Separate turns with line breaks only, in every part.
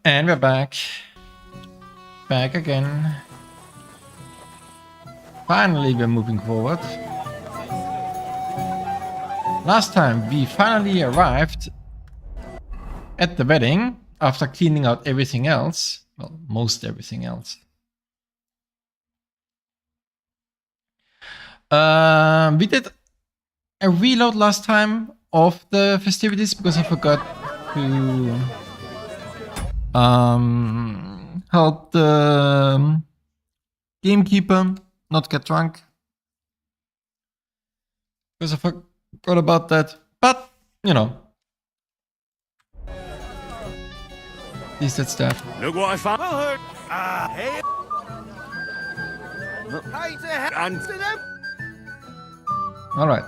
And we're back. Back again. Finally, we're moving forward. Last time, we finally arrived at the wedding after cleaning out everything else. Well, most everything else. We did a reload last time of the festivities because I forgot to help the gamekeeper not get drunk. Because I forgot about that. But, you know. At least that's that.
Look what I found.
Hey.
And
Alright.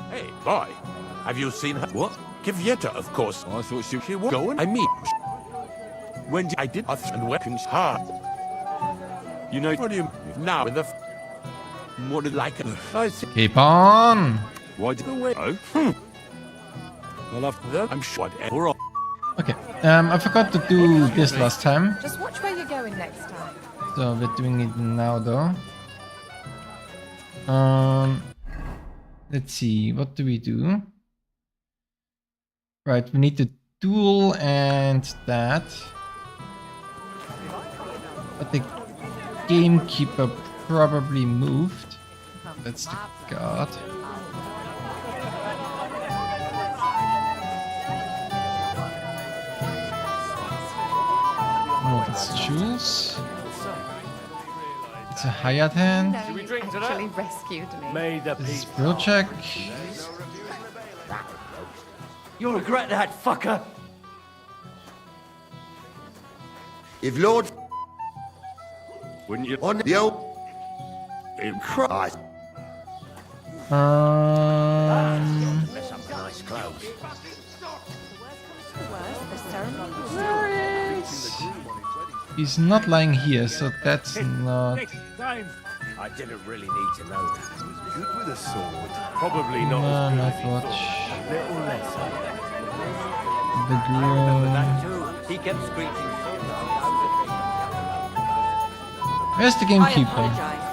hey, boy, have you seen her? What? Kivieta, of course. I thought she was going. I mean, when I did and weapons hard. You know what do you now with the more like I see.
Capon!
Why did the way? Oh, well, after that, I'm sure whatever.
Okay, I forgot to do this last time.
Just watch where you're going next time.
So we're doing it now though. Let's see, what do we do? Right, we need the duel and that. But the gamekeeper probably moved. That's the guard. Oh, it's Jules. It's a hired hand.
No, you actually rescued me.
May the
This is
peace.
Wilczek.
You'll regret that, fucker.
If Lord
Wouldn't you?
on the old Christ.
Mess up nice clothes.
The ceremony was
He's not lying here, so that's not.
Next time. I didn't really need to know that.
Good with a sword.
Probably
No,
not.
not watch.
Little less.
The groom.
That too. He kept screeching so loud.
Where's the
I
gamekeeper?
apologize.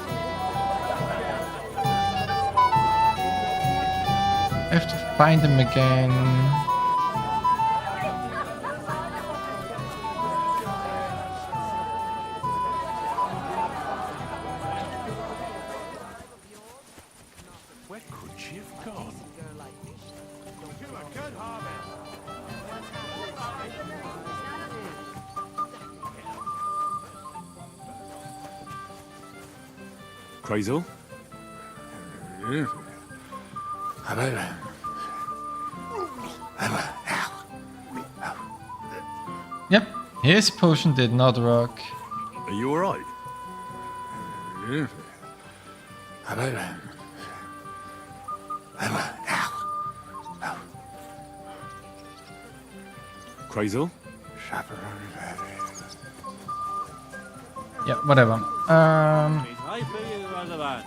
I have to find him again.
Where could she have gone? Crazel?
Yep, his potion did not rock.
Are you alright? Crazel?
Yeah, whatever.
I feel you, Radavan.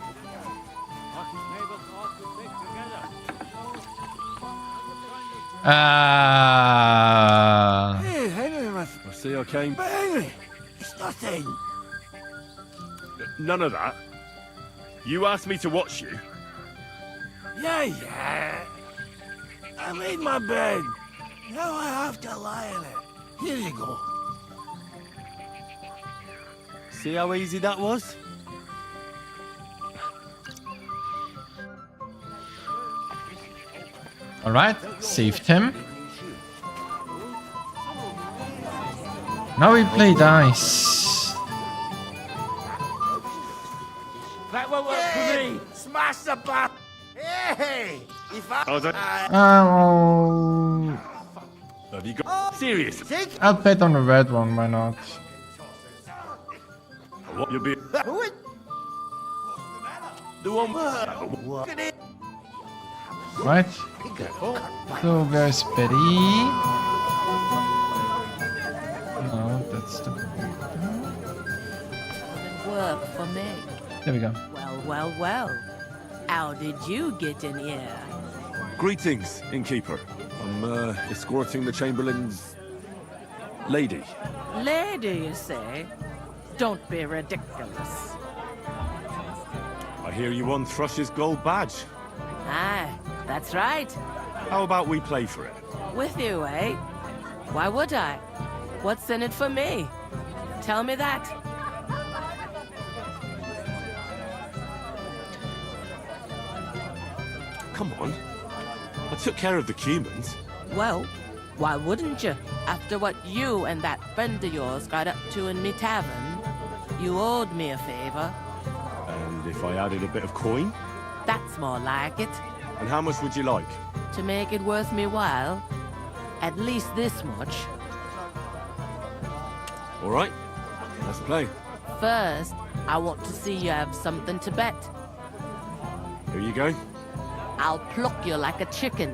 Hey, hang on, I see I came.
But Henry, it's nothing.
None of that. You asked me to watch you.
Yeah. I made my bed. Now I have to lie in it. Here you go. See how easy that was?
Alright, saved him. Now we play dice.
That won't work for me. Smash the bat. Hey, if I...
Oh, don't-
Oh,
Have you got serious?
I'll bet on the red one, why not?
What? You'll be
The one...
Right? So where's Betty? No, that's the.
Work for me.
There we go.
Well. How did you get in here? Greetings, innkeeper. I'm escorting the Chamberlain's lady.
Lady, you say? Don't be ridiculous.
I hear you won Thrush's gold badge.
Aye, that's right.
How about we play for it?
With you, eh? Why would I? What's in it for me? Tell me that.
Come on. I took care of the Cumans.
Well, why wouldn't you? After what you and that friend of yours got up to in me tavern, you owed me a favor.
And if I added a bit of coin?
That's more like it.
And how much would you like?
To make it worth me while, at least this much.
All right, let's play.
First, I want to see you have something to bet.
Here you go.
I'll pluck you like a chicken.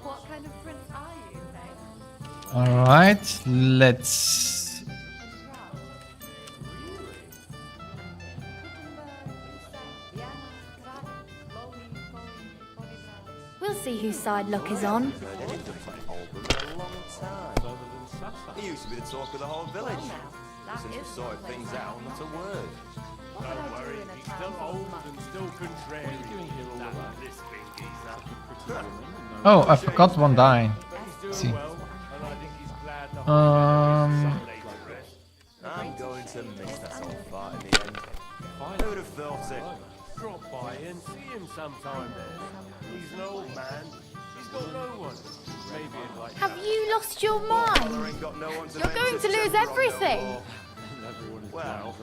What kind of prince are you, Faye?
All right, let's.
We'll see whose side luck is on.
He used to be the talk of the whole village. Since we sorted things out, not a word.
Don't worry, he's still old and still contrary.
Oh, I forgot one die. See.
Well, and I think he's glad the
I'm going to miss that old fart in the end. Who would have thought it?
drop by and see him sometime then. He's an old man. He's got no one. Maybe he'd like
Have you lost your mind?
Ain't got no one to
You're
vent
going
his
to lose
temper on no
everything.
more. Well,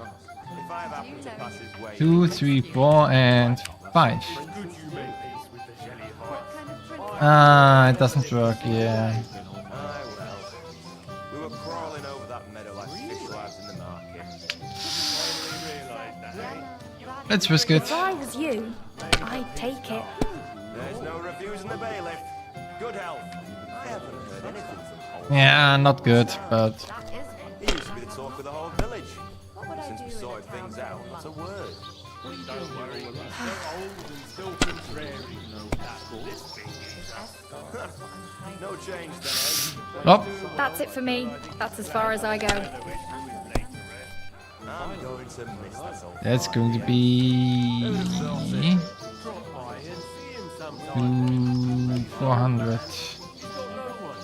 if I happen to pass his way,
2, 3, 4, and 5.
Could you make peace with the jelly heights?
Ah, it doesn't work. Yeah.
aye well. We were crawling over that meadow like fish lads in the market.
Finally realised that, eh?
Let's risk it.
If I was you, I'd take it.
There's no reviews in the bailiff. Good health. I haven't heard anything from Holt.
Yeah, not good, but
He used to be the talk of the whole village. Since we sorted things out, not a word.
Don't worry, he's still old and still contrary.
No change then, eh?
oh,
That's it for me. That's as far as I go.
I'm going to miss that old
that's going to be
Drop by and see him sometime.
400.
He's got no one.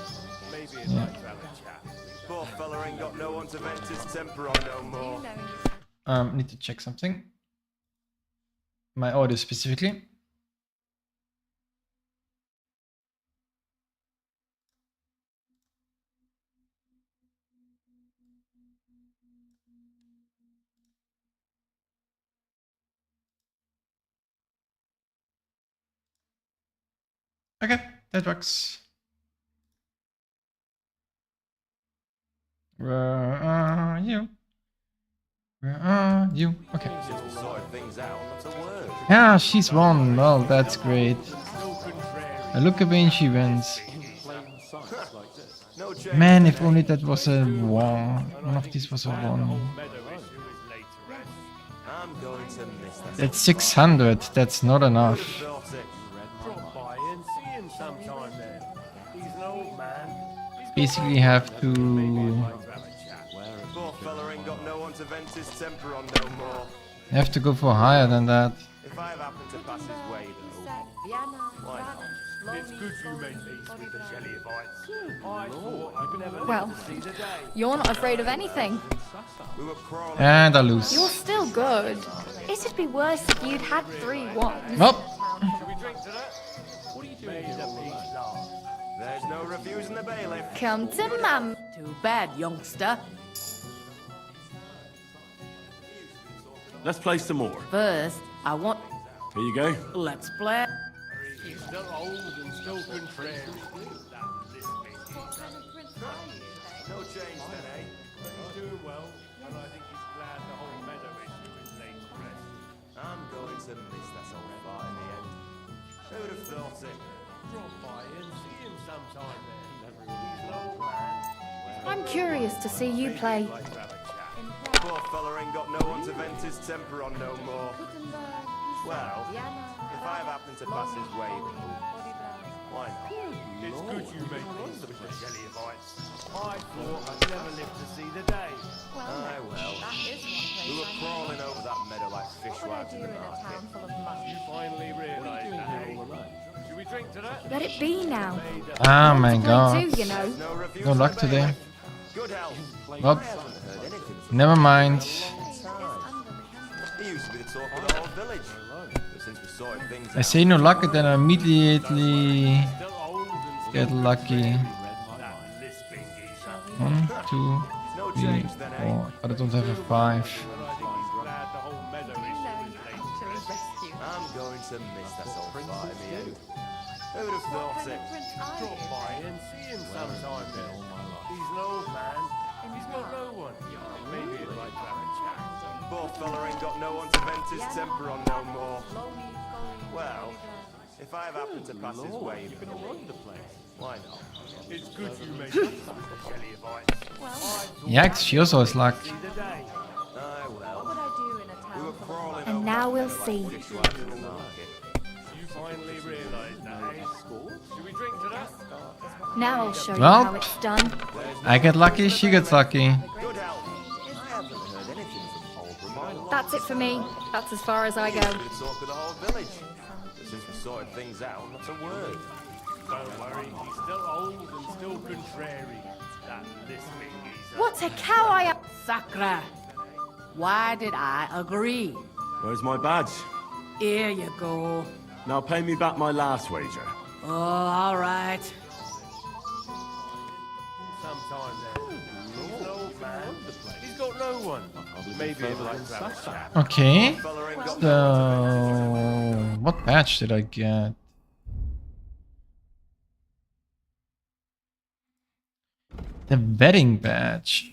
Maybe he'd
Yeah.
like to have a chat.
poor fella ain't got no one to vent his temper on no more.
Need to check something. My audio specifically. Okay, that works. Where are you? Where are you? Okay.
Since we sorted things out, not a word.
Yeah, she's won. Well, that's great. Look at when she wins.
No change.
Man, if only that was a one. One of these was a one.
Meadow issue is later, eh?
I'm going to miss that.
That's 600. That's not enough.
Thought it.
Drop by and see him sometime then. He's an old man. He's
Basically, have to.
like to have a chat.
Poor fella ain't got no one to vent his temper on no more.
Have to go for higher than that.
If I happen to pass his way, though, why not?
It's good you made peace with the Jellyvites. I thought I'd never
Well,
live to see the day.
you're not afraid of anything.
We were crawling.
And I lose.
You're still good. It'd be worse if you'd had 3 ones.
Nope.
Should we drink to that? What are you doing? Made a peace laugh.
There's no reviews in the bailiff.
Come to mum.
Too bad, youngster.
Let's play some more.
First, I want...
Here you go.
Let's play.
He's still old and still contrary.
No change then, eh?
He's doing well, and I think he's glad the whole meadow issue is laid to rest.
I'm going to miss that old fart in the end. Who'd have thought it?
Drop by and see him sometime then. He's an old man.
I'm curious to see you play.
Like to have a chat.
Poor fella ain't got no one to vent his temper on no more. Well, if I happen to pass his way, why not?
It's good you make this with the jelly of ice. I thought I'd never live to see the day.
Aye, well. We were crawling over that meadow like fishwives in the market.
You finally realised that, eh? Should we drink to that?
Let it be now.
Oh my
I
god.
do, you know.
No reviews
No luck
for
today.
Bailey. Good health.
Well,
I haven't heard anything from
never mind.
He used to be the talk of the whole village. But since we sorted things
I
out,
say no luck and then I immediately
Still old and still
get lucky.
that lisping geezer.
1, 2,
no
3,
change then, eh?
4. But I don't have a 5.
I think he's glad the whole meadow is late
To his rescue.
I'm going to miss that old fight, me out. Who would have thought it?
Prince are
Drop
you?
by and see him sometime then. He's an old man. He's got no one. Maybe he'd like to have a chat.
Poor fella ain't got no one to vent his temper on no more. Well, if I happen to pass his way,
You can run the place.
why not?
It's good you make this with the jelly of ice.
Yikes, she also has luck.
See the day.
Aye, well.
What would I do in a
We were
town full of
crawling
And
over
now
that
we'll
meadow
see.
like fishwives in the market.
You finally realised that, eh? Should we drink to that?
Now I'll show you
Well.
how it's done.
I get lucky, she gets lucky.
Good health. I haven't heard anything from old Romano.
That's it for me. That's as far as I go.
The talk of the whole village. But since we sorted things out, not a word.
Don't worry, he's still old and still contrary. That lisping geezer.
What a cow I am!
Sakra. Why did I agree?
Where's my badge?
Here you go.
Now pay me back my last wager.
Oh, all right.
Sometime then. He's an old man. He's got no one. Maybe he'd like to have a chat.
Okay.
Fella ain't got
So, what badge did I get? The wedding badge.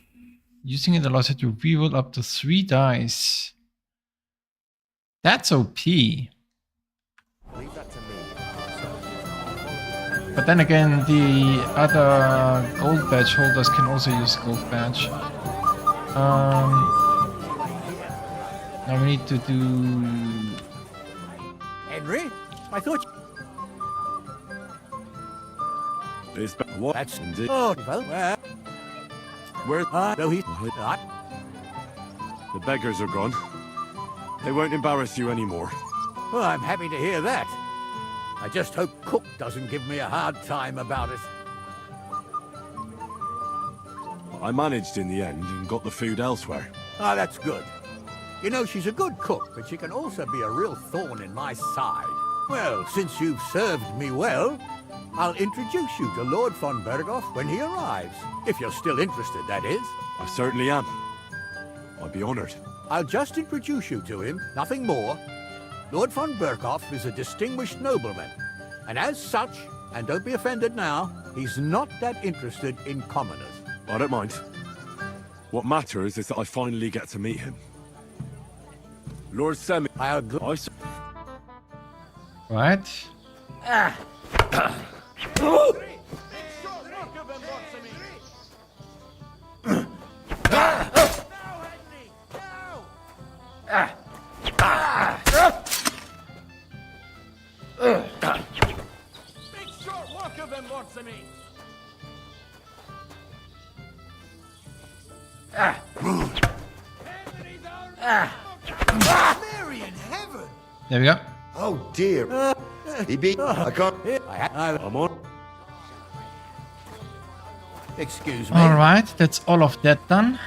Using it allows you to reroll up to 3 dice. That's OP.
Leave that to me.
But then again, the other gold badge holders can also use gold badge. Now we need to do...
Henry? I thought
It's what?
that's
indeed.
oh well
Where?
no he
The beggars are gone. They won't embarrass you anymore.
well, I'm happy to hear that. I just hope Cook doesn't give me a hard time about it.
I managed in the end and got the food elsewhere.
Ah, that's good. You know, she's a good cook, but she can also be a real thorn in my side. Well, since you've served me well, I'll introduce you to Lord von Berghoff when he arrives. If you're still interested, that is.
I certainly am. I'd be honored.
I'll just introduce you to him, nothing more. Lord von Berghoff is a distinguished nobleman, and as such, and don't be offended now, he's not that interested in commoners.
I don't mind. What matters is that I finally get to meet him. Lord Semi.
I'll go.
I s-
Right?
Big short work of him wants me.
There we go.
Oh dear. He beat. I can't.
I'm on.
Excuse me.
Alright, that's all of that done.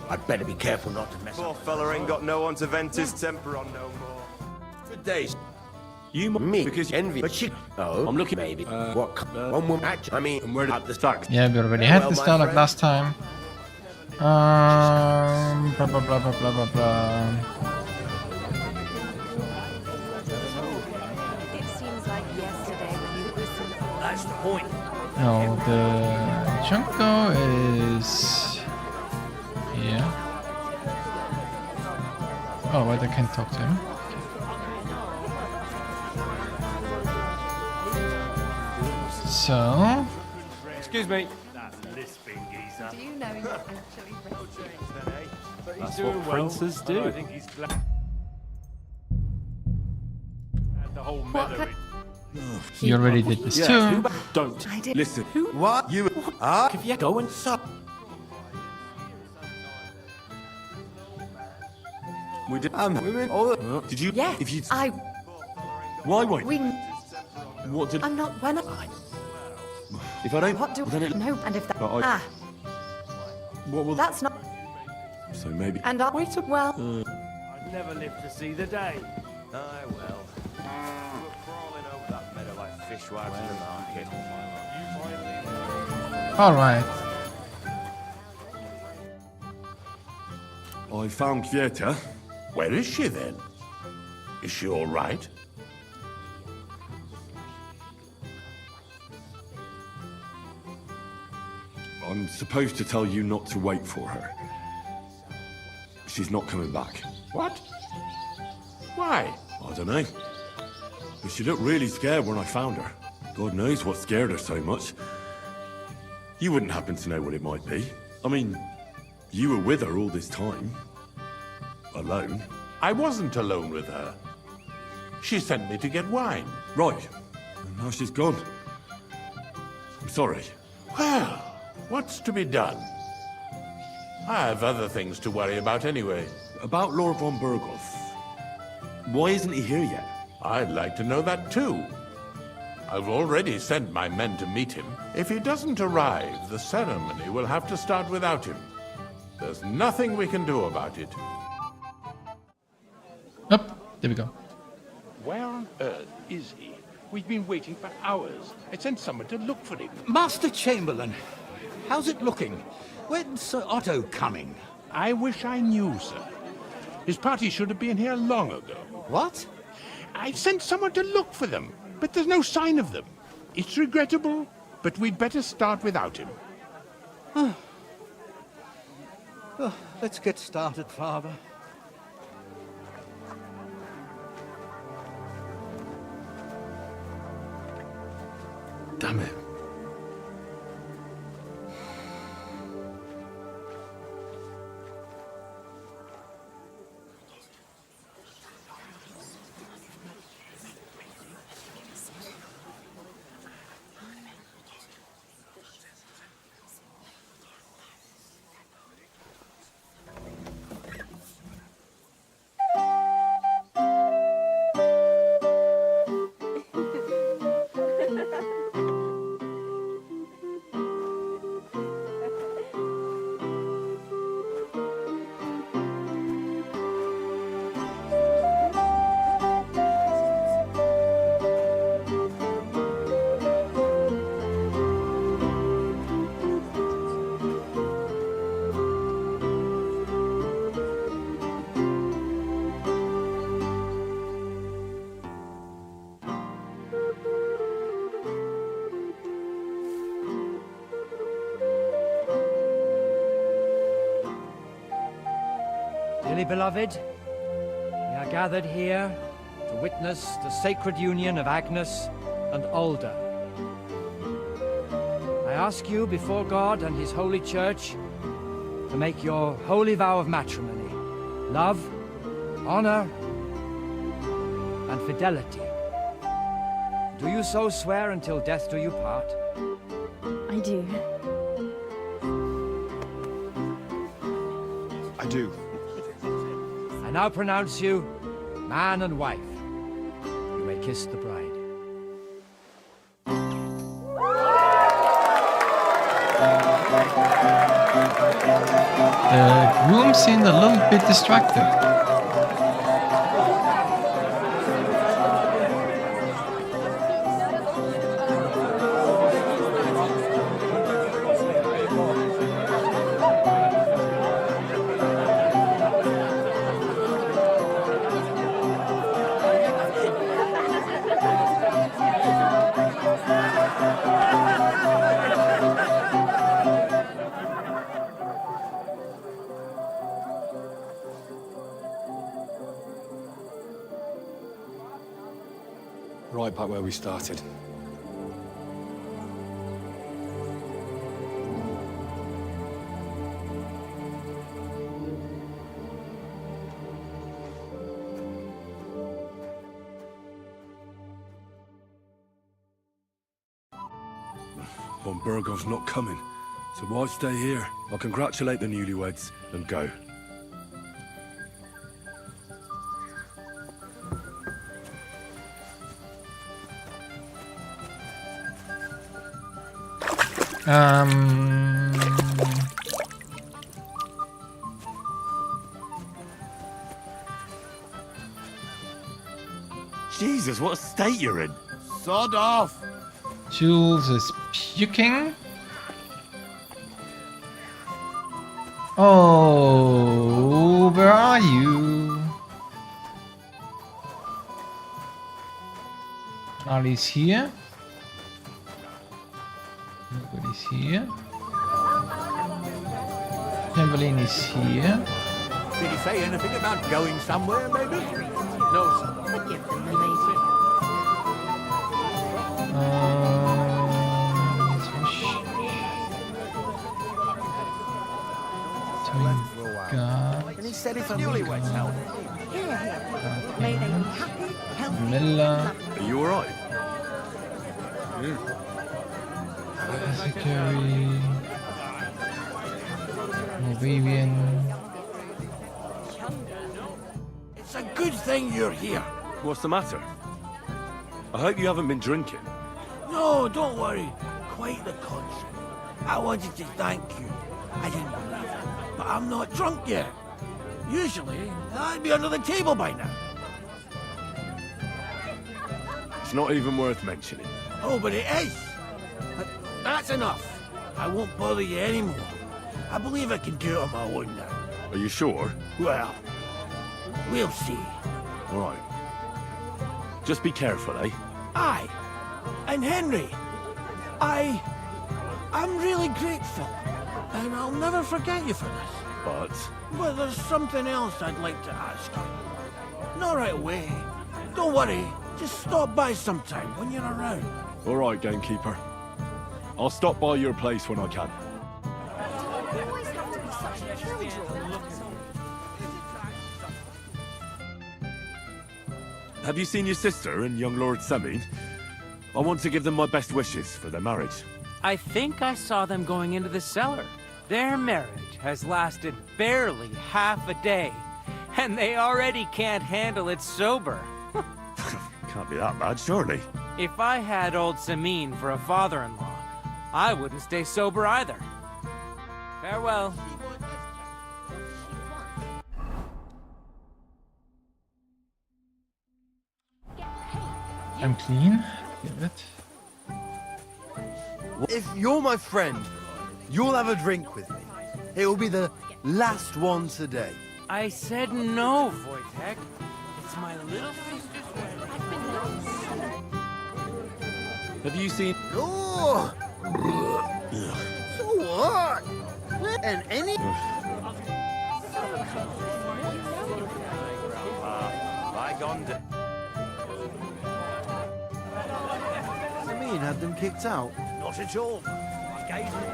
I'd better be careful not to mess
Poor
up.
fella ain't got no one to vent his temper on no more.
Good days.
You
Me.
because
Envy. But she. Oh.
I'm looking.
Maybe. What? One woman. I mean.
And where did the stacks?
Yeah, we already had
well,
this
my
dialogue
friend.
last time. Blah blah blah blah blah blah blah.
It seems like yesterday when you listened.
That's the point.
No, the Junko is here. Oh, wait, I can't talk to him. So,
Excuse me. That lisping
Do you know he's actually
No change then, eh?
But he's
That's
doing
what
well.
princes
and
do.
I think he's glad. And the whole
What
meadow.
You already did this too.
Don't.
I did.
Listen,
What? You are?
If you go and suck.
we did.
Women, all the...
Did you?
Yes,
If you.
I.
Why wait?
We.
What did?
I'm not. When I.
If I don't.
What do
then it.
no? And if that.
But I-
Ah,
What will?
that's not.
So maybe.
And I. Wait a well.
I'd never live to see the day.
Aye, well. We were crawling over that meadow like fishwives in the market.
All right.
I found Kvieta.
Where is she then? Is she all right?
I'm supposed to tell you not to wait for her. She's not coming back.
What? Why?
I don't know. But she looked really scared when I found her. God knows what scared her so much. You wouldn't happen to know what it might be. I mean, you were with her all this time. Alone.
I wasn't alone with her. She sent me to get wine.
Right. And now she's gone. I'm sorry.
Well, what's to be done? I have other things to worry about anyway.
About Lord von Burgos. Why isn't he here yet?
I'd like to know that too. I've already sent my men to meet him. If he doesn't arrive, the ceremony will have to start without him. There's nothing we can do about it.
Up. There we go.
Where on earth is he? We've been waiting for hours. I sent someone to look for him.
Master Chamberlain, how's it looking? When's Sir Otto coming?
I wish I knew, sir. His party should have been here long ago.
What?
I've sent someone to look for them, but there's no sign of them. It's regrettable, but we'd better start without him.
Oh, let's get started, Father.
Damn it.
Dearly beloved, we are gathered here to witness the sacred union of Agnes and Alda. I ask you before God and His holy church to make your holy vow of matrimony, love, honor, and fidelity. Do you so swear until death do you part?
I do.
I do.
I now pronounce you man and wife. You may kiss the bride.
The groom seemed a little bit distracted.
Right back where we started.
Von Burgov's not coming, so why stay here? I'll congratulate the newlyweds and go.
Jesus, what a state you're in.
Sod off!
Jules is puking. Oh, where are you? Ali's here. Nobody's here. Chamberlain is here.
Did he say anything about going somewhere, maybe?
No, sir.
Forgive them, the lady.
And he said if a newlyweds held it.
Here, here. May they be happy, healthy,
Miller,
Are you alright?
Secretary, Moravian.
It's a good thing you're here.
What's the matter? I hope you haven't been drinking.
No, don't worry. Quite the contrary. I wanted to thank you. I didn't believe it, but I'm not drunk yet. Usually, I'd be under the table by now.
It's not even worth mentioning.
Oh, but it is. But that's enough. I won't bother you anymore. I believe I can do it on my own now.
Are you sure?
Well, we'll see.
Alright. Just be careful, eh?
Aye. And Henry, I'm really grateful. And I'll never forget you for this. But there's something else I'd like to ask you. Not right away. Don't worry. Just stop by sometime when you're around.
Alright, gamekeeper. I'll stop by your place when I can.
You always have to be such a killjoy.
Have you seen your sister and young Lord Semin? I want to give them my best wishes for their marriage.
I think I saw them going into the cellar. Their marriage has lasted barely half a day, and they already can't handle it sober.
Can't be that bad, surely.
If I had old Samin for a father-in-law, I wouldn't stay sober either. Farewell.
I'm clean. Give it.
If you're my friend, you'll have a drink with me. It will be the last one today.
I said no, Wojtek. It's my little sister's wedding.
Have you seen...
Oh! So what? And any...
Bygone day.
Samin had them kicked out.
Not at all. I gave them.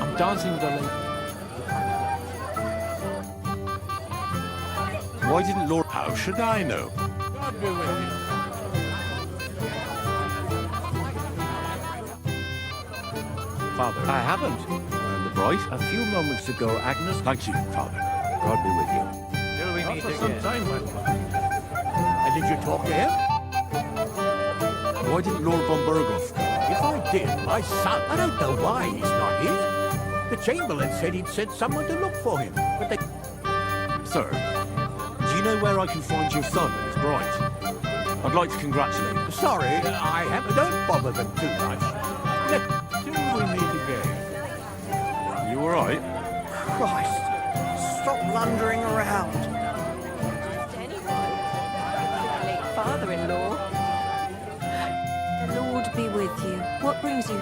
I'm dancing with a lady.
Why didn't Lord... How should I know?
God be with you.
Father.
I haven't.
And the bride?
A few moments ago, Agnes...
Thank you, Father.
God be with you.
Do we meet for some time, my boy. And did you talk to him?
Why didn't Lord von Burgos go?
If I did, my son, I don't know why he's not here. The Chamberlain said he'd sent someone to look for him, but they...
Sir, do you know where I can find your son and his bride? I'd like to congratulate him.
Sorry, I haven't... Don't bother them too much.
Till we meet again.
You alright?
Christ! Stop blundering around.
Late father-in-law. The Lord be with you. What brings you?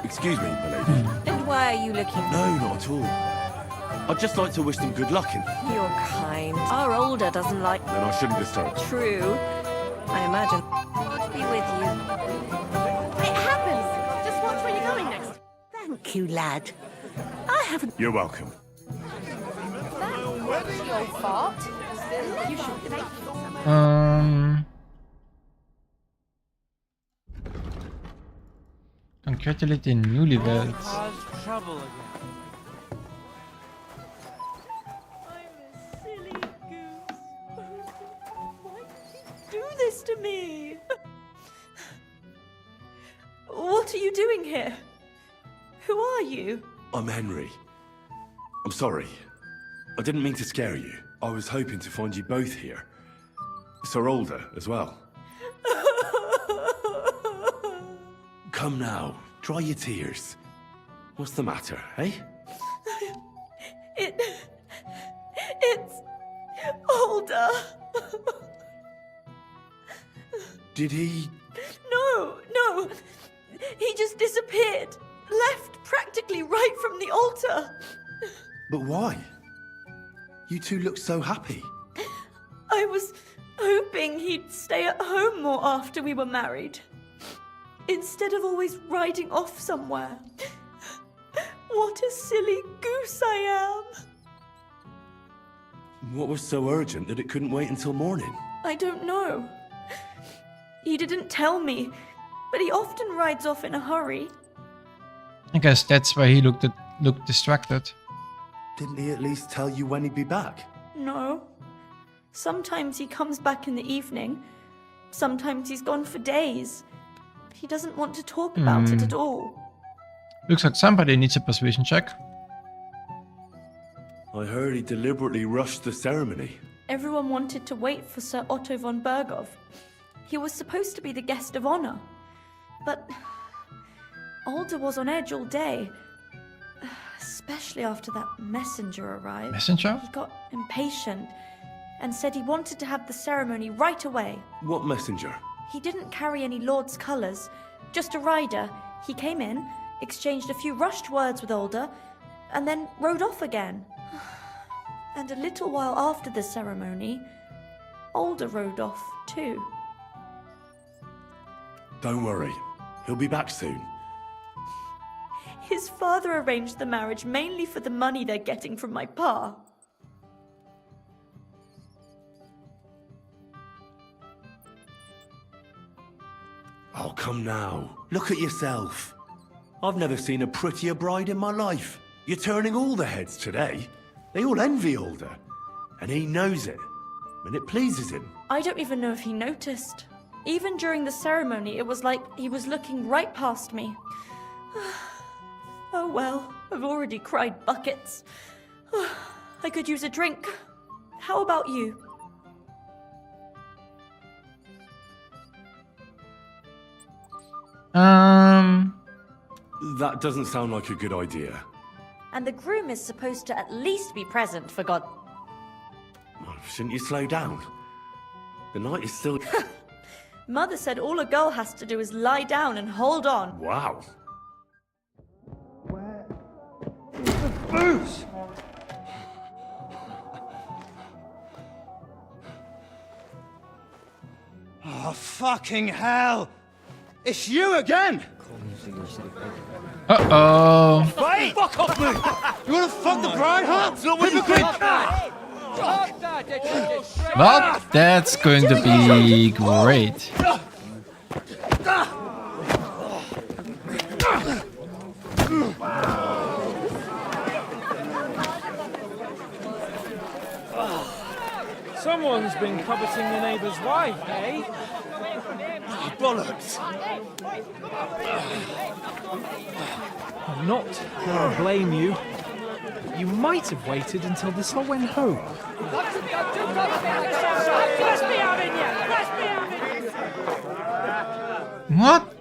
Excuse me, my lady.
And why are you looking?
No, not at all. I'd just like to wish them good luck and...
You're kind. Our older doesn't like...
Then I shouldn't disturb.
True. I imagine. God be with you. It happens. Just watch where you're going next.
Thank you, lad. I haven't...
You're welcome.
That's your fault.
You should thank me.
Congratulate the newlyweds.
Cause trouble again.
Silly goose. Why did you do this to me? What are you doing here? Who are you?
I'm Henry. I'm sorry. I didn't mean to scare you. I was hoping to find you both here. Sir Alder as well. Come now, dry your tears. What's the matter, eh?
It's Alder.
Did he...
No. He just disappeared. Left practically right from the altar.
But why? You two look so happy.
I was hoping he'd stay at home more after we were married. Instead of always riding off somewhere. What a silly goose I am.
What was so urgent that it couldn't wait until morning?
I don't know. He didn't tell me, but he often rides off in a hurry.
I guess that's why he looked distracted.
Didn't he at least tell you when he'd be back?
No. Sometimes he comes back in the evening. Sometimes he's gone for days. He doesn't want to talk about it at all.
Looks like somebody needs a persuasion check.
I heard he deliberately rushed the ceremony.
Everyone wanted to wait for Sir Otto von Berghoff. He was supposed to be the guest of honor. But Alder was on edge all day. Especially after that messenger arrived.
Messenger?
He got impatient and said he wanted to have the ceremony right away.
What messenger?
He didn't carry any lord's colours, just a rider. He came in, exchanged a few rushed words with Alder, and then rode off again. And a little while after the ceremony, Alder rode off too.
Don't worry, he'll be back soon.
His father arranged the marriage mainly for the money they're getting from my pa.
Oh, come now. Look at yourself. I've never seen a prettier bride in my life. You're turning all the heads today. They all envy Alder. And he knows it. And it pleases him.
I don't even know if he noticed. Even during the ceremony, it was like he was looking right past me. Oh well, I've already cried buckets. I could use a drink. How about you?
That doesn't sound like a good idea.
And the groom is supposed to at least be present, for God.
Well, shouldn't you slow down? The night is still...
Mother said all a girl has to do is lie down and hold on.
Wow.
Booze!
Oh, fucking hell! It's you again!
Uh-oh.
Wait! Fuck off me! You wanna fuck the bride, huh? Hypocrite!
Well, that's going to be great.
Someone's been coveting the neighbor's wife, eh?
Bollocks!
I'm not going to blame you. You might have waited until this all went home.
What?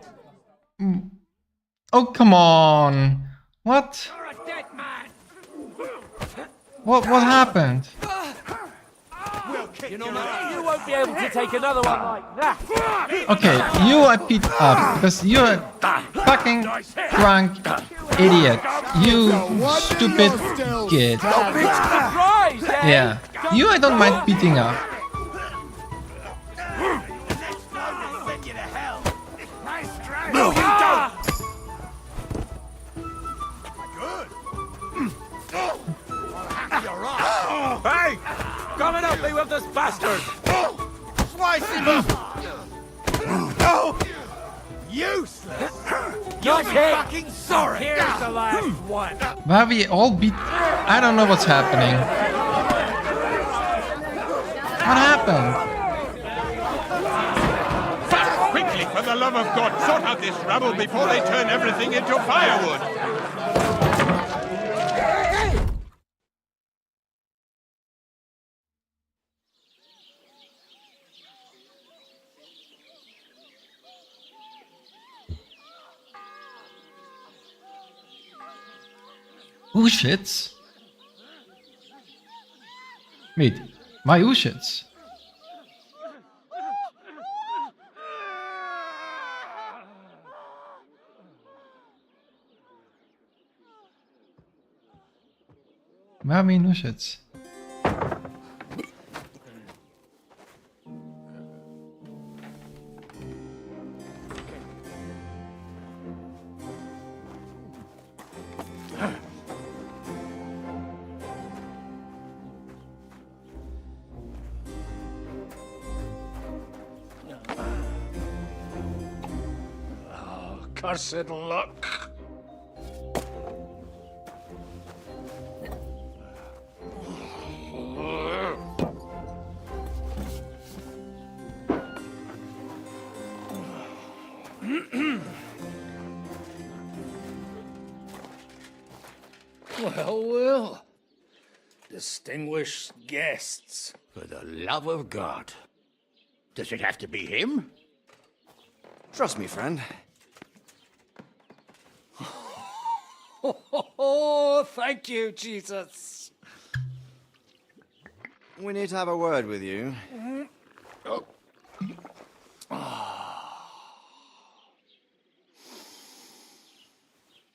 Oh, come on. What? What happened?
You won't be able to take another one like that.
Okay, you are beat up because you're a fucking drunk idiot. You stupid kid. Yeah, you I don't mind beating up.
Hey!
Come and help me with this bastard!
Slice him up! Useless!
You'll be
fucking
sorry!
Here's the last one.
Waar we all beat... I don't know what's happening. What happened?
Quickly, for the love of God, sort out this rabble before they turn everything into firewood!
Ushits? Wait, why Ushits? Waarom in Ushits?
Cursed luck. Well. Distinguished guests.
For the love of God. Does it have to be him?
Trust me, friend.
Oh, thank you, Jesus.
We need to have a word with you.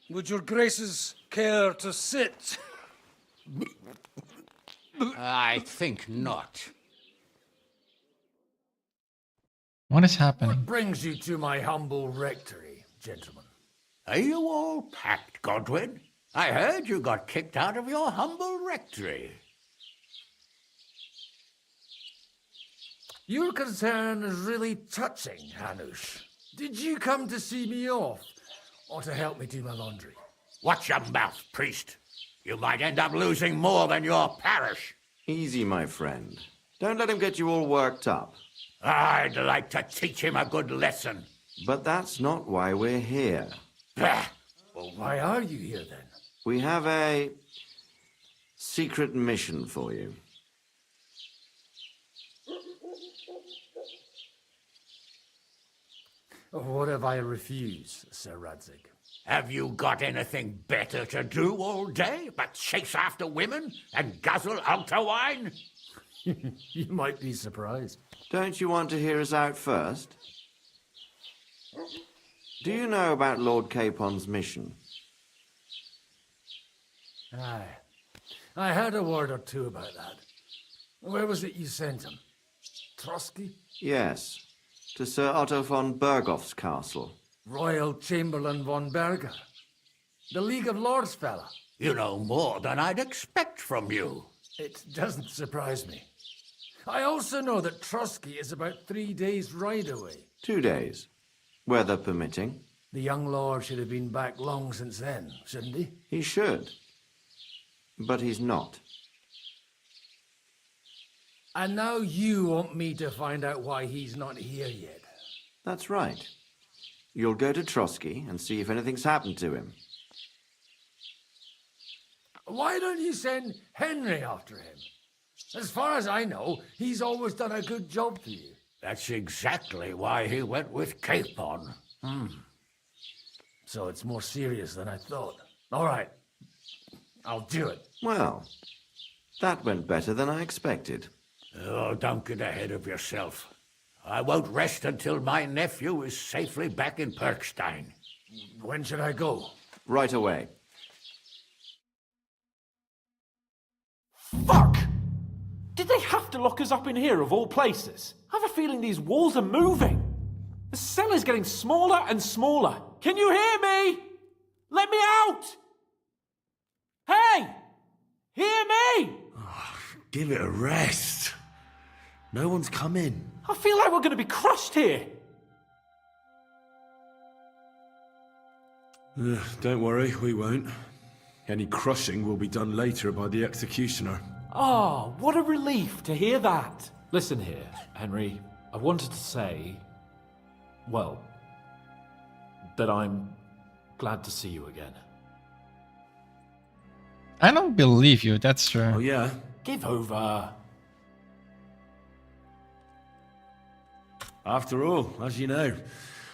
Would your graces care to sit?
I think not.
What is happening?
What brings you to my humble rectory, gentlemen?
Are you all packed, Godwin? I heard you got kicked out of your humble rectory.
Your concern is really touching, Hanush. Did you come to see me off, or to help me do my laundry?
Watch your mouth, priest. You might end up losing more than your parish.
Easy, my friend. Don't let him get you all worked up.
I'd like to teach him a good lesson.
But that's not why we're here.
Bah!
Well, why are you here, then?
We have a secret mission for you.
What if I refuse, Sir Radzig?
Have you got anything better to do all day but chase after women and guzzle altar wine?
You might be surprised.
Don't you want to hear us out first? Do you know about Lord Capon's mission?
Aye. I heard a word or two about that. Where was it you sent him? Trotsky?
Yes, to Sir Otto von Bergoff's castle.
Royal Chamberlain von Berger. The League of Lords fella.
You know more than I'd expect from you.
It doesn't surprise me. I also know that Trotsky is about 3 days' ride away.
2 days, weather permitting.
The young lord should have been back long since then, shouldn't he?
He should. But he's not.
And now you want me to find out why he's not here yet.
That's right. You'll go to Trotsky and see if anything's happened to him.
Why don't you send Henry after him? As far as I know, he's always done a good job for you.
That's exactly why he went with Capon.
So it's more serious than I thought. All right. I'll do it.
Well, that went better than I expected.
Oh, don't get ahead of yourself. I won't rest until my nephew is safely back in Perkstein.
When should I go?
Right away.
Fuck! Did they have to lock us up in here of all places? I have a feeling these walls are moving. The cell is getting smaller and smaller. Can you hear me? Let me out! Hey! Hear me!
Give it a rest. No one's coming.
I feel like we're going to be crushed here.
Don't worry, we won't. Any crushing will be done later by the executioner.
Oh, what a relief to hear that. Listen here, Henry. I wanted to say, well, that I'm glad to see you again.
I don't believe you, that's true.
Oh, yeah?
Give over.
After all, as you know,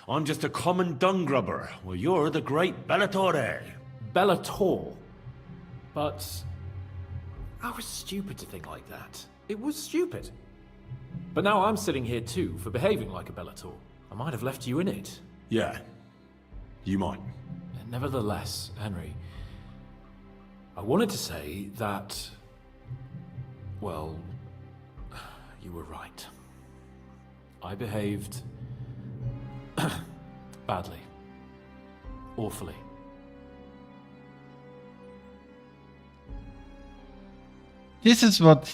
I'm just a common dung grubber, while you're the great Bellatore.
Bellator. But I was stupid to think like that. It was stupid. But now I'm sitting here too for behaving like a Bellator. I might have left you in it.
Yeah, you might.
Nevertheless, Henry, I wanted to say that, well, you were right. I behaved badly. Awfully.
This is what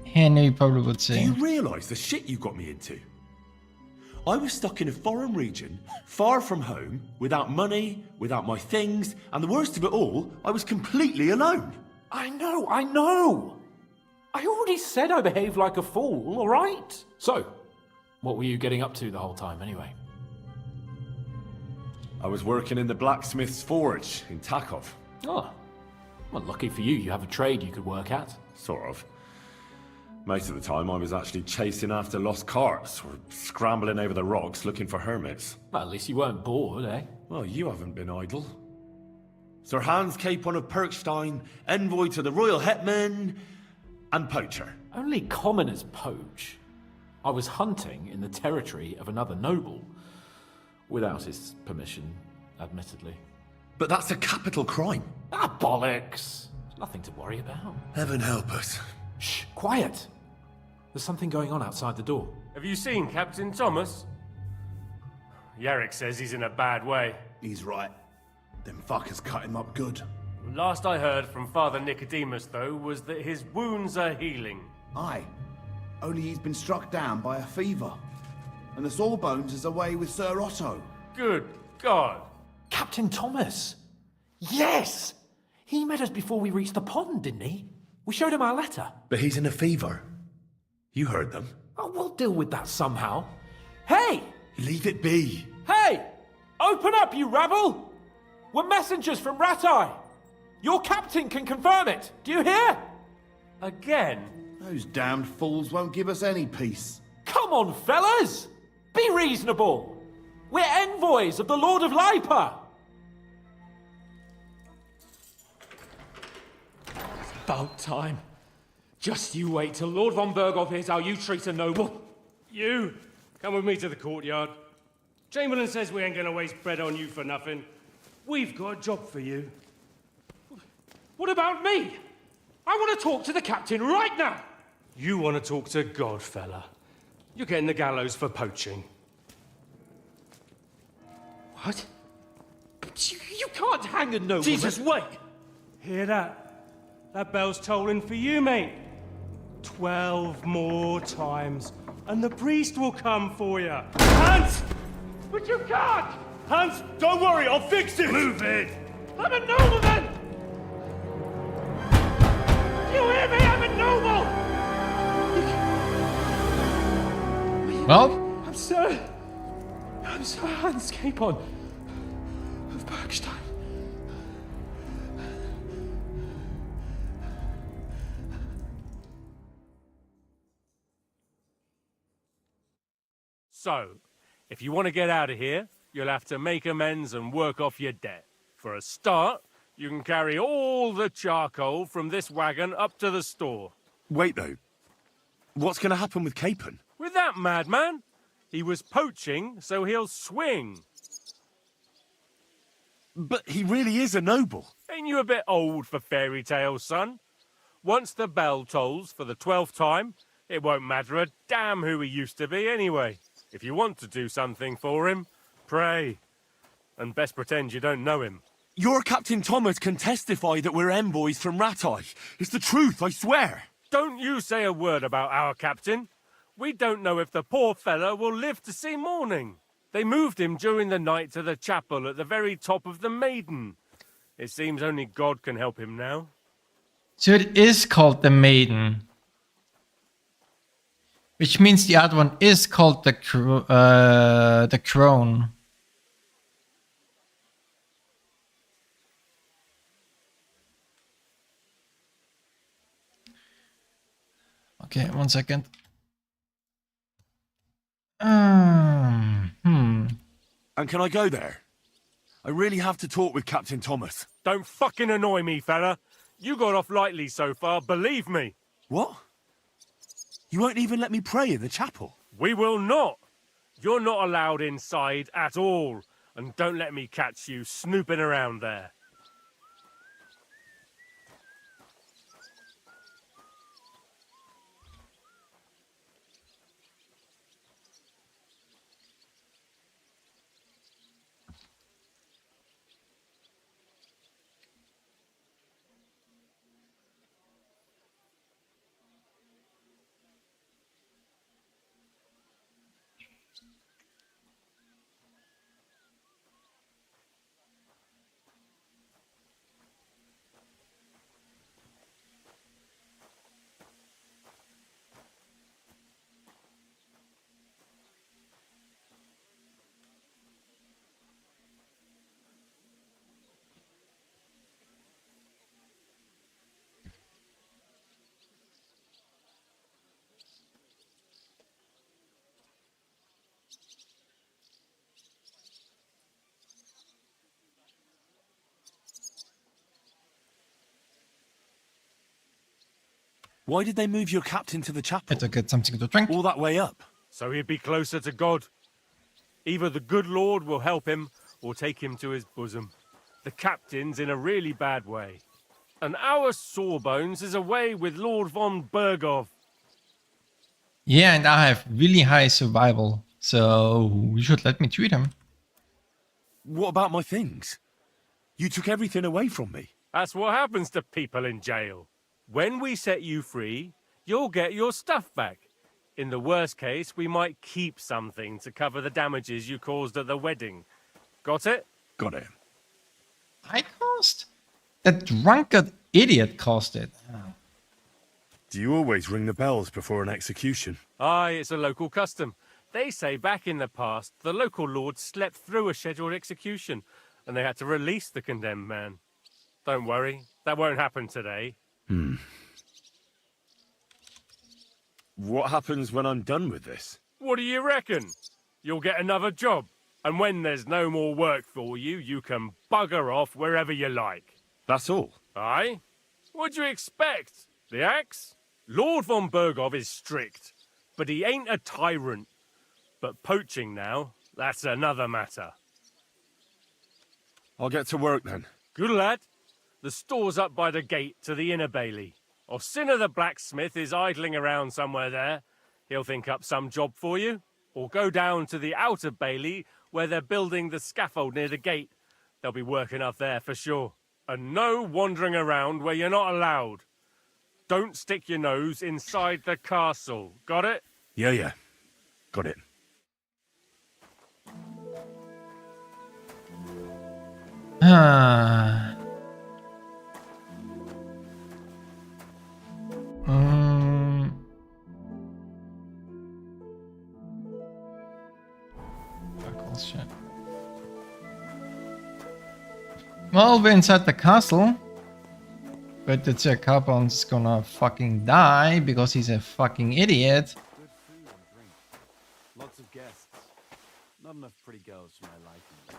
Henry probably would
Do
say.
you realise the shit you got me into? I was stuck in a foreign region, far from home, without money, without my things, and the worst of it all, I was completely alone.
I know! I already said I behaved like a fool, alright? So, what were you getting up to the whole time anyway?
I was working in the blacksmith's forge in Takov.
Oh, well, lucky for you, you have a trade you could work at.
Sort of. Most of the time I was actually chasing after lost carts, or scrambling over the rocks looking for hermits.
Well, at least you weren't bored, eh?
Well, you haven't been idle. Sir Hans Capon of Perkstein, envoy to the royal hetman, and poacher.
Only commoners poach. I was hunting in the territory of another noble. Without his permission, admittedly.
But that's a capital crime.
Ah, bollocks! Nothing to worry about.
Heaven help us.
Shh, quiet! There's something going on outside the door.
Have you seen Captain Thomas? Yarrick says he's in a bad way.
He's right. Them fuckers cut him up good.
Last I heard from Father Nicodemus, though, was that his wounds are healing.
Aye. Only he's been struck down by a fever. And the Sawbones is away with Sir Otto.
Good God.
Captain Thomas! Yes! He met us before we reached the pond, didn't he? We showed him our letter.
But he's in a fever. You heard them.
Oh, we'll deal with that somehow. Hey!
Leave it be.
Hey! Open up, you rabble! We're messengers from Ratai. Your captain can confirm it. Do you hear?
Again?
Those damned fools won't give us any peace.
Come on, fellas! Be reasonable! We're envoys of the Lord of Lipa!
It's about time. Just you wait till Lord von Berghoff hears how you treat a noble. You, come with me to the courtyard. Chamberlain says we ain't gonna waste bread on you for nothing. We've got a job for you. What about me? I want to talk to the captain right now. You want to talk to God, fella. You're getting the gallows for poaching. What?
You can't hang a nobleman.
Jesus, wait! Hear that? That bell's tolling for you, mate. 12 more times, and the priest will come for you. Hans! But you can't!
Hans, don't worry, I'll fix it!
Move it! I'm a nobleman! Do you hear me? I'm a noble!
Well?
I'm Sir Hans Capon of Bergstein. So, if you want to get out of here, you'll have to make amends and work off your debt. For a start, you can carry all the charcoal from this wagon up to the store.
Wait, though. What's going to happen with Capon?
With that madman? He was poaching, so he'll swing.
But he really is a noble.
Ain't you a bit old for fairy tales, son? Once the bell tolls for the 12th time, it won't matter a damn who he used to be anyway. If you want to do something for him, pray. And best pretend you don't know him.
Your Captain Thomas can testify that we're envoys from Ratai. It's the truth, I swear.
Don't you say a word about our captain. We don't know if the poor fella will live to see morning. They moved him during the night to the chapel at the very top of the Maiden. It seems only God can help him now.
So it is called the Maiden. Which means the other one is called the Crone. Okay, 1 second.
And can I go there? I really have to talk with Captain Thomas.
Don't fucking annoy me, fella. You got off lightly so far, believe me.
What? You won't even let me pray in the chapel?
We will not. You're not allowed inside at all. And don't let me catch you snooping around there.
Why did they move your captain to the chapel?
To get something to drink.
All that way up?
So he'd be closer to God. Either the good Lord will help him, or take him to his bosom. The captain's in a really bad way. And our Sawbones is away with Lord von Bergov.
Yeah, and I have really high survival, so you should let me treat him.
What about my things? You took everything away from me.
That's what happens to people in jail. When we set you free, you'll get your stuff back. In the worst case, we might keep something to cover the damages you caused at the wedding. Got it?
Got it.
I caused? That drunkard idiot caused it.
Do you always ring the bells before an execution?
Aye, it's a local custom. They say back in the past, the local lord slept through a scheduled execution, and they had to release the condemned man. Don't worry, that won't happen today.
What happens when I'm done with this?
What do you reckon? You'll get another job, and when there's no more work for you, you can bugger off wherever you like.
That's all?
Aye? What'd you expect? The axe? Lord von Bergov is strict, but he ain't a tyrant. But poaching now, that's another matter.
I'll get to work then.
Good lad. The store's up by the gate to the inner bailey. Orsina the blacksmith is idling around somewhere there. He'll think up some job for you. Or go down to the outer bailey where they're building the scaffold near the gate. They'll be working up there for sure. And no wandering around where you're not allowed. Don't stick your nose inside the castle. Got it?
Yeah. Got it.
Shit. Well, we're inside the castle. But the Capon's gonna fucking die because he's a fucking idiot.
Good food and drink. Lots of guests. Not enough pretty girls for my liking.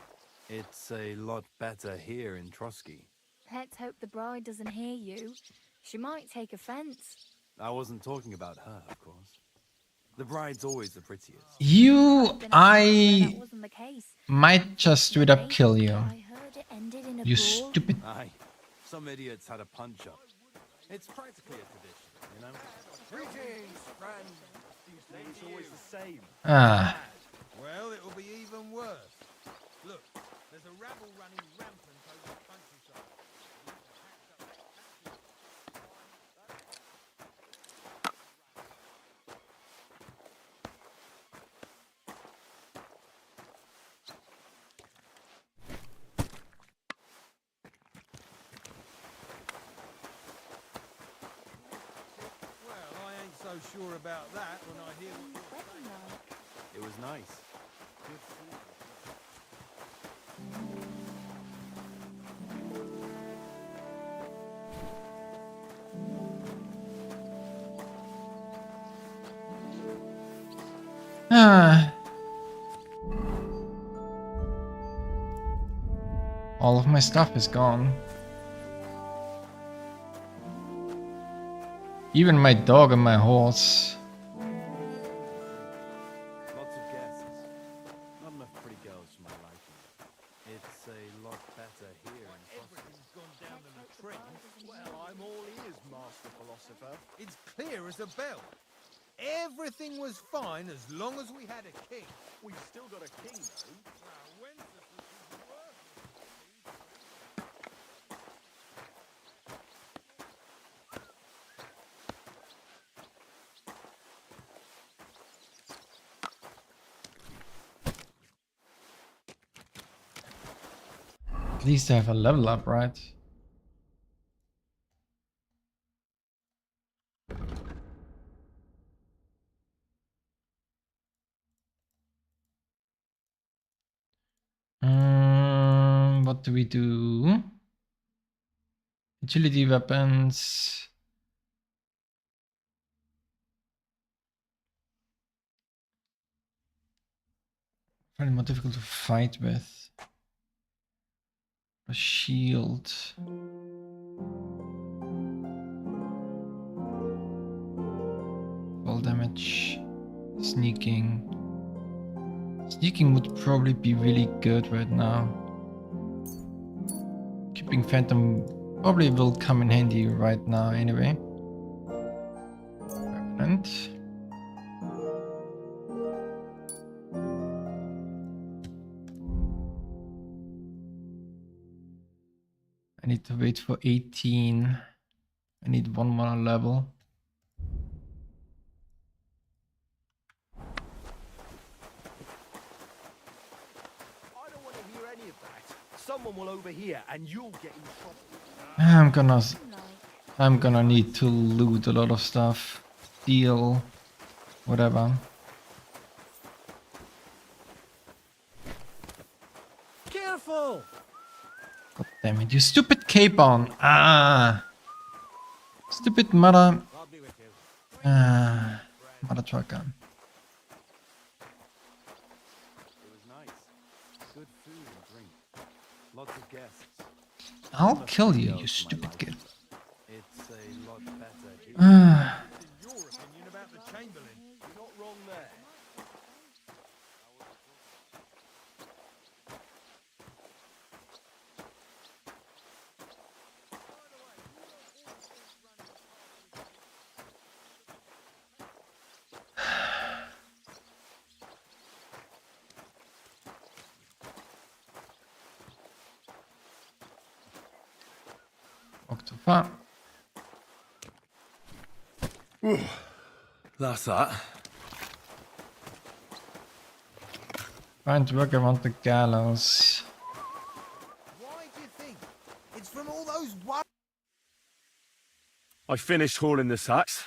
It's a lot better here in Trotsky.
Let's hope the bride doesn't hear you. She might take offense.
I wasn't talking about her, of course. The bride's always the prettiest.
I might just straight up kill you. You stupid.
Aye. Some idiots had a punch-up. It's practically a tradition, you know?
Greetings, friend.
It's always the same.
Well, it'll be even worse. Look, there's a rabble running rampant over the countryside.
sure about that when I hear what you're saying.
It was nice. Good food.
All of my stuff is gone. Even my dog and my horse.
Lots of guests. Not enough pretty girls for my liking. It's a lot better here in
Everything's gone down in the tree. Well, I'm all ears, Master Philosopher. It's clear as a bell. Everything was fine as long as we had a king.
We've still got a king, though.
Well, when's the work?
At least I have a level up, right? What do we do? Agility weapons. Find it more difficult to fight with. A shield. Fall damage. Sneaking. Sneaking would probably be really good right now. Keeping Phantom probably will come in handy right now anyway. Permanent. I need to wait for 18. I need one more level.
I don't want to hear any of that. Someone will overhear and you'll get in trouble.
I'm gonna need to loot a lot of stuff. Steal. Whatever.
Careful!
God damn it, you stupid Capon! Ah! Stupid mother... mother trucker.
It was nice. Good food and drink. Lots of guests.
I'll kill you, you stupid kid.
It's a lot better here.
Your opinion about the Chamberlain. You're not wrong there.
Walk too far.
That's that.
Trying to work around the gallows.
Why do you think? It's from all those
I finished hauling the sacks.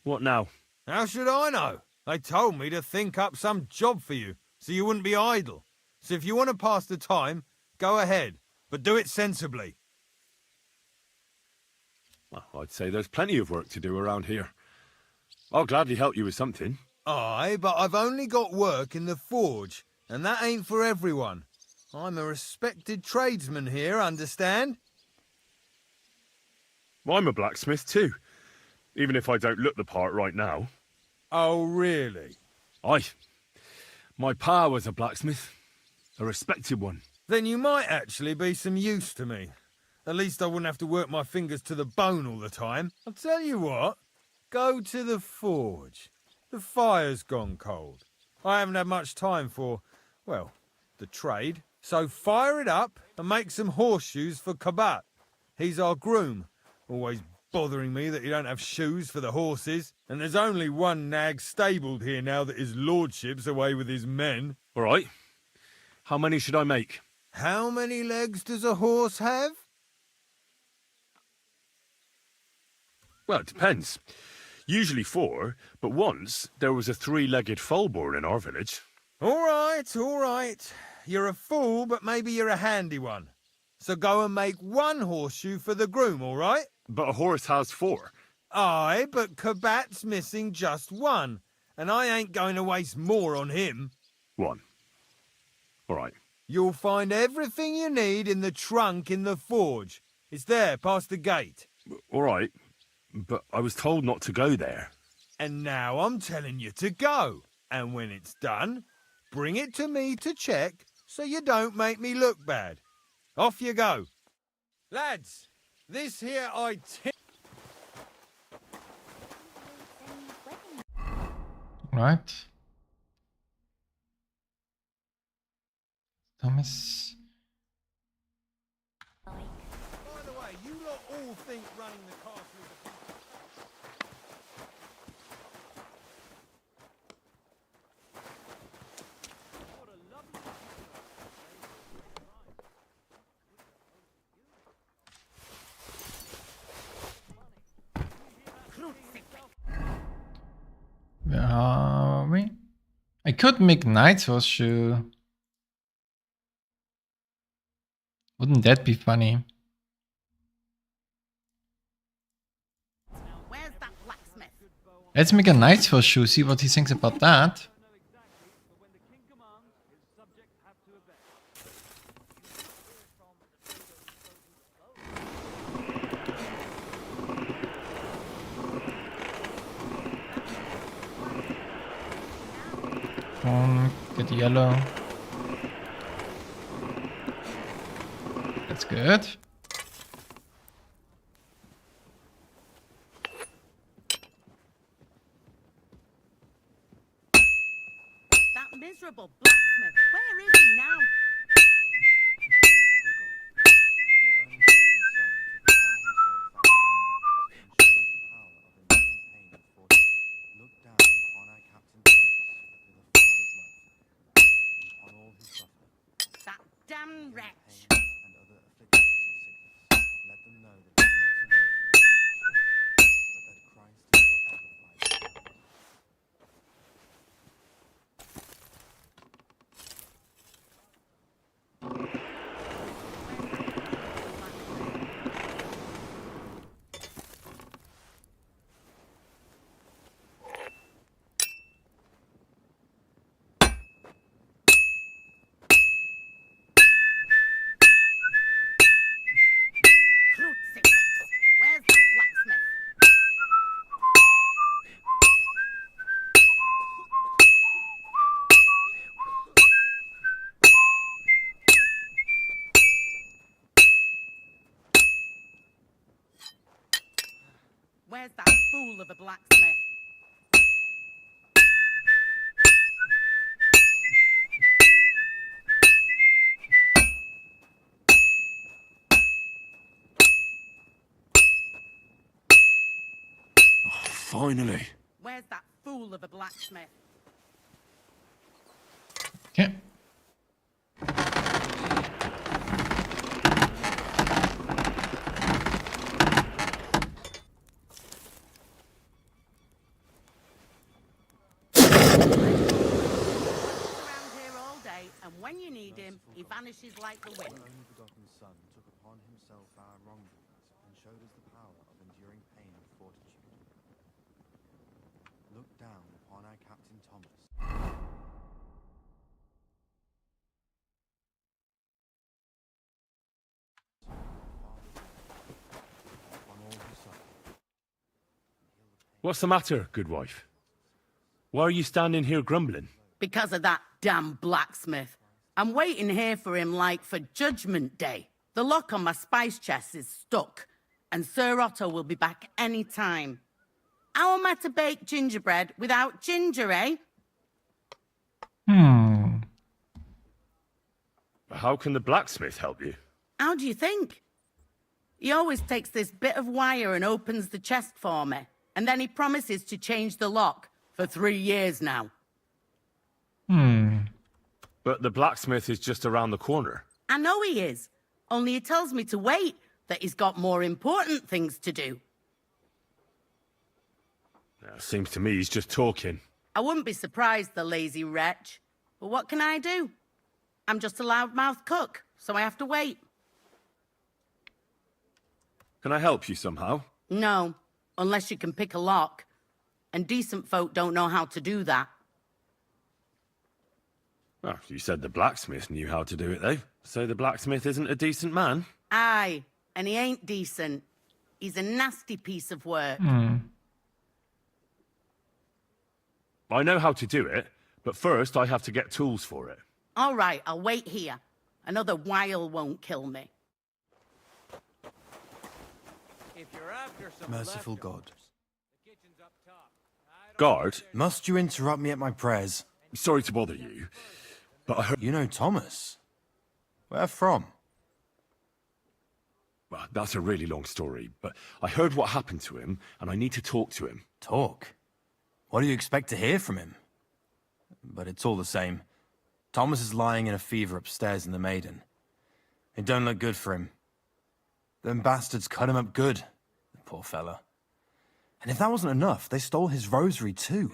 What now?
How should I know? They told me to think up some job for you, so you wouldn't be idle. So if you want to pass the time, go ahead, but do it sensibly.
Well, I'd say there's plenty of work to do around here. I'll gladly help you with something.
Aye, but I've only got work in the forge, and that ain't for everyone. I'm a respected tradesman here, understand?
Well, I'm a blacksmith too, even if I don't look the part right now.
Oh, really?
Aye. My pa was a blacksmith, a respected one.
Then you might actually be some use to me. At least I wouldn't have to work my fingers to the bone all the time. I'll tell you what, go to the forge. The fire's gone cold. I haven't had much time for, well, the trade. So fire it up and make some horseshoes for Kabat. He's our groom, always bothering me that you don't have shoes for the horses. And there's only one nag stabled here now that his lordship's away with his men.
All right. How many should I make?
How many legs does a horse have?
Well, it depends. Usually 4, but once there was a 3-legged foal born in our village.
All right. You're a fool, but maybe you're a handy one. So go and make 1 horseshoe for the groom, all right?
But a horse has 4.
Aye, but Kabat's missing just 1, and I ain't going to waste more on him.
1. All right.
You'll find everything you need in the trunk in the forge. It's there, past the gate.
All right, but I was told not to go there.
And now I'm telling you to go. And when it's done, bring it to me to check so you don't make me look bad. Off you go. Lads, this here
Right. Thomas.
By the way, you lot all think running the castle is
Where are we? I could make Knight's Horseshoe. Wouldn't that be funny?
Where's that blacksmith?
Let's make a Knight's Horseshoe, see what he thinks about that. Get yellow. That's good.
That miserable blacksmith. Where is he now?
Look down upon our Captain Thomas with a father's love, and upon all who suffer.
That damn wretch.
And other afflictions or sickness. Let them know that they are not alone in this affliction, but that Christ is forever by their side.
Where's that blacksmith? Where's that fool of a blacksmith?
Finally.
Where's that fool of a blacksmith?
Okay.
And when you need him, he vanishes like the wind.
Our only begotten Son took upon himself our wrongdoings and showed us the power of enduring pain and fortitude. Look down upon our Captain Thomas.
What's the matter, good wife? Why are you standing here grumbling?
Because of that damn blacksmith. I'm waiting here for him like for Judgment Day. The lock on my spice chest is stuck, and Sir Otto will be back any time. How am I to bake gingerbread without ginger, eh?
How can the blacksmith help you?
How do you think? He always takes this bit of wire and opens the chest for me, and then he promises to change the lock for 3 years now.
But the blacksmith is just around the corner.
I know he is, only he tells me to wait, that he's got more important things to do.
Seems to me he's just talking.
I wouldn't be surprised, the lazy wretch. But what can I do? I'm just a loudmouth cook, so I have to wait.
Can I help you somehow?
No, unless you can pick a lock. And decent folk don't know how to do that.
Oh, you said the blacksmith knew how to do it, though. So the blacksmith isn't a decent man?
Aye, and he ain't decent. He's a nasty piece of work.
I know how to do it, but first I have to get tools for it.
All right, I'll wait here. Another while won't kill me.
If you're after some
Merciful God.
Guard?
Must you interrupt me at my prayers?
Sorry to bother you, but I heard...
You know Thomas? Where from?
Well, that's a really long story, but I heard what happened to him, and I need to talk to him.
Talk? What do you expect to hear from him? But it's all the same. Thomas is lying in a fever upstairs in the Maiden. It don't look good for him. Them bastards cut him up good, the poor fella. And if that wasn't enough, they stole his rosary too.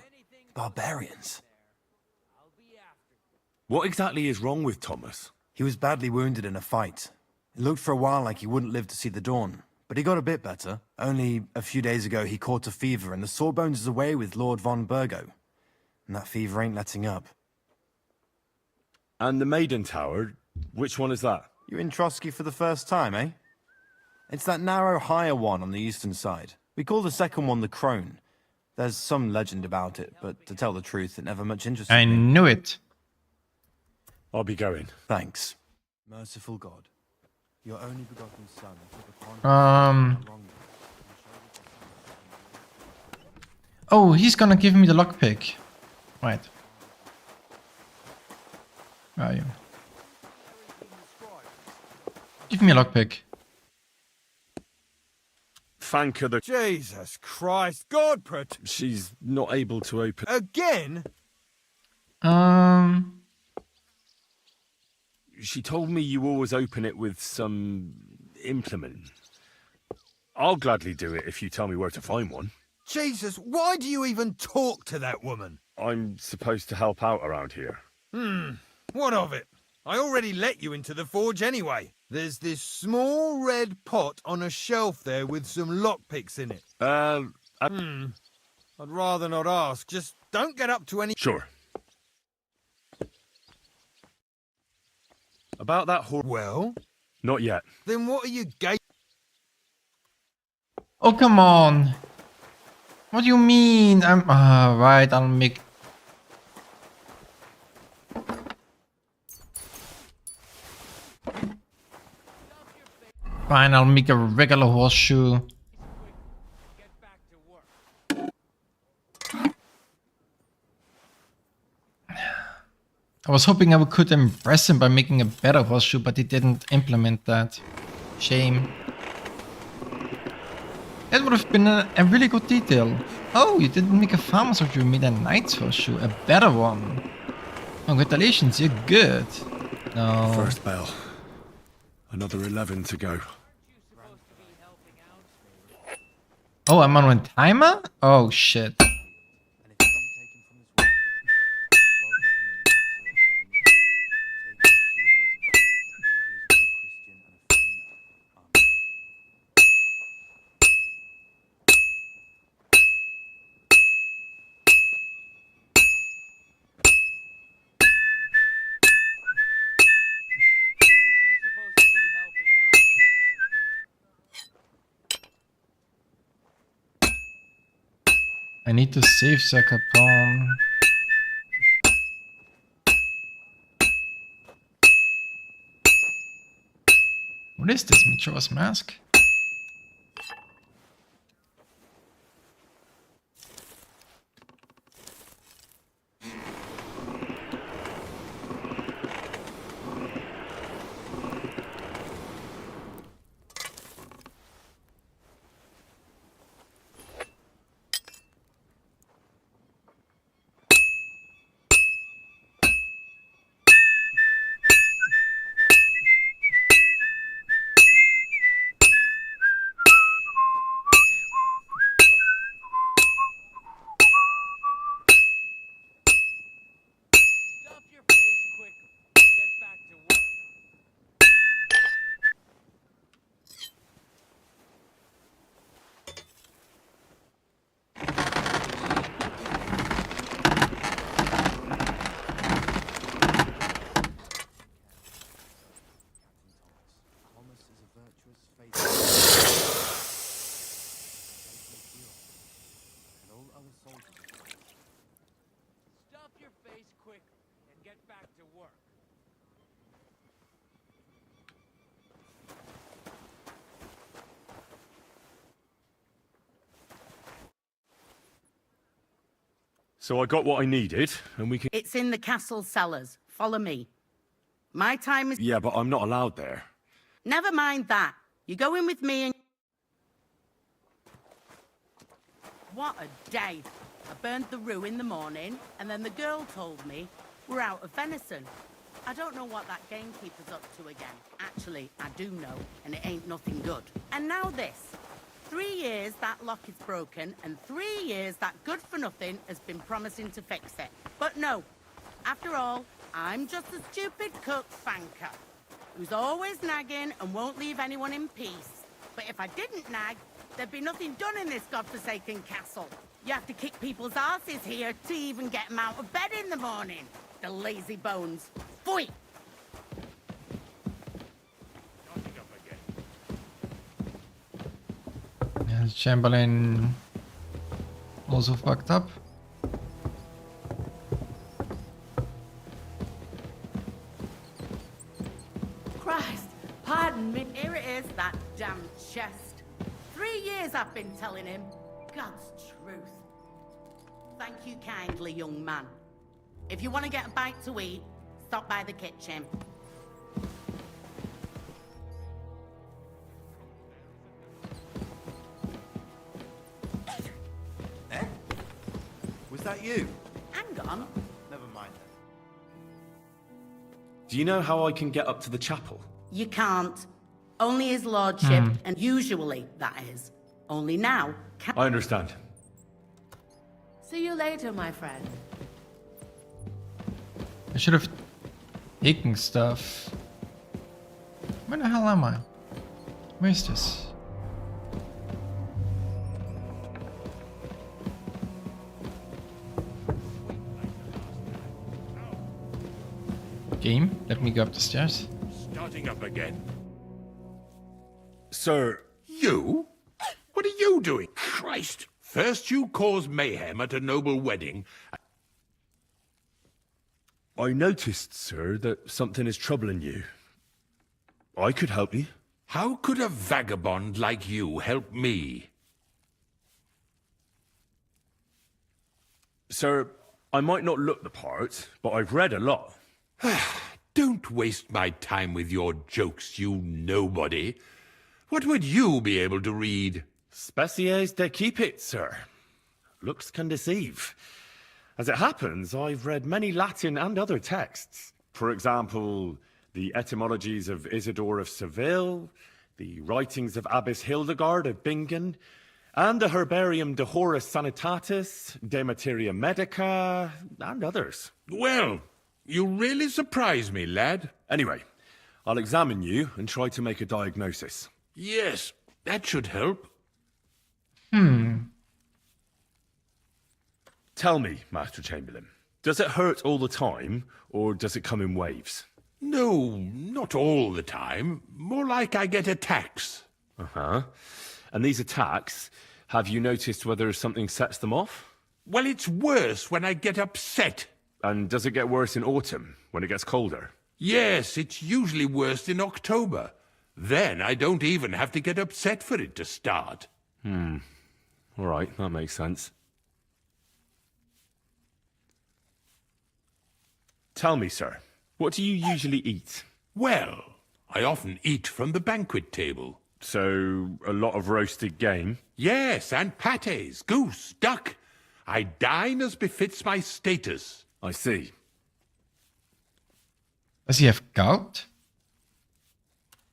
Barbarians.
What exactly is wrong with Thomas?
He was badly wounded in a fight. It looked for a while like he wouldn't live to see the dawn, but he got a bit better. Only a few days ago he caught a fever and the Sawbones is away with Lord von Burgo. And that fever ain't letting up.
And the Maiden Tower, which one is that?
You're in Trotsky for the first time, eh? It's that narrow, higher one on the eastern side. We call the second one the Crone. There's some legend about it, but to tell the truth, it never much interested me.
I knew it.
I'll be going.
Thanks. Merciful God, your only begotten Son took upon
Oh, he's gonna give me the lockpick. Right. Where are you? Give me a lockpick.
Thank her.
Jesus Christ, God
She's not able to open.
Again?
She told me you always open it with some implement. I'll gladly do it if you tell me where to find one.
Jesus, why do you even talk to that woman?
I'm supposed to help out around here.
What of it? I already let you into the forge anyway. There's this small red pot on a shelf there with some lockpicks in it. I'd rather not ask. Just don't get up to any...
Sure. About that
Well?
Not yet.
Then what are you gay...
Oh, come on. What do you mean? Right, I'll make... Fine, I'll make a regular horseshoe. I was hoping I could impress him by making a better horseshoe, but he didn't implement that. Shame. That would have been a really good detail. Oh, you didn't make a farmer's horseshoe, you made a knight's horseshoe, a better one. Congratulations, you're good. No.
First bell. Another 11 to go.
Oh, I'm on a timer? Oh, shit. I need to save Sir Capon. What is this, Majora's Mask?
Stuff your face quick and get back to work.
So I got what I needed, and we can...
It's in the castle cellars. Follow me. My time is...
Yeah, but I'm not allowed there.
Never mind that. You go in with me and... What a day. I burned the rue in the morning, and then the girl told me we're out of venison. I don't know what that gamekeeper's up to again. Actually, I do know, and it ain't nothing good. And now this. 3 years that lock is broken, and 3 years that good-for-nothing has been promising to fix it. But no. After all, I'm just a stupid cook fanker who's always nagging and won't leave anyone in peace. But if I didn't nag, there'd be nothing done in this godforsaken castle. You have to kick people's asses here to even get them out of bed in the morning. The lazy bones. Pfui!
Yeah, Chamberlain also fucked up.
Christ, pardon me. Here it is, that damn chest. 3 years I've been telling him. God's truth. Thank you kindly, young man. If you want to get a bite to eat, stop by the kitchen.
Eh? Was that you?
Hang on.
Never mind.
Do you know how I can get up to the chapel?
You can't. Only his lordship, and usually, that is. Only now...
I understand.
See you later, my friend.
I should have taken stuff. Where the hell am I? Where's this? Game, let me go up the stairs.
Starting up again.
Sir...
You? What are you doing? Christ! First you cause mayhem at a noble wedding.
I noticed, sir, that something is troubling you. I could help you.
How could a vagabond like you help me?
Sir, I might not look the part, but I've read a lot.
Don't waste my time with your jokes, you nobody. What would you be able to read?
Species de cipit, sir. Looks can deceive. As it happens, I've read many Latin and other texts. For example, the etymologies of Isidore of Seville, the writings of Abbess Hildegard of Bingen, and the Herbarium de Horis Sanitatis, De Materia Medica, and others.
Well, you really surprise me, lad.
Anyway, I'll examine you and try to make a diagnosis.
Yes, that should help.
Tell me, Master Chamberlain, does it hurt all the time, or does it come in waves?
No, not all the time. More like I get attacks.
Uh-huh. And these attacks, have you noticed whether something sets them off?
Well, it's worse when I get upset.
And does it get worse in autumn, when it gets colder?
Yes, it's usually worse in October. Then I don't even have to get upset for it to start.
All right, that makes sense. Tell me, sir, what do you usually eat?
Well, I often eat from the banquet table.
So, a lot of roasted game?
Yes, and pâtés, goose, duck. I dine as befits my status.
I see.
Does he have gout?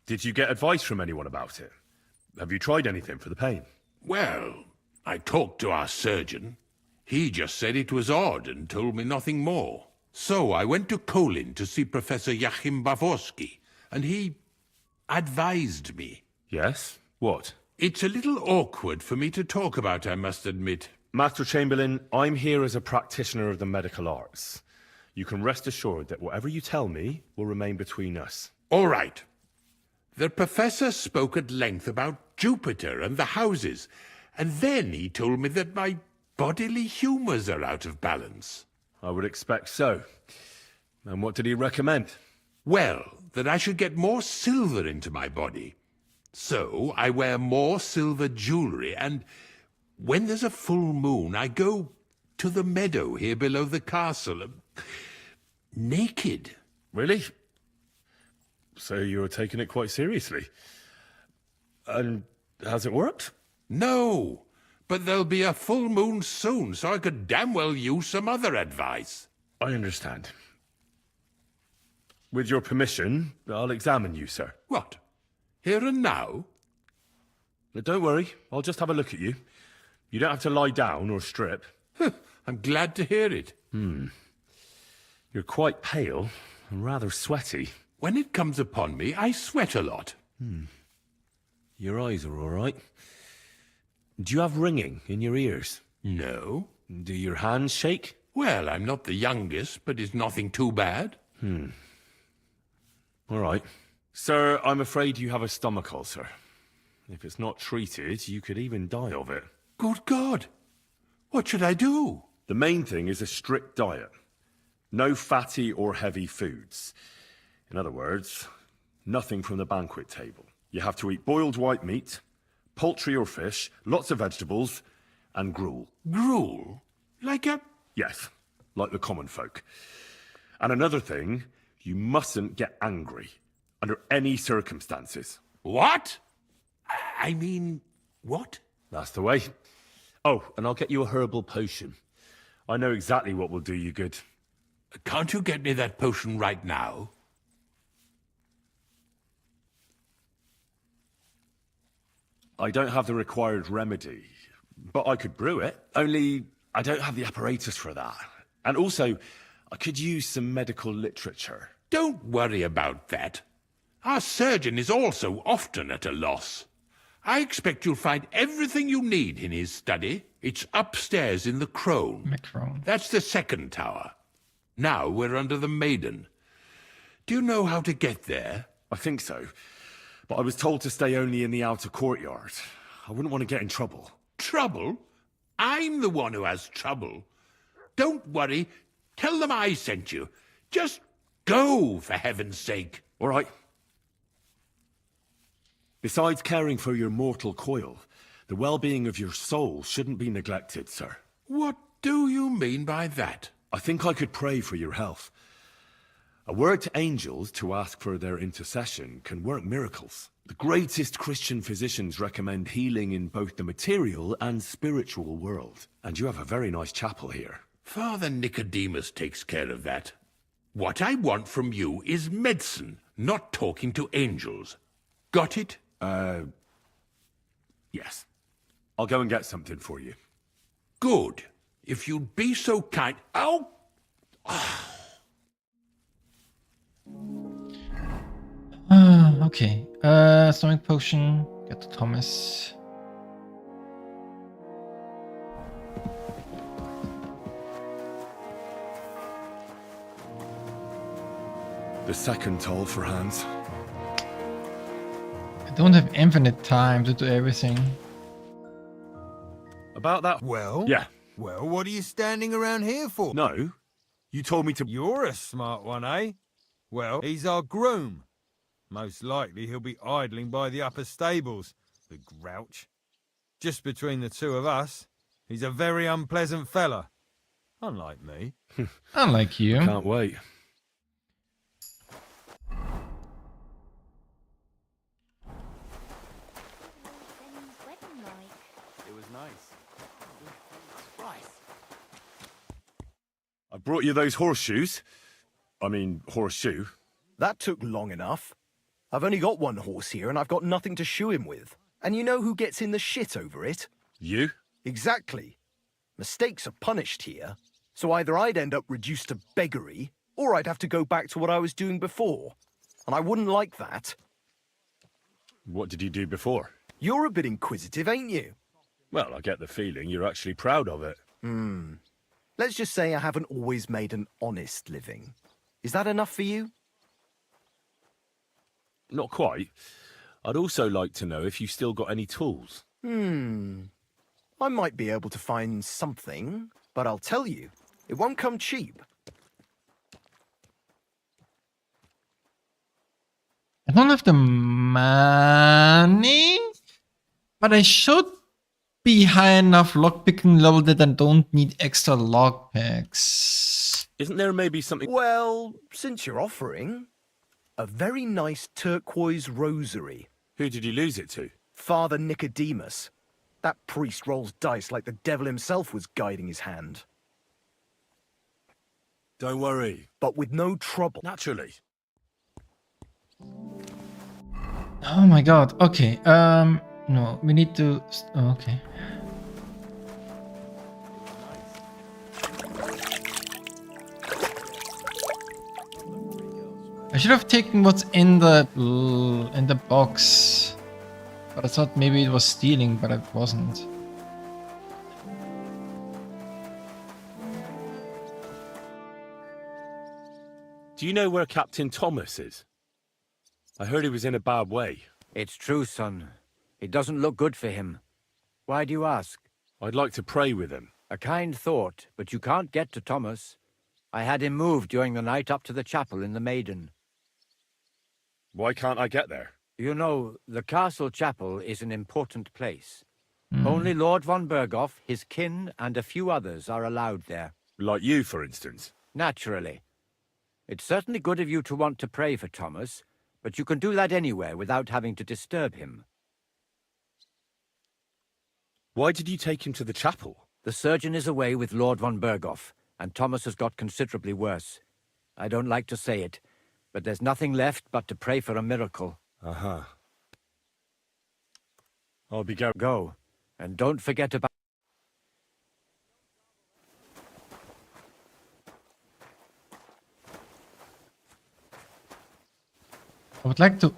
Did you get advice from anyone about it? Have you tried anything for the pain?
Well, I talked to our surgeon. He just said it was odd and told me nothing more. So I went to Kolin to see Professor Joachim Bavorsky, and he advised me.
Yes? What?
It's a little awkward for me to talk about, I must admit.
Master Chamberlain, I'm here as a practitioner of the medical arts. You can rest assured that whatever you tell me will remain between us.
All right. The professor spoke at length about Jupiter and the houses, and then he told me that my bodily humours are out of balance.
I would expect so. And what did he recommend?
Well, that I should get more silver into my body. So I wear more silver jewellery, and when there's a full moon, I go to the meadow here below the castle, naked.
Really? So you're taking it quite seriously. And has it worked?
No, but there'll be a full moon soon, so I could damn well use some other advice.
I understand. With your permission, I'll examine you, sir.
What? Here and now?
Don't worry, I'll just have a look at you. You don't have to lie down or strip.
I'm glad to hear it.
You're quite pale and rather sweaty.
When it comes upon me, I sweat a lot.
Your eyes are all right. Do you have ringing in your ears?
No.
Do your hands shake?
Well, I'm not the youngest, but it's nothing too bad.
All right. Sir, I'm afraid you have a stomach ulcer. If it's not treated, you could even die of it.
Good God! What should I do?
The main thing is a strict diet. No fatty or heavy foods. In other words, nothing from the banquet table. You have to eat boiled white meat, poultry or fish, lots of vegetables, and gruel.
Gruel? Like a...
Yes, like the common folk. And another thing, you mustn't get angry, under any circumstances.
What? I mean, what?
That's the way. Oh, and I'll get you a herbal potion. I know exactly what will do you good.
Can't you get me that potion right now?
I don't have the required remedy, but I could brew it. Only, I don't have the apparatus for that. And also, I could use some medical literature.
Don't worry about that. Our surgeon is also often at a loss. I expect you'll find everything you need in his study. It's upstairs in the Crone. That's the second tower. Now we're under the Maiden. Do you know how to get there?
I think so. But I was told to stay only in the outer courtyard. I wouldn't want to get in trouble.
Trouble? I'm the one who has trouble. Don't worry. Tell them I sent you. Just go, for heaven's sake.
All right. Besides caring for your mortal coil, the well-being of your soul shouldn't be neglected, sir.
What do you mean by that?
I think I could pray for your health. A word to angels to ask for their intercession can work miracles. The greatest Christian physicians recommend healing in both the material and spiritual world. And you have a very nice chapel here.
Father Nicodemus takes care of that. What I want from you is medicine, not talking to angels. Got it?
Yes. I'll go and get something for you.
Good. If you'd be so kind... Oh!
Okay. Stomach potion. Get to Thomas.
The second toll for Hans.
I don't have infinite time to do everything.
About that...
Well?
Yeah.
Well, what are you standing around here for?
No. You told me to...
You're a smart one, eh? Well, he's our groom. Most likely he'll be idling by the upper stables, the grouch. Just between the two of us, he's a very unpleasant fella. Unlike me.
Unlike you.
Can't wait.
It was nice.
I brought you those horseshoes. I mean, horseshoe.
That took long enough. I've only got one horse here and I've got nothing to shoe him with. And you know who gets in the shit over it?
You?
Exactly. Mistakes are punished here. So either I'd end up reduced to beggary, or I'd have to go back to what I was doing before. And I wouldn't like that.
What did you do before?
You're a bit inquisitive, ain't you?
Well, I get the feeling you're actually proud of it.
Let's just say I haven't always made an honest living. Is that enough for you?
Not quite. I'd also like to know if you still got any tools.
I might be able to find something, but I'll tell you, it won't come cheap.
I don't have the money, but I should be high enough lockpicking level that I don't need extra lockpicks.
Isn't there maybe something...
Well, since you're offering, a very nice turquoise rosary.
Who did you lose it to?
Father Nicodemus. That priest rolls dice like the devil himself was guiding his hand.
Don't worry.
But with no trouble.
Naturally.
Oh my god, okay. No, we need to... Oh, okay. I should have taken what's in the box. But I thought maybe it was stealing, but it wasn't.
Do you know where Captain Thomas is? I heard he was in a bad way.
It's true, son. It doesn't look good for him. Why do you ask?
I'd like to pray with him.
A kind thought, but you can't get to Thomas. I had him moved during the night up to the chapel in the Maiden.
Why can't I get there?
You know, the castle chapel is an important place. Only Lord von Berghoff, his kin, and a few others are allowed there.
Like you, for instance?
Naturally. It's certainly good of you to want to pray for Thomas, but you can do that anywhere without having to disturb him.
Why did you take him to the chapel?
The surgeon is away with Lord von Berghoff, and Thomas has got considerably worse. I don't like to say it, but there's nothing left but to pray for a miracle.
I'll be going.
Go, and don't forget about...
I would like to...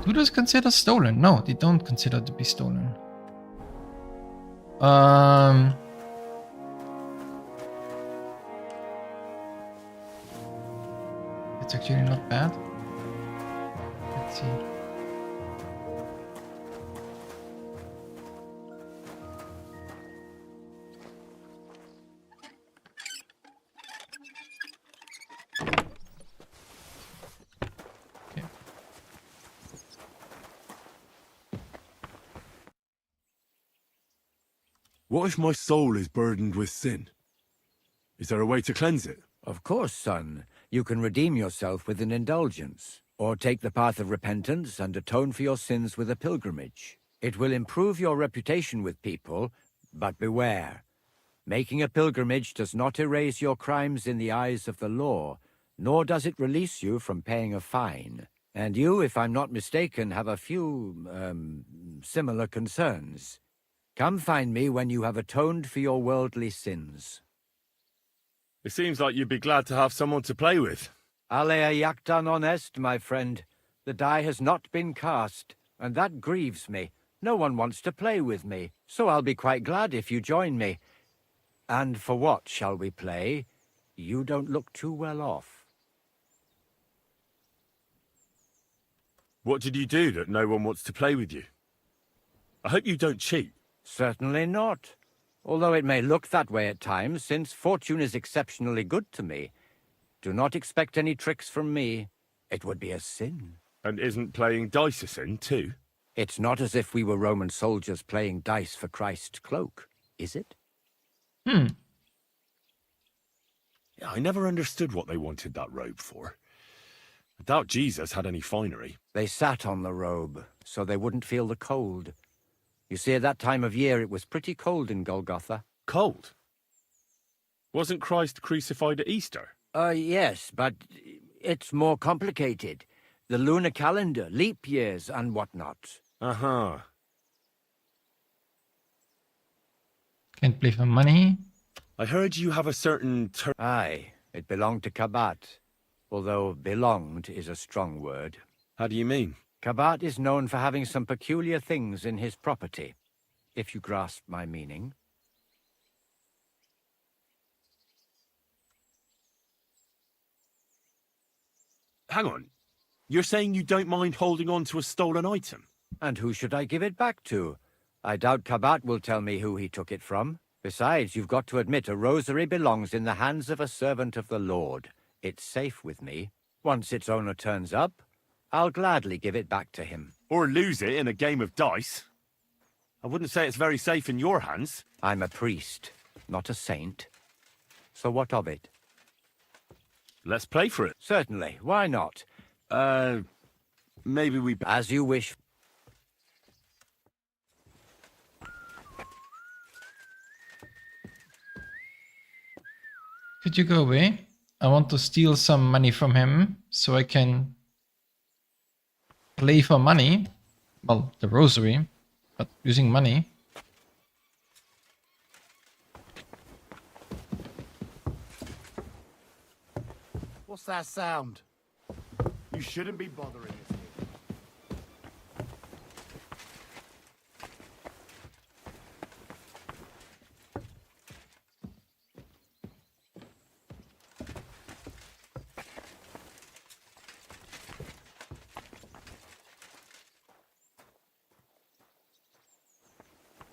Do those consider stolen? No, they don't consider to be stolen. It's actually not bad. Let's see.
What if my soul is burdened with sin? Is there a way to cleanse it?
Of course, son. You can redeem yourself with an indulgence, or take the path of repentance and atone for your sins with a pilgrimage. It will improve your reputation with people, but beware. Making a pilgrimage does not erase your crimes in the eyes of the law, nor does it release you from paying a fine. And you, if I'm not mistaken, have a few, similar concerns. Come find me when you have atoned for your worldly sins.
It seems like you'd be glad to have someone to play with.
Alea jacta non est, my friend. The die has not been cast, and that grieves me. No one wants to play with me, so I'll be quite glad if you join me. And for what shall we play? You don't look too well off.
What did you do that no one wants to play with you? I hope you don't cheat.
Certainly not. Although it may look that way at times, since fortune is exceptionally good to me. Do not expect any tricks from me. It would be a sin.
And isn't playing dice a sin, too?
It's not as if we were Roman soldiers playing dice for Christ's cloak, is it?
Yeah, I never understood what they wanted that robe for. I doubt Jesus had any finery.
They sat on the robe, so they wouldn't feel the cold. You see, at that time of year, it was pretty cold in Golgotha.
Cold? Wasn't Christ crucified at Easter?
Yes, but it's more complicated. The lunar calendar, leap years, and whatnot.
Can't play for money.
I heard you have a certain...
Aye, it belonged to Kabat. Although belonged is a strong word.
How do you mean?
Kabat is known for having some peculiar things in his property, if you grasp my meaning.
Hang on. You're saying you don't mind holding on to a stolen item?
And who should I give it back to? I doubt Kabat will tell me who he took it from. Besides, you've got to admit a rosary belongs in the hands of a servant of the Lord. It's safe with me. Once its owner turns up, I'll gladly give it back to him.
Or lose it in a game of dice? I wouldn't say it's very safe in your hands.
I'm a priest, not a saint. So what of it?
Let's play for it.
Certainly. Why not?
Maybe we...
As you wish.
Could you go away? I want to steal some money from him so I can play for money. Well, the rosary, but using money.
What's that sound? You shouldn't be bothering us.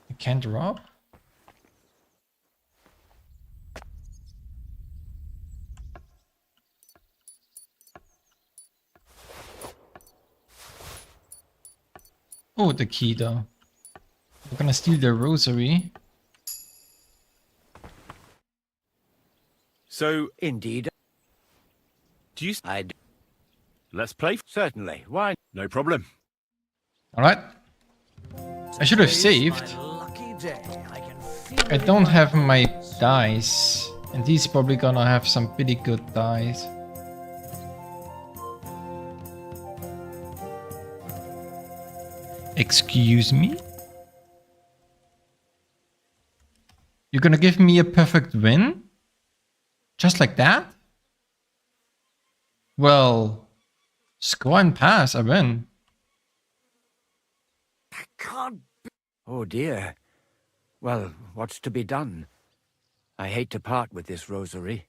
I can't rob? Oh, the key though. We're gonna steal the rosary.
So...
Indeed.
Do you... Let's play?
Certainly. Why?
No problem.
Alright. I should have saved. I don't have my dice. And he's probably gonna have some pretty good dice. Excuse me? You're gonna give me a perfect win? Just like that? Well, score and pass, I win.
Oh dear. Well, what's to be done? I hate to part with this rosary.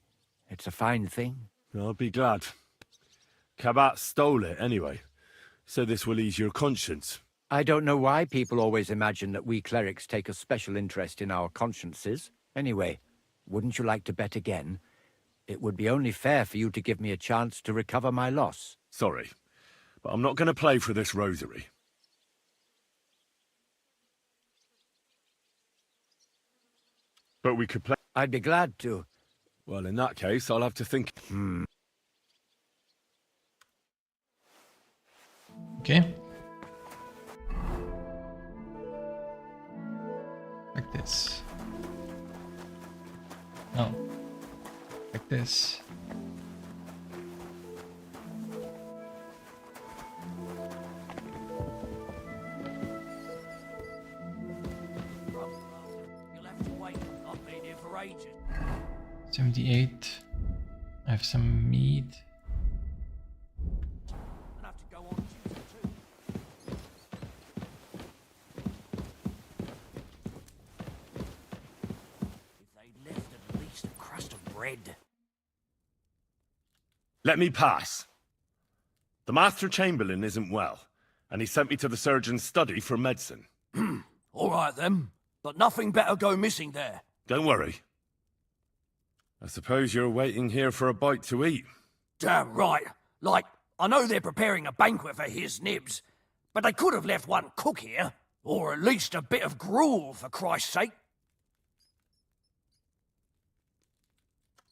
It's a fine thing.
I'll be glad. Kabat stole it anyway, so this will ease your conscience.
I don't know why people always imagine that we clerics take a special interest in our consciences. Anyway, wouldn't you like to bet again? It would be only fair for you to give me a chance to recover my loss.
Sorry, but I'm not going to play for this rosary. But we could play...
I'd be glad to.
Well, in that case, I'll have to think...
Okay. Like this. No. Like this.
You'll have to wait. I've been here for ages.
78. I have some meat.
I'll have to go on Tuesday too. If they'd left at least a crust of bread.
Let me pass. The Master Chamberlain isn't well, and he sent me to the surgeon's study for medicine.
All right then, but nothing better go missing there.
Don't worry. I suppose you're waiting here for a bite to eat.
Damn right. Like, I know they're preparing a banquet for his nibs, but they could have left one cook here, or at least a bit of gruel, for Christ's sake.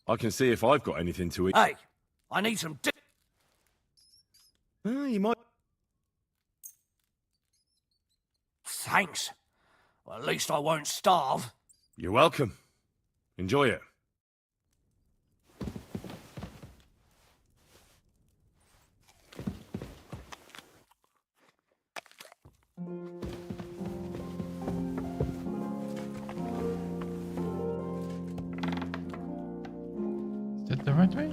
I can see if I've got anything to eat.
Hey, I need some
You might...
Thanks. Well, at least I won't starve.
You're welcome. Enjoy it.
it the right way?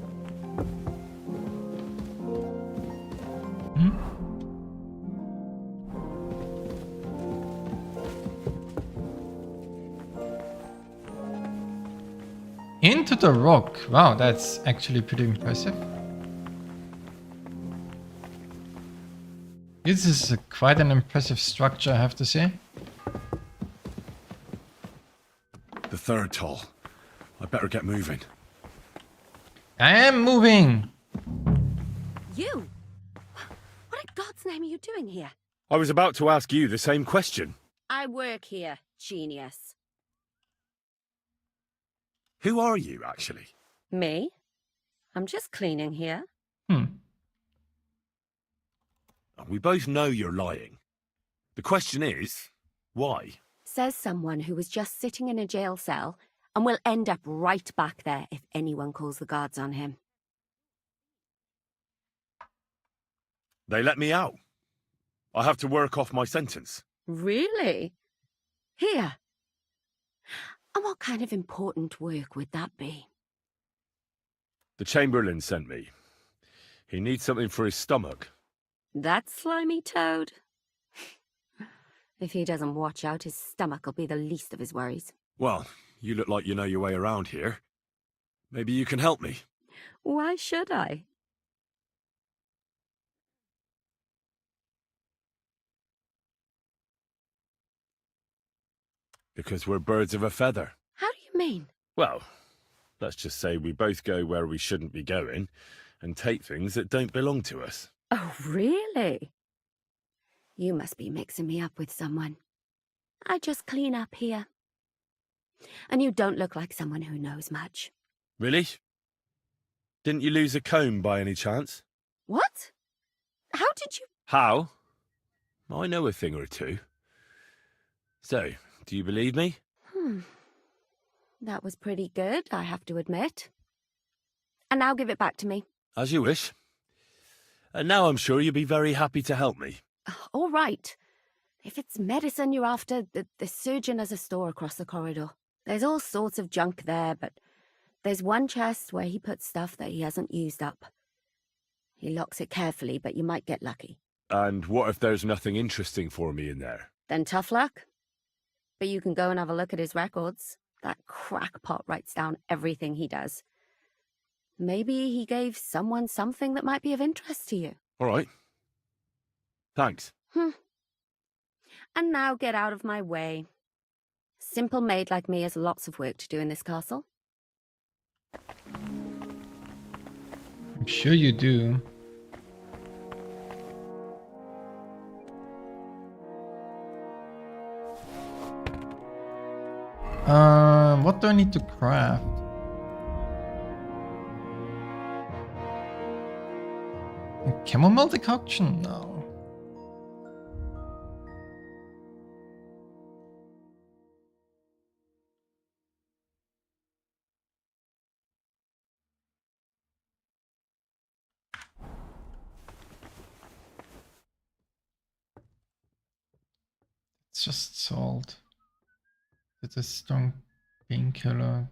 Hmm? Into the rock. Wow, that's actually pretty impressive. This is quite an impressive structure, I have to say.
The third toll. I better get moving.
I am moving!
You? What in God's name are you doing here?
I was about to ask you the same question.
I work here, genius.
Who are you, actually?
Me? I'm just cleaning here.
We both know you're lying. The question is, why?
Says someone who was just sitting in a jail cell and will end up right back there if anyone calls the guards on him.
They let me out. I have to work off my sentence.
Really? Here? And what kind of important work would that be?
The Chamberlain sent me. He needs something for his stomach.
That slimy toad? If he doesn't watch out, his stomach will be the least of his worries.
Well, you look like you know your way around here. Maybe you can help me.
Why should I?
Because we're birds of a feather.
How do you mean?
Well, let's just say we both go where we shouldn't be going and take things that don't belong to us.
Oh, really? You must be mixing me up with someone. I just clean up here. And you don't look like someone who knows much.
Really? Didn't you lose a comb by any chance?
What? How did you...
How? I know a thing or two. So, do you believe me?
That was pretty good, I have to admit. And now give it back to me.
As you wish. And now I'm sure you'll be very happy to help me.
All right. If it's medicine you're after, the surgeon has a store across the corridor. There's all sorts of junk there, but there's one chest where he puts stuff that he hasn't used up. He locks it carefully, but you might get lucky.
And what if there's nothing interesting for me in there?
Then tough luck. But you can go and have a look at his records. That crackpot writes down everything he does. Maybe he gave someone something that might be of interest to you.
All right. Thanks.
And now get out of my way. Simple maid like me has lots of work to do in this castle.
I'm sure you do. What do I need to craft? Chamomile decoction? No. It's just salt. It's a strong painkiller.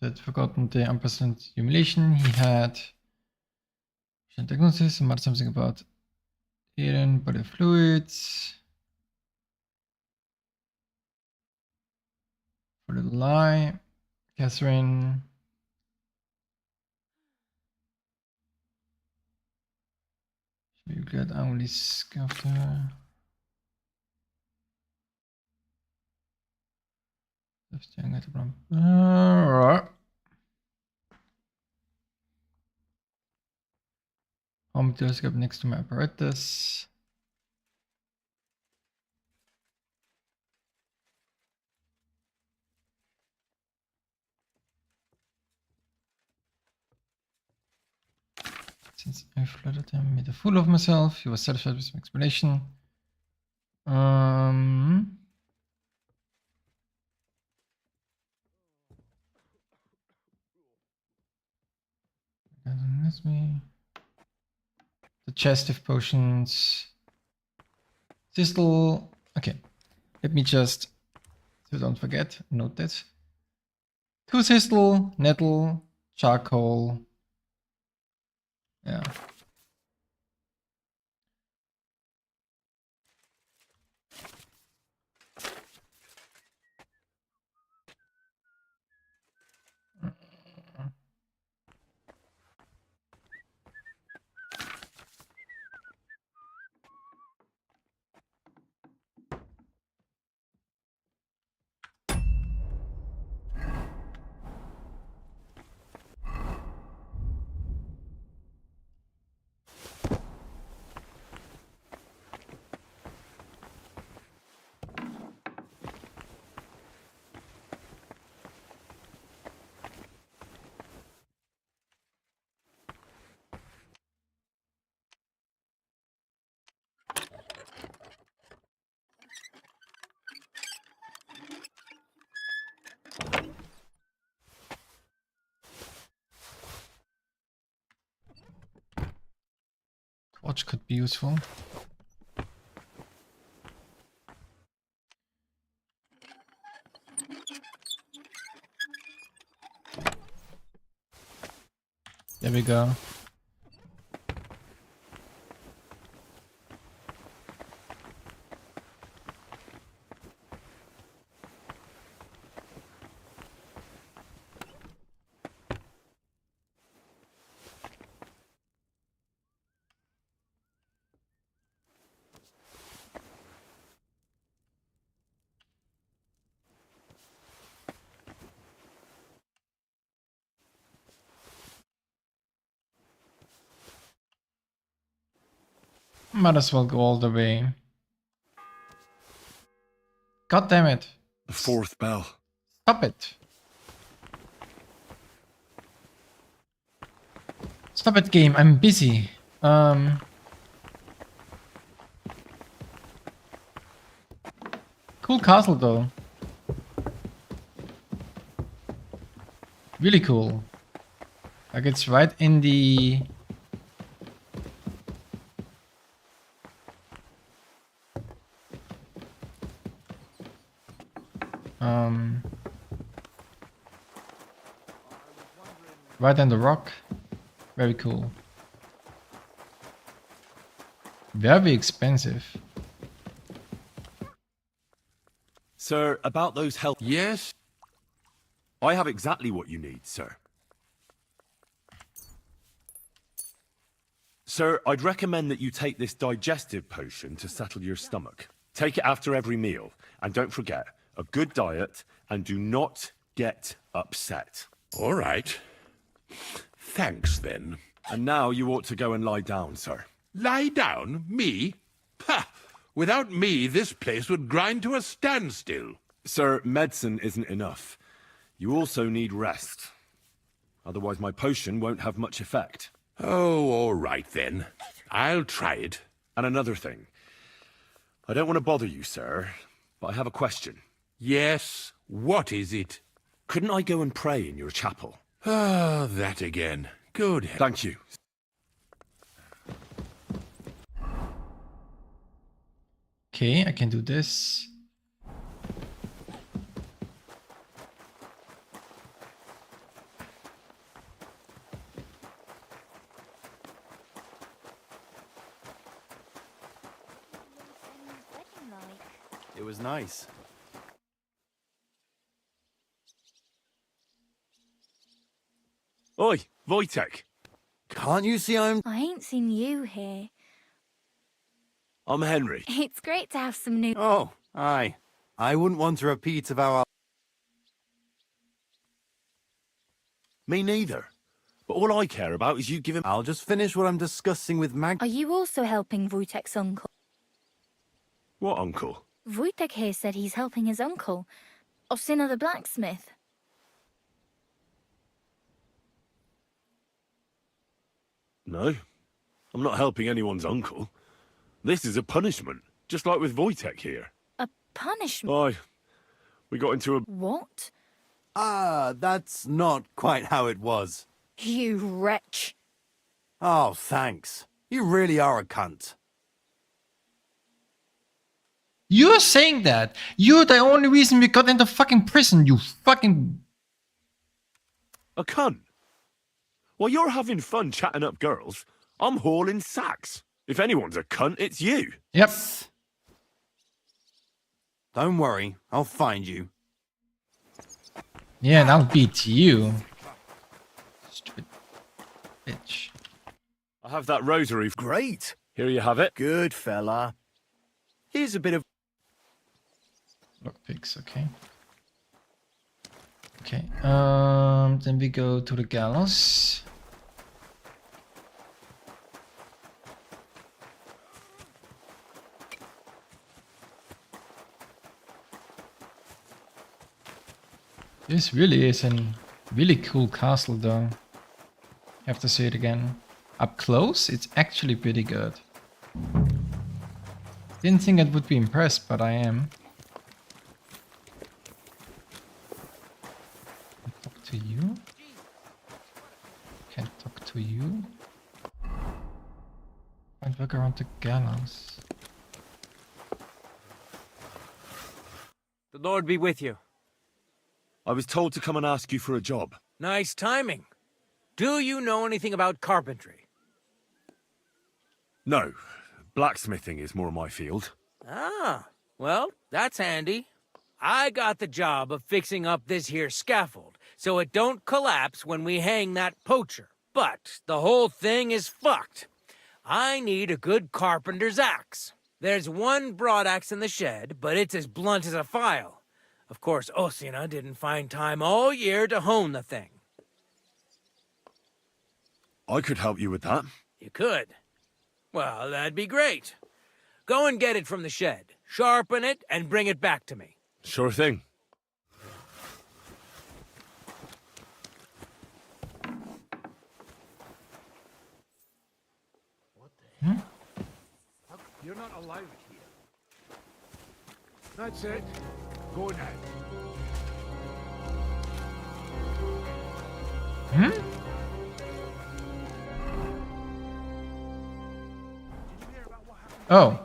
I'd forgotten the unprecedented humiliation he had. Diagnosis, might something about urine, body fluids. For the lie, Catherine. Should be glad I only scuffed her. Alright. Home telescope next to my apparatus. Since I flooded him, made a fool of myself. He was satisfied with my explanation. Excuse me. The chest of potions. Thistle. Okay. Let me just, so don't forget, note that. 2 thistle, nettle, charcoal. Yeah. Torch could be useful. There we go. Might as well go all the way. God damn it.
The 4th bell.
Stop it. Stop it, game. I'm busy. Cool castle though. Really cool. Like it's right in the right on the rock. Very cool. Very expensive.
Sir, about those health...
Yes?
I have exactly what you need, sir. Sir, I'd recommend that you take this digestive potion to settle your stomach. Take it after every meal. And don't forget, a good diet, and do not get upset.
All right. Thanks, then.
And now you ought to go and lie down, sir.
Lie down? Me? Ha! Without me, this place would grind to a standstill.
Sir, medicine isn't enough. You also need rest. Otherwise my potion won't have much effect.
Oh, all right then. I'll try it.
And another thing. I don't want to bother you, sir, but I have a question.
Yes? What is it?
Couldn't I go and pray in your chapel?
Ah, that again. Good.
Thank you.
Okay, I can do this.
It was nice.
Oi, Wojtek.
Can't you see
I ain't seen you here.
I'm Henry.
It's great to have some new...
Oh, aye. I wouldn't want a repeat of our...
Me neither. But all I care about is you giving...
I'll just finish what I'm discussing with Mag...
Are you also helping Wojtek's uncle?
What uncle?
Wojtek here said he's helping his uncle, Osina the blacksmith.
No. I'm not helping anyone's uncle. This is a punishment, just like with Wojtek here.
A punishment?
Aye. We got into a...
What?
Ah, that's not quite how it was.
You wretch.
Oh, thanks. You really are a cunt.
You're saying that. You're the only reason we got into fucking prison, you fucking...
A cunt? While you're having fun chatting up girls, I'm hauling sacks. If anyone's a cunt, it's you.
Yep.
Don't worry, I'll find you.
Yeah, and I'll beat you. Stupid bitch.
I have that rosary.
Great.
Here you have it.
Good fella. Here's a bit of...
Lockpicks, okay. Okay, then we go to the gallows. This really is a really cool castle though. I have to say it again. Up close, it's actually pretty good. Didn't think I would be impressed, but I am. Talk to you. Can't talk to you. I'd look around the gallows.
The Lord be with you.
I was told to come and ask you for a job.
Nice timing. Do you know anything about carpentry?
No. Blacksmithing is more my field.
Ah, well, that's handy. I got the job of fixing up this here scaffold, so it don't collapse when we hang that poacher. But the whole thing is fucked. I need a good carpenter's axe. There's one broadaxe in the shed, but it's as blunt as a file. Of course, Osina didn't find time all year to hone the thing.
I could help you with that.
You could? Well, that'd be great. Go and get it from the shed, sharpen it, and bring it back to me.
Sure thing.
You're not allowed here. That's it. Go now.
Oh.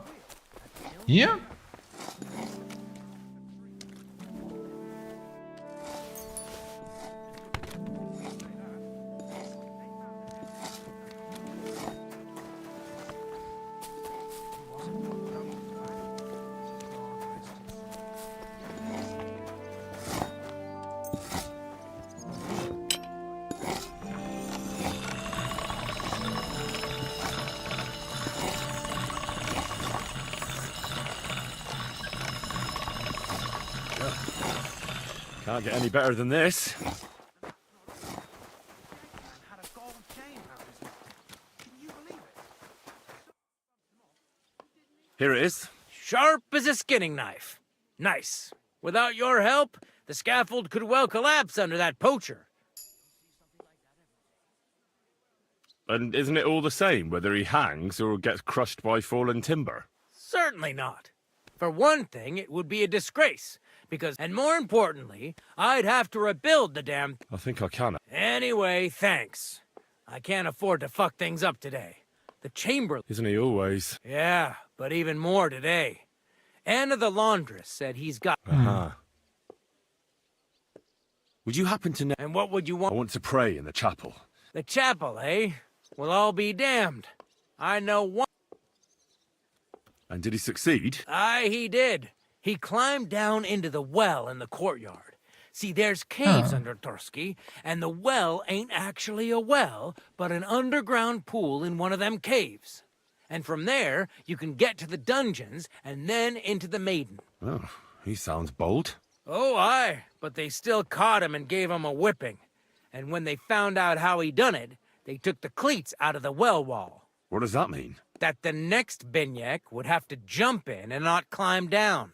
Yeah?
Can't get any better than this. Here it is.
Sharp as a skinning knife. Nice. Without your help, the scaffold could well collapse under that poacher.
And isn't it all the same whether he hangs or gets crushed by fallen timber?
Certainly not. For one thing, it would be a disgrace. Because, and more importantly, I'd have to rebuild the damn...
I think I can.
Anyway, thanks. I can't afford to fuck things up today. The chamberlain...
Isn't he always?
Yeah, but even more today. Anna the laundress said he's got...
Would you happen to know...
And what would you want?
I want to pray in the chapel.
The chapel, eh? Well, I'll be damned. I know one...
And did he succeed?
Aye, he did. He climbed down into the well in the courtyard. See, there's caves under Tursky, and the well ain't actually a well, but an underground pool in one of them caves. And from there, you can get to the dungeons, and then into the Maiden.
Oh, he sounds bold.
Oh, aye, but they still caught him and gave him a whipping. And when they found out how he done it, they took the cleats out of the well wall.
What does that mean?
That the next Binyek would have to jump in and not climb down.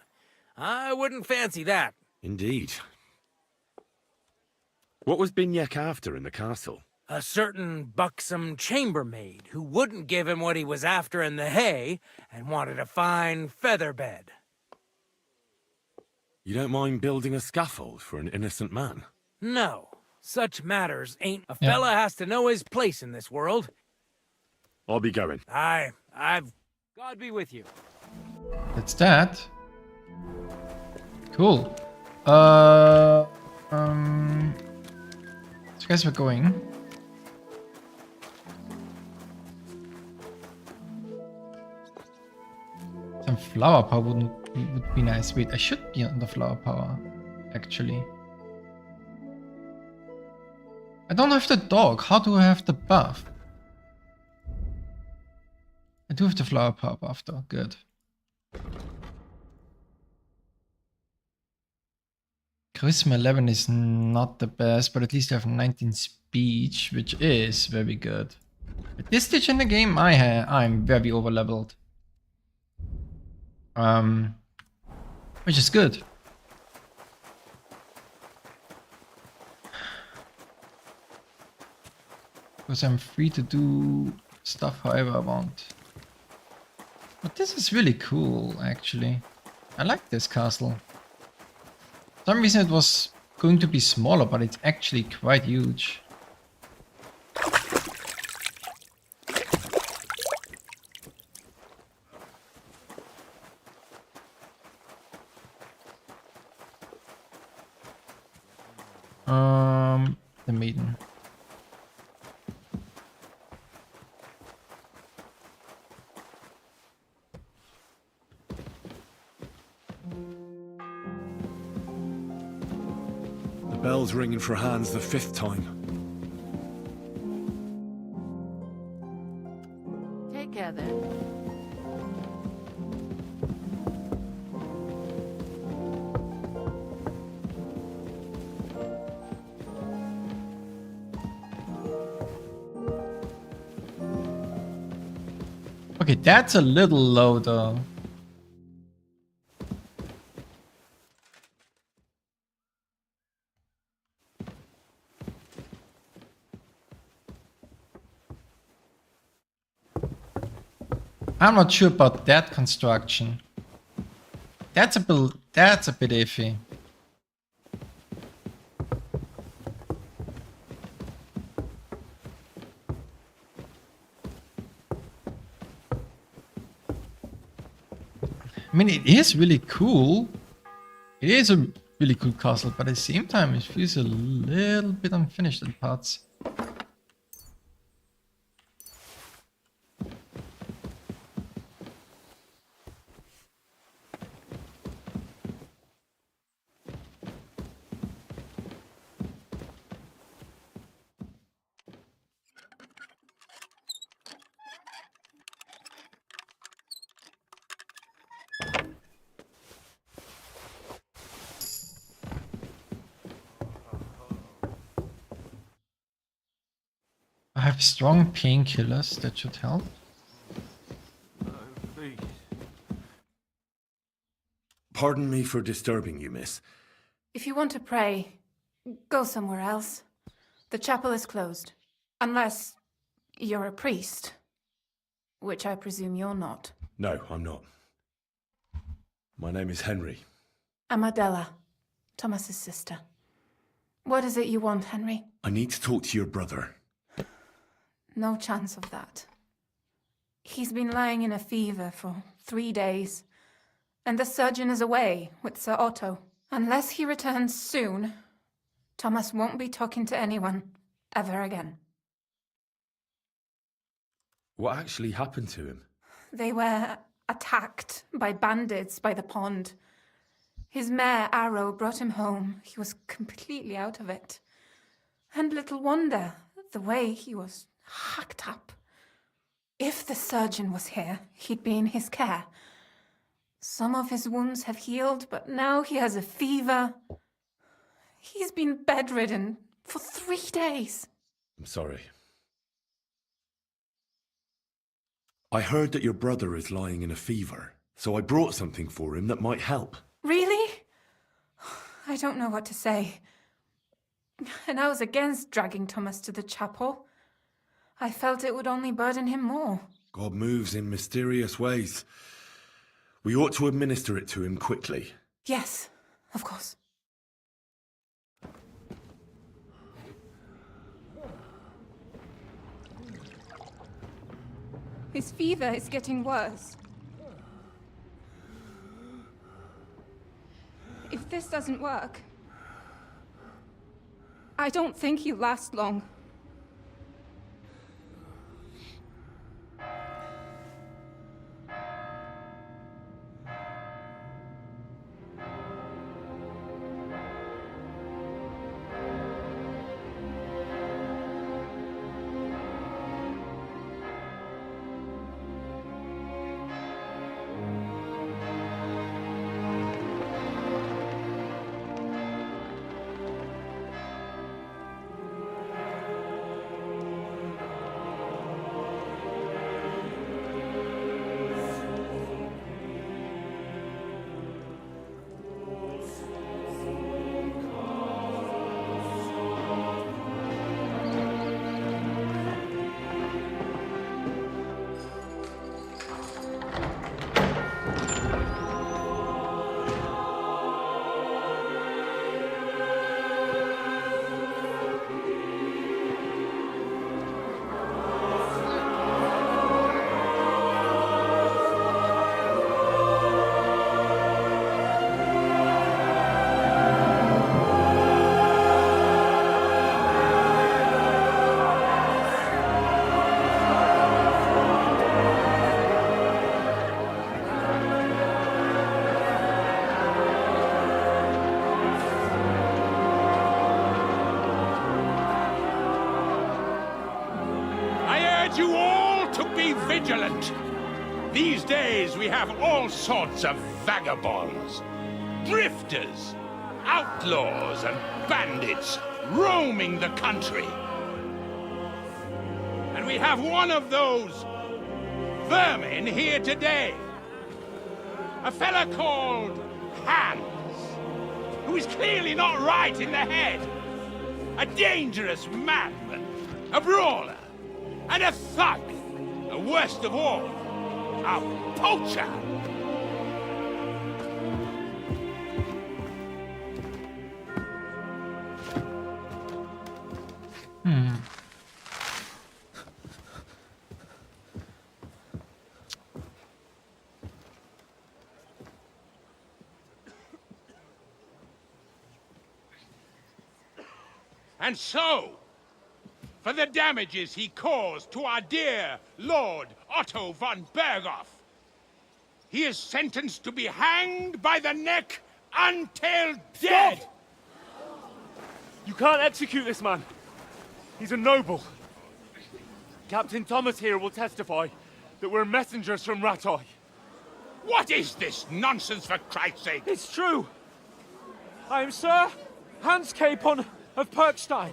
I wouldn't fancy that.
Indeed. What was Binyek after in the castle?
A certain buxom chambermaid who wouldn't give him what he was after in the hay and wanted a fine feather bed.
You don't mind building a scaffold for an innocent man?
No, such matters ain't... A fella has to know his place in this world.
I'll be going.
I've... God be with you.
That's that. Cool. So guys, we're going. Some flower power would be nice. Wait, I should be on the flower power, actually. I don't have the dog. How do I have the buff? I do have the flower power buff though. Good. Charisma 11 is not the best, but at least I have 19 speech, which is very good. At this stage in the game, I'm very over leveled. Which is good. Because I'm free to do stuff however I want. But this is really cool, actually. I like this castle. For some reason it was going to be smaller, but it's actually quite huge. The maiden.
The bell's ringing for Hans the 5th time.
Take care then.
Okay, that's a little low though. I'm not sure about that construction. That's a bit iffy. I mean, it is really cool. It is a really cool castle, but at the same time, it feels a little bit unfinished in parts. I have strong painkillers that should help.
Pardon me for disturbing you, miss.
If you want to pray, go somewhere else. The chapel is closed. Unless you're a priest. Which I presume you're not.
No, I'm not. My name is Henry.
I'm Adela, Thomas's sister. What is it you want, Henry?
I need to talk to your brother.
No chance of that. He's been lying in a fever for 3 days, and the surgeon is away with Sir Otto. Unless he returns soon, Thomas won't be talking to anyone ever again.
What actually happened to him?
They were attacked by bandits by the pond. His mare, Arrow, brought him home. He was completely out of it. And little wonder, the way he was hacked up. If the surgeon was here, he'd be in his care. Some of his wounds have healed, but now he has a fever. He's been bedridden for 3 days.
I'm sorry. I heard that your brother is lying in a fever, so I brought something for him that might help.
Really? I don't know what to say. And I was against dragging Thomas to the chapel. I felt it would only burden him more.
God moves in mysterious ways. We ought to administer it to him quickly.
Yes, of course. His fever is getting worse. If this doesn't work, I don't think he'll last long.
You all to be vigilant. These days we have all sorts of vagabonds, drifters, outlaws and bandits roaming the country. And we have one of those vermin here today. A fella called Hans, who is clearly not right in the head. A dangerous madman, a brawler, and a thug, and worst of all, a poacher. And so, for the damages he caused to our dear Lord Otto von Berghoff, he is sentenced to be hanged by the neck until dead!
Stop! You can't execute this man. He's a noble. Captain Thomas here will testify that we're messengers from Ratoi.
What is this nonsense, for Christ's sake?
It's true. I am Sir Hans Capon of Perkstein.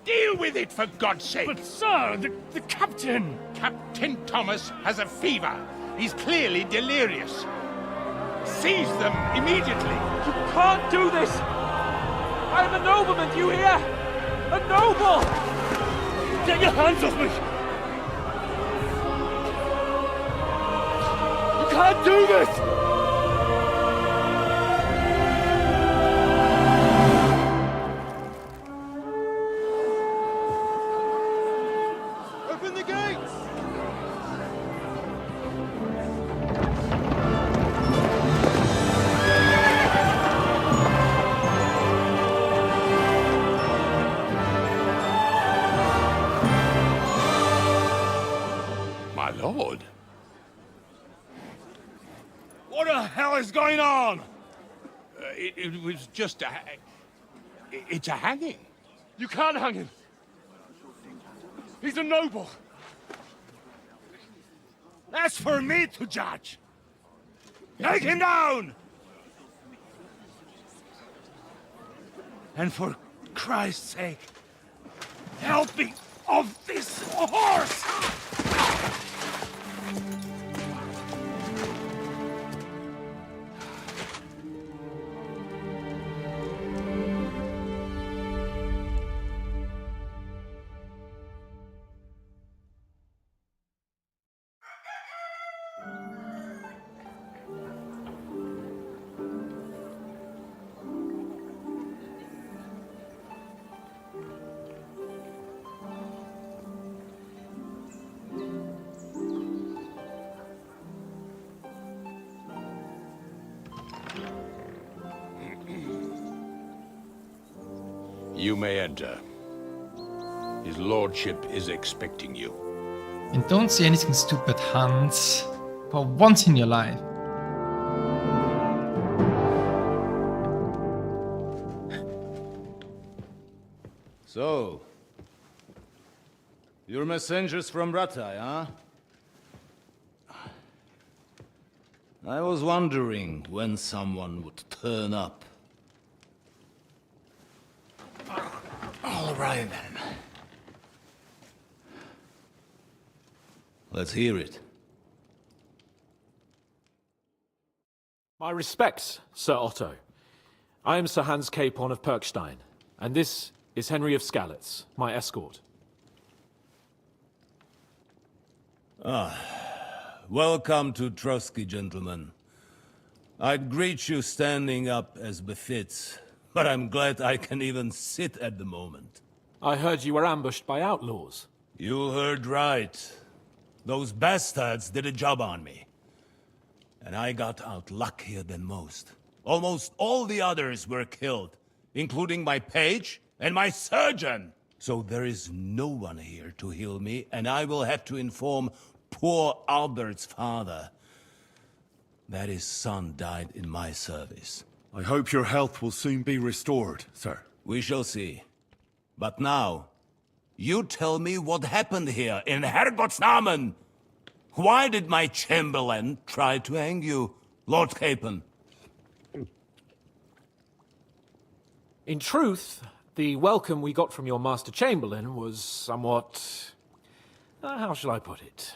Deal with it, for God's sake!
But, sir, the captain...
Captain Thomas has a fever. He's clearly delirious. Seize them immediately.
You can't do this! I am a nobleman, do you hear? A noble! Get your hands off me! You can't do this!
Lord.
What the hell is going on?
It was just a... It's a hanging.
You can't hang him. He's a noble.
That's for me to judge. Take him down! And for Christ's sake, help me off this horse!
You may enter. His lordship is expecting you.
And don't say anything stupid, Hans. For once in your life.
So, you're messengers from Ratai, huh? I was wondering when someone would turn up. All right, then. Let's hear it.
My respects, Sir Otto. I am Sir Hans Capon of Perkstein, and this is Henry of Skalitz, my escort.
Welcome to Trotsky, gentlemen. I'd greet you standing up as befits, but I'm glad I can even sit at the moment.
I heard you were ambushed by outlaws.
You heard right. Those bastards did a job on me. And I got out luckier than most. Almost all the others were killed, including my page and my surgeon. So there is no one here to heal me, and I will have to inform poor Albert's father that his son died in my service.
I hope your health will soon be restored, sir.
We shall see. But now, you tell me what happened here in Herrgottsnamen. Why did my chamberlain try to hang you, Lord Capon?
In truth, the welcome we got from your Master Chamberlain was somewhat... how shall I put it?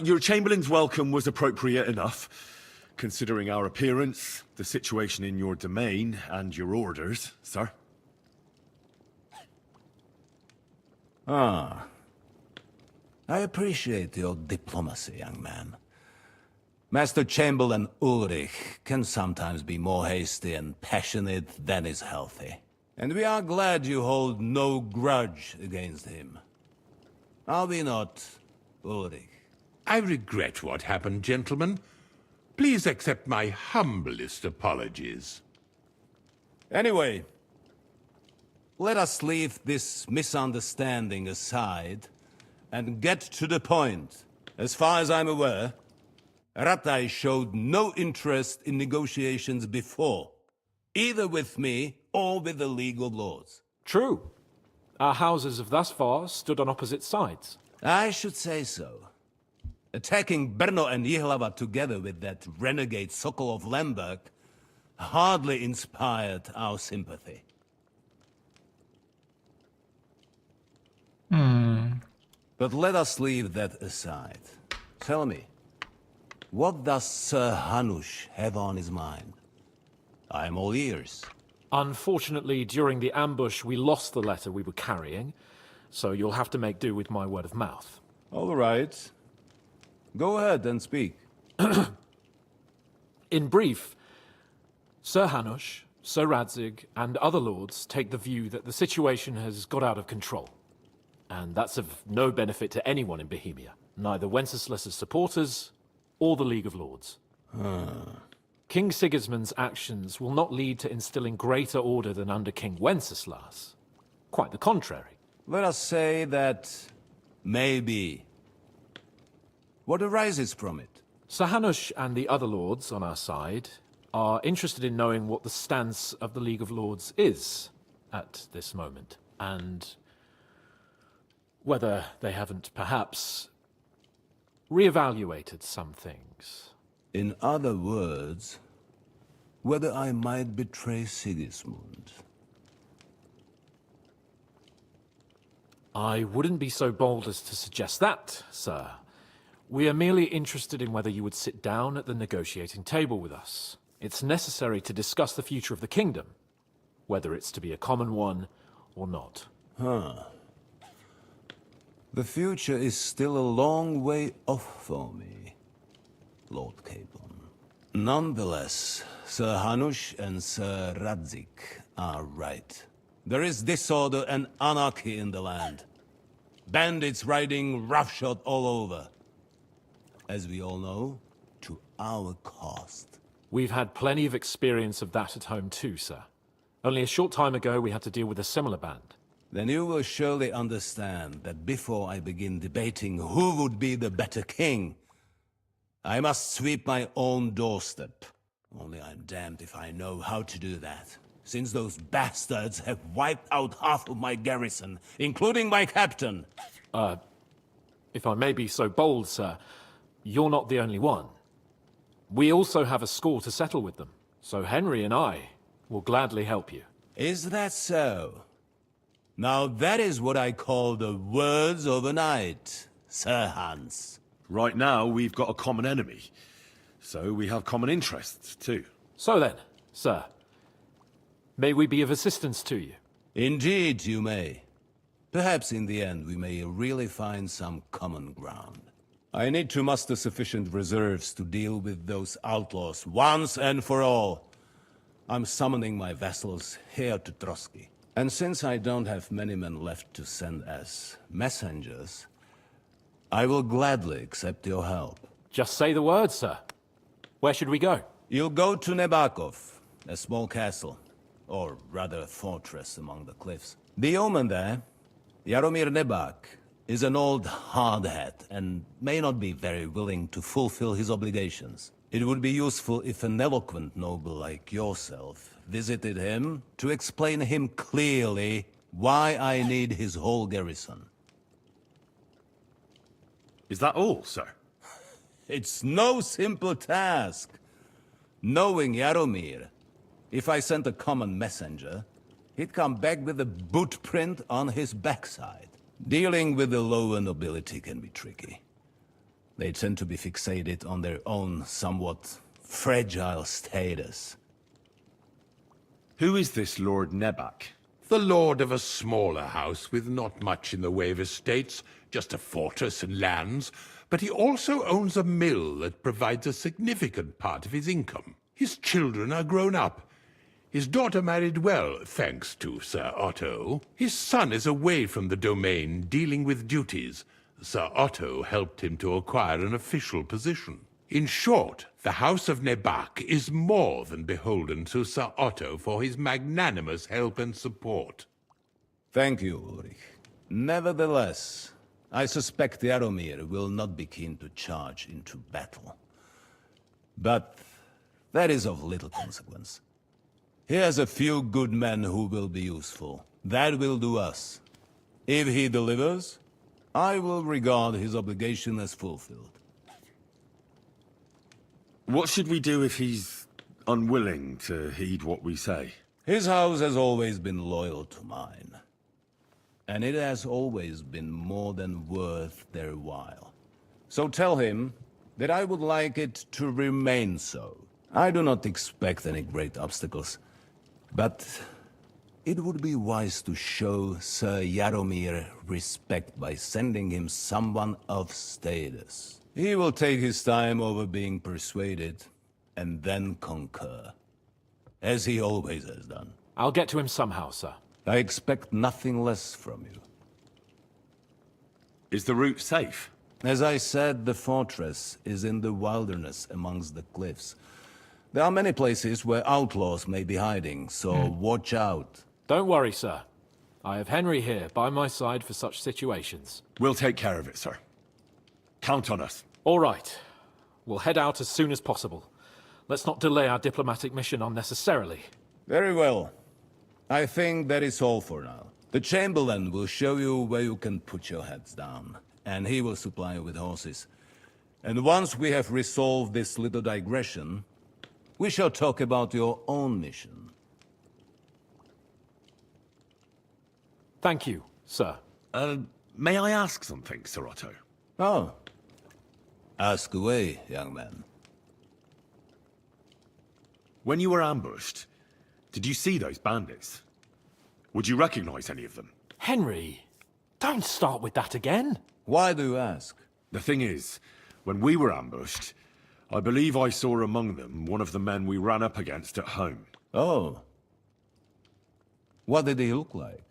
Your Chamberlain's welcome was appropriate enough, considering our appearance, the situation in your domain, and your orders, sir.
I appreciate your diplomacy, young man. Master Chamberlain Ulrich can sometimes be more hasty and passionate than is healthy. And we are glad you hold no grudge against him. Are we not, Ulrich?
I regret what happened, gentlemen. Please accept my humblest apologies.
Anyway, let us leave this misunderstanding aside and get to the point. As far as I'm aware, Ratai showed no interest in negotiations before, either with me or with the League of Lords.
True. Our houses have thus far stood on opposite sides.
I should say so. Attacking Brno and Jihlava together with that renegade Sokol of Lemberg hardly inspired our sympathy. But let us leave that aside. Tell me, what does Sir Hanush have on his mind? I am all ears.
Unfortunately, during the ambush, we lost the letter we were carrying, so you'll have to make do with my word of mouth.
All right. Go ahead and speak.
In brief, Sir Hanush, Sir Radzig, and other lords take the view that the situation has got out of control. And that's of no benefit to anyone in Bohemia, neither Wenceslas's supporters or the League of Lords. King Sigismund's actions will not lead to instilling greater order than under King Wenceslas. Quite the contrary.
Let us say that maybe. What arises from it?
Sir Hanush and the other lords on our side are interested in knowing what the stance of the League of Lords is at this moment, and whether they haven't perhaps reevaluated some things.
In other words, whether I might betray Sigismund.
I wouldn't be so bold as to suggest that, sir. We are merely interested in whether you would sit down at the negotiating table with us. It's necessary to discuss the future of the kingdom, whether it's to be a common one or not.
The future is still a long way off for me, Lord Capon. Nonetheless, Sir Hanush and Sir Radzig are right. There is disorder and anarchy in the land. Bandits riding roughshod all over. As we all know, to our cost.
We've had plenty of experience of that at home too, sir. Only a short time ago we had to deal with a similar band.
Then you will surely understand that before I begin debating who would be the better king, I must sweep my own doorstep. Only I'm damned if I know how to do that, since those bastards have wiped out half of my garrison, including my captain.
If I may be so bold, sir, you're not the only one. We also have a score to settle with them, so Henry and I will gladly help you.
Is that so? Now that is what I call the words of a knight, Sir Hans.
Right now, we've got a common enemy. So we have common interests, too.
So then, sir, may we be of assistance to you?
Indeed, you may. Perhaps in the end we may really find some common ground. I need to muster sufficient reserves to deal with those outlaws once and for all. I'm summoning my vassals here to Trotsky. And since I don't have many men left to send as messengers, I will gladly accept your help.
Just say the word, sir. Where should we go?
You'll go to Nebakov, a small castle, or rather a fortress among the cliffs. The yeoman there, Jaromir Nebak, is an old hardhat and may not be very willing to fulfill his obligations. It would be useful if an eloquent noble like yourself visited him to explain him clearly why I need his whole garrison.
Is that all, sir?
It's no simple task. Knowing Jaromir, if I sent a common messenger, he'd come back with a boot print on his backside. Dealing with the lower nobility can be tricky. They tend to be fixated on their own somewhat fragile status.
Who is this Lord Nebak?
The lord of a smaller house with not much in the way of estates, just a fortress and lands, but he also owns a mill that provides a significant part of his income. His children are grown up. His daughter married well, thanks to Sir Otto. His son is away from the domain, dealing with duties. Sir Otto helped him to acquire an official position. In short, the House of Nebak is more than beholden to Sir Otto for his magnanimous help and support.
Thank you, Ulrich. Nevertheless, I suspect Jaromir will not be keen to charge into battle. But that is of little consequence. He has a few good men who will be useful. That will do us. If he delivers, I will regard his obligation as fulfilled.
What should we do if he's unwilling to heed what we say?
His house has always been loyal to mine. And it has always been more than worth their while. So tell him that I would like it to remain so. I do not expect any great obstacles, but it would be wise to show Sir Jaromir respect by sending him someone of status. He will take his time over being persuaded, and then concur, as he always has done.
I'll get to him somehow, sir.
I expect nothing less from you.
Is the route safe?
As I said, the fortress is in the wilderness amongst the cliffs. There are many places where outlaws may be hiding, so watch out.
Don't worry, sir. I have Henry here by my side for such situations.
We'll take care of it, sir. Count on us.
All right. We'll head out as soon as possible. Let's not delay our diplomatic mission unnecessarily.
Very well. I think that is all for now. The Chamberlain will show you where you can put your heads down, and he will supply you with horses. And once we have resolved this little digression, we shall talk about your own mission.
Thank you, sir.
May I ask something, Sir Otto?
Oh. Ask away, young man.
When you were ambushed, did you see those bandits? Would you recognize any of them?
Henry, don't start with that again.
Why do you ask?
The thing is, when we were ambushed, I believe I saw among them one of the men we ran up against at home.
Oh. What did he look like?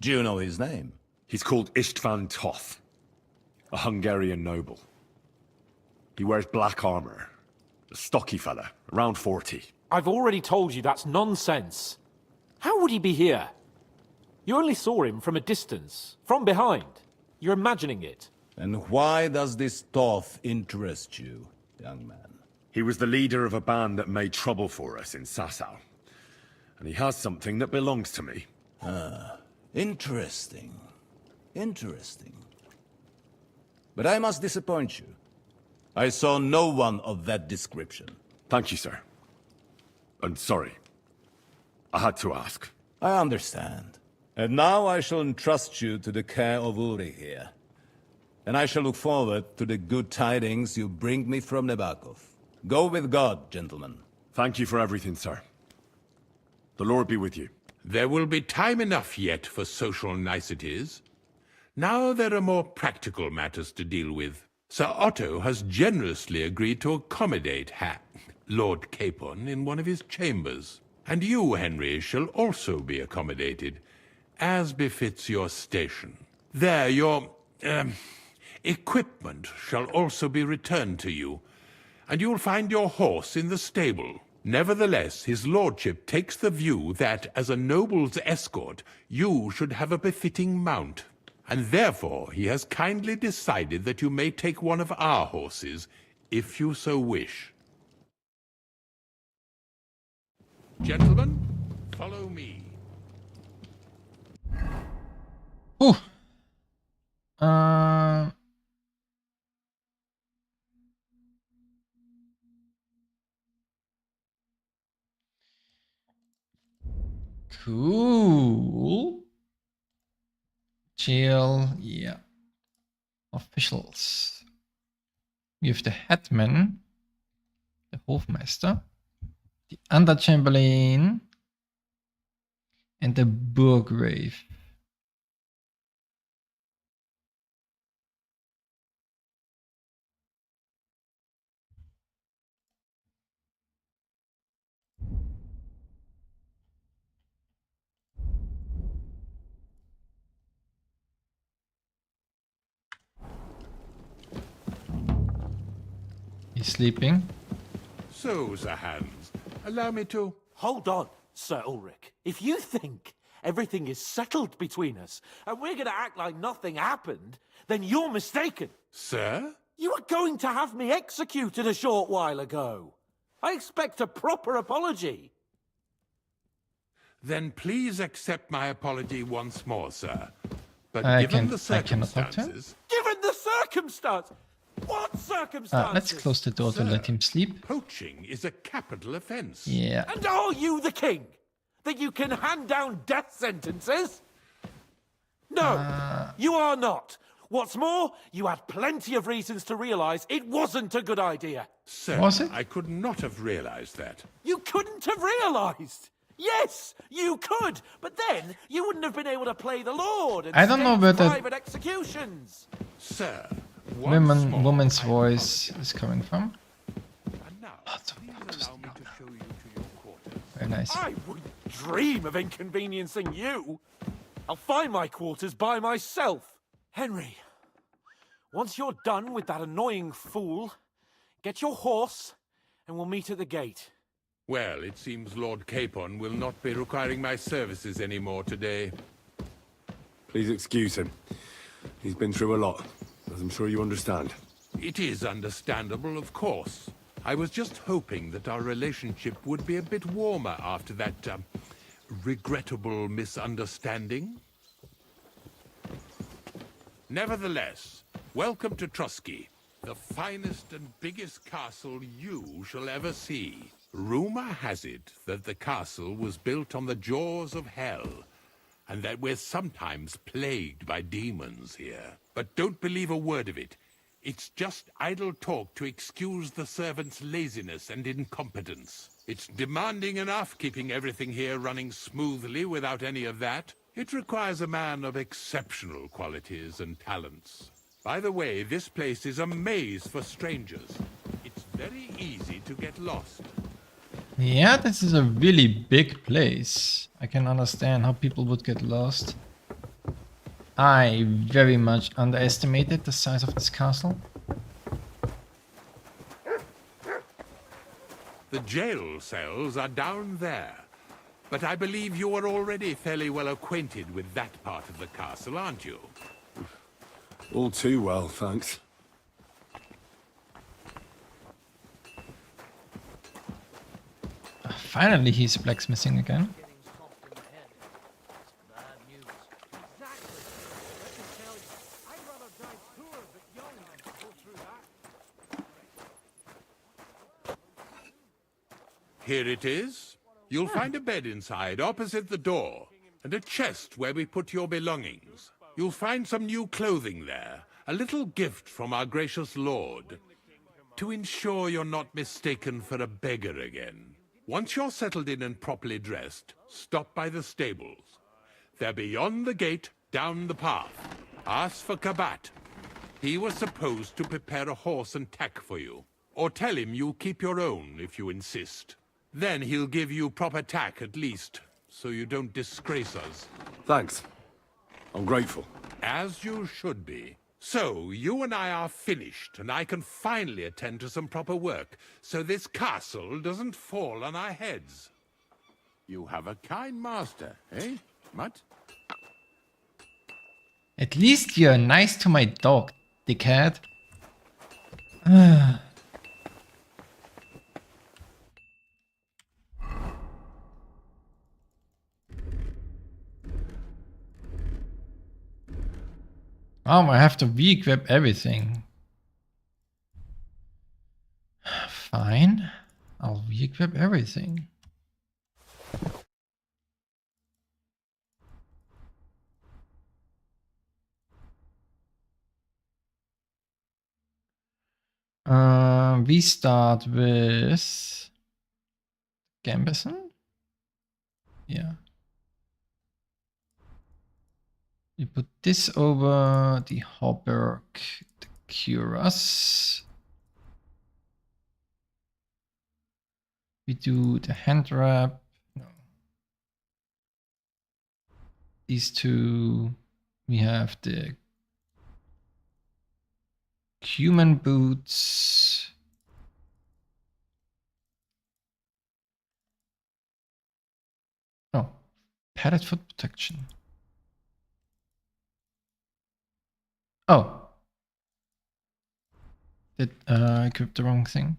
Do you know his name?
He's called Istvan Toth, a Hungarian noble. He wears black armor, Stocky fella, around 40.
I've already told you that's nonsense. How would he be here? You only saw him from a distance, from behind. You're imagining it.
And why does this Thoth interest you, young man?
He was the leader of a band that made trouble for us in Sasau. And he has something that belongs to me.
Ah, interesting. Interesting. But I must disappoint you. I saw no one of that description.
Thank you, sir. And sorry. I had to ask.
I understand. And now I shall entrust you to the care of Uri here. And I shall look forward to the good tidings you bring me from Nebakov. Go with God, gentlemen.
Thank you for everything, sir. The Lord be with you.
There will be time enough yet for social niceties. Now there are more practical matters to deal with. Sir Otto has generously agreed to accommodate Lord Capon in one of his chambers. And you, Henry, shall also be accommodated, as befits your station. There, your equipment shall also be returned to you, and you'll find your horse in the stable. Nevertheless, his lordship takes the view that, as a noble's escort, you should have a befitting mount. And therefore he has kindly decided that you may take one of our horses, if you so wish. Gentlemen, follow me.
Ooh. Cool. Jail, yeah. Officials. We have the Hetman, the Hofmeister, the Under-Chamberlain, and the Burgrave. He's sleeping.
So, Sir Hans, allow me to...
Hold on, Sir Ulrich. If you think everything is settled between us, and we're going to act like nothing happened, then you're mistaken.
Sir?
You were going to have me executed a short while ago. I expect a proper apology.
Then please accept my apology once more, sir. But given the circumstances...
Given the circumstance? What circumstances?
Let's close the door to let him sleep.
Poaching is a capital offense.
Yeah.
And are you the king? That you can hand down death sentences? No, you are not. What's more, you had plenty of reasons to realize it wasn't a good idea.
Sir,
Was it?
I could not have realized that.
You couldn't have realized. Yes, you could, but then you wouldn't have been able to play the Lord and
I don't know where the
private executions.
Sir,
woman's voice is coming from. Very nice.
I wouldn't dream of inconveniencing you. I'll find my quarters by myself. Henry, once you're done with that annoying fool, get your horse and we'll meet at the gate.
Well, it seems Lord Capon will not be requiring my services anymore today.
Please excuse him. He's been through a lot, as I'm sure you understand.
It is understandable, of course. I was just hoping that our relationship would be a bit warmer after that, regrettable misunderstanding. Nevertheless, welcome to Trusky, the finest and biggest castle you shall ever see. Rumor has it that the castle was built on the jaws of hell, and that we're sometimes plagued by demons here. But don't believe a word of it. It's just idle talk to excuse the servants' laziness and incompetence. It's demanding enough keeping everything here running smoothly without any of that. It requires a man of exceptional qualities and talents. By the way, this place is a maze for strangers. It's very easy to get lost.
Yeah, this is a really big place. I can understand how people would get lost. I very much underestimated the size of this castle.
The jail cells are down there. But I believe you are already fairly well acquainted with that part of the castle, aren't you?
All too well, thanks.
Finally, he's blacksmithing again.
Here it is. You'll find a bed inside, opposite the door, and a chest where we put your belongings. You'll find some new clothing there, a little gift from our gracious lord, to ensure you're not mistaken for a beggar again. Once you're settled in and properly dressed, stop by the stables. They're beyond the gate, down the path. Ask for Kabat. He was supposed to prepare a horse and tack for you. Or tell him you'll keep your own if you insist. Then he'll give you proper tack at least, so you don't disgrace us.
Thanks. I'm grateful.
As you should be. So, you and I are finished, and I can finally attend to some proper work, so this castle doesn't fall on our heads.
You have a kind master, eh, Mutt?
At least you're nice to my dog, dickhead. Oh, I have to re-equip everything. Fine. I'll re-equip everything. We start with Gambison. Yeah. We put this over the Hauberg, the cuirass. We do the hand wrap. No. These two. We have the human boots. Oh, padded foot protection. Oh. Did I equip the wrong thing?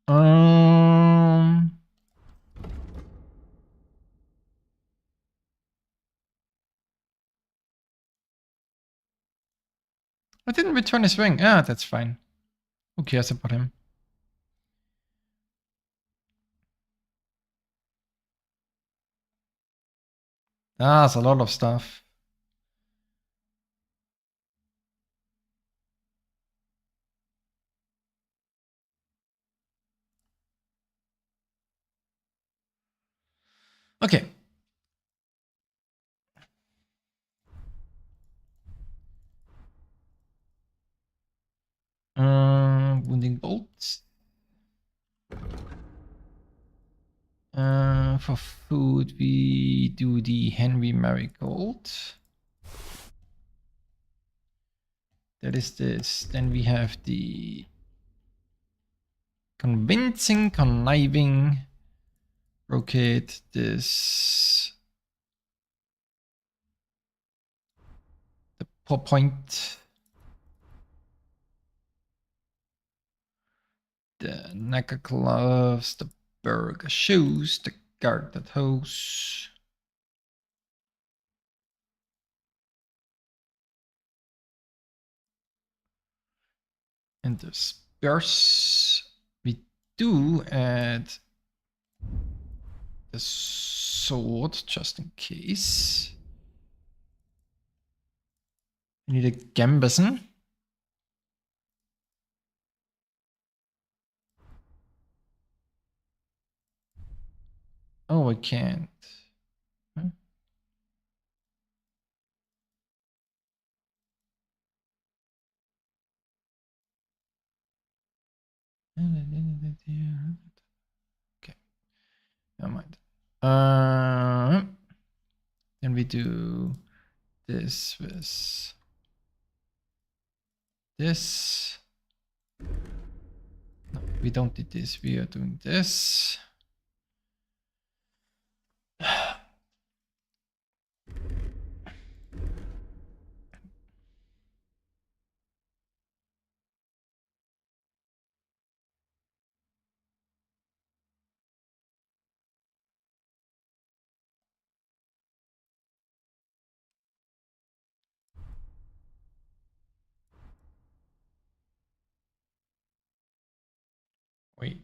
I didn't return his ring. Ah, that's fine. Who cares about him? Ah, it's a lot of stuff. Okay. Wounding bolts. For food, we do the Henry Marigold. That is this. Then we have the convincing, conniving, brocade, this, the point, the necker gloves, the burger shoes, the guarded hose. And the spears. We do add the sword just in case. We need a gambeson. Oh, I can't. Huh? Okay, never mind. Then we do this with this. No. we don't do this. We are doing this. Wait.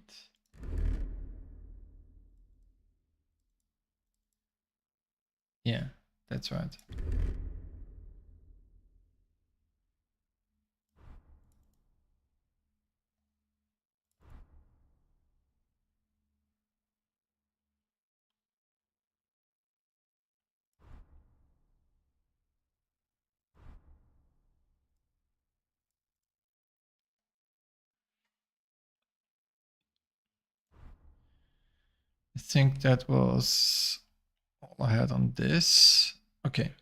Yeah, that's right. I think that was all I had on this. Okay.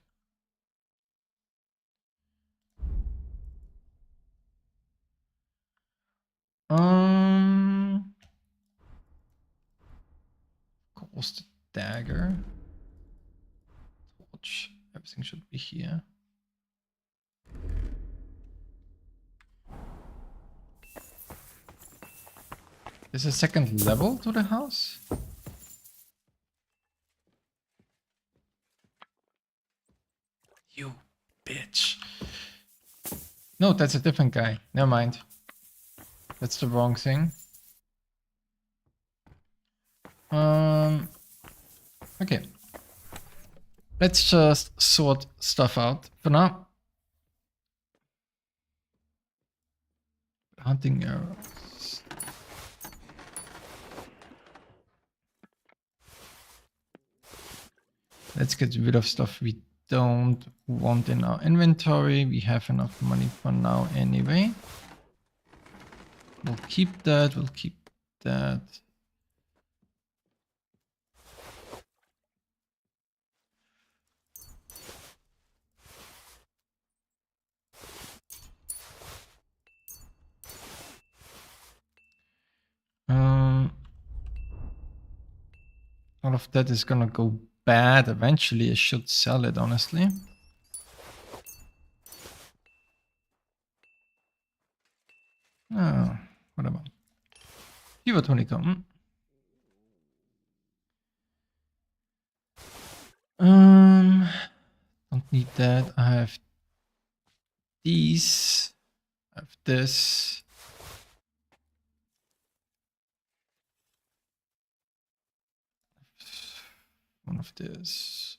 Course the dagger. Torch. Everything should be here. There's a second level to the house? You bitch. No, that's a different guy. Never mind. That's the wrong thing. Okay. Let's just sort stuff out for now. Hunting arrows. Let's get rid of stuff we don't want in our inventory. We have enough money for now anyway. We'll keep that. We'll keep that. All of that is gonna go bad eventually. I should sell it, honestly. Oh, whatever. Fever Tonicum. Don't need that. I have these. I have this. One of this.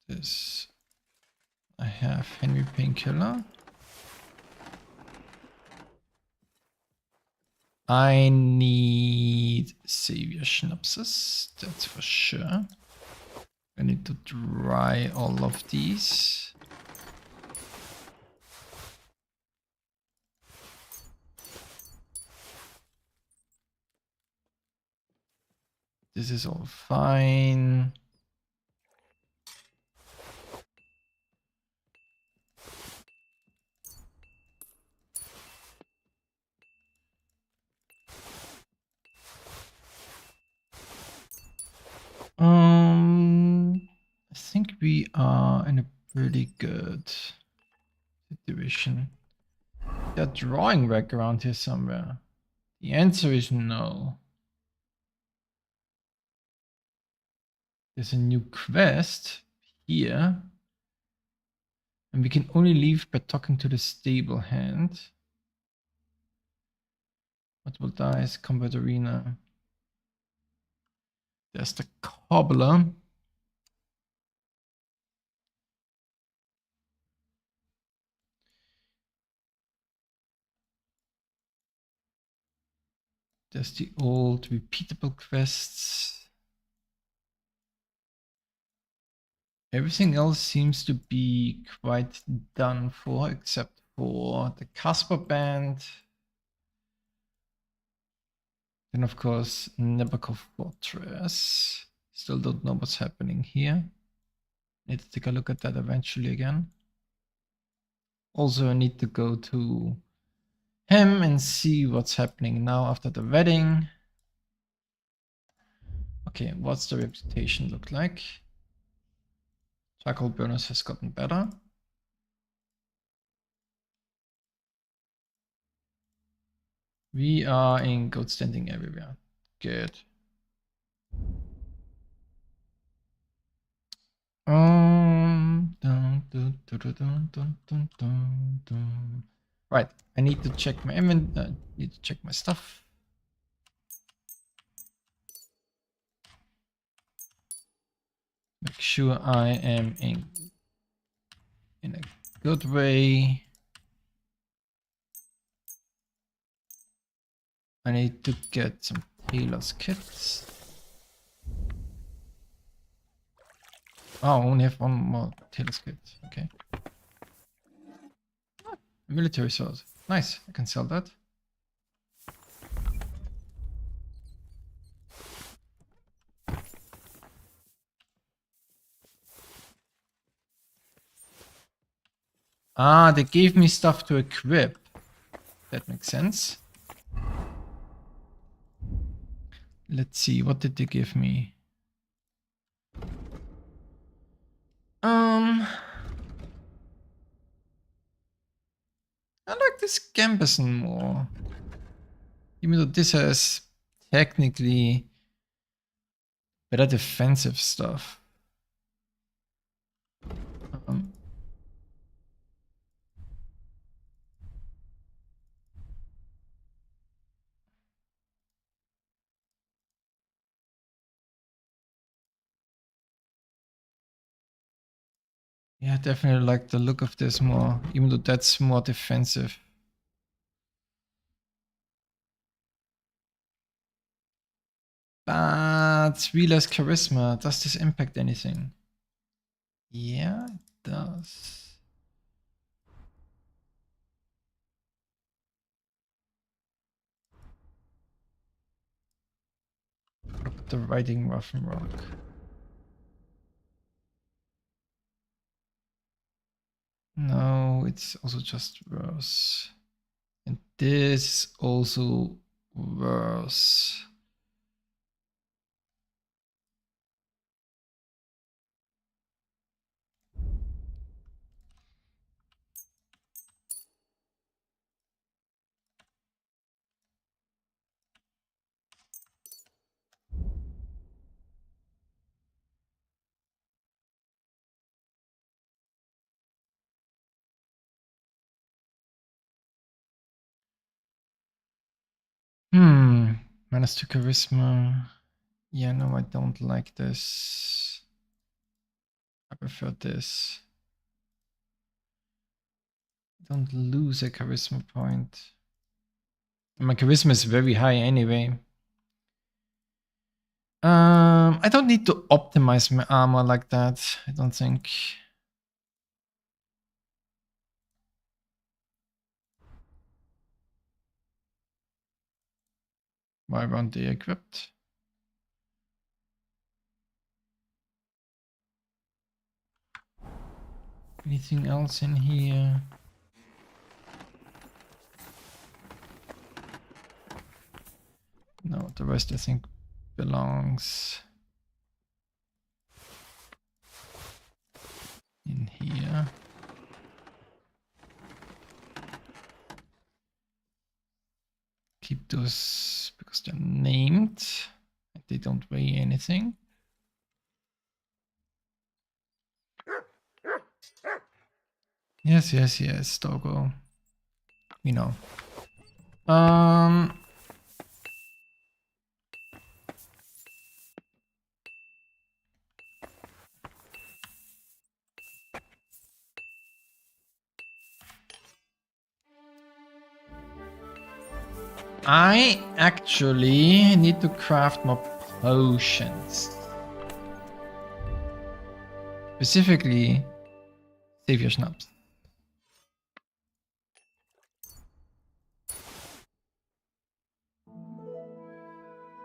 This. I have Henry Painkiller. I need Savior Schnapses, that's for sure. I need to dry all of these. This is all fine. I think we are in a pretty good situation. There's a drawing rack around here somewhere. The answer is no. There's a new quest here. And we can only leave by talking to the stable hand. Multiple dice, combat arena. There's the cobbler. There's the old repeatable quests. Everything else seems to be quite done for, except for the Casper band. Then of course, Nebakov Fortress. Still don't know what's happening here. Need to take a look at that eventually again. Also, I need to go to him and see what's happening now after the wedding. Okay, what's the reputation look like? Charcoal burners has gotten better. We are in good standing everywhere. Good. Right, I need to check my need to check my stuff. Make sure I am in a good way. I need to get some tailor's kits. Oh, I only have one more tailor's kit. Okay. Ah, military sword. Nice. I can sell that. Ah, they gave me stuff to equip. That makes sense. Let's see, what did they give me? I like this Gambeson more. Even though this has technically better defensive stuff. Yeah, definitely like the look of this more, even though that's more defensive. But 3 less charisma. Does this impact anything? Yeah, it does. Look at the riding rough and rock. No, it's also just worse. And this also worse. Minus 2 charisma. Yeah, no, I don't like this. I prefer this. Don't lose a charisma point. My charisma is very high anyway. I don't need to optimize my armor like that, I don't think. Why aren't they equipped? Anything else in here? No, the rest I think belongs in here. Keep those because they're named and they don't weigh anything. Yes, yes, yes, doggo. We know. I actually need to craft more potions. Specifically, Savior Schnapps.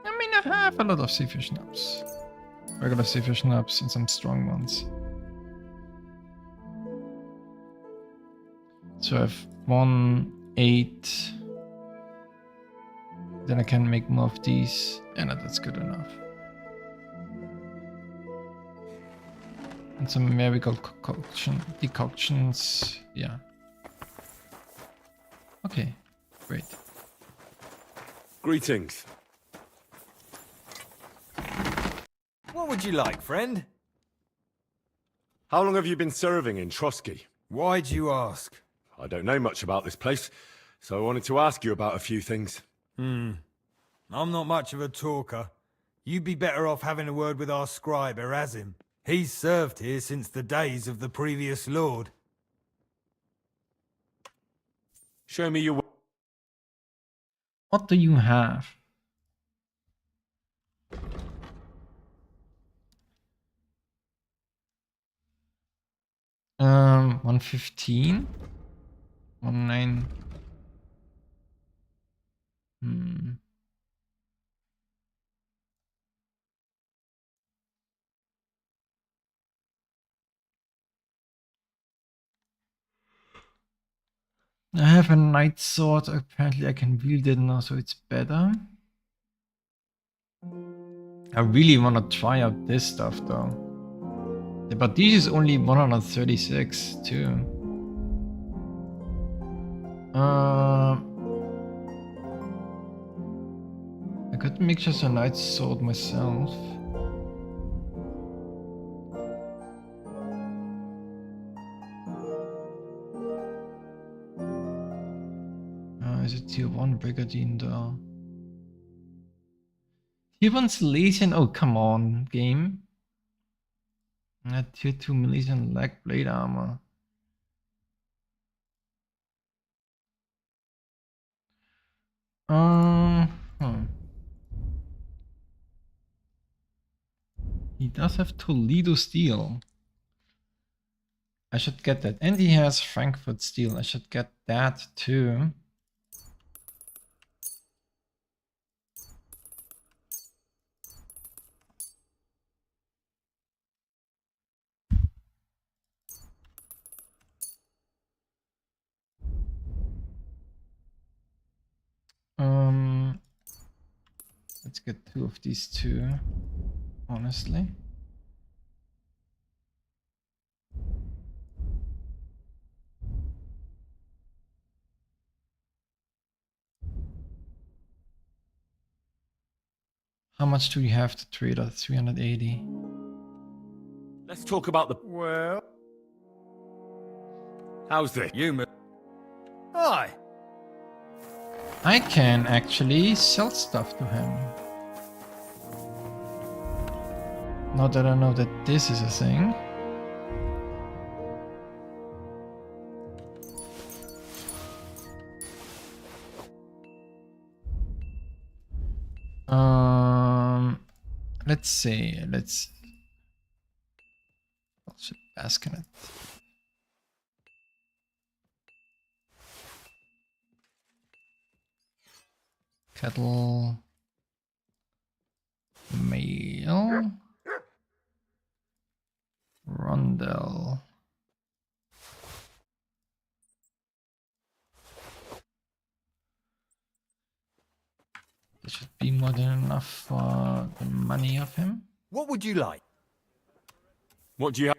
I mean, I have a lot of Savior Schnapps. Regular Savior Schnapps and some strong ones. So I have 1, 8, Then I can make more of these. And that's good enough. And some miracle decoctions. Yeah. Okay, great.
Greetings.
What would you like, friend?
How long have you been serving in Trotsky?
Why'd you ask?
I don't know much about this place, so I wanted to ask you about a few things.
I'm not much of a talker. You'd be better off having a word with our scribe, Erasim. He's served here since the days of the previous lord.
Show me your...
What do you have? 115? 19. I have a knight sword. Apparently I can wield it now, so it's better. I really want to try out this stuff though. Yeah, but this is only 136 too. I could make just a knight sword myself. Is it tier 1 Brigandine though? Tier 1 Silesian? Oh, come on, game. Tier 2 Milesian leg blade armor. He does have Toledo steel. I should get that. And he has Frankfurt steel. I should get that too. Let's get 2 of these two, honestly. How much do we have to trade at 380?
Let's talk about the...
Well...
How's this?
Hi.
I can actually sell stuff to him. Now that I know that this is a thing. Let's see. Let's ask it. Cattle, mail, rondel. There should be more than enough for the money of him.
What would you like?
What do you have?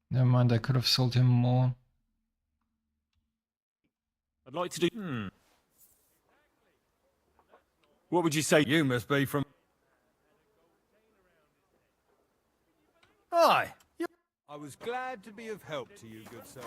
Never mind, I could have sold him more.
I'd like to do... What would you say?
You must be from... Hi. I was glad to be of help to you, good sir.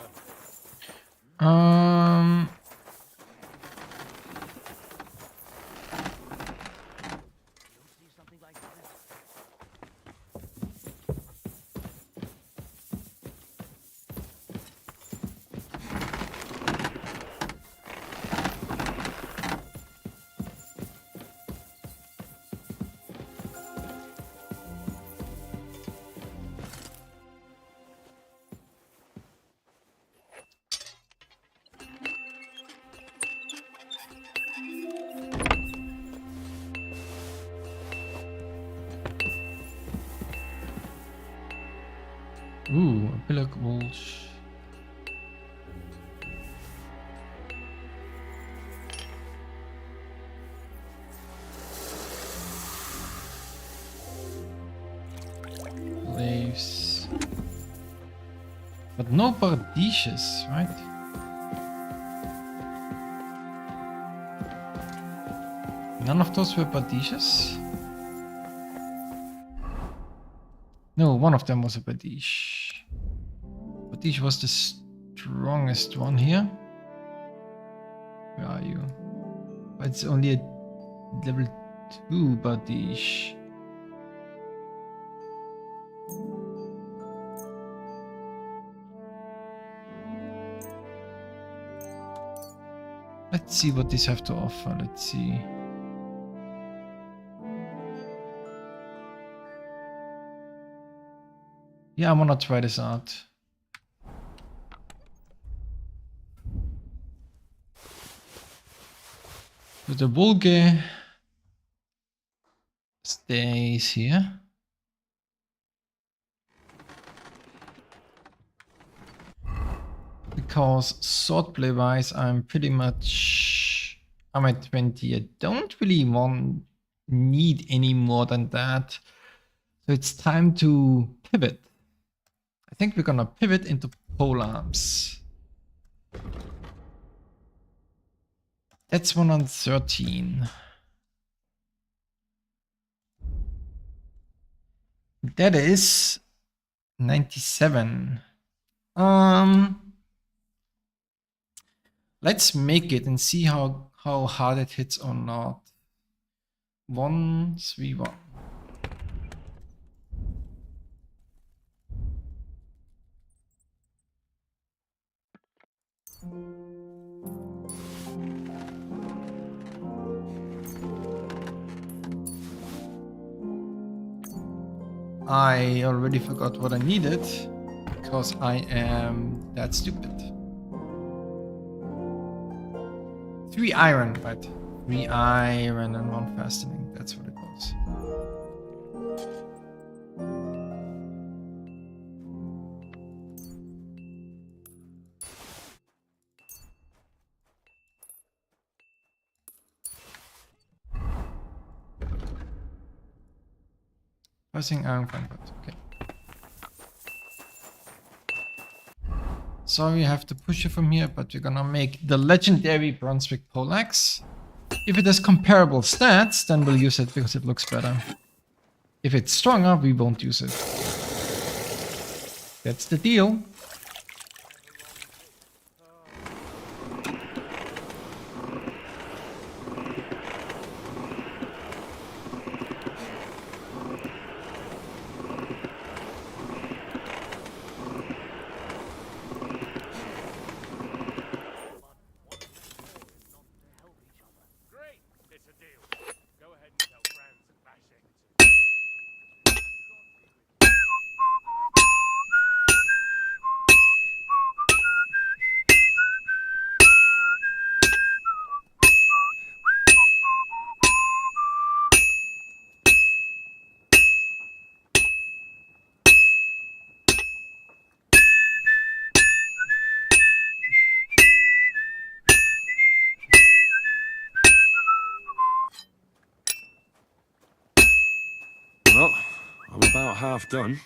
Ooh, a pillar walls. Slaves. But no paradishes, right? None of those were paradishes? No, one of them was a padish. Padish was the strongest one here. Where are you? But it's only a level 2 padish. Let's see what these have to offer. Let's see. Yeah, I wanna try this out. So the Volga stays here. Because swordplay wise, I'm at 20. I don't really need any more than that. So it's time to pivot. I think we're gonna pivot into polearms. That's 113. That is 97. Let's make it and see how hard it hits or not. 131. I already forgot what I needed because I am that stupid. 3 iron, right? 3 iron and 1 fastening. That's what it was. Passing iron front, okay. Sorry, I have to push you from here, but we're gonna make the legendary Brunswick poleaxe. If it has comparable stats, then we'll use it because it looks better. If it's stronger, we won't use it. That's the deal.
Well, I'm about half done.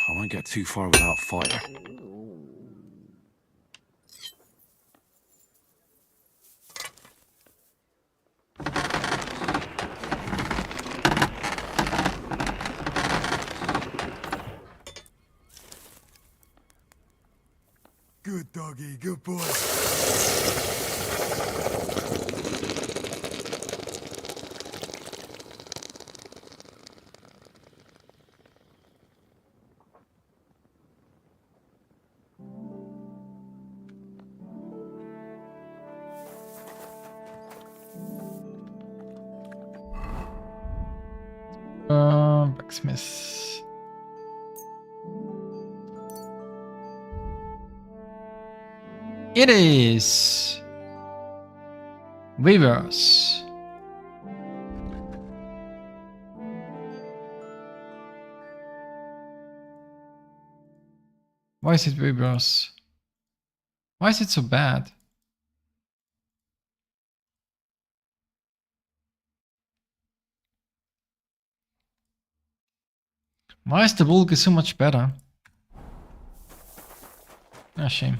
I won't get too far without fire.
Good doggy, good boy.
Blacksmith. It is weavers. Why is it weavers? Why is it so bad? Why is the wool so much better? Ah, shame.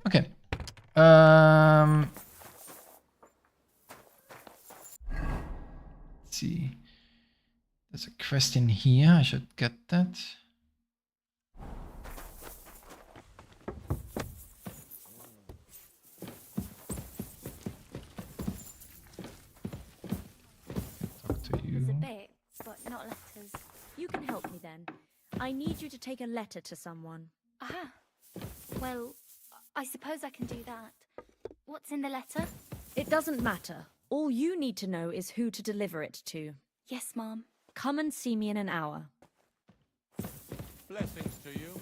Okay. Let's see. There's a question here. I should get that. Talk to you.
There's a bit, but not letters. You can help me then. I need you to take a letter to someone.
Ah. Well, I suppose I can do that. What's in the letter?
It doesn't matter. All you need to know is who to deliver it to.
Yes, Mom.
Come and see me in an hour.
Blessings to you.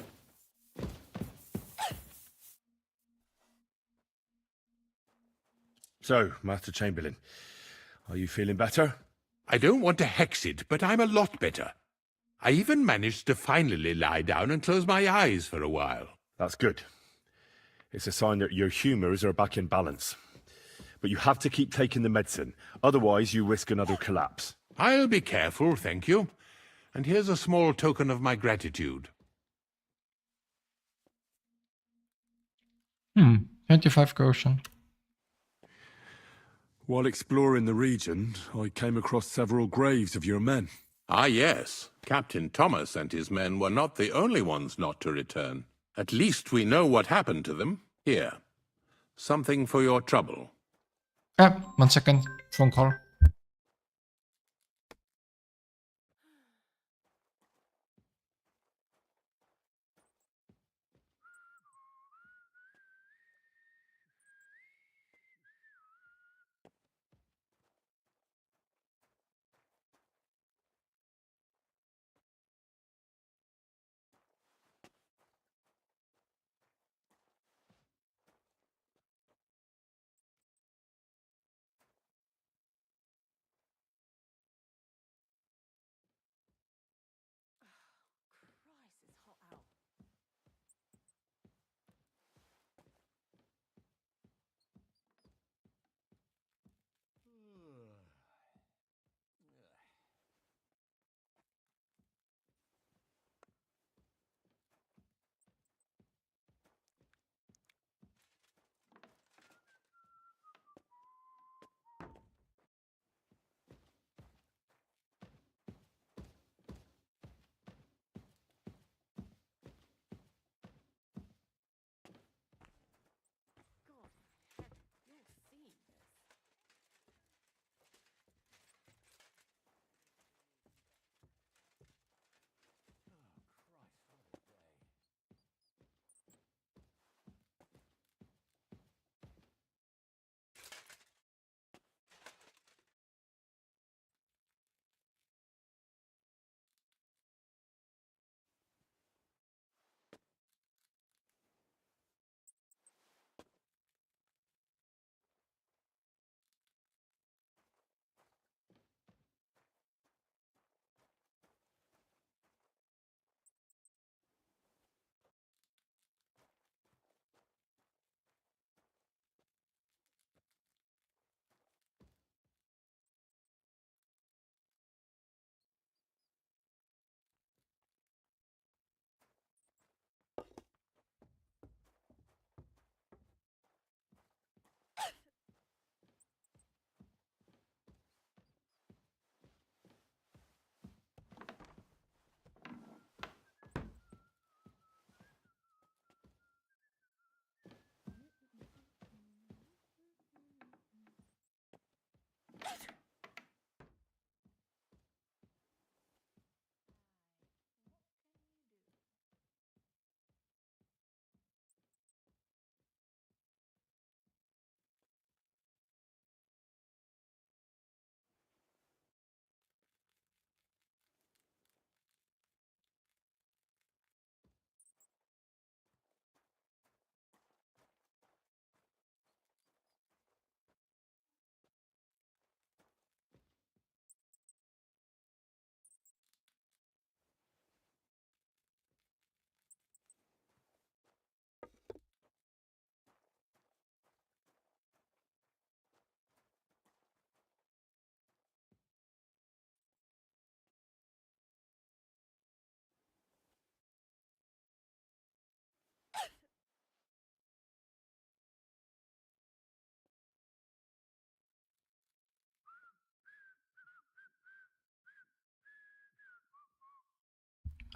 So, Master Chamberlain, are you feeling better?
I don't want to hex it, but I'm a lot better. I even managed to finally lie down and close my eyes for a while.
That's good. It's a sign that your humours are back in balance. But you have to keep taking the medicine, otherwise you risk another collapse.
I'll be careful, thank you. And here's a small token of my gratitude.
25 groschen.
While exploring the region, I came across several graves of your men.
Ah, yes. Captain Thomas and his men were not the only ones not to return. At least we know what happened to them. Here. Something for your trouble.
1 second. Phone call.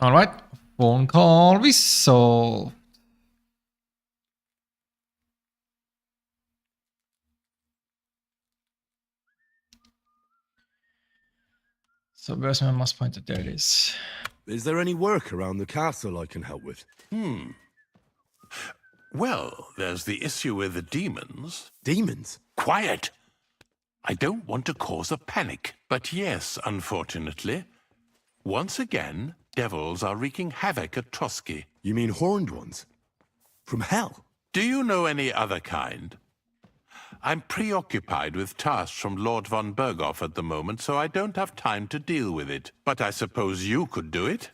Alright, phone call resolved. So where's my mouse pointer? There it is.
Is there any work around the castle I can help with?
Well, there's the issue with the demons.
Demons?
Quiet! I don't want to cause a panic. But yes, unfortunately, once again, devils are wreaking havoc at Trotsky.
You mean horned ones? From hell?
Do you know any other kind? I'm preoccupied with tasks from Lord von Berghoff at the moment, so I don't have time to deal with it. But I suppose you could do it?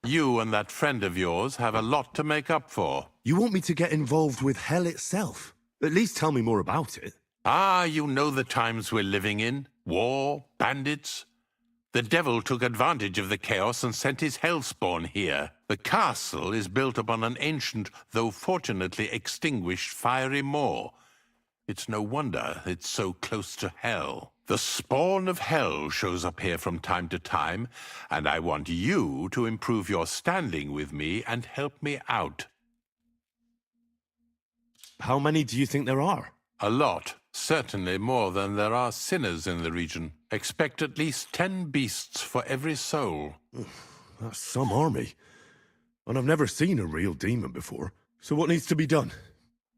You and that friend of yours have a lot to make up for.
You want me to get involved with hell itself? At least tell me more about it.
Ah, you know the times we're living in. War, bandits. The devil took advantage of the chaos and sent his hellspawn here. The castle is built upon an ancient, though fortunately extinguished, fiery moor. It's no wonder it's so close to hell. The spawn of hell shows up here from time to time, and I want you to improve your standing with me and help me out.
How many do you think there are?
A lot. Certainly more than there are sinners in the region. Expect at least 10 beasts for every soul.
That's some army. And I've never seen a real demon before. So what needs to be done?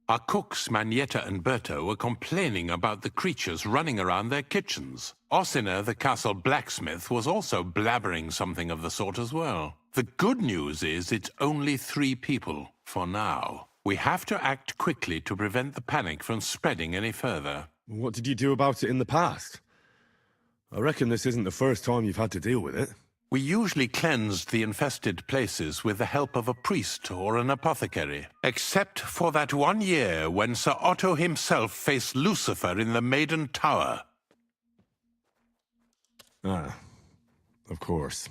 Our cooks, Manietta and Berto, were complaining about the creatures running around their kitchens. Ossina, the castle blacksmith, was also blabbering something of the sort as well. The good news is it's only 3 people, for now. We have to act quickly to prevent the panic from spreading any further.
What did you do about it in the past? I reckon this isn't the first time you've had to deal with it.
We usually cleansed the infested places with the help of a priest or an apothecary. Except for that one year when Sir Otto himself faced Lucifer in the Maiden Tower.
Ah, of course.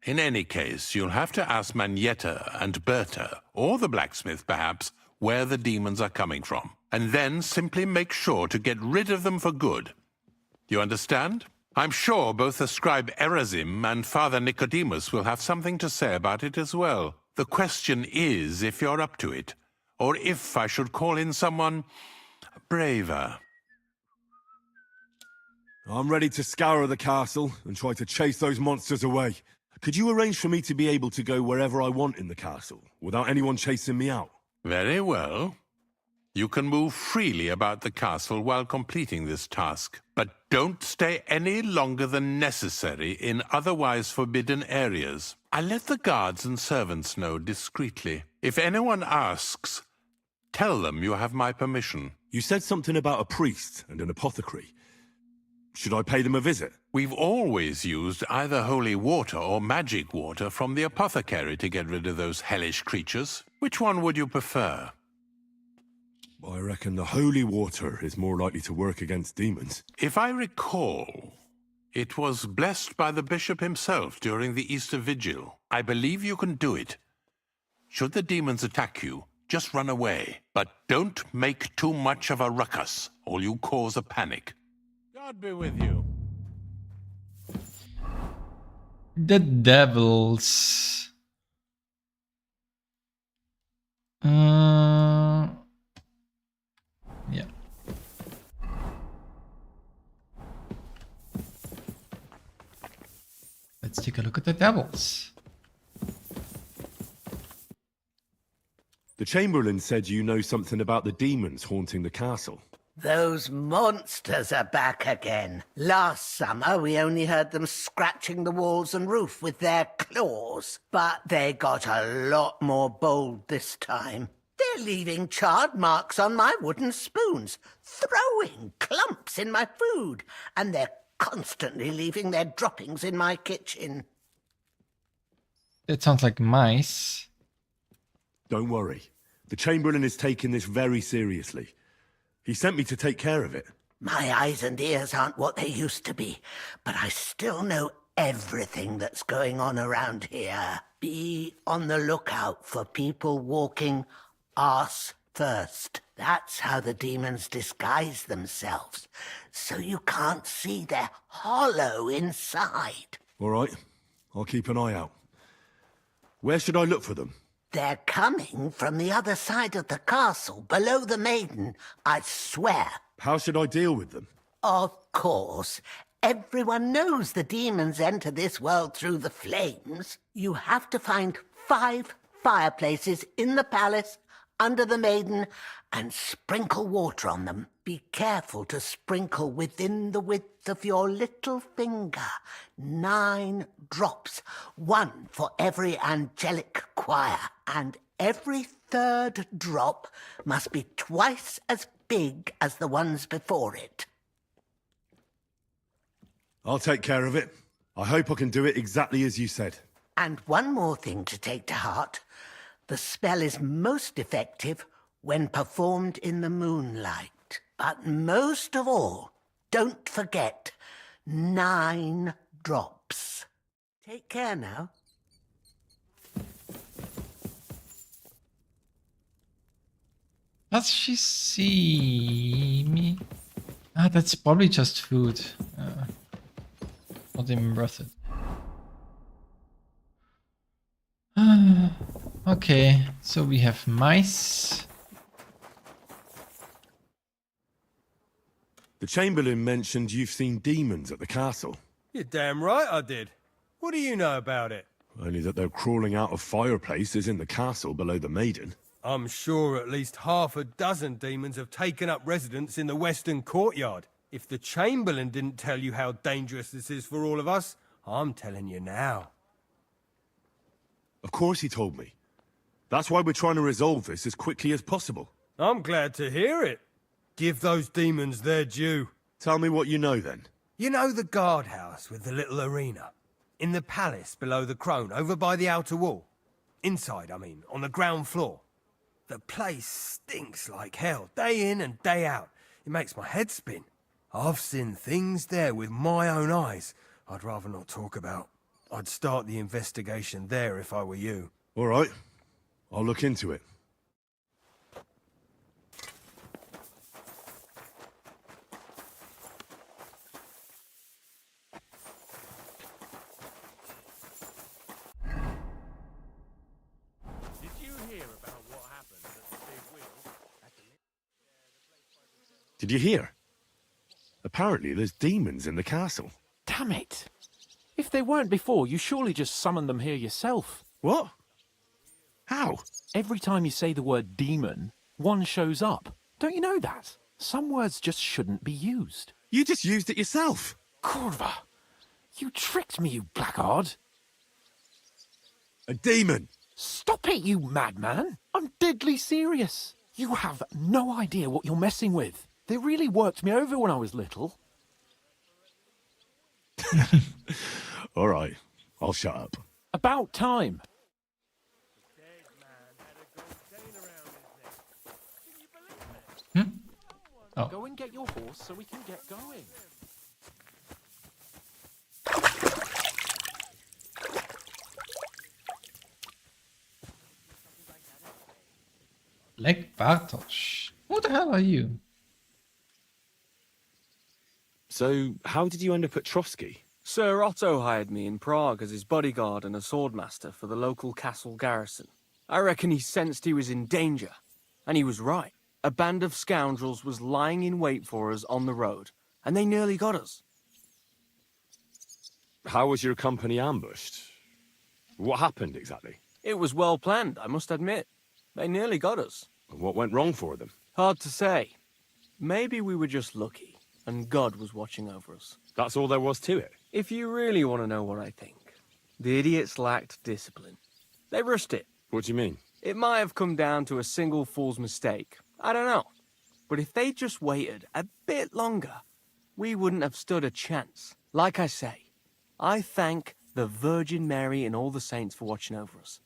In any case, you'll have to ask Manietta and Berta, or the blacksmith perhaps, where the demons are coming from. And then simply make sure to get rid of them for good. You understand? I'm sure both the scribe Erazim and Father Nicodemus will have something to say about it as well. The question is if you're up to it, or if I should call in someone braver.
I'm ready to scour the castle and try to chase those monsters away. Could you arrange for me to be able to go wherever I want in the castle, without anyone chasing me out?
Very well. You can move freely about the castle while completing this task, but don't stay any longer than necessary in otherwise forbidden areas. I'll let the guards and servants know discreetly. If anyone asks, tell them you have my permission.
You said something about a priest and an apothecary. Should I pay them a visit?
We've always used either holy water or magic water from the apothecary to get rid of those hellish creatures. Which one would you prefer?
I reckon the holy water is more likely to work against demons.
If I recall, it was blessed by the bishop himself during the Easter Vigil. I believe you can do it. Should the demons attack you, just run away. But don't make too much of a ruckus, or you cause a panic. God be with you.
The devils. Yeah. Let's take a look at the devils.
The Chamberlain said you know something about the demons haunting the castle.
Those monsters are back again. Last summer, we only heard them scratching the walls and roof with their claws. But they got a lot more bold this time. They're leaving charred marks on my wooden spoons, throwing clumps in my food, and they're constantly leaving their droppings in my kitchen.
That sounds like mice.
Don't worry. The Chamberlain is taking this very seriously. He sent me to take care of it.
My eyes and ears aren't what they used to be, but I still know everything that's going on around here. Be on the lookout for people walking arse first. That's how the demons disguise themselves, so you can't see they're hollow inside.
All right, I'll keep an eye out. Where should I look for them?
They're coming from the other side of the castle, below the maiden, I swear.
How should I deal with them?
Of course. Everyone knows the demons enter this world through the flames. You have to find 5 fireplaces in the palace, under the maiden, and sprinkle water on them. Be careful to sprinkle within the width of your little finger. 9 drops, 1 for every angelic choir, and every 3rd drop must be twice as big as the ones before it.
I'll take care of it. I hope I can do it exactly as you said.
And one more thing to take to heart. The spell is most effective when performed in the moonlight. But most of all, don't forget 9 drops. Take care now.
Does she see me? Ah, that's probably just food. Not even worth it. Okay, so we have mice.
The Chamberlain mentioned you've seen demons at the castle.
You're damn right I did. What do you know about it?
Only that they're crawling out of fireplaces in the castle below the maiden.
I'm sure at least 6 demons have taken up residence in the western courtyard. If the Chamberlain didn't tell you how dangerous this is for all of us, I'm telling you now.
Of course he told me. That's why we're trying to resolve this as quickly as possible.
I'm glad to hear it. Give those demons their due.
Tell me what you know then.
You know the guardhouse with the little arena? In the palace below the crone, over by the outer wall? Inside, I mean, on the ground floor. The place stinks like hell, day in and day out. It makes my head spin. I've seen things there with my own eyes I'd rather not talk about. I'd start the investigation there if I were you.
All right. I'll look into it.
Did you hear about what happened at the big wheel?
Did you hear? Apparently there's demons in the castle.
Damn it! If they weren't before, you surely just summoned them here yourself.
What? How?
Every time you say the word demon, one shows up. Don't you know that? Some words just shouldn't be used.
You just used it yourself.
Corva, you tricked me, you blackguard.
A demon!
Stop it, you madman! I'm deadly serious. You have no idea what you're messing with. They really worked me over when I was little.
All right, I'll shut up.
About time.
Oh.
Go and get your horse so we can get going.
Lek Bartosz. Who the hell are you?
So, how did you end up at Trotsky?
Sir Otto hired me in Prague as his bodyguard and a swordmaster for the local castle garrison. I reckon he sensed he was in danger. And he was right. A band of scoundrels was lying in wait for us on the road, and they nearly got us.
How was your company ambushed? What happened exactly?
It was well planned, I must admit. They nearly got us.
What went wrong for them?
Hard to say. Maybe we were just lucky, and God was watching over us.
That's all there was to it?
If you really want to know what I think, the idiots lacked discipline. They rushed it.
What do you mean?
It might have come down to a single fool's mistake. I don't know. But if they just waited a bit longer, we wouldn't have stood a chance. Like I say, I thank the Virgin Mary and all the saints for watching over us.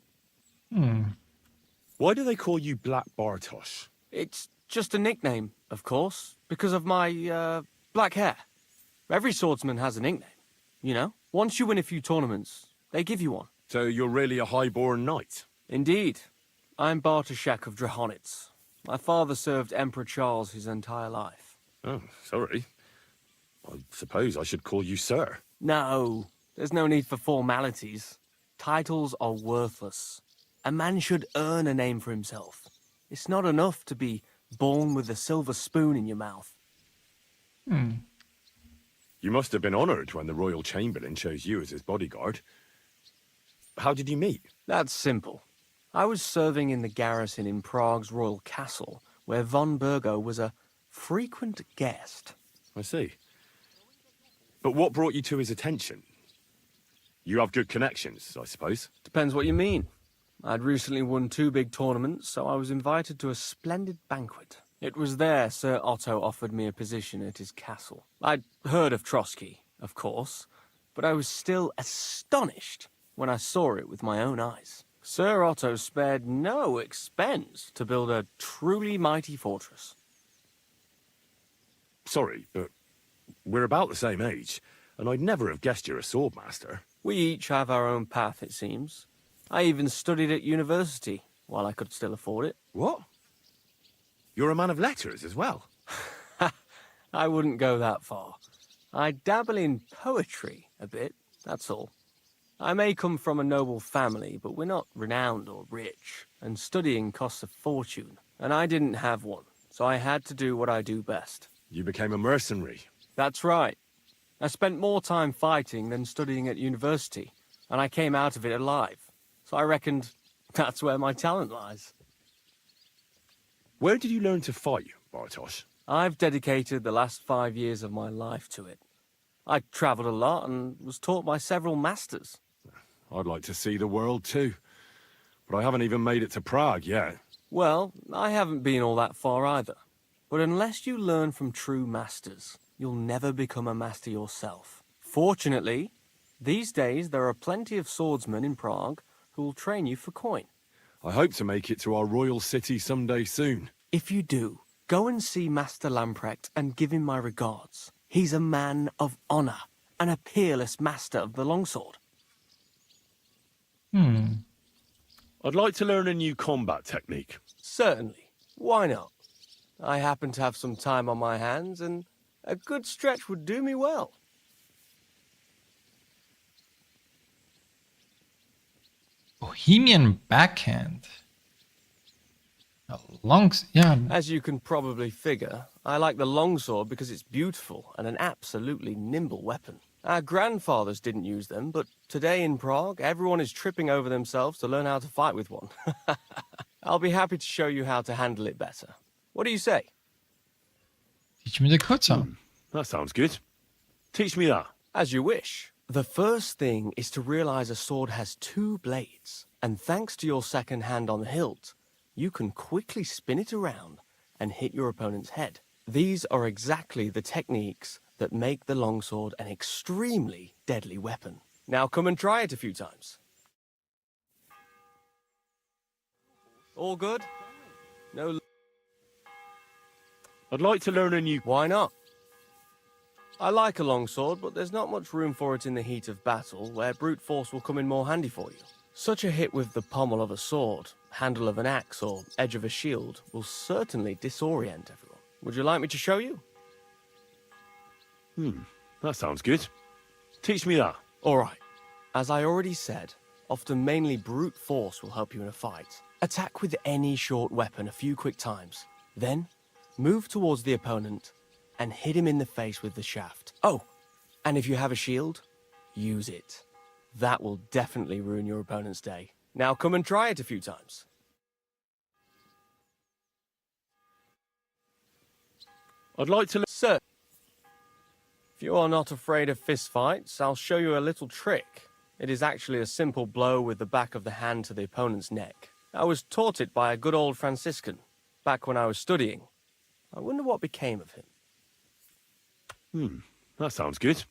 Why do they call you Black Bartosz?
It's just a nickname, of course, because of my, black hair. Every swordsman has a nickname, you know? Once you win a few tournaments, they give you one.
So you're really a high-born knight?
Indeed. I'm Bartoszek of Goddamnit. My father served Emperor Charles his entire life.
Oh, sorry. I suppose I should call you sir.
No, there's no need for formalities. Titles are worthless. A man should earn a name for himself. It's not enough to be born with a silver spoon in your mouth.
You must have been honoured when the Royal Chamberlain chose you as his bodyguard. How did you meet?
That's simple. I was serving in the garrison in Prague's royal castle, where von Burgo was a frequent guest.
I see. But what brought you to his attention? You have good connections, I suppose.
Depends what you mean. I'd recently won 2 big tournaments, so I was invited to a splendid banquet. It was there Sir Otto offered me a position at his castle. I'd heard of Trotsky, of course, but I was still astonished when I saw it with my own eyes. Sir Otto spared no expense to build a truly mighty fortress.
Sorry, but we're about the same age, and I'd never have guessed you're a swordmaster.
We each have our own path, it seems. I even studied at university, while I could still afford it.
What? You're a man of letters as well?
I wouldn't go that far. I dabble in poetry a bit, that's all. I may come from a noble family, but we're not renowned or rich, and studying costs a fortune, and I didn't have one, so I had to do what I do best.
You became a mercenary.
That's right. I spent more time fighting than studying at university, and I came out of it alive. So I reckoned that's where my talent lies.
Where did you learn to fight, Bartosz?
I've dedicated the last 5 years of my life to it. I travelled a lot and was taught by several masters.
I'd like to see the world too, but I haven't even made it to Prague yet.
Well, I haven't been all that far either. But unless you learn from true masters, you'll never become a master yourself. Fortunately, these days there are plenty of swordsmen in Prague who will train you for coin.
I hope to make it to our royal city someday soon.
If you do, go and see Master Lamprecht and give him my regards. He's a man of honour and a peerless master of the longsword.
I'd like to learn a new combat technique.
Certainly. Why not? I happen to have some time on my hands, and a good stretch would do me well.
Bohemian backhand.
As you can probably figure, I like the longsword because it's beautiful and an absolutely nimble weapon. Our grandfathers didn't use them, but today in Prague, everyone is tripping over themselves to learn how to fight with one. I'll be happy to show you how to handle it better. What do you say?
Teach me the kutsa.
That sounds good. Teach me that.
As you wish. The first thing is to realize a sword has 2 blades, and thanks to your second hand on the hilt, you can quickly spin it around and hit your opponent's head. These are exactly the techniques that make the longsword an extremely deadly weapon. Now come and try it a few times. All good? No.
I'd like to learn a new...
Why not? I like a longsword, but there's not much room for it in the heat of battle, where brute force will come in more handy for you. Such a hit with the pommel of a sword, handle of an axe, or edge of a shield will certainly disorient everyone. Would you like me to show you?
That sounds good. Teach me that.
All right. As I already said, often mainly brute force will help you in a fight. Attack with any short weapon a few quick times. Then, move towards the opponent and hit him in the face with the shaft. Oh, and if you have a shield, use it. That will definitely ruin your opponent's day. Now come and try it a few times.
I'd like to...
Sir, if you are not afraid of fistfights, I'll show you a little trick. It is actually a simple blow with the back of the hand to the opponent's neck. I was taught it by a good old Franciscan, back when I was studying. I wonder what became of him.
That sounds good.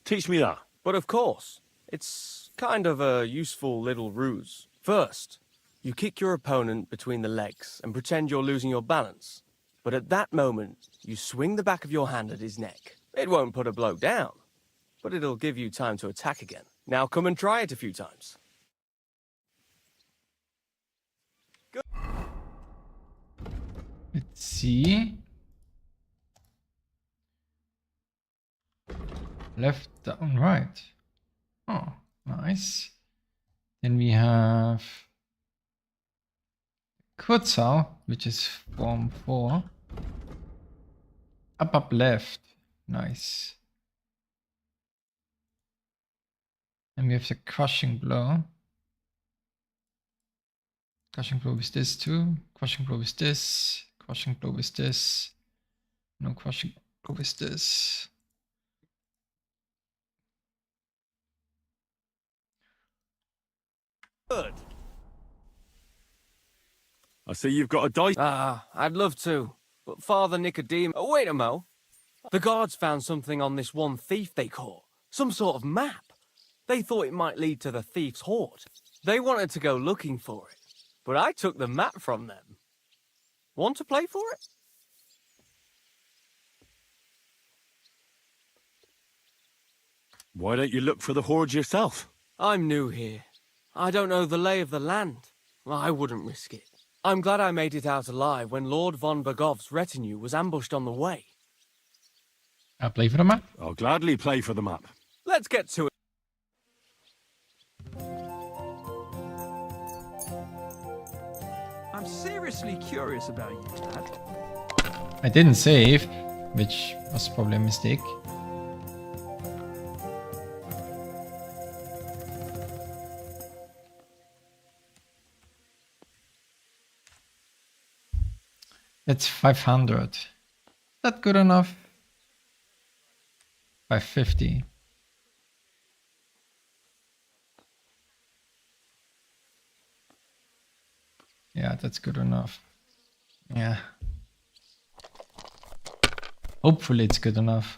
Teach me that.
But of course, it's kind of a useful little ruse. First, you kick your opponent between the legs and pretend you're losing your balance. But at that moment, you swing the back of your hand at his neck. It won't put a blow down, but it'll give you time to attack again. Now come and try it a few times. Good.
Let's see. Left, down, right. Oh, nice. Then we have Kurzau, which is form 4. Up, left. Nice. And we have the crushing blow. Crushing blow is this too. Crushing blow is this. Crushing blow is this. No crushing blow is this.
Good. I see you've got a dice.
I'd love to. But Father Nicodemus... Oh, wait a mo. The guards found something on this one thief they caught. Some sort of map. They thought it might lead to the thief's hoard. They wanted to go looking for it. But I took the map from them. Want to play for it?
Why don't you look for the hoard yourself?
I'm new here. I don't know the lay of the land. I wouldn't risk it. I'm glad I made it out alive when Lord von Bergov's retinue was ambushed on the way.
I'll play for the map.
I'll gladly play for the map.
Let's get to it.
I'm seriously curious about you, Dad.
I didn't save, which was probably a mistake. That's 500. Is that good enough? 550. Yeah, that's good enough. Yeah. Hopefully it's good enough.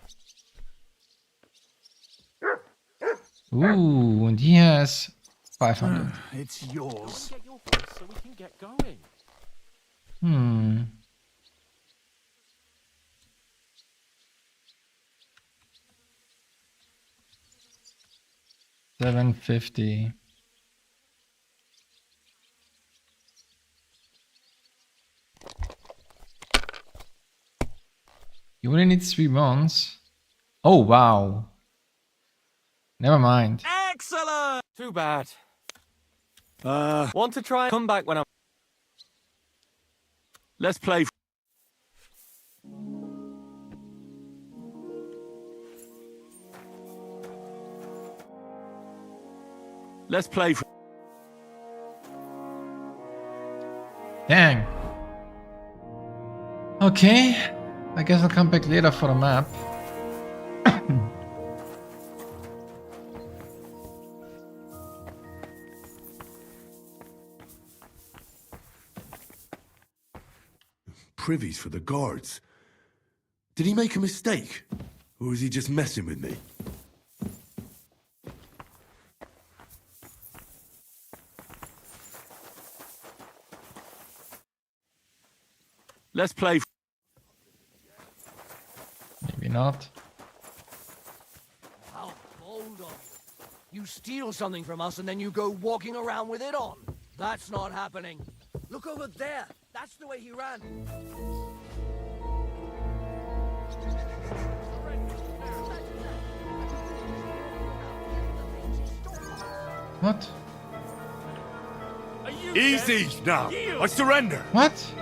Ooh, and he has 500.
It's yours.
Get your horse so we can get going.
Hmm. $750. You only need 3 months. Oh wow. Never mind.
Excellent! Too bad. Want to try? Come back when I'm...
Let's play. Let's play.
Dang. Okay. I guess I'll come back later for the map.
Privies for the guards. Did he make a mistake? Or is he just messing with me?
Let's play.
Maybe not.
How bold of you. You steal something from us and then you go walking around with it on. That's not happening. Look over there. That's the way he ran.
What?
Easy now. I surrender.
What?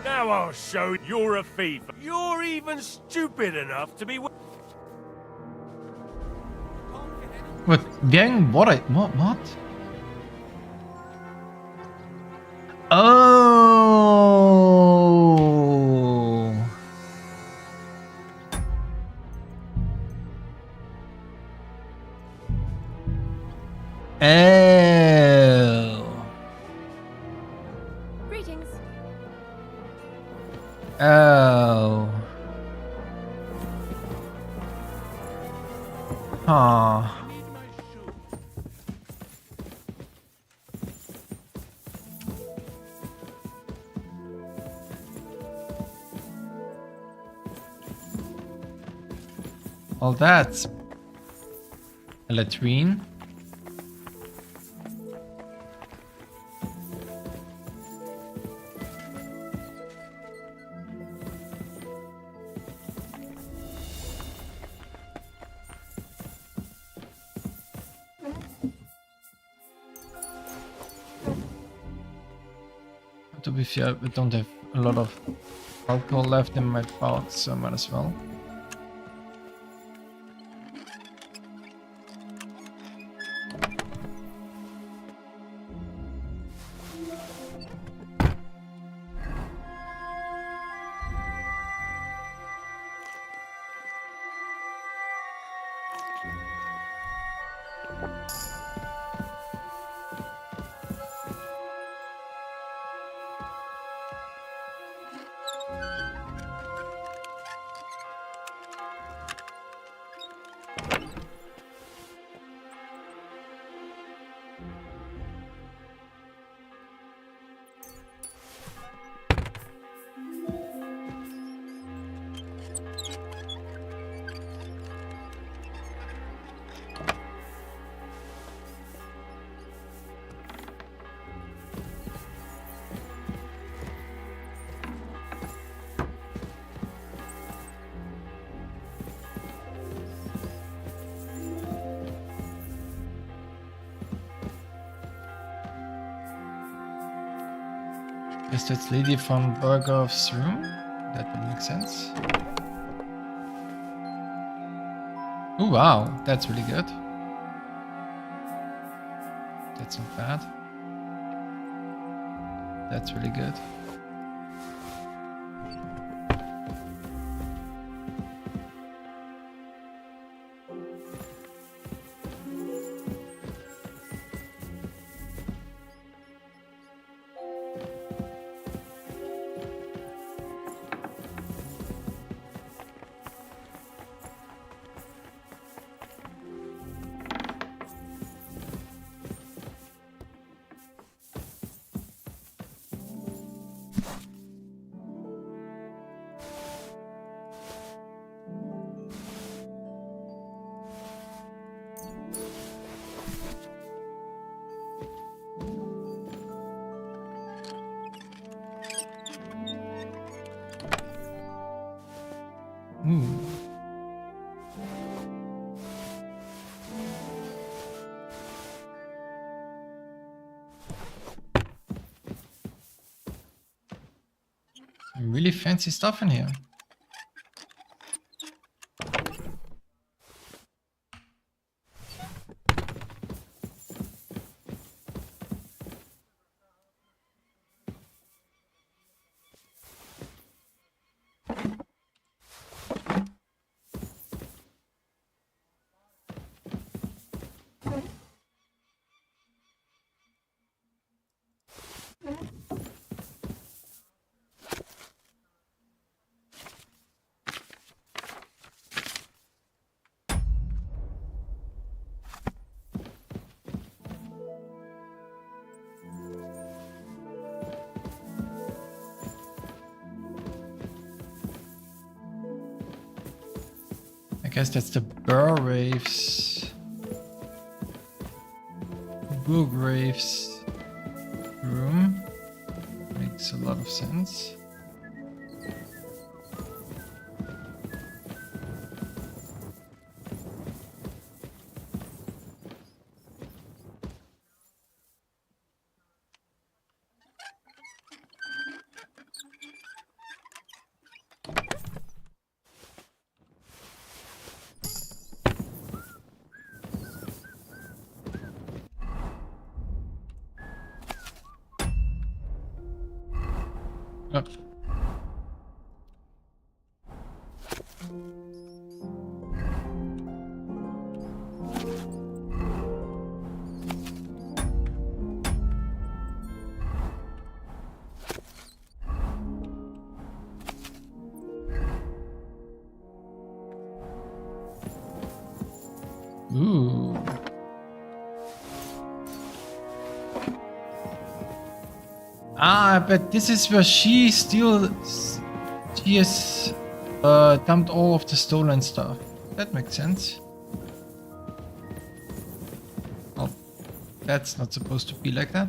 Now I'll show you're a thief. You're even stupid enough to be...
What? Wearing what? What? Oh.
Greetings.
Oh. Huh. Well, that's a latrine. be fair, I don't have a lot of alcohol left in my pouch, so I might as well. Guess that's Lady von Berghoff's room. That would make sense. Oh wow, that's really good. That's not bad. That's really good. Really fancy stuff in here. I guess that's the Burgraves room. Makes a lot of sense. Oh. Ooh. Ah, but this is where she has dumped all of the stolen stuff. That makes sense. Well, that's not supposed to be like that.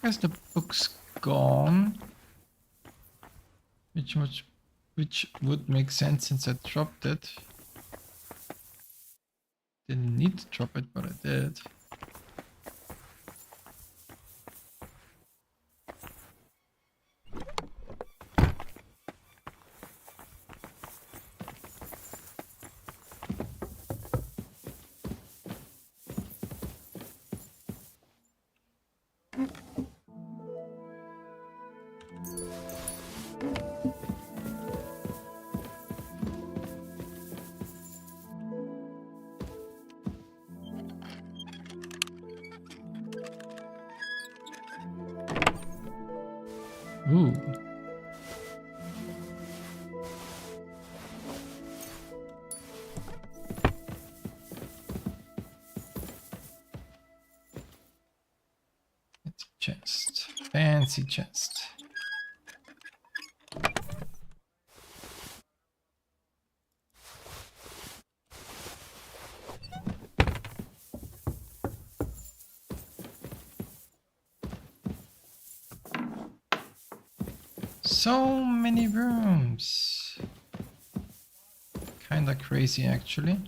guess the book's gone. Which would make sense since I dropped it. Didn't need to drop it, but I did. Ooh. It's a chest. Fancy chest. So many rooms. Kinda crazy actually.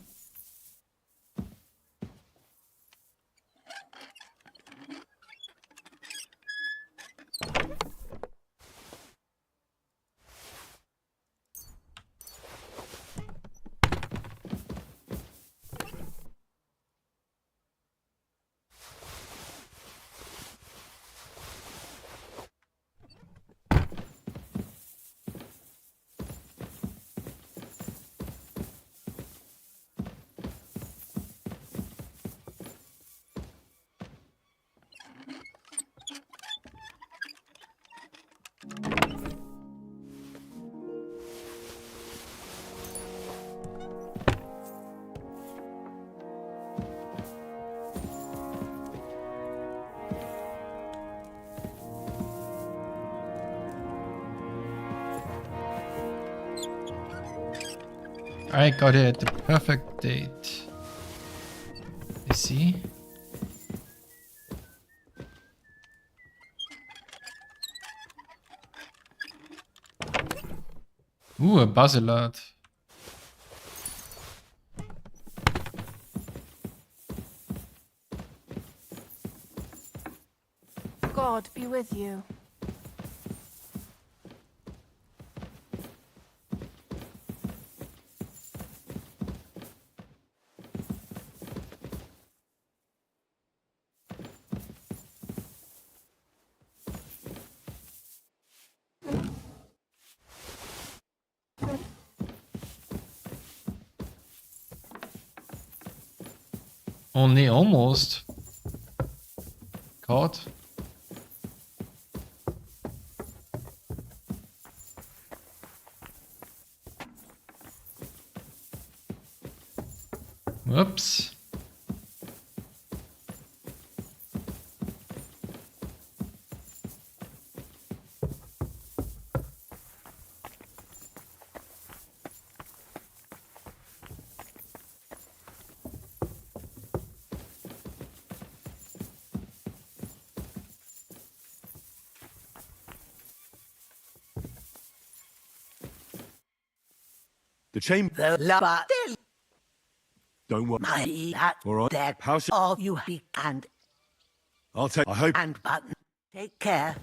I got it at the perfect date. You see? Ooh, a alot.
God be with you.
Only almost. Caught. Whoops.
The chamber. Don't worry. All right. How should
all you be and
I'll take. I hope.
and button. Take care.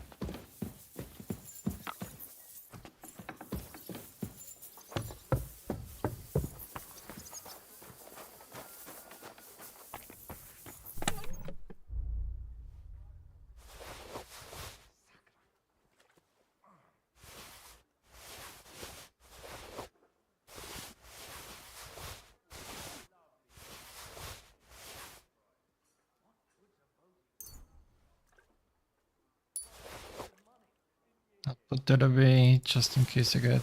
I'll put that away just in case I get.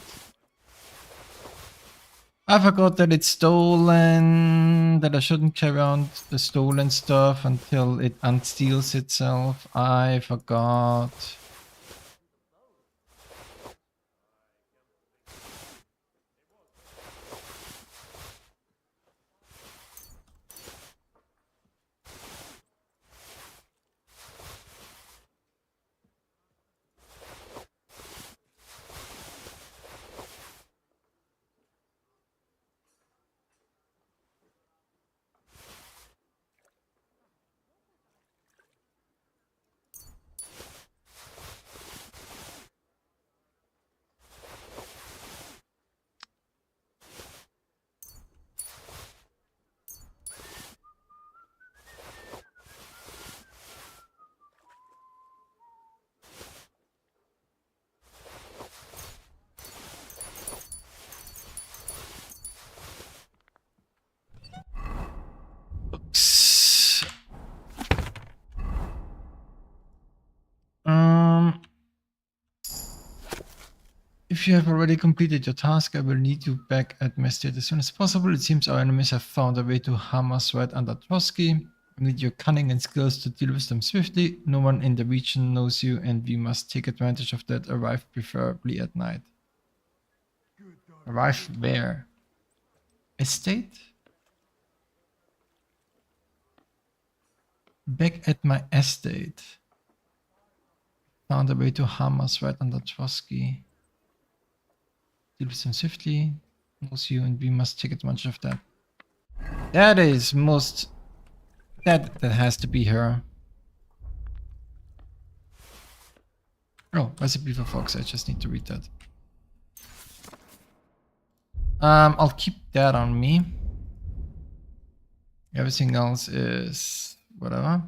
I forgot that it's stolen, that I shouldn't carry around the stolen stuff until it unsteals itself. I forgot. if you have already completed your task, I will need you back at my state as soon as possible. It seems our enemies have found a way to harm us right under Trotsky. We need your cunning and skills to deal with them swiftly. No one in the region knows you, and we must take advantage of that. Arrive preferably at night. Arrive where? Estate? Back at my estate. Found a way to harm us right under Trotsky. Deal with them swiftly. Knows you, and we must take advantage of that. That is most... That has to be her. Oh, recipe for fox. I just need to read that. I'll keep that on me. Everything else is whatever.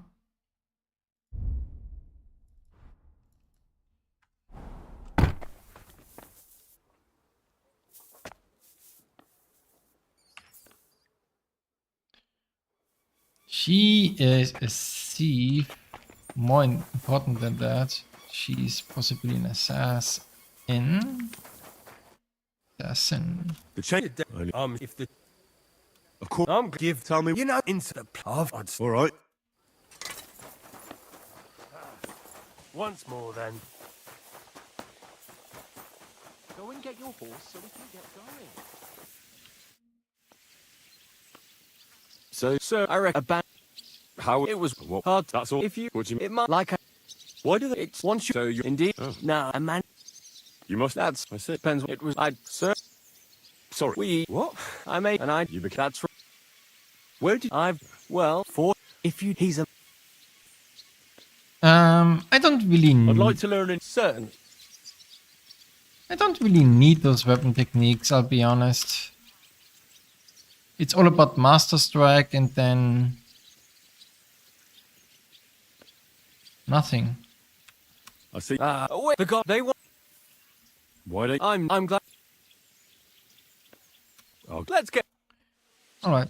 She is a thief. More important than that, she's possibly an assassin. Assassin.
The chain. If the. Of course. Tell me. You know, into the plov. All right.
Once more, then.
Go and get your horse so we can get going.
So, sir, I reckon about how it was hard. That's all. If you, would you? It might like. Why do they? It's once you. So you indeed. Oh. No, a man. You must. That's. I said. Depends. It was. I, sir. Sorry. We. What? I made. And I. You became. That's. Where did I've? Well, for if you. He's a.
I don't really.
I'd like to learn in certain.
I don't really need those weapon techniques. I'll be honest. It's all about Master Strike and then nothing.
I see. Wait, the god they want. Why they? I'm glad. Oh, let's get.
All right.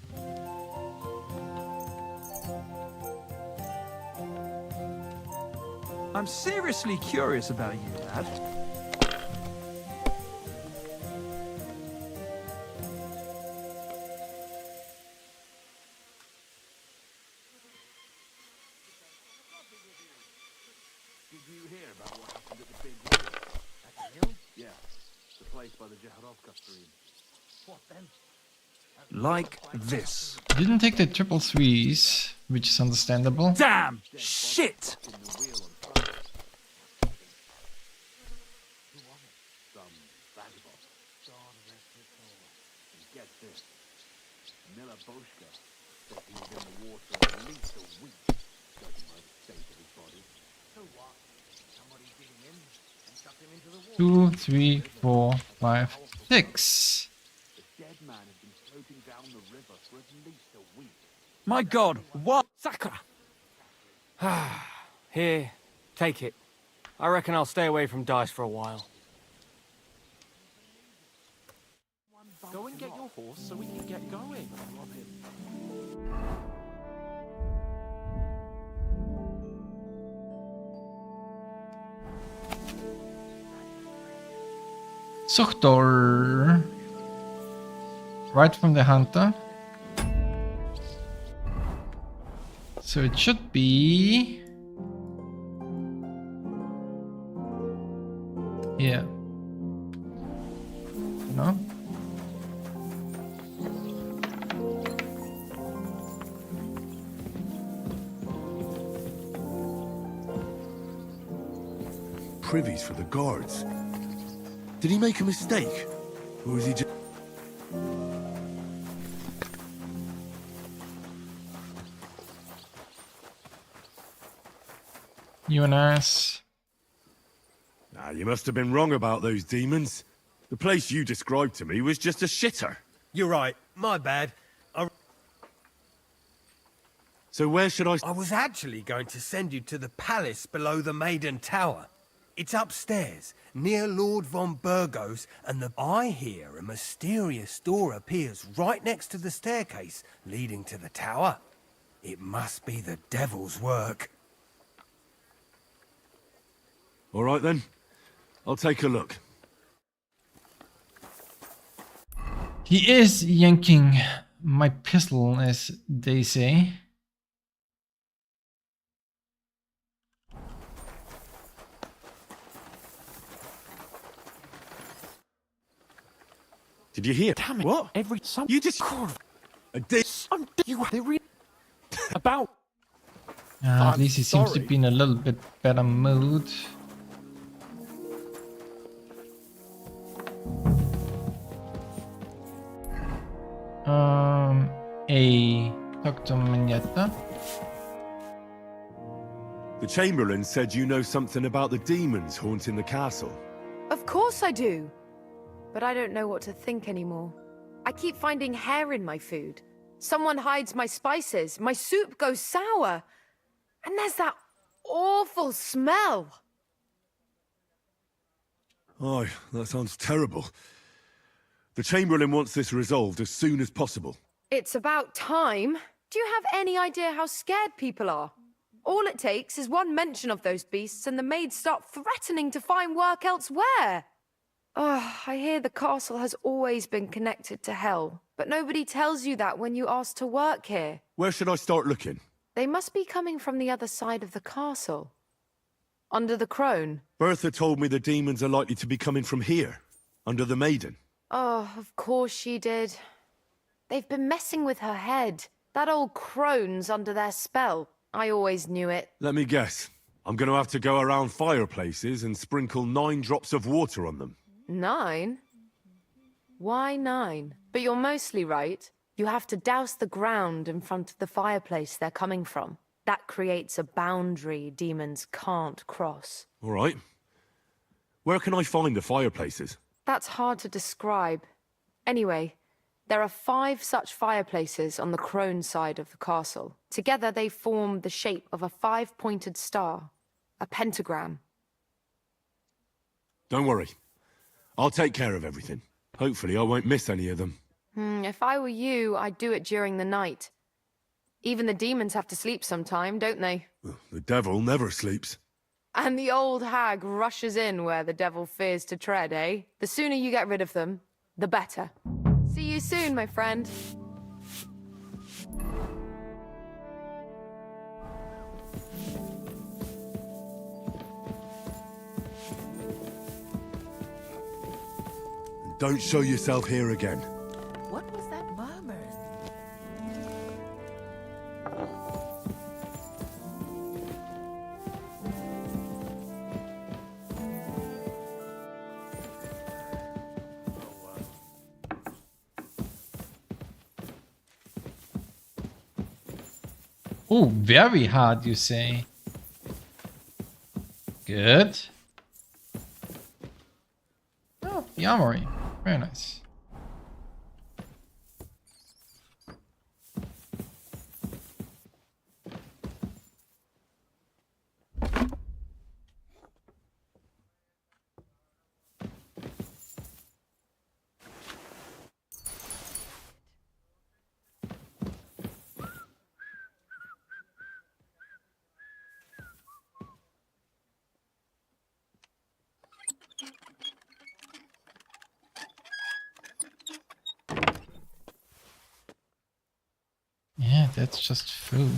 I'm seriously curious about you, Dad. Like this.
Didn't take the 333s, which is understandable.
Damn! Shit!
Two, three, 4, 5, 6.
My God, what?
Sakura! Here, take it. I reckon I'll stay away from dice for a while.
Go and get your horse so we can get going.
Suchtor. Right from the hunter. So it should be here. No?
Privies for the guards. Did he make a mistake? Or is he just...
You an ass.
Nah, you must have been wrong about those demons. The place you described to me was just a shitter.
You're right. My bad.
So where should I...
I was actually going to send you to the palace below the Maiden Tower. It's upstairs, near Lord von Burgos, and I hear a mysterious door appears right next to the staircase leading to the tower. It must be the devil's work.
All right then. I'll take a look.
He is yanking my pistol, as they say.
Did you hear?
Damn it!
What?
Every some
You just...
about.
At least he seems to be in a little bit better mood. Dr. Mignetta.
The Chamberlain said you know something about the demons haunting the castle.
Of course I do. But I don't know what to think anymore. I keep finding hair in my food. Someone hides my spices. My soup goes sour. And there's that awful smell.
Oh, that sounds terrible. The Chamberlain wants this resolved as soon as possible.
It's about time. Do you have any idea how scared people are? All it takes is one mention of those beasts and the maids start threatening to find work elsewhere. I hear the castle has always been connected to hell, but nobody tells you that when you ask to work here.
Where should I start looking?
They must be coming from the other side of the castle. Under the crone.
Bertha told me the demons are likely to be coming from here, under the Maiden.
Oh, of course she did. They've been messing with her head. That old crone's under their spell. I always knew it.
Let me guess. I'm going to have to go around fireplaces and sprinkle 9 drops of water on them.
9? Why 9? But you're mostly right. You have to douse the ground in front of the fireplace they're coming from. That creates a boundary demons can't cross.
All right. Where can I find the fireplaces?
That's hard to describe. Anyway, there are 5 such fireplaces on the crone side of the castle. Together they form the shape of a 5-pointed star, a pentagram.
Don't worry. I'll take care of everything. Hopefully I won't miss any of them.
If I were you, I'd do it during the night. Even the demons have to sleep sometime, don't they?
The devil never sleeps.
And the old hag rushes in where the devil fears to tread, eh? The sooner you get rid of them, the better. See you soon, my friend.
Don't show yourself here again.
What was that murmur?
Oh, very hard, you say. Good. Oh, the armory. Very nice. Yeah, that's just food.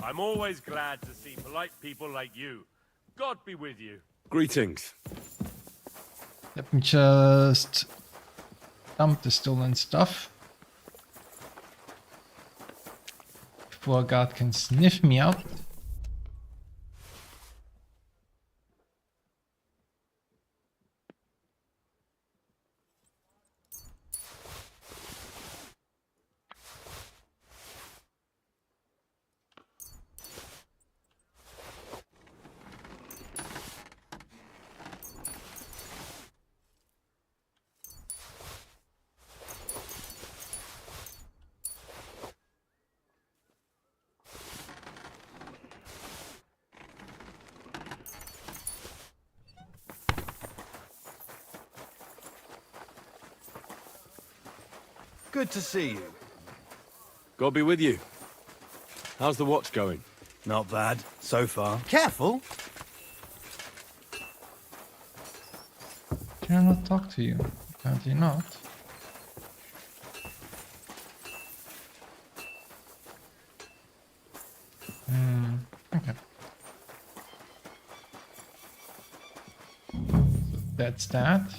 I'm always glad to see polite people like you. God be with you.
Greetings.
Let me just dump the stolen stuff before a guard can sniff me out.
Good to see you.
God be with you. How's the watch going?
Not bad, so far. Careful!
Can I not talk to you? Apparently not. Okay. So that's that.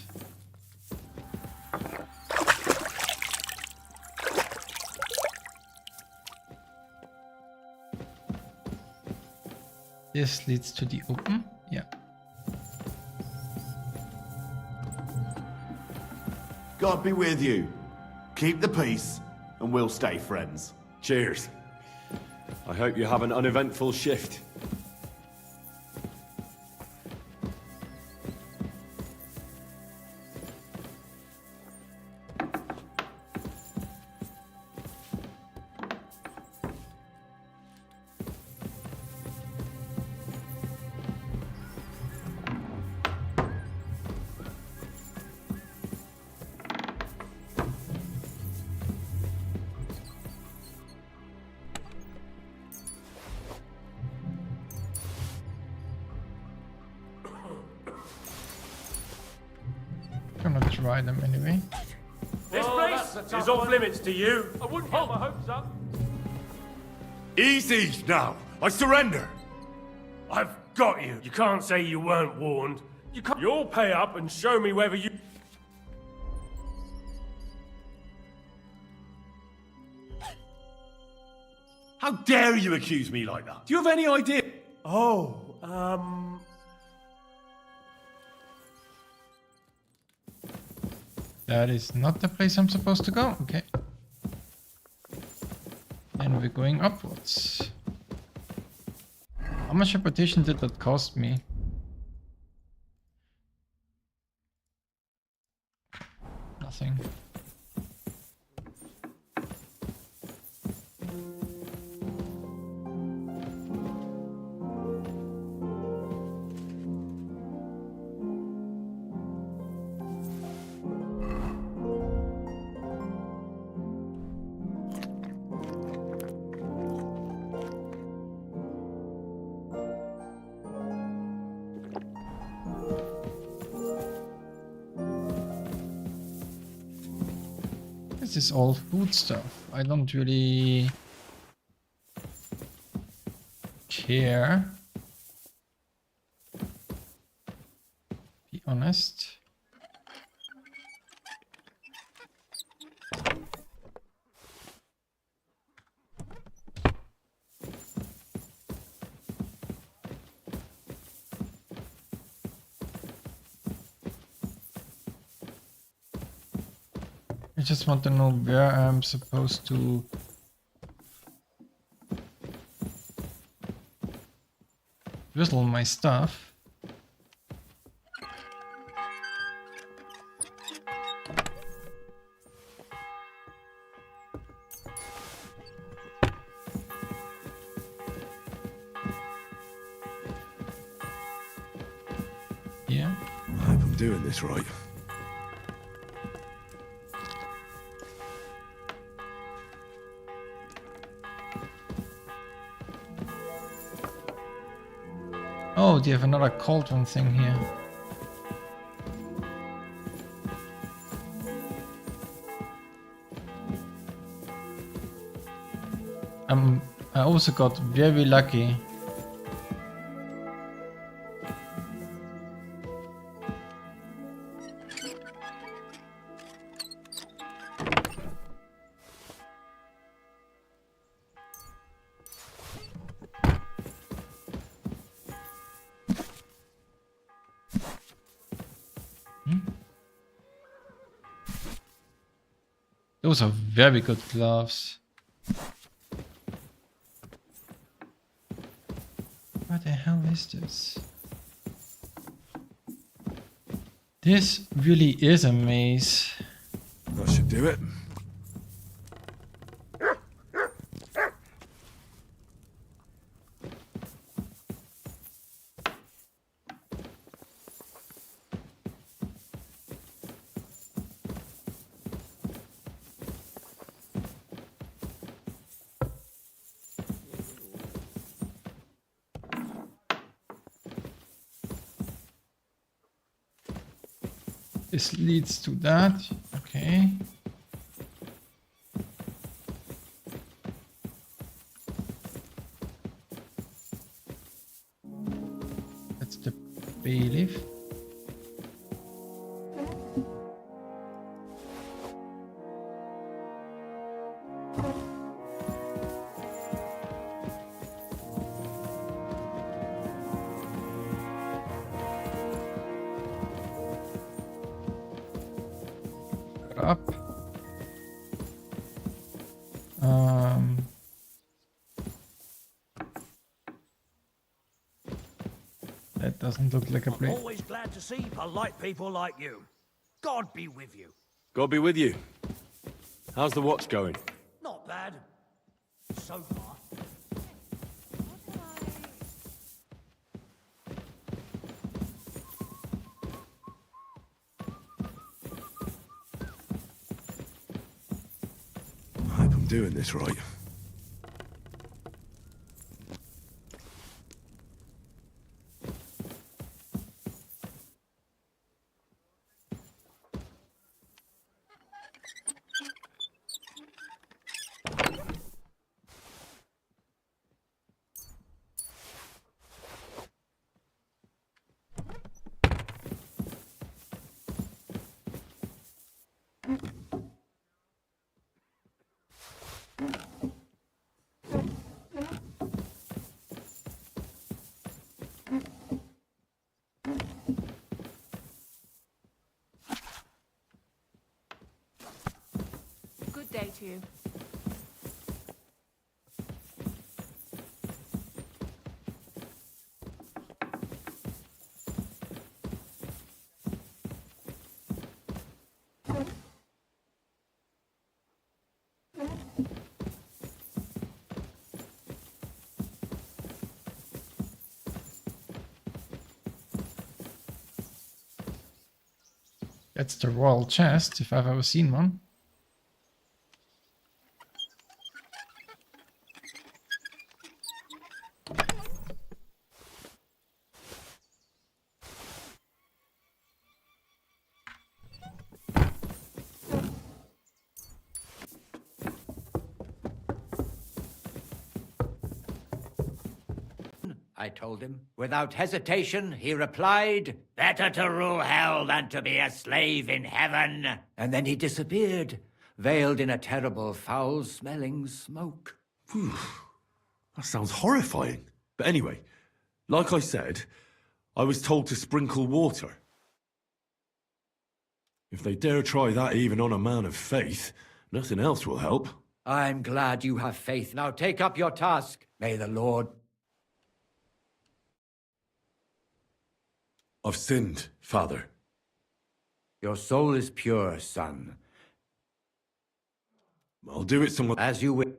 This leads to the open. Yeah.
God be with you. Keep the peace, and we'll stay friends.
Cheers. I hope you have an uneventful shift.
Gonna try them anyway.
This place is off limits to you. I wouldn't get my hopes up.
Easy now. I surrender.
I've got you. You can't say you weren't warned. You'll pay up and show me whether you...
How dare you accuse me like that? Do you have any idea?
Oh,
That is not the place I'm supposed to go. Okay. And we're going upwards. How much reputation did that cost me? Nothing. This is all food stuff. I don't really care. Be honest. I just want to know where I'm supposed to whittle my stuff. Yeah.
I hope I'm doing this right.
Oh, they have another cauldron thing here. I also got very lucky. Those are very good gloves. What the hell is this? This really is a maze.
That should do it.
This leads to that. Okay. That's the bailiff. Up. That doesn't look like a
I'm
place.
always glad to see polite people like you. God be with you.
God be with you. How's the watch going?
Not bad. So far.
I hope I'm doing this right.
Good day to you.
That's the royal chest, if I've ever seen one.
I told him. Without hesitation, he replied, "Better to rule hell than to be a slave in heaven." And then he disappeared, veiled in a terrible, foul-smelling smoke.
Phew. That sounds horrifying. But anyway, like I said, I was told to sprinkle water. If they dare try that even on a man of faith, nothing else will help.
I'm glad you have faith. Now take up your task. May the Lord...
I've sinned, Father.
Your soul is pure, son.
I'll do it somewhere.
As you will.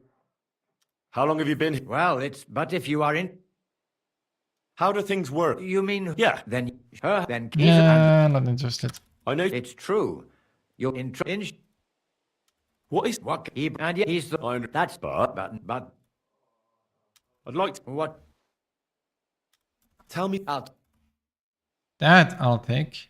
How long have you been here?
Well, it's... But if you are in...
How do things work?
You mean...
Yeah.
Then... Then...
Yeah, not interested.
I know...
It's true. You're in...
What is...
What... And he's the... That's... But...
I'd like to...
What...
Tell me...
Out.
That I'll take.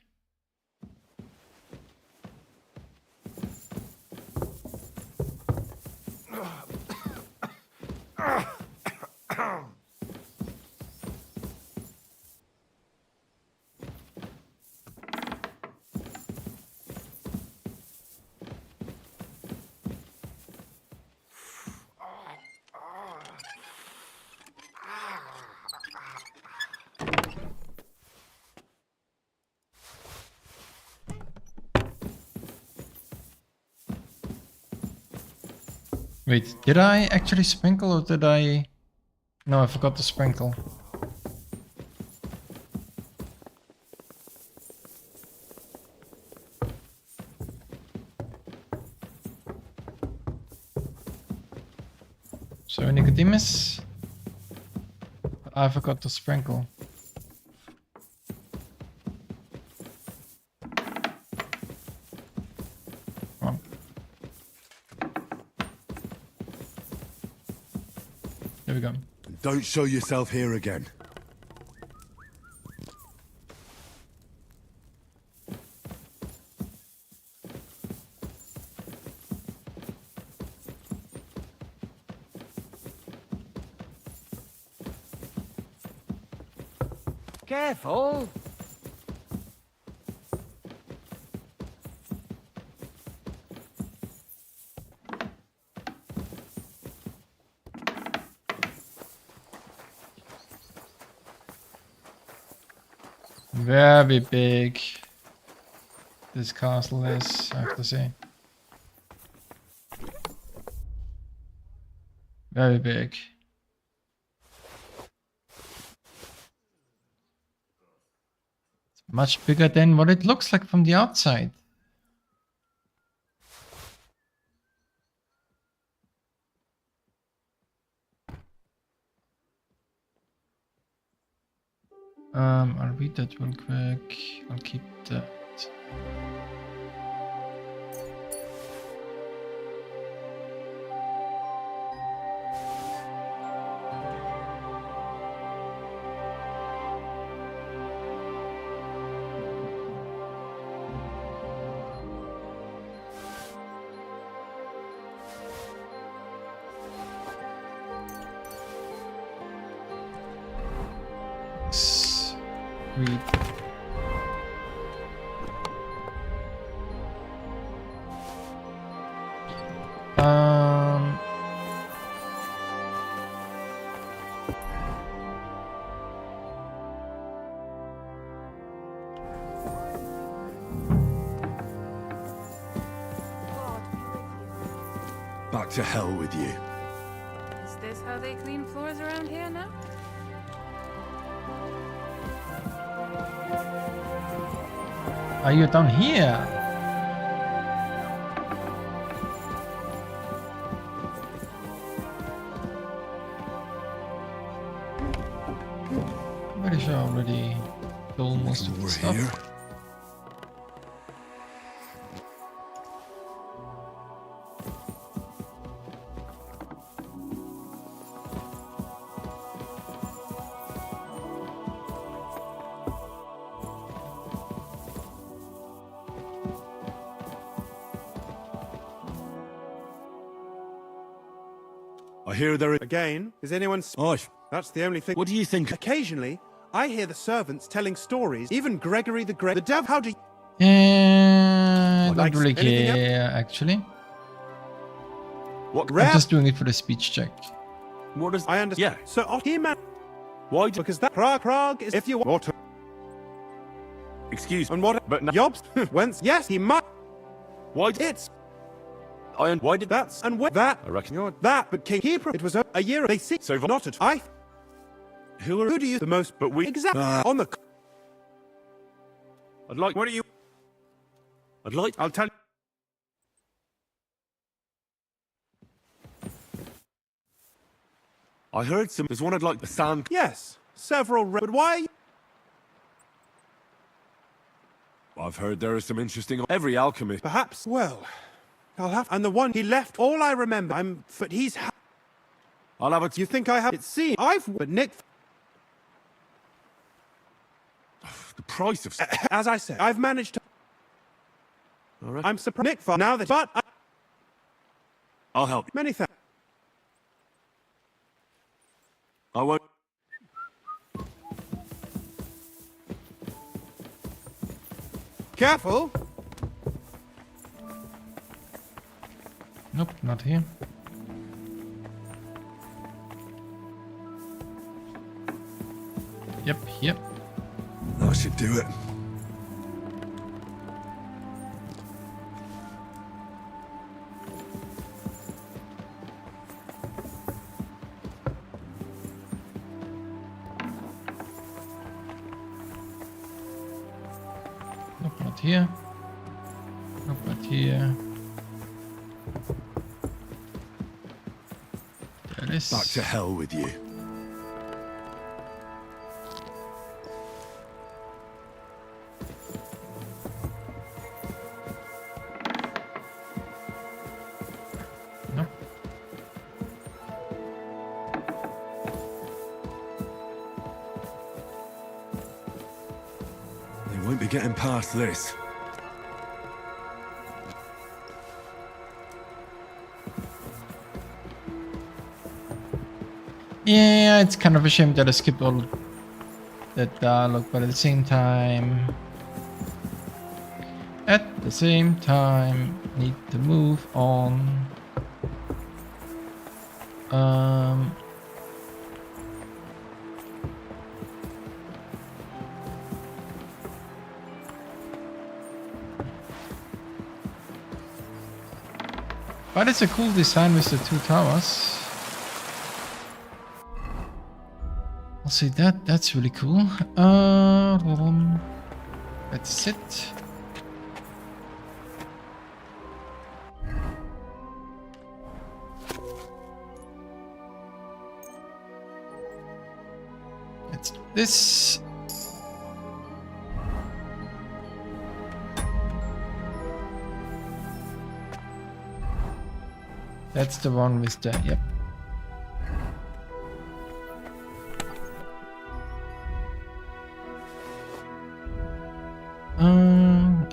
Wait, did I actually sprinkle or did I... No, I forgot to sprinkle. So Nicodemus, I forgot to sprinkle. Come on. There we go.
Don't show yourself here again.
Careful!
Very big. This castle is, I have to say. Very big. It's much bigger than what it looks like from the outside. I'll read that real quick. I'll keep that. Read.
Back to hell with you.
Is this how they clean floors around here now?
Are you down here? I'm pretty sure I already stole most of the stuff.
Here. I hear there is...
Again, is anyone... That's the only thing...
What do you think?
Occasionally, I hear the servants telling stories. Even Gregory the Great... The devil... How do you...
I don't
Likes
really
anything
care, actually.
What?
I'm just doing it for the speech check.
What does...
I understand.
Yeah.
So, here, man...
Why do...
Because that Prague is... If you want...
Excuse...
And what...
But...
Jobs? Whence... Yes, he might...
Why...
It's...
Why did...
That's... And with that...
I reckon you're...
That... But King Keeper... It was a year... They see...
So...
Not at... I...
Who
do you... The most...
But we...
Exactly. On the...
I'd like... What are you... I'd like...
I'll tell...
I heard some... There's one I'd like the sand...
Yes. Several... But why...
I've heard there is some interesting... Every alchemist...
Perhaps... Well... I'll have... And the one he left... All I remember... But he's...
I'll have it...
You think I have... It seems... But Nick...
The price of...
As I said, I've managed to... I'm surprised... Nick, for now that... But...
I'll help.
Many thanks.
I won't...
Careful!
Nope, not here. Yep, yep.
I should do it.
Not here. Nope, not here. There it is.
Back to hell with you.
Nope.
They won't be getting past this.
Yeah, it's kind of a shame that I skipped all that dialogue, but at the same time, need to move on. But it's a cool design with the two towers. I'll say that's really cool. That's it. Let's do this. That's the one with the, yep.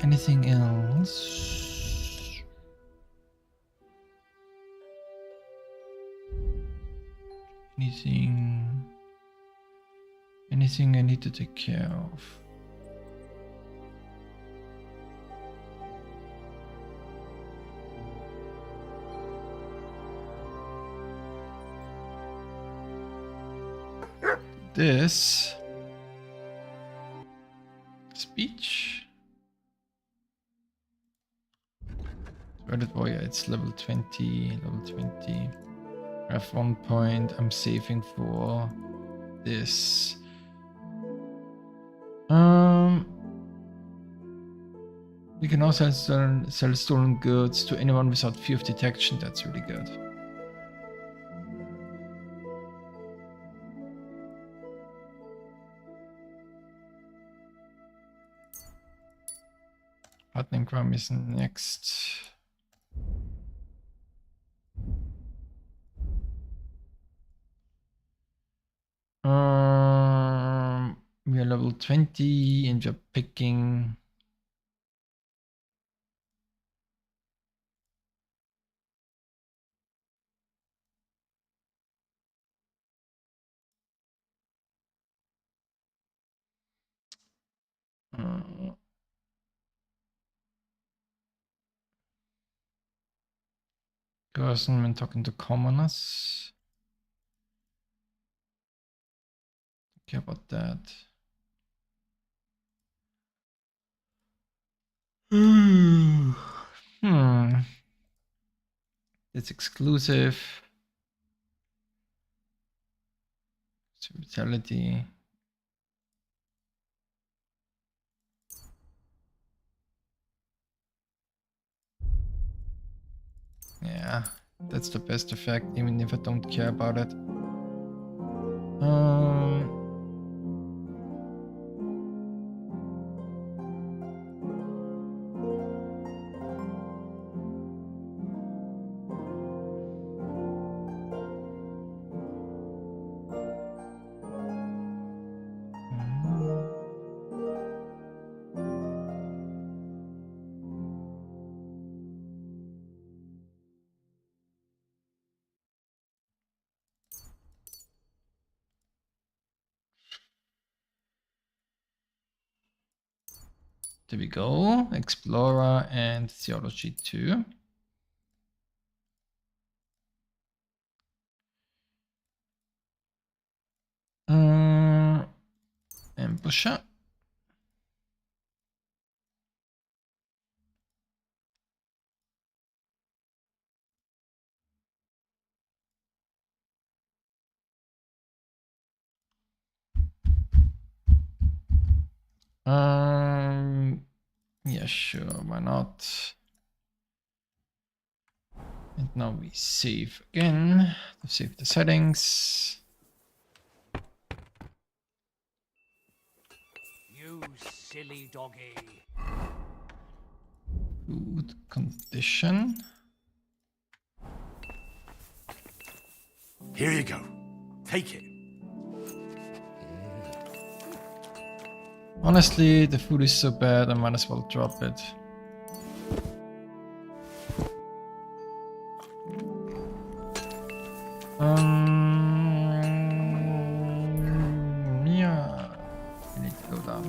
Anything else? Anything I need to take care of? This speech. Reddit warrior, it's level 20, level 20. I have 1 point. I'm saving for this. We can also sell stolen goods to anyone without fear of detection. That's really good. Partnering crime is next. We are level 20 and we're picking person when talking to commoners. Okay about that. It's exclusive. It's brutality. Yeah, that's the best effect, even if I don't care about it. There we go. Explorer and Theology 2. Ambusher. Yeah, sure, why not? And now we save again to save the settings.
You silly doggy.
Food condition.
Here you go. Take it.
Honestly, the food is so bad, I might as well drop it. Yeah, we need to go down.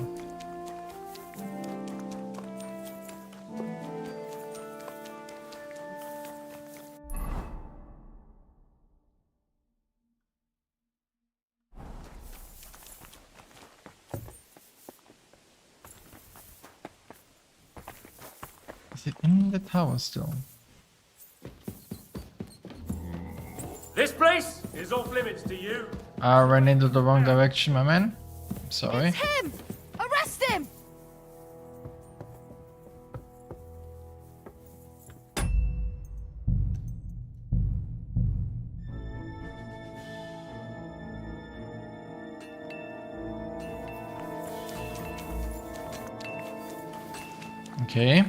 Is it in the tower still?
This place is off limits to you.
I ran into the wrong direction, my man. I'm sorry.
It's him! Arrest him!
Okay.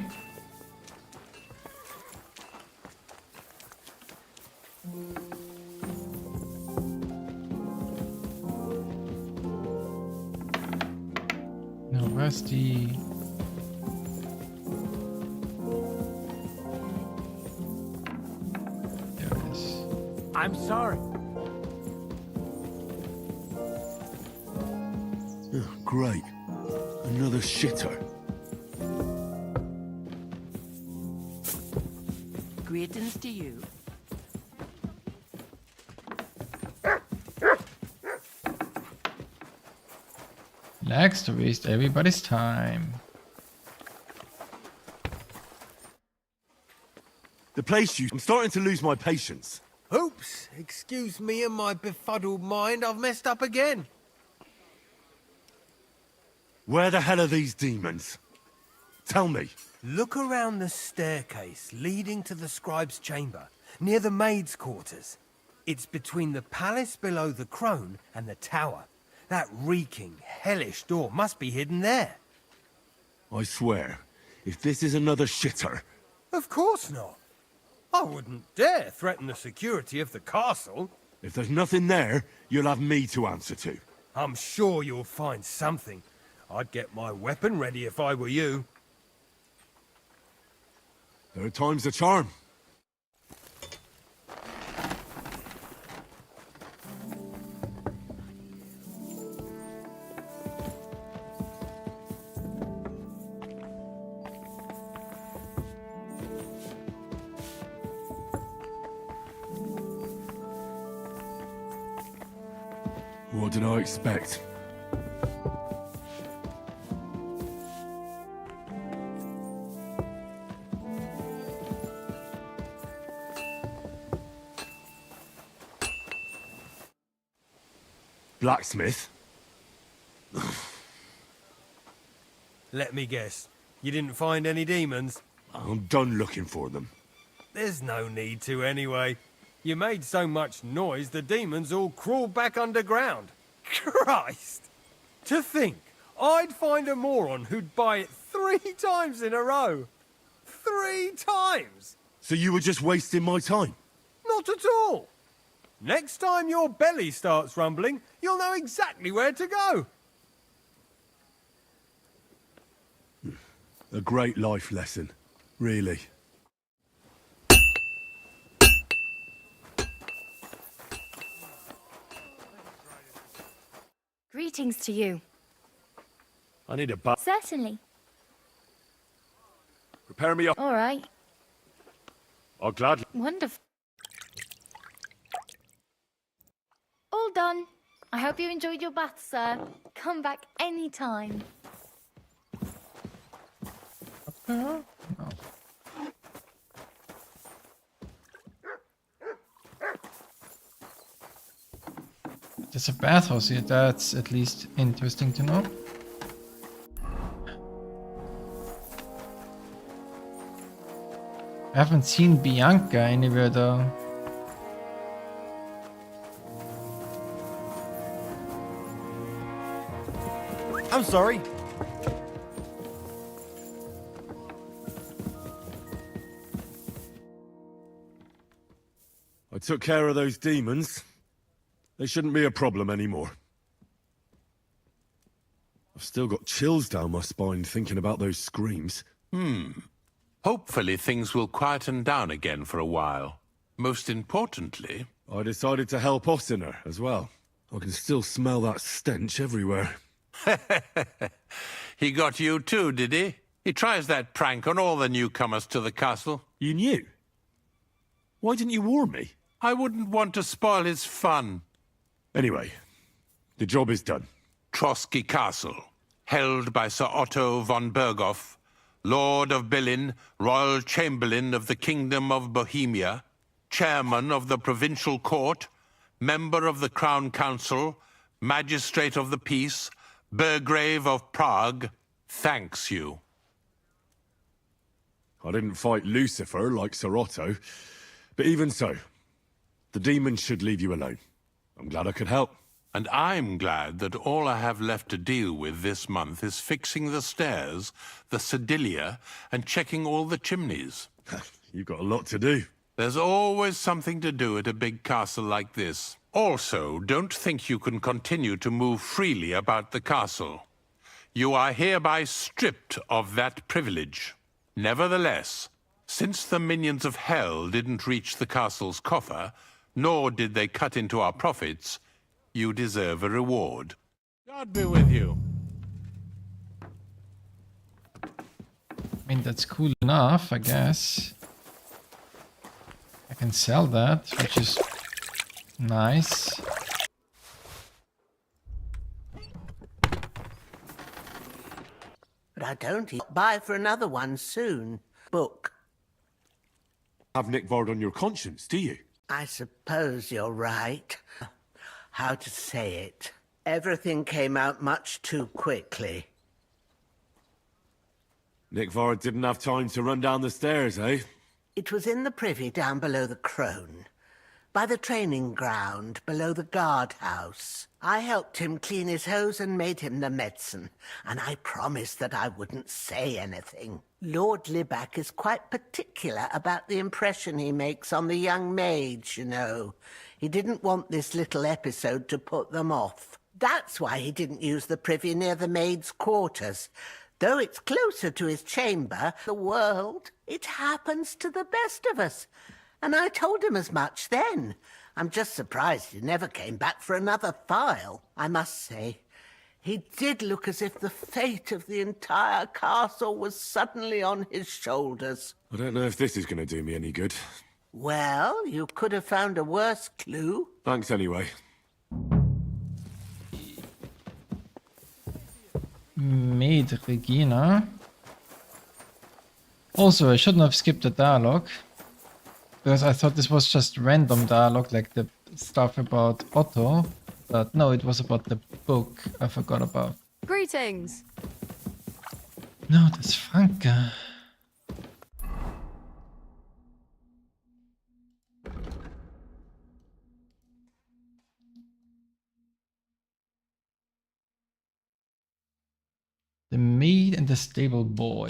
No, where's the... There it is.
I'm sorry.
Oh, great. Another shitter.
Greetings to you.
Likes to waste everybody's time.
The place I'm starting to lose my patience.
Oops, excuse me and my befuddled mind, I've messed up again.
Where the hell are these demons? Tell me.
Look around the staircase leading to the scribe's chamber, near the maid's quarters. It's between the palace below the crone and the tower. That reeking, hellish door must be hidden there.
I swear, if this is another shitter...
Of course not. I wouldn't dare threaten the security of the castle.
If there's nothing there, you'll have me to answer to.
I'm sure you'll find something. I'd get my weapon ready if I were you.
Third time's a charm. What did I expect? Blacksmith?
Let me guess. You didn't find any demons?
I'm done looking for them.
There's no need to anyway. You made so much noise, the demons all crawled back underground. Christ! To think, I'd find a moron who'd buy it 3 times in a row. 3 times!
So you were just wasting my time?
Not at all. Next time your belly starts rumbling, you'll know exactly where to go.
A great life lesson, really.
Greetings to you.
I need a bath.
Certainly.
Prepare me up.
All right.
I'll gladly.
Wonderful. All done. I hope you enjoyed your bath, sir. Come back anytime.
No. There's a bathhouse here, that's at least interesting to know. I haven't seen Bianca anywhere though.
I'm sorry.
I took care of those demons. They shouldn't be a problem anymore. I've still got chills down my spine thinking about those screams.
Hopefully things will quieten down again for a while. Most importantly...
I decided to help Ossiner as well. I can still smell that stench everywhere.
He got you too, did he? He tries that prank on all the newcomers to the castle.
You knew? Why didn't you warn me?
I wouldn't want to spoil his fun.
Anyway, the job is done.
Trotsky Castle, held by Sir Otto von Berghoff, Lord of Billin, Royal Chamberlain of the Kingdom of Bohemia, Chairman of the Provincial Court, Member of the Crown Council, Magistrate of the Peace, Burgrave of Prague, thanks you.
I didn't fight Lucifer like Sir Otto, but even so, the demons should leave you alone. I'm glad I could help.
And I'm glad that all I have left to deal with this month is fixing the stairs, the sedilia, and checking all the chimneys.
You've got a lot to do.
There's always something to do at a big castle like this. Also, don't think you can continue to move freely about the castle. You are hereby stripped of that privilege. Nevertheless, since the minions of hell didn't reach the castle's coffer, nor did they cut into our profits, you deserve a reward. God be with you.
I mean, that's cool enough, I guess. I can sell that, which is nice.
But I don't buy for another one soon. Book.
Have Nick Vard on your conscience, do you?
I suppose you're right. How to say it? Everything came out much too quickly.
Nick Vard didn't have time to run down the stairs, eh?
It was in the privy down below the crone, by the training ground below the guardhouse. I helped him clean his hose and made him the medicine, and I promised that I wouldn't say anything. Lord Libac is quite particular about the impression he makes on the young maids, you know. He didn't want this little episode to put them off. That's why he didn't use the privy near the maids' quarters. Though it's closer to his chamber, the world, it happens to the best of us. And I told him as much then. I'm just surprised he never came back for another file. I must say, he did look as if the fate of the entire castle was suddenly on his shoulders.
I don't know if this is going to do me any good.
Well, you could have found a worse clue.
Thanks anyway.
Maid Regina. Also, I shouldn't have skipped the dialogue, because I thought this was just random dialogue, like the stuff about Otto, but no, it was about the book I forgot about.
Greetings.
No, that's Franka. The maid and the stable boy.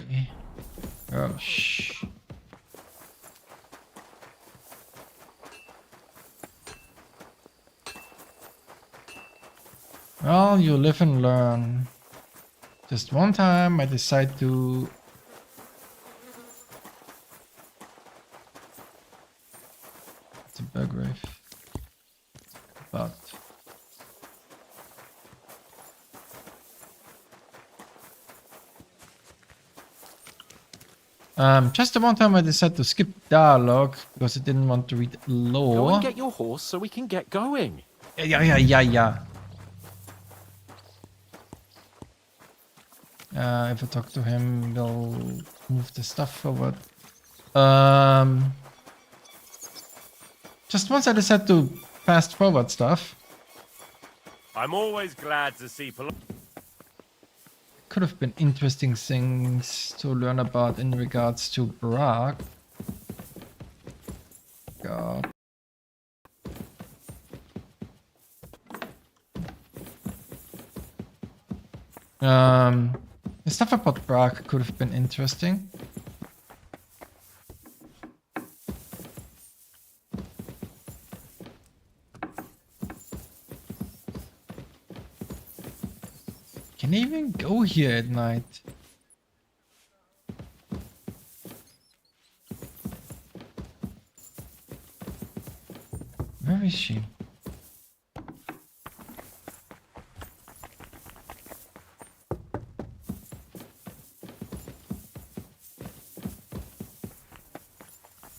Oh, shh. Well, you live and learn. Just one time I decide to... It's a Burgrave. But... just the one time I decided to skip dialogue because I didn't want to read lore.
Go and get your horse so we can get going.
Yeah. If I talk to him, we'll move the stuff forward. Just once I decided to fast forward stuff.
I'm always glad to see
Could have been interesting things to learn about in regards to Prague. up. The stuff about Prague could have been interesting. Can I even go here at night? Where is she?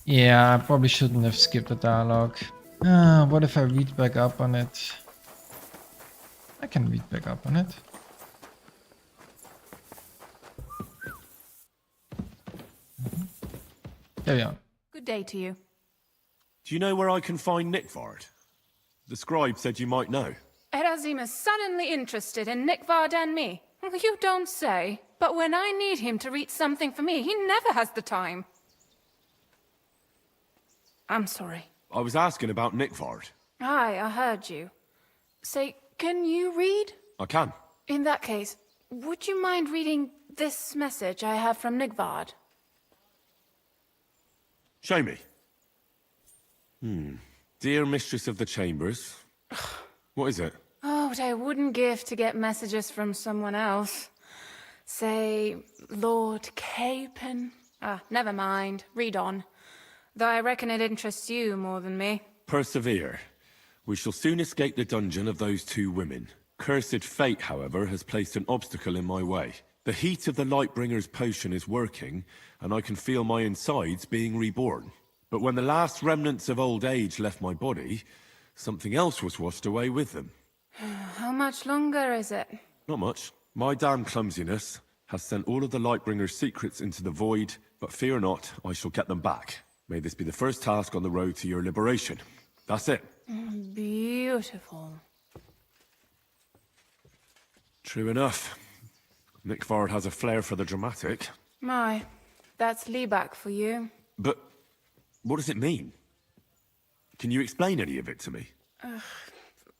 Yeah, I probably shouldn't have skipped the dialogue. What if I read back up on it? I can read back up on it. Carry on.
Good day to you.
Do you know where I can find Nickvard? The scribe said you might know.
Erazim is suddenly interested in Nickvard and me. You don't say. But when I need him to read something for me, he never has the time. I'm sorry.
I was asking about Nickvard.
Aye, I heard you. Say, can you read?
I can.
In that case, would you mind reading this message I have from Nickvard?
Show me. Dear Mistress of the Chambers. What is it?
Oh, what I wouldn't give to get messages from someone else. Say, Lord Capon. Never mind. Read on. Though I reckon it interests you more than me.
Persevere. We shall soon escape the dungeon of those two women. Cursed fate, however, has placed an obstacle in my way. The heat of the Lightbringer's potion is working, and I can feel my insides being reborn. But when the last remnants of old age left my body, something else was washed away with them.
How much longer is it?
Not much. My damn clumsiness has sent all of the Lightbringer's secrets into the void, but fear not, I shall get them back. May this be the first task on the road to your liberation. That's it.
Beautiful.
True enough. Nickvard has a flair for the dramatic.
My, that's Liebach for you.
But what does it mean? Can you explain any of it to me?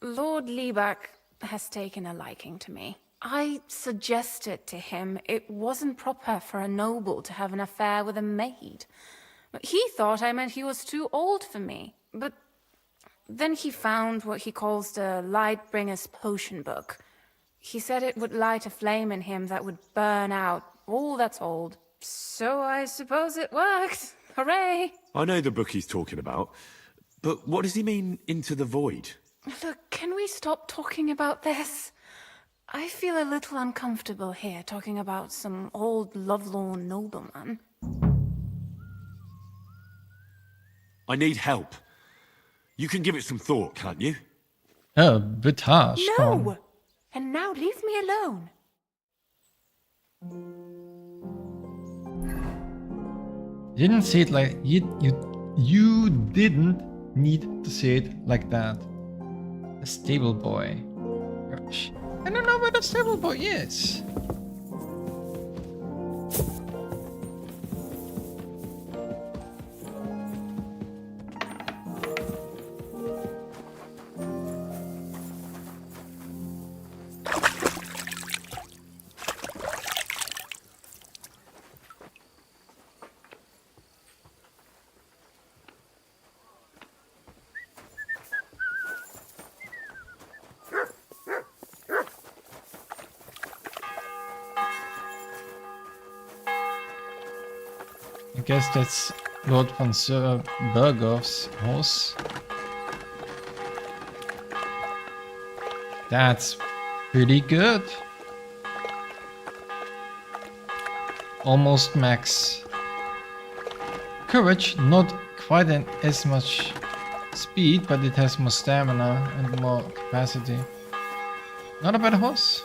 Lord Liebach has taken a liking to me. I suggested to him it wasn't proper for a noble to have an affair with a maid. He thought I meant he was too old for me. But then he found what he calls the Lightbringer's potion book. He said it would light a flame in him that would burn out all that's old. So I suppose it worked. Hooray!
I know the book he's talking about, but what does he mean, into the void?
Look, can we stop talking about this? I feel a little uncomfortable here talking about some old lovelorn nobleman.
I need help. You can give it some thought, can't you?
Oh, bit harsh.
No! And now leave me alone.
You didn't say it like you didn't need to say it like that. A stable boy. Gosh. I don't know where the stable boy is. I guess that's Lord von Bergov's house. That's pretty good. Almost max courage, not quite as much speed, but it has more stamina and more capacity. Not a bad horse.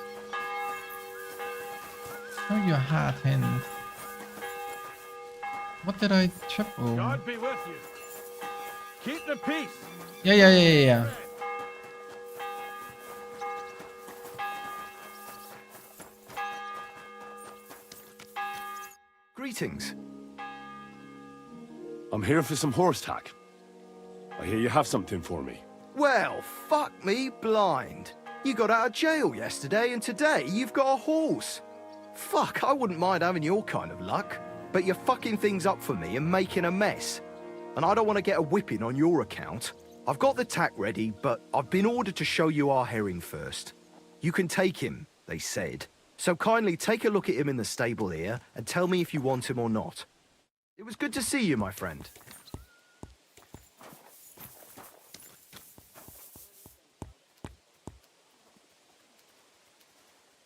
Oh, your hard hand. What did I trip over?
God be with you. Keep the peace.
Yeah.
Greetings.
I'm here for some horse tack. I hear you have something for me.
Well, fuck me blind. You got out of jail yesterday, and today you've got a horse. Fuck, I wouldn't mind having your kind of luck. But you're fucking things up for me and making a mess. And I don't want to get a whipping on your account. I've got the tack ready, but I've been ordered to show you our herring first. You can take him, they said. So kindly take a look at him in the stable here and tell me if you want him or not. It was good to see you, my friend.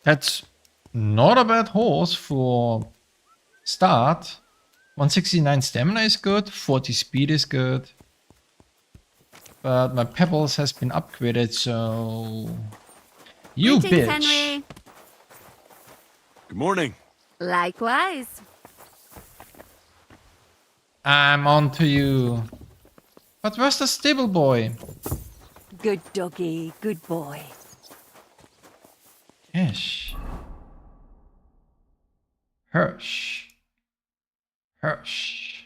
That's not a bad horse for start. 169 stamina is good, 40 speed is good. But my pebbles has been upgraded, so... You
Greetings,
bitch!
Henry.
Good morning.
Likewise.
I'm on to you. But where's the stable boy?
Good doggy, good boy.
Yes. Hirsch. Hirsch.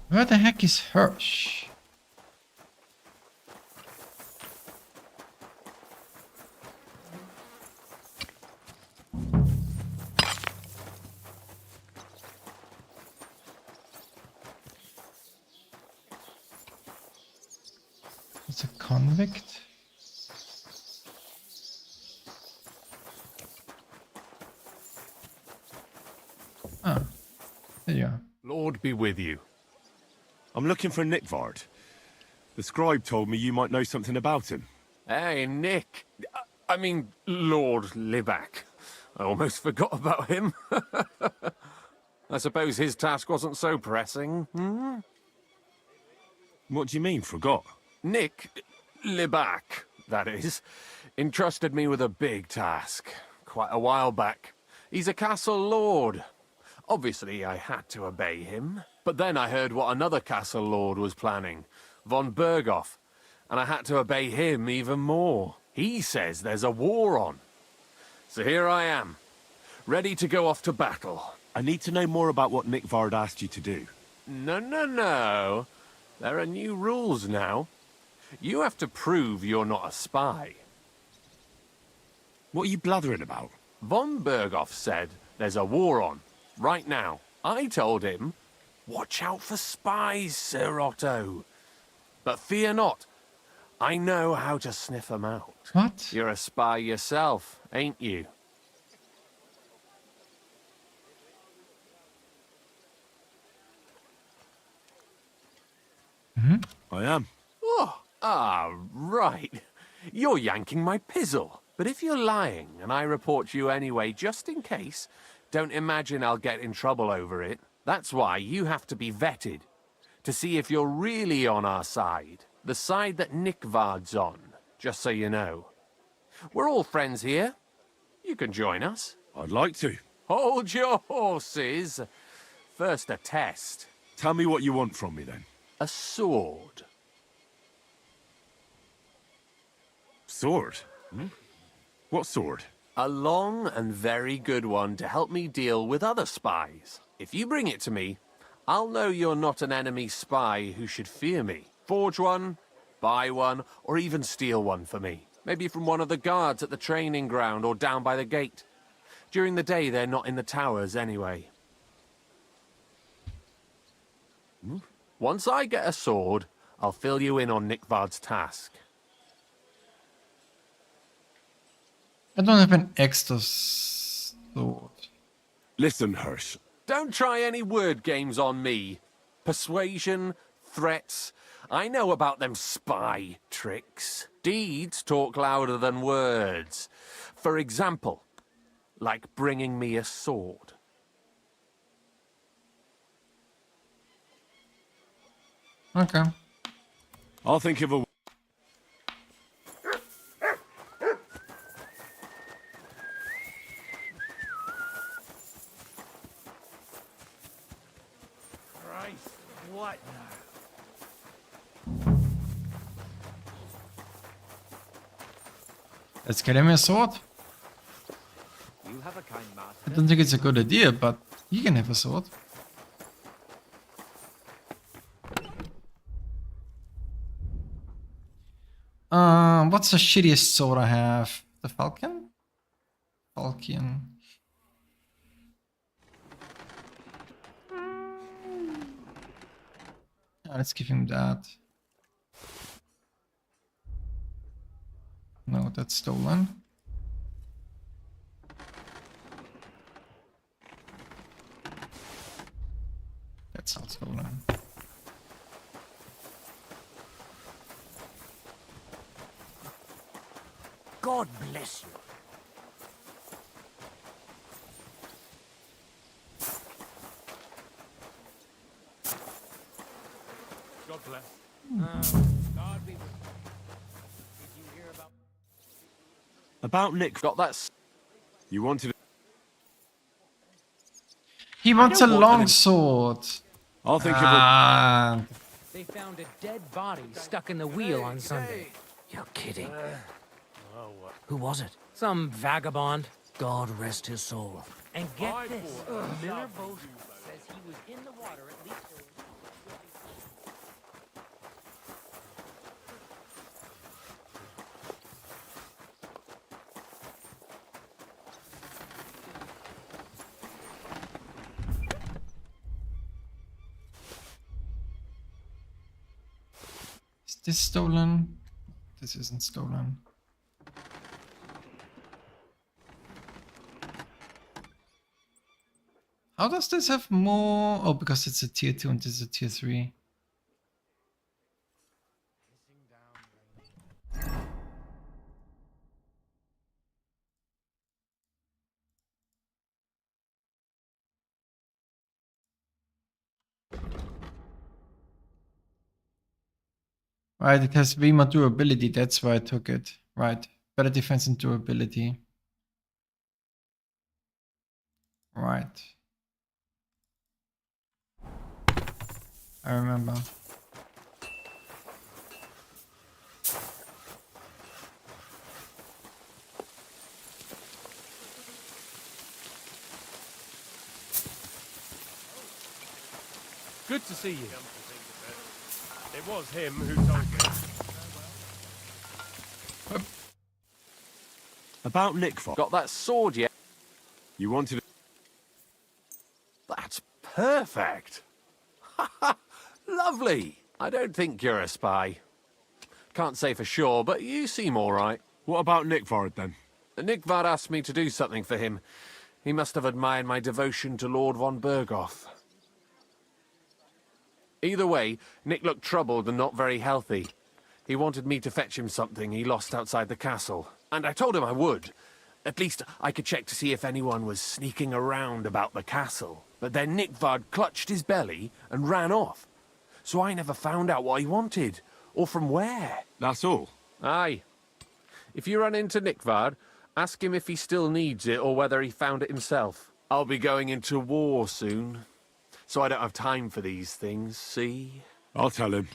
Where the heck is Hirsch? It's a convict. Ah, there you are.
Lord be with you. I'm looking for Nickvard. The scribe told me you might know something about him.
Hey, Nick. I mean, Lord Libak. I almost forgot about him. I suppose his task wasn't so pressing. Hmm?
What do you mean, forgot?
Nick Libak, that is, entrusted me with a big task quite a while back. He's a castle lord. Obviously, I had to obey him. But then I heard what another castle lord was planning, von Berghoff, and I had to obey him even more. He says there's a war on. So here I am, ready to go off to battle.
I need to know more about what Nickvard asked you to do.
No. There are new rules now. You have to prove you're not a spy.
What are you blathering about?
Von Berghoff said there's a war on, right now. I told him, watch out for spies, Sir Otto. But fear not, I know how to sniff them out.
What?
You're a spy yourself, ain't you?
I am.
Right. You're yanking my pizzle. But if you're lying and I report you anyway, just in case, don't imagine I'll get in trouble over it. That's why you have to be vetted, to see if you're really on our side. The side that Nickvard's on, just so you know. We're all friends here. You can join us.
I'd like to.
Hold your horses. First a test.
Tell me what you want from me, then.
A sword.
Sword? Hmm? What sword?
A long and very good one to help me deal with other spies. If you bring it to me, I'll know you're not an enemy spy who should fear me. Forge one, buy one, or even steal one for me. Maybe from one of the guards at the training ground or down by the gate. During the day, they're not in the towers anyway. Once I get a sword, I'll fill you in on Nickvard's task.
I don't have an extra sword.
Listen, Hirsch.
Don't try any word games on me. Persuasion, threats. I know about them spy tricks. Deeds talk louder than words. For example, like bringing me a sword.
Okay.
I'll think of a...
Christ, what now?
Let's get him a sword.
You have a kind master.
I don't think it's a good idea, but he can have a sword. What's the shittiest sword I have? The Falcon? Falcon. Let's give him that. No, that's stolen. That's not stolen.
God bless you.
God bless.
God be with you. Did you hear
About Nick.
Got that.
You wanted.
He wants a
don't want
long
them.
sword.
I'll think of a.
They found a dead body stuck in the wheel on Sunday. You're kidding. Who was it? Some vagabond. God rest his soul. And get this. Miller Boat says he was in the water at least.
Is this stolen? This isn't stolen. How does this have more? Oh, because it's a tier 2 and this is a tier 3. Right, it has way more durability, that's why I took it. Right, better defense and durability. Right. I remember.
Good to see you. It was him who told me.
About Nick.
Got that sword yet?
You wanted.
That's perfect. Lovely. I don't think you're a spy. Can't say for sure, but you seem all right.
What about Nickvard then?
Nickvard asked me to do something for him. He must have admired my devotion to Lord von Bergoth. Either way, Nick looked troubled and not very healthy. He wanted me to fetch him something he lost outside the castle, and I told him I would. At least I could check to see if anyone was sneaking around about the castle. But then Nickvard clutched his belly and ran off. So I never found out what he wanted, or from where.
That's all?
Aye. If you run into Nickvard, ask him if he still needs it or whether he found it himself. I'll be going into war soon, so I don't have time for these things, see?
I'll tell him.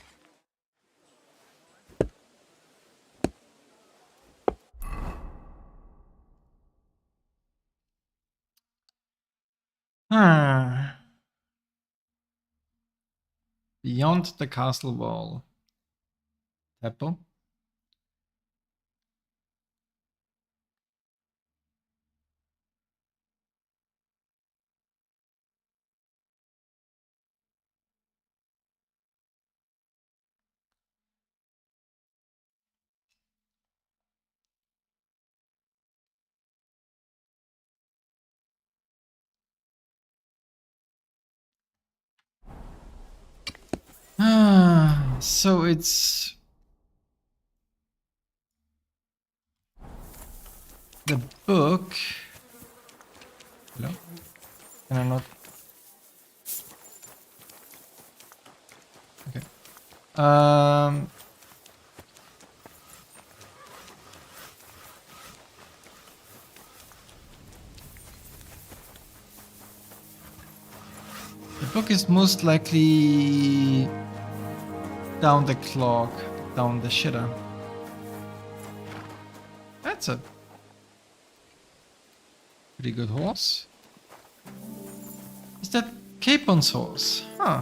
Beyond the castle wall. Temple. So it's the book. Hello? Can I not? Okay. The book is most likely down the clock, down the shitter. That's a pretty good horse. Is that Capon's horse? Huh.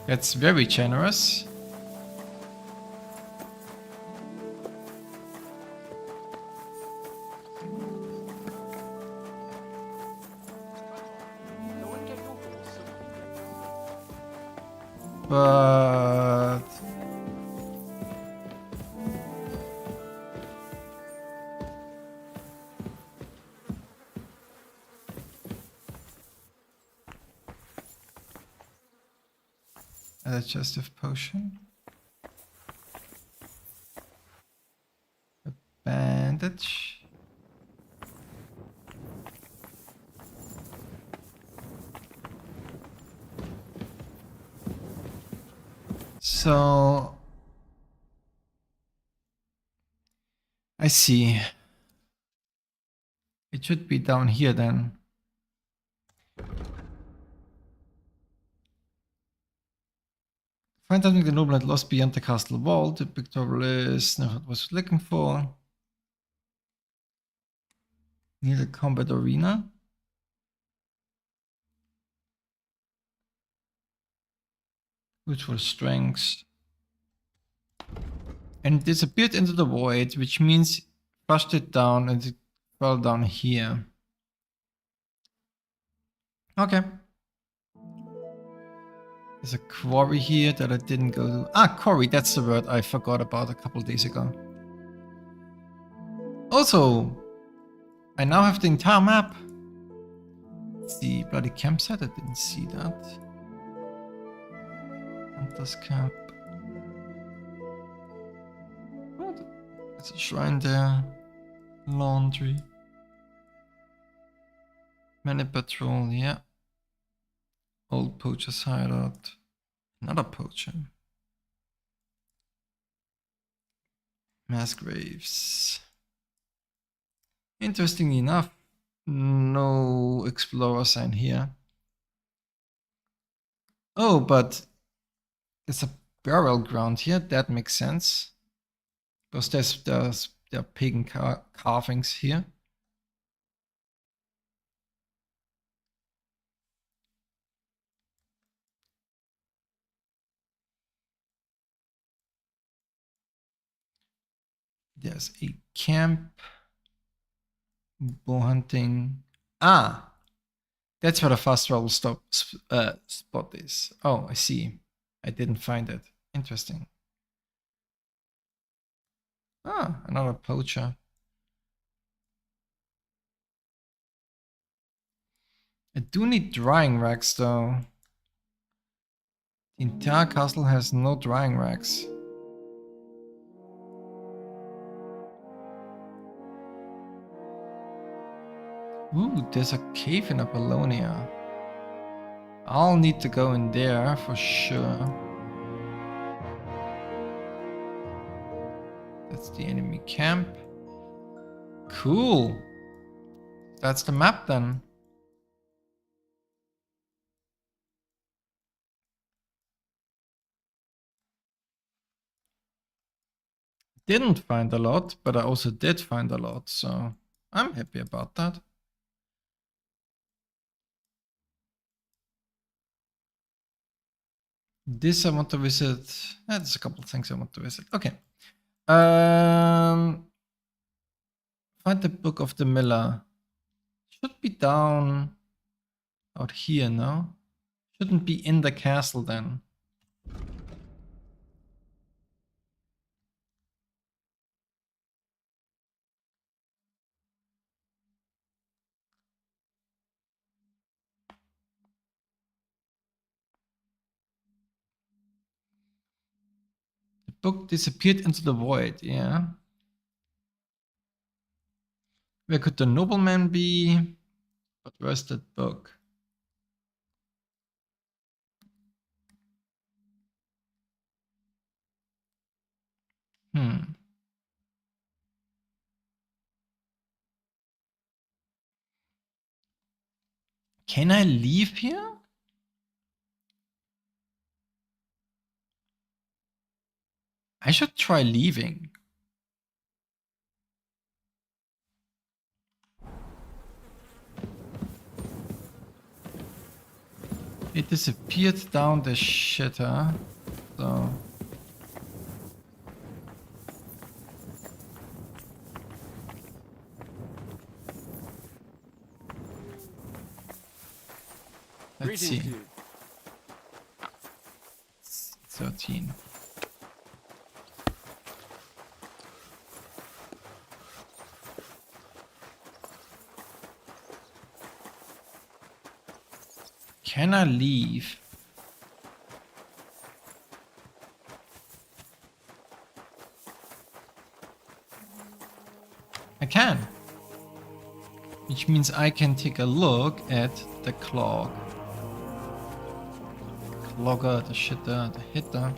That's very generous. but a digestive potion, a bandage. So I see. It should be down here then. Find something the noble had lost beyond the castle wall. The pictorial is not what was looking for. Near the combat arena. Which was strengths. And it disappeared into the void, which means flushed it down and it fell down here. Okay. There's a quarry here that I didn't go to. Ah, quarry, that's the word I forgot about a couple days ago. Also, I now have the entire map. It's the bloody campsite, I didn't see that. Hunter's camp. Oh, there's a shrine there. Laundry. Many patrol, yeah. Old poacher's hideout. Another poacher. Mass graves. Interestingly enough, no explorer sign here. Oh, but there's a burial ground here. That makes sense. Because there are pagan carvings here. There's a camp. Bow hunting. Ah! That's where the fast travel spot is. Oh, I see. I didn't find it. Interesting. Ah, another poacher. I do need drying racks though. The entire castle has no drying racks. Ooh, there's a cave in Apollonia. I'll need to go in there for sure. That's the enemy camp. Cool. That's the map then. Didn't find a lot, but I also did find a lot, so I'm happy about that. This I want to visit. There's a couple of things I want to visit. Okay. Find the Book of the Miller. Should be down out here, no? Shouldn't be in the castle then. The book disappeared into the void, yeah. Where could the nobleman be? But where's that book? Can I leave here? I should try leaving. It disappeared down the shitter, so... Let's see. 13. Can I leave? I can. Which means I can take a look at the clock. Clogger, the shitter, the hitter.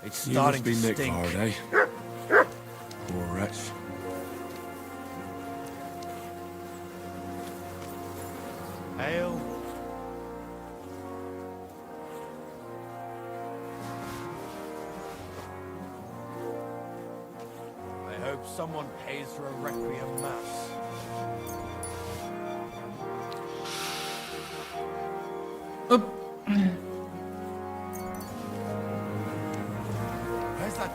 It's
You
starting
must be
to
Nick
stink.
Faraday. Poor wretch.
Ale. I hope someone pays for a requiem mass. Where's that?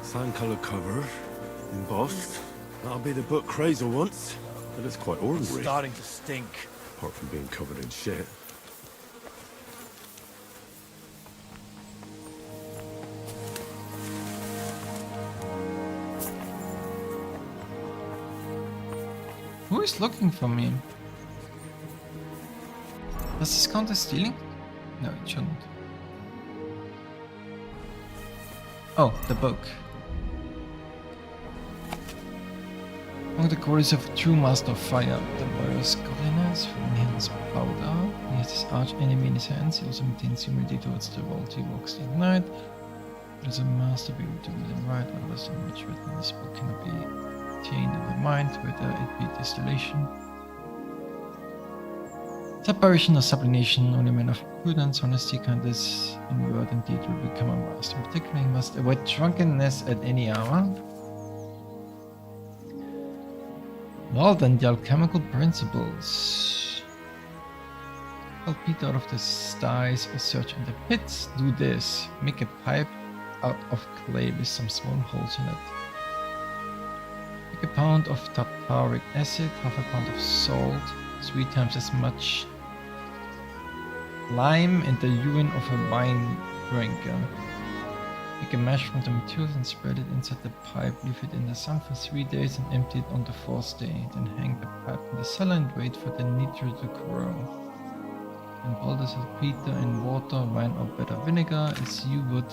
Sand-coloured cover, embossed. That'll be the book Crazer wants, but it's quite
It's
ordinary.
starting to stink.
Apart from being covered in shit.
Who is looking for me? Does this count as stealing? No, it shouldn't. Oh, the book. Among the qualities of a true master of fire, the warrior's godliness, from his powder, he has his arch enemy in his hands, he also maintains humility towards the world he walks day and night. As a master, be able to read and write, but wisdom which written in this book cannot be attained in the mind, whether it be distillation, separation or sublimation. Only men of prudence, honesty, kindness in word and deed will become a master. In particular, he must avoid drunkenness at any hour. Well then, the alchemical principles. Help Peter out of the styes or search in the pits. Do this. Make a pipe out of clay with some small holes in it. Take a pound of tartaric acid, half a pound of salt, 3 times as much lime, and the urine of a wine drinker. Make a mesh from the materials and spread it inside the pipe. Leave it in the sun for 3 days and empty it on the 4th day. Then hang the pipe in the cellar and wait for the nitro to grow. And boil the saltpeter in water, wine or better vinegar as you would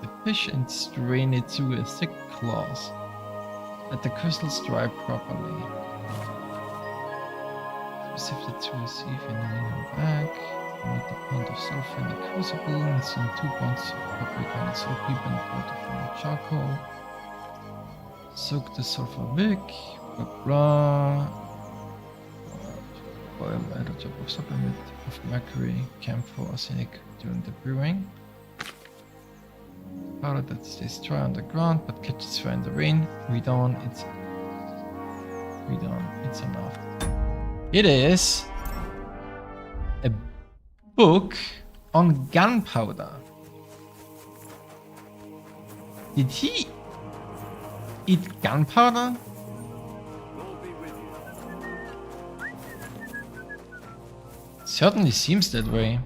the fish and strain it through a thick cloth. Let the crystals dry properly. Sift it through a sieve and lean it back. Melt the pound of sulfur in the crucible and send 2 pounds of paprika and saltpeter and water from the charcoal. Soak the sulfur wick, blah blah. Boil, add a drop of supplement of mercury, camphor, arsenic during the brewing. Powder that stays dry on the ground but catches fire in the rain. Read on, it's enough. It is a book on gunpowder. Did he eat gunpowder? Certainly seems that way.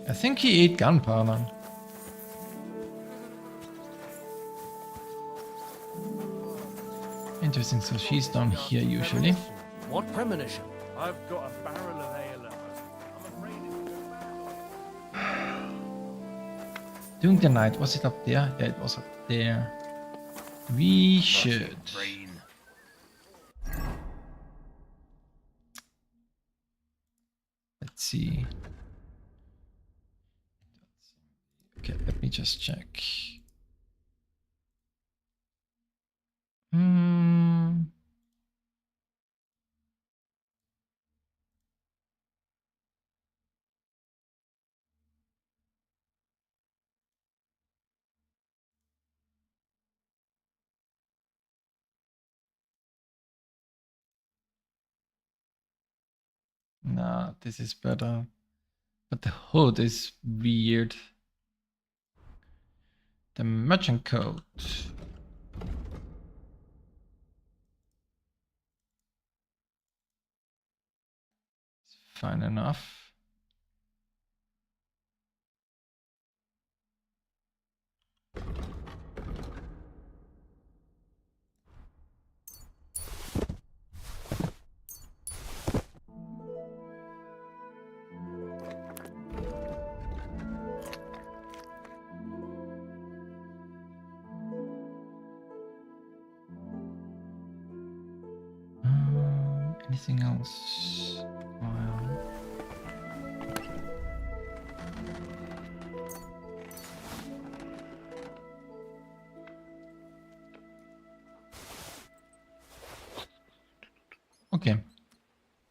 I think he ate gunpowder. Interesting, so she's down here usually.
What premonition?
I've got a barrel of ale.
During the night, was it up there? Yeah, it was up there. We should. Let's see. Okay, let me just check. Nah, this is better. But the hood is weird. The merchant coat. Fine enough. Anything else? Wow. Okay.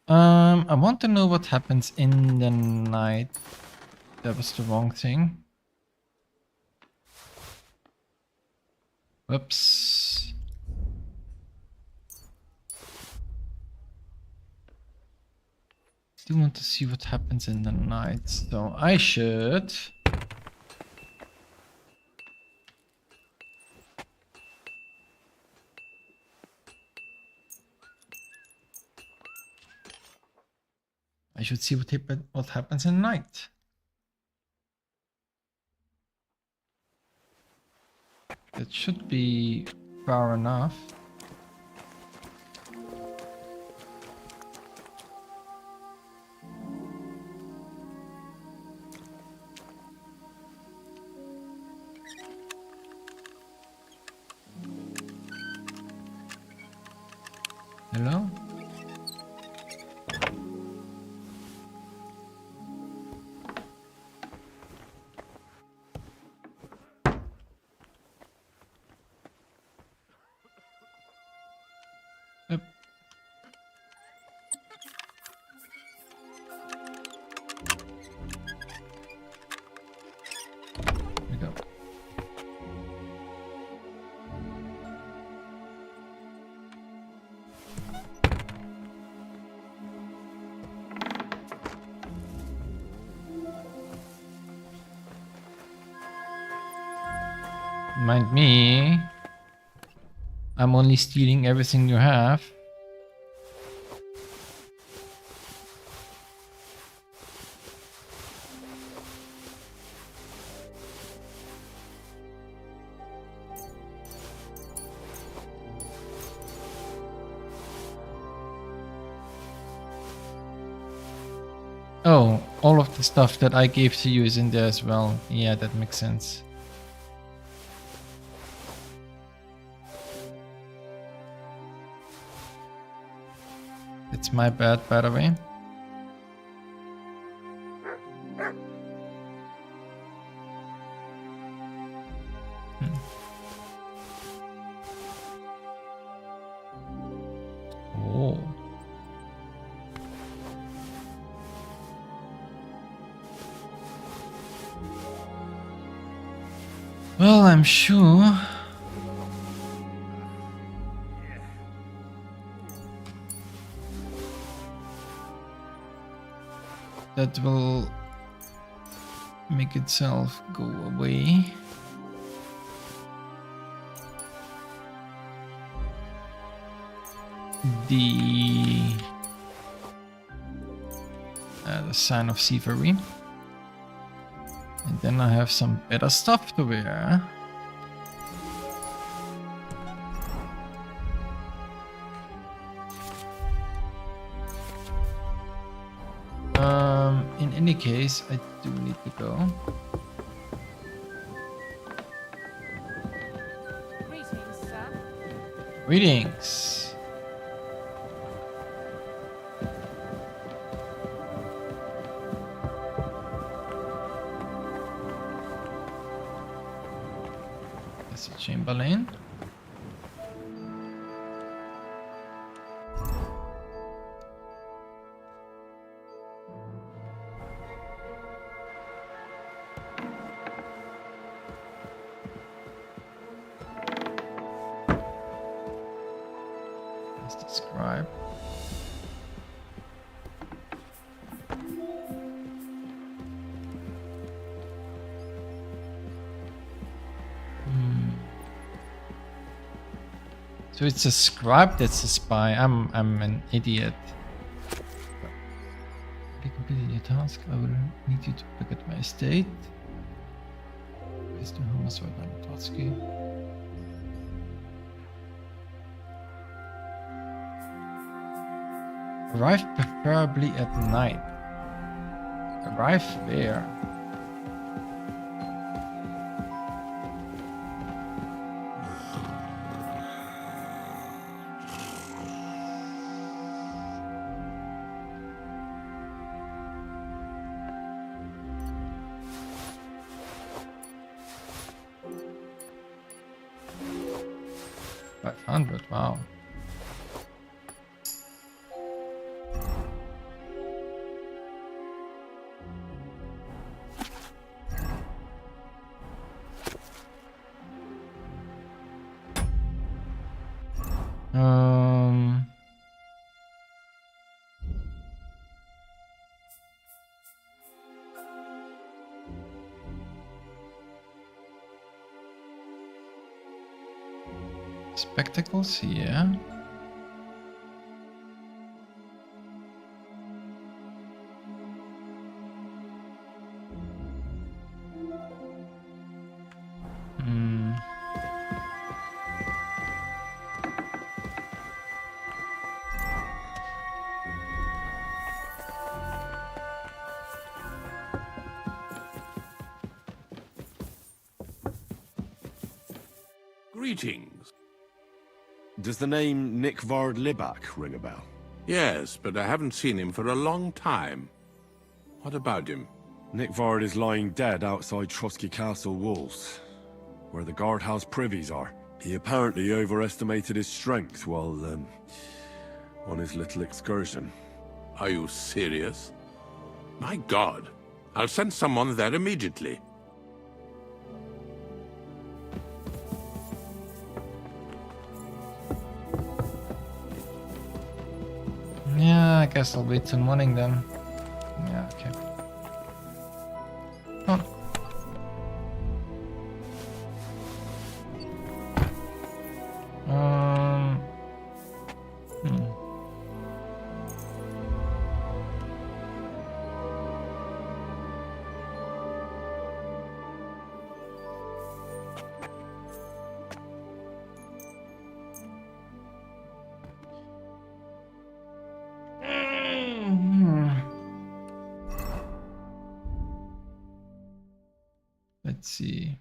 I want to know what happens in the night. That was the wrong thing. Whoops. Do want to see what happens in the night, so I should. I should see what happens in night. That should be far enough. Hello? Yep. There we go. Mind me, I'm only stealing everything you have. Oh, all of the stuff that I gave to you is in there as well. Yeah, that makes sense. It's my bad, by the way. Oh. Well, I'm sure that will make itself go away. The sign of thievery. And then I have some better stuff to wear. In any case, I do need to go.
Greetings, sir.
Greetings. That's a Chamberlain. That's the scribe. So it's a scribe that's a spy. I'm an idiot. If you completed your task, I will need you to pick at my estate. Please do home as well, Totsky. Arrive preferably at night. Arrive where? $500, wow. Spectacles, yeah.
Greetings.
Does the name Nick Vard Libak ring a bell?
Yes, but I haven't seen him for a long time. What about him?
Nick Vard is lying dead outside Trotsky Castle walls, where the guardhouse privies are. He apparently overestimated his strength while, on his little excursion.
Are you serious? My God. I'll send someone there immediately.
Yeah, I guess I'll wait till morning then. Yeah, okay. Oh. Let's see.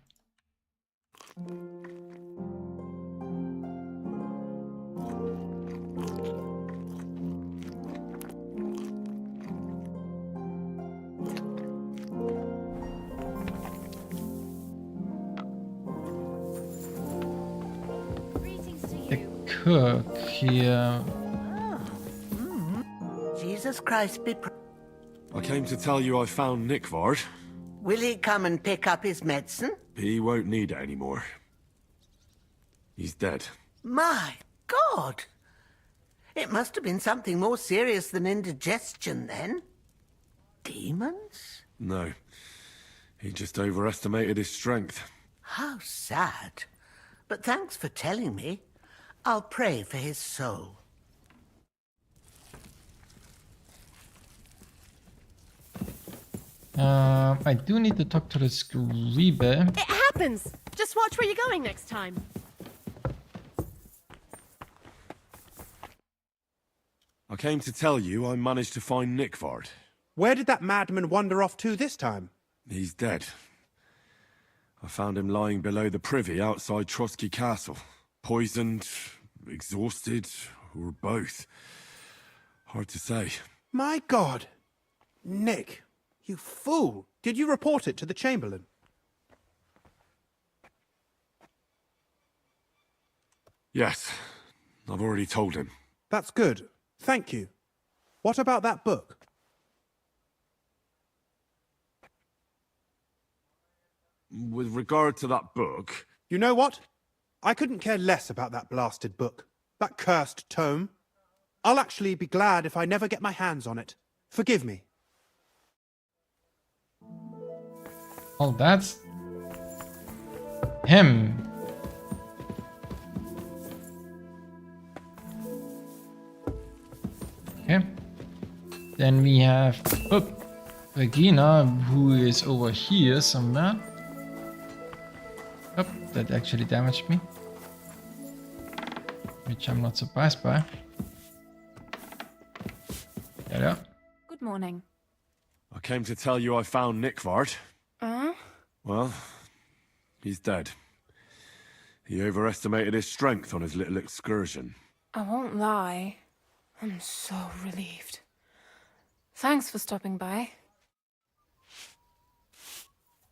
The cook here.
Jesus Christ be
I came to tell you I found Nick Vard.
Will he come and pick up his medicine?
He won't need it anymore. He's dead.
My God! It must have been something more serious than indigestion then. Demons?
No. He just overestimated his strength.
How sad. But thanks for telling me. I'll pray for his soul.
I do need to talk to the scribe.
It happens! Just watch where you're going next time.
I came to tell you I managed to find Nick Vard.
Where did that madman wander off to this time?
He's dead. I found him lying below the privy outside Trotsky Castle. Poisoned, exhausted, or both. Hard to say.
My God! Nick, you fool! Did you report it to the Chamberlain?
Yes. I've already told him.
That's good. Thank you. What about that book?
With regard to that book...
You know what? I couldn't care less about that blasted book. That cursed tome. I'll actually be glad if I never get my hands on it. Forgive me.
Oh, that's him. Then we have Regina, who is over here somewhere. Oh, that actually damaged me. Which I'm not surprised by. Yeah.
Good morning.
I came to tell you I found Nickvard. Well, he's dead. He overestimated his strength on his little excursion.
I won't lie. I'm so relieved. Thanks for stopping by.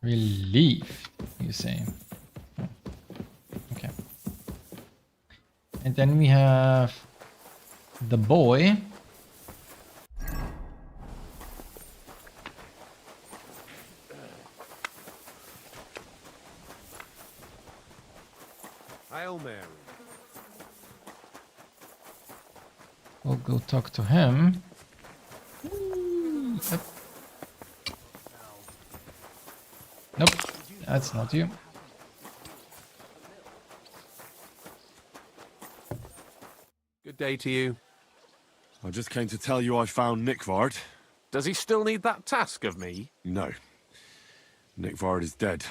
Relief, you say. Okay. And then we have the boy.
Hail Mary.
We'll go talk to him. Yep. Nope, that's not you.
Good day to you.
I just came to tell you I found Nickvard.
Does he still need that task of me?
No. Nickvard is dead.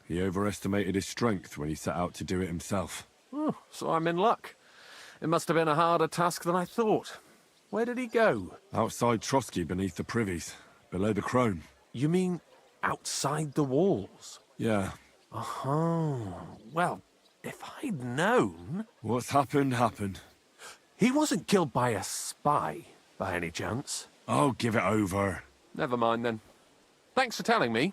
He overestimated his strength when he set out to do it himself.
Oh, so I'm in luck. It must have been a harder task than I thought. Where did he go?
Outside Trotsky beneath the privies, below the crone.
You mean outside the walls?
Yeah.
Oh, well, if I'd known...
What's happened, happened.
He wasn't killed by a spy, by any chance?
Oh, give it over.
Never mind then. Thanks for telling me.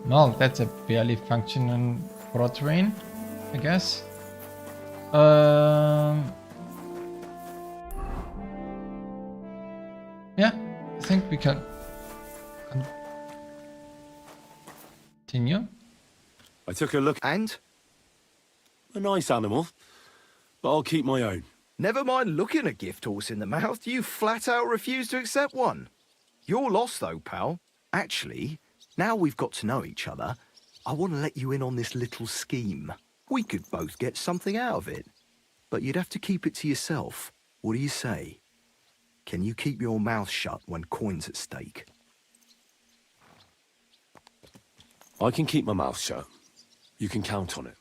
Well, that's a barely functioning broad terrain, I guess. Yeah, I think we can continue.
I took a look.
And?
A nice animal, but I'll keep my own.
Never mind looking a gift horse in the mouth, you flat out refuse to accept one. You're lost though, pal. Actually, now we've got to know each other, I want to let you in on this little scheme. We could both get something out of it. But you'd have to keep it to yourself. What do you say? Can you keep your mouth shut when coin's at stake?
I can keep my mouth shut. You can count on it.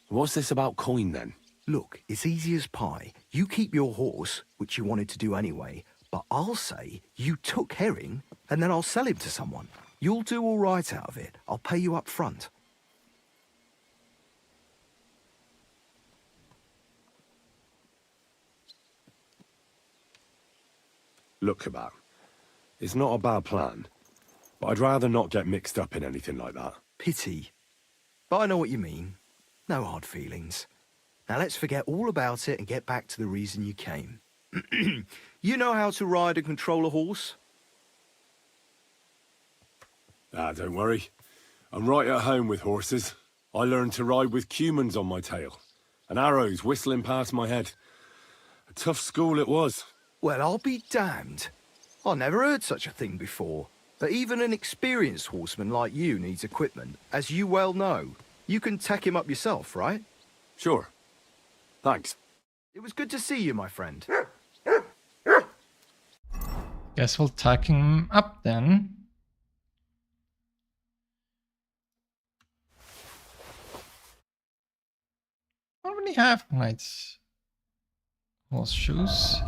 What's this about coin then?
Look, it's easy as pie. You keep your horse, which you wanted to do anyway, but I'll say you took Herring, and then I'll sell him to someone. You'll do all right out of it. I'll pay you up front.
Look, Capon, it's not a bad plan, but I'd rather not get mixed up in anything like that.
Pity. But I know what you mean. No hard feelings. Now let's forget all about it and get back to the reason you came. You know how to ride and control a horse?
Ah, don't worry. I'm right at home with horses. I learned to ride with cumans on my tail, and arrows whistling past my head. A tough school it was.
Well, I'll be damned. I never heard such a thing before. But even an experienced horseman like you needs equipment, as you well know. You can tack him up yourself, right?
Sure. Thanks.
It was good to see you, my friend.
Guess we'll tack him up then. I already have knight's horseshoes.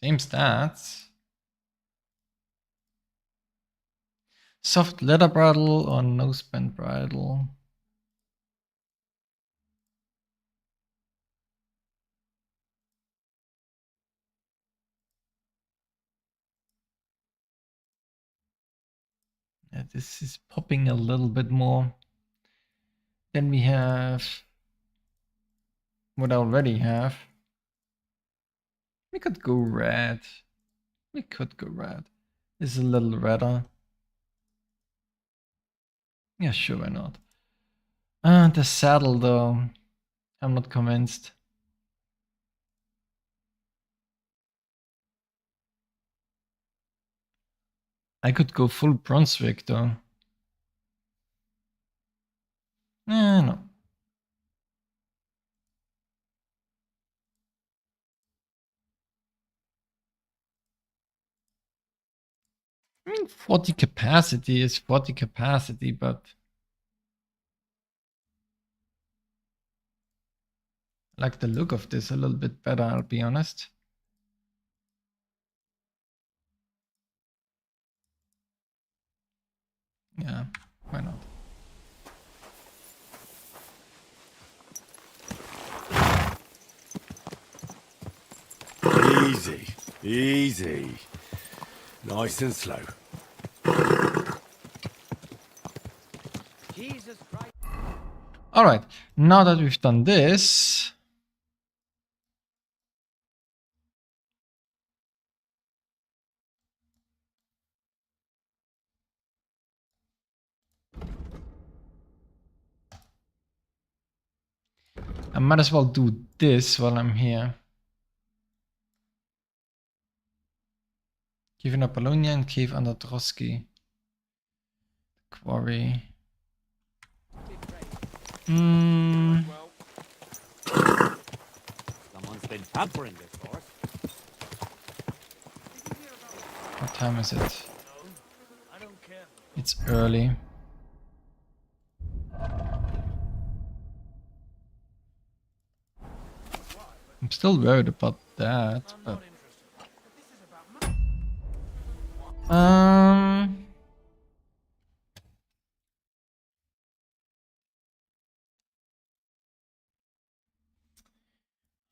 Same stats. Soft leather bridle or nose bend bridle. Yeah, this is popping a little bit more. Then we have what I already have. We could go red. We could go red. It's a little redder. Yeah, sure, why not? The saddle though. I'm not convinced. I could go full Brunswick though. No. 40 capacity is 40 capacity, but I like the look of this a little bit better, I'll be honest. Yeah, why not?
Easy, easy. Nice and slow.
Jesus Christ.
All right, now that we've done this, I might as well do this while I'm here. Cave in Apollonia and cave under Trotsky. Quarry.
Someone's been pampering this horse.
What time is it? It's early. I'm still worried about that, but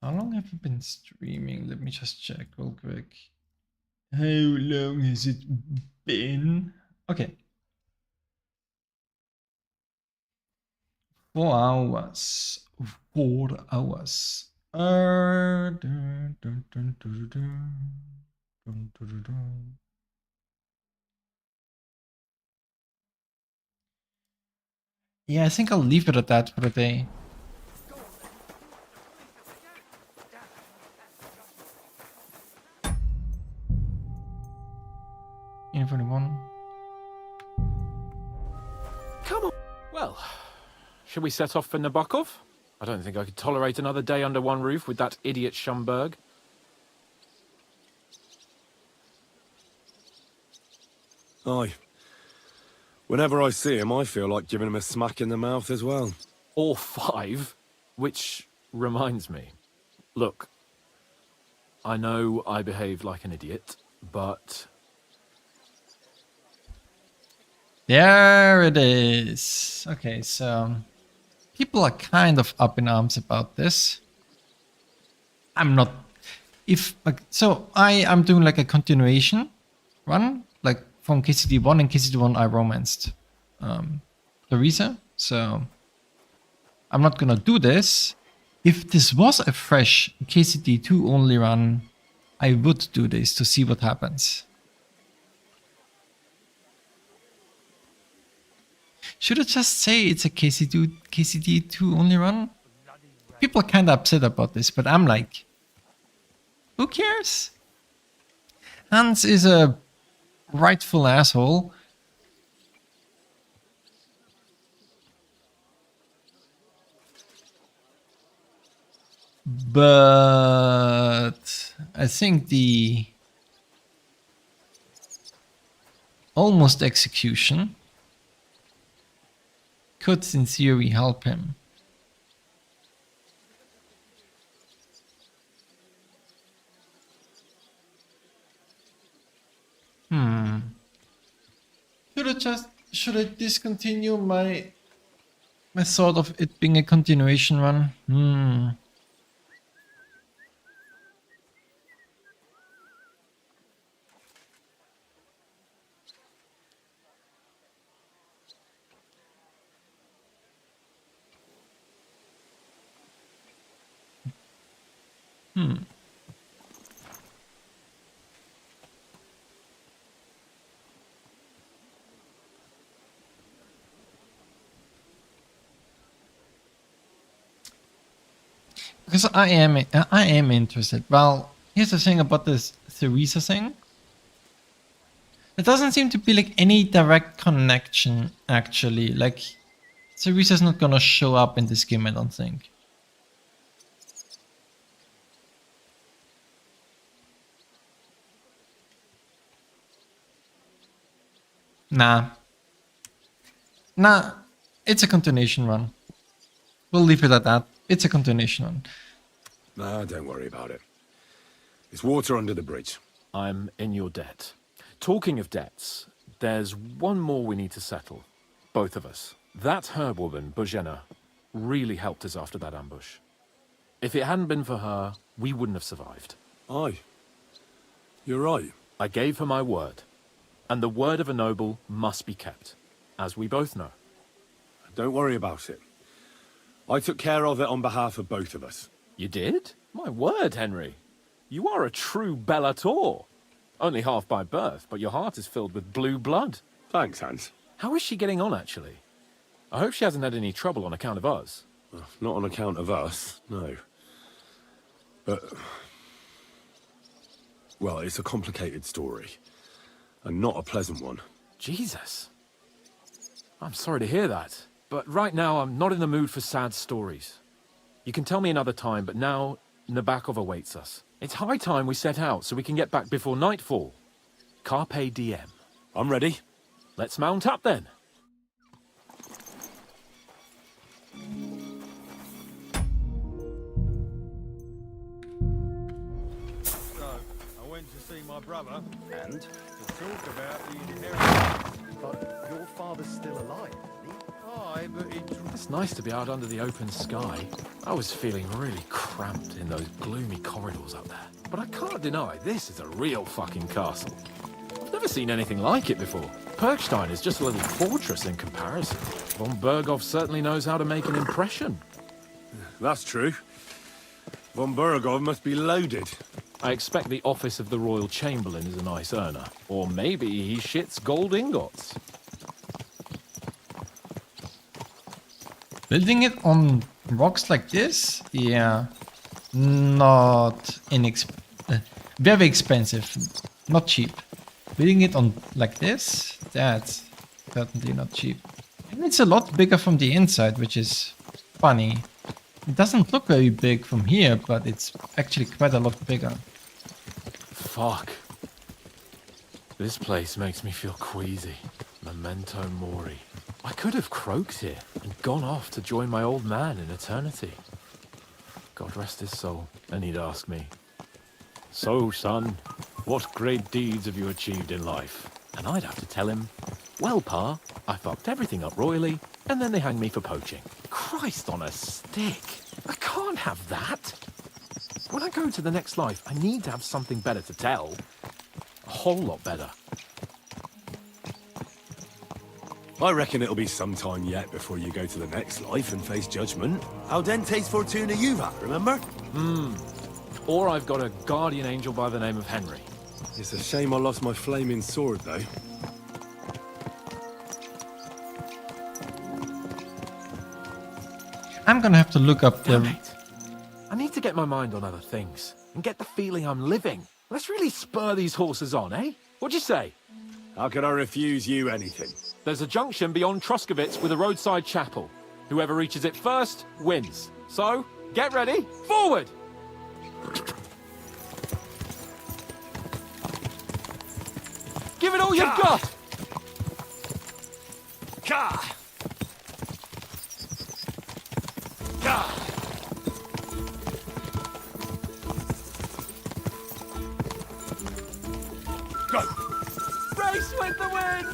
how long have I been streaming? Let me just check real quick. How long has it been? Okay. 4 hours. 4 hours. Yeah, I think I'll leave it at that for the day. Info 1.
Come on. Well, should we set off for Nabokov? I don't think I could tolerate another day under one roof with that idiot Schomburg.
Aye. Whenever I see him, I feel like giving him a smack in the mouth as well.
Or 5. Which reminds me. Look, I know I behaved like an idiot, but...
There it is. Okay, so people are kind of up in arms about this. I'm not. If like so, I'm doing like a continuation run, like from KCD1, and KCD1 I romanced Teresa. So I'm not gonna do this. If this was a fresh KCD2 only run, I would do this to see what happens. Should I just say it's a KCD2 only run? People are kind of upset about this, but I'm like, who cares? Hans is a rightful asshole. But I think the almost execution could in theory help him. Should I discontinue my thought of it being a continuation run? Because I am interested. Well, here's the thing about this Theresa thing. There doesn't seem to be like any direct connection, actually. Like, Theresa's not gonna show up in this game, I don't think. Nah. Nah, it's a continuation run. We'll leave it at that. It's a continuation run.
Nah, don't worry about it. It's water under the bridge.
I'm in your debt. Talking of debts, there's one more we need to settle. Both of us. That herbwoman, Bojena, really helped us after that ambush. If it hadn't been for her, we wouldn't have survived.
Aye. You're right.
I gave her my word. And the word of a noble must be kept, as we both know.
Don't worry about it. I took care of it on behalf of both of us.
You did? My word, Henry. You are a true Bellator. Only half by birth, but your heart is filled with blue blood.
Thanks, Hans.
How is she getting on, actually? I hope she hasn't had any trouble on account of us.
Not on account of us, no. But... well, it's a complicated story. And not a pleasant one.
Jesus. I'm sorry to hear that. But right now, I'm not in the mood for sad stories. You can tell me another time, but now, Nabokov awaits us. It's high time we set out so we can get back before nightfall. Carpe diem.
I'm ready.
Let's mount up then.
So, I went to see my brother. And? To talk about the inheritance. But your father's still alive, isn't he? Aye, but
It's nice to be out under the open sky. I was feeling really cramped in those gloomy corridors up there. But I can't deny, this is a real fucking castle. I've never seen anything like it before. Perkstein is just a little fortress in comparison. Von Berghoff certainly knows how to make an impression.
That's true. Von Berghoff must be loaded.
I expect the office of the Royal Chamberlain is a nice earner. Or maybe he shits gold ingots.
Building it on rocks like this? Yeah. Not very expensive. Not cheap. Building it on like this? That's certainly not cheap. And it's a lot bigger from the inside, which is funny. It doesn't look very big from here, but it's actually quite a lot bigger.
Fuck. This place makes me feel queasy. Memento mori. I could have croaked here and gone off to join my old man in eternity. God rest his soul. And he'd ask me, "So, son, what great deeds have you achieved in life?" And I'd have to tell him, "Well, Pa, I fucked everything up royally, and then they hanged me for poaching." Christ on a stick. I can't have that. When I go to the next life, I need to have something better to tell. A whole lot better.
I reckon it'll be some time yet before you go to the next life and face judgment. Audentes fortuna juvat, remember?
Or I've got a guardian angel by the name of Henry.
It's a shame I lost my flaming sword, though.
I'm gonna have to look up the...
I need to get my mind on other things and get the feeling I'm living. Let's really spur these horses on, eh? What'd you say?
How could I refuse you anything?
There's a junction beyond Troskovitz with a roadside chapel. Whoever reaches it first wins. So, get ready, forward! Give it all you've got!
Ka! Ka! Go!
Race with the wind!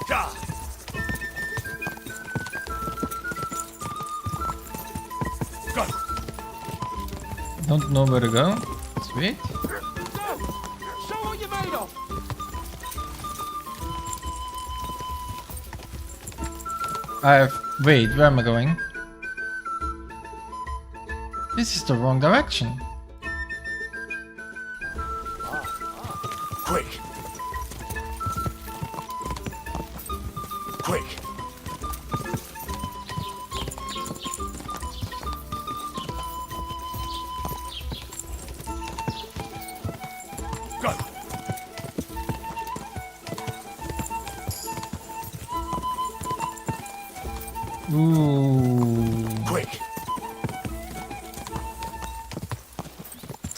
Ka! Go!
Don't know where to go. Sweet.
Show what you're made of!
Wait, where am I going? This is the wrong direction.
Quick! Quick!
Ooh.
Quick!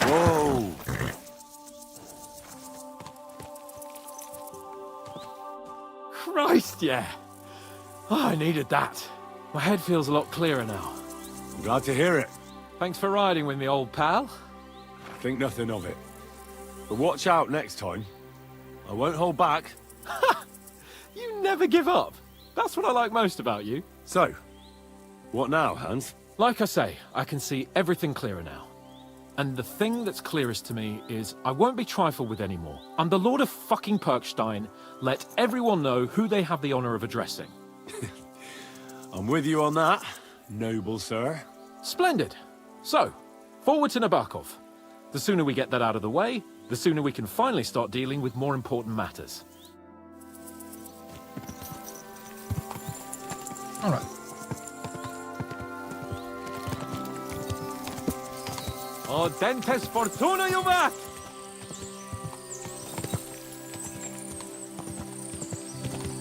Whoa!
Christ, yeah. Oh, I needed that. My head feels a lot clearer now.
I'm glad to hear it.
Thanks for riding with me, old pal.
Think nothing of it. But watch out next time. I won't hold back.
You never give up. That's what I like most about you.
So, what now, Hans?
Like I say, I can see everything clearer now. And the thing that's clearest to me is I won't be trifled with anymore. I'm the Lord of fucking Perkstein. Let everyone know who they have the honor of addressing.
I'm with you on that, noble sir.
Splendid. So, forward to Nabokov. The sooner we get that out of the way, the sooner we can finally start dealing with more important matters.
All right.
Audentes fortuna juvat!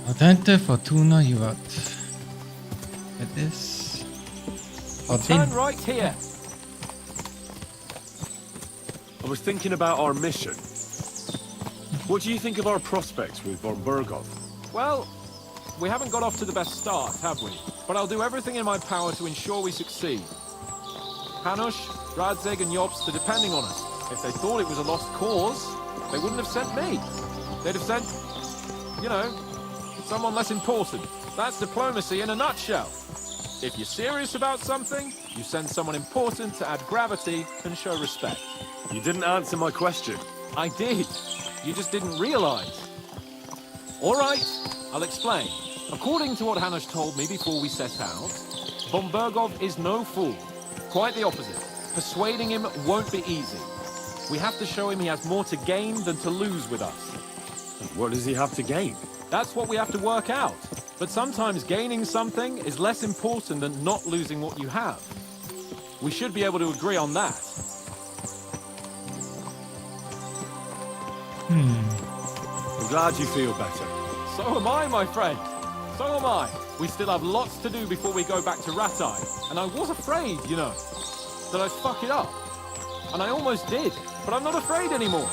Audente fortuna juvat. Get this.
Turn right here.
I was thinking about our mission. What do you think of our prospects with von Berghoff?
Well, we haven't got off to the best start, have we? But I'll do everything in my power to ensure we succeed. Hanush, Radzig and Jobst are depending on us. If they thought it was a lost cause, they wouldn't have sent me. They'd have sent, you know, someone less important. That's diplomacy in a nutshell. If you're serious about something, you send someone important to add gravity and show respect.
You didn't answer my question.
I did. You just didn't realize. All right, I'll explain. According to what Hanush told me before we set out, von Berghoff is no fool. Quite the opposite. Persuading him won't be easy. We have to show him he has more to gain than to lose with us.
What does he have to gain?
That's what we have to work out. But sometimes gaining something is less important than not losing what you have. We should be able to agree on that.
I'm glad you feel better.
So am I, my friend. So am I. We still have lots to do before we go back to Ratai. And I was afraid, you know, that I'd fuck it up. And I almost did. But I'm not afraid anymore.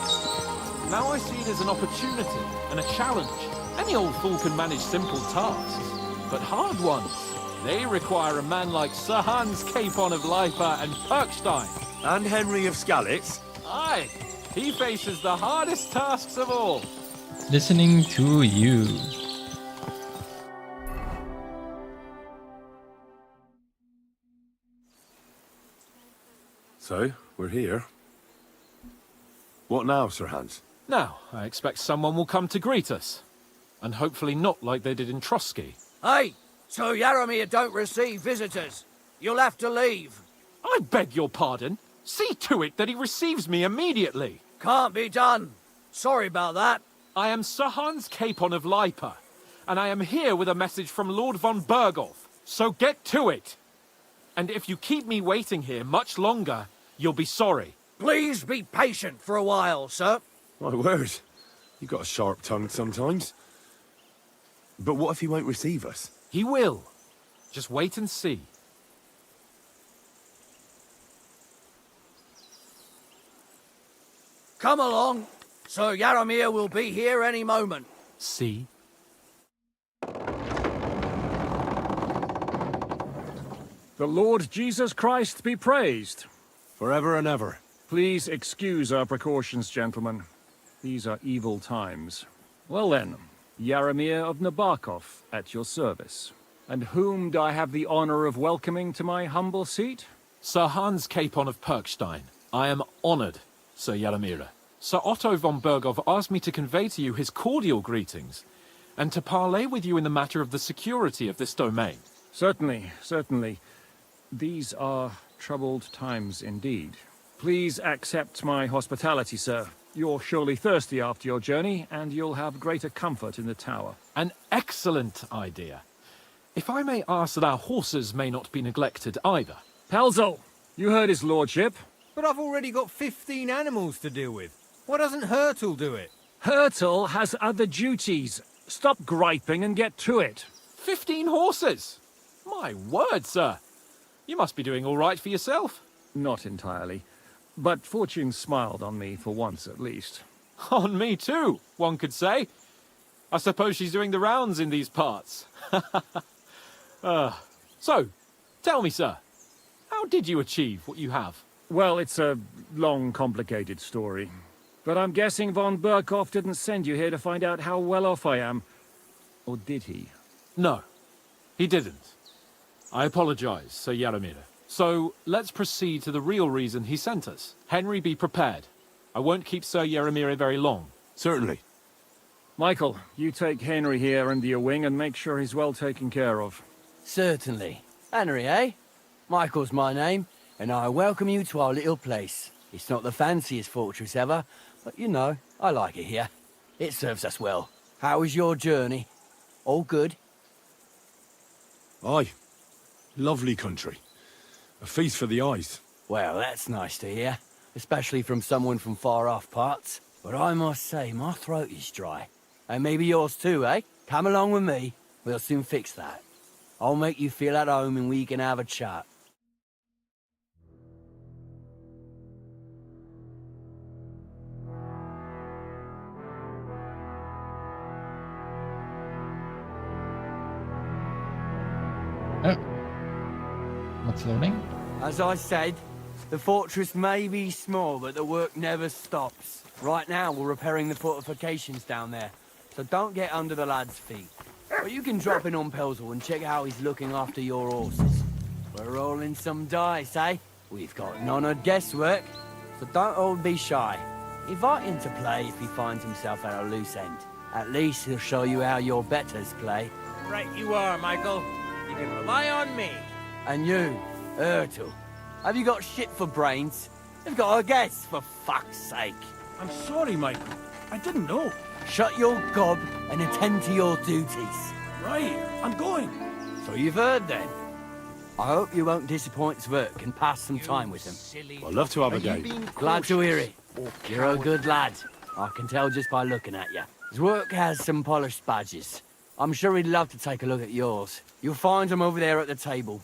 Now I see it as an opportunity and a challenge. Any old fool can manage simple tasks. But hard ones, they require a man like Sir Hans Capon of Leipa and Perkstein.
And Henry of Skalitz.
Aye. He faces the hardest tasks of all.
Listening to you.
So, we're here. What now, Sir Hans?
Now, I expect someone will come to greet us. And hopefully not like they did in Trotsky.
Hey, so Yaromir don't receive visitors. You'll have to leave.
I beg your pardon. See to it that he receives me immediately.
Can't be done. Sorry about that.
I am Sir Hans Capon of Leipa, and I am here with a message from Lord von Berghoff. So get to it. And if you keep me waiting here much longer, you'll be sorry.
Please be patient for a while, sir.
My word. You've got a sharp tongue sometimes. But what if he won't receive us?
He will. Just wait and see.
Come along. Sir Yaromir will be here any moment.
See?
The Lord Jesus Christ be praised.
Forever and ever.
Please excuse our precautions, gentlemen. These are evil times. Well then, Yaromir of Nabokov at your service. And whom do I have the honor of welcoming to my humble seat?
Sir Hans Capon of Perkstein. I am honored, Sir Yaromir. Sir Otto von Berghoff asked me to convey to you his cordial greetings, and to parley with you in the matter of the security of this domain.
Certainly, certainly. These are troubled times indeed. Please accept my hospitality, sir. You're surely thirsty after your journey, and you'll have greater comfort in the tower.
An excellent idea. If I may ask that our horses may not be neglected either.
Pelzel, you heard his lordship.
But I've already got 15 animals to deal with. Why doesn't Hurtle do it?
Hurtle has other duties. Stop griping and get to it.
15 horses? My word, sir. You must be doing all right for yourself.
Not entirely. But fortune smiled on me for once at least.
On me too, one could say. I suppose she's doing the rounds in these parts. So, tell me, sir, how did you achieve what you have?
Well, it's a long, complicated story. But I'm guessing von Burkhoff didn't send you here to find out how well off I am. Or did he?
No, he didn't. I apologize, Sir Jaromir. So, let's proceed to the real reason he sent us. Henry, be prepared. I won't keep Sir Jaromir very long.
Certainly.
Michael, you take Henry here under your wing and make sure he's well taken care of.
Certainly. Henry, eh? Michael's my name, and I welcome you to our little place. It's not the fanciest fortress ever, but you know, I like it here. It serves us well. How was your journey? All good?
Aye. Lovely country. A feast for the eyes.
Well, that's nice to hear, especially from someone from far-off parts. But I must say, my throat is dry. And maybe yours too, eh? Come along with me. We'll soon fix that. I'll make you feel at home and we can have a chat.
What's loading?
As I said, the fortress may be small, but the work never stops. Right now, we're repairing the fortifications down there, so don't get under the lad's feet. But you can drop in on Pelzel and check how he's looking after your horses. We're rolling some dice, eh? We've got none of guesswork, so don't all be shy. Invite him to play if he finds himself at a loose end. At least he'll show you how your betters play.
Right you are, Michael. You can rely on me.
And you, Ertl, have you got shit for brains? You've got a guess, for fuck's sake.
I'm sorry, Michael. I didn't know.
Shut your gob and attend to your duties.
Right, I'm going.
So you've heard then. I hope you won't disappoint Sverk and pass some time with him.
I'd love to have a day.
Glad to hear it. You're a good lad. I can tell just by looking at you. Zwerk has some polished badges. I'm sure he'd love to take a look at yours. You'll find him over there at the table.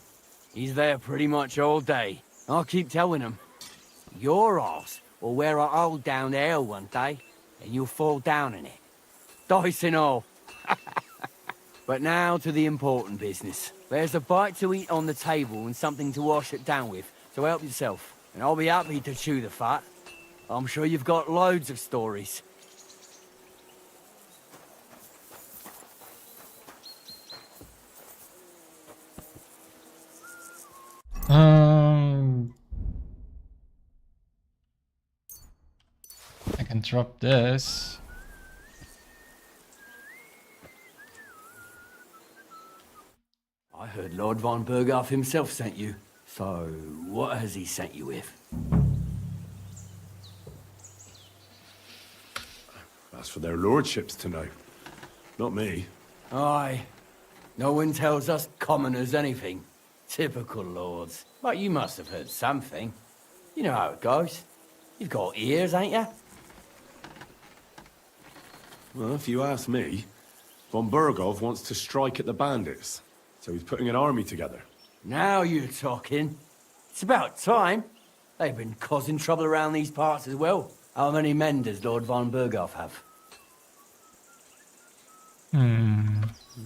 He's there pretty much all day. I'll keep telling him. Your arse will wear a hole down there one day, and you'll fall down in it. Dice and all. But now to the important business. There's a bite to eat on the table and something to wash it down with, so help yourself. And I'll be happy to chew the fat. I'm sure you've got loads of stories.
I can drop this.
I heard Lord von Burghoff himself sent you. So, what has he sent you with?
That's for their lordships to know. Not me.
Aye. No one tells us commoners anything. Typical lords. But you must have heard something. You know how it goes. You've got ears, ain't you?
Well, if you ask me, von Burghoff wants to strike at the bandits. So he's putting an army together.
Now you're talking. It's about time. They've been causing trouble around these parts as well. How many men does Lord von Burghoff have?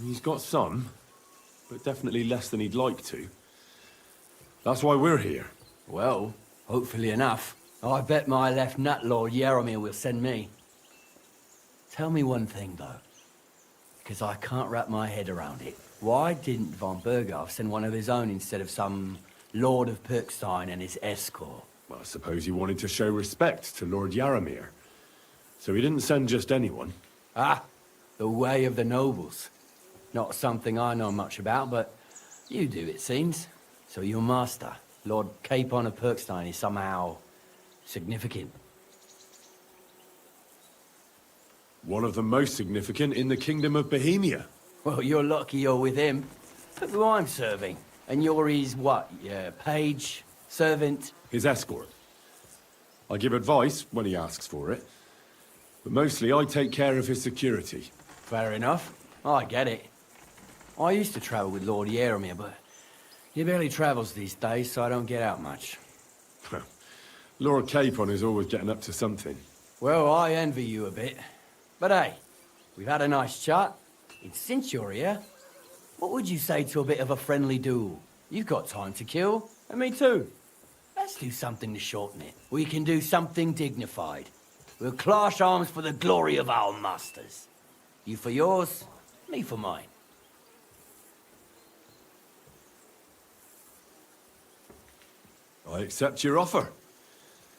He's got some, but definitely less than he'd like to. That's why we're here.
Well, hopefully enough. I bet my left nut Lord Jaromir will send me. Tell me one thing, though, because I can't wrap my head around it. Why didn't von Burghoff send one of his own instead of some Lord of Pirkstein and his escort?
Well, I suppose he wanted to show respect to Lord Jaromir. So he didn't send just anyone.
Ah, the way of the nobles. Not something I know much about, but you do, it seems. So your master, Lord Capon of Pirkstein, is somehow significant.
One of the most significant in the Kingdom of Bohemia.
Well, you're lucky you're with him. Look who I'm serving. And you're his, what, page, servant?
His escort. I give advice when he asks for it. But mostly I take care of his security.
Fair enough. I get it. I used to travel with Lord Jaromir, but He barely travels these days, so I don't get out much.
Lord Capon is always getting up to something.
Well, I envy you a bit. But hey, we've had a nice chat. And since you're here, what would you say to a bit of a friendly duel? You've got time to kill, and me too. Let's do something to shorten it. We can do something dignified. We'll clash arms for the glory of our masters. You for yours, me for mine.
I accept your offer.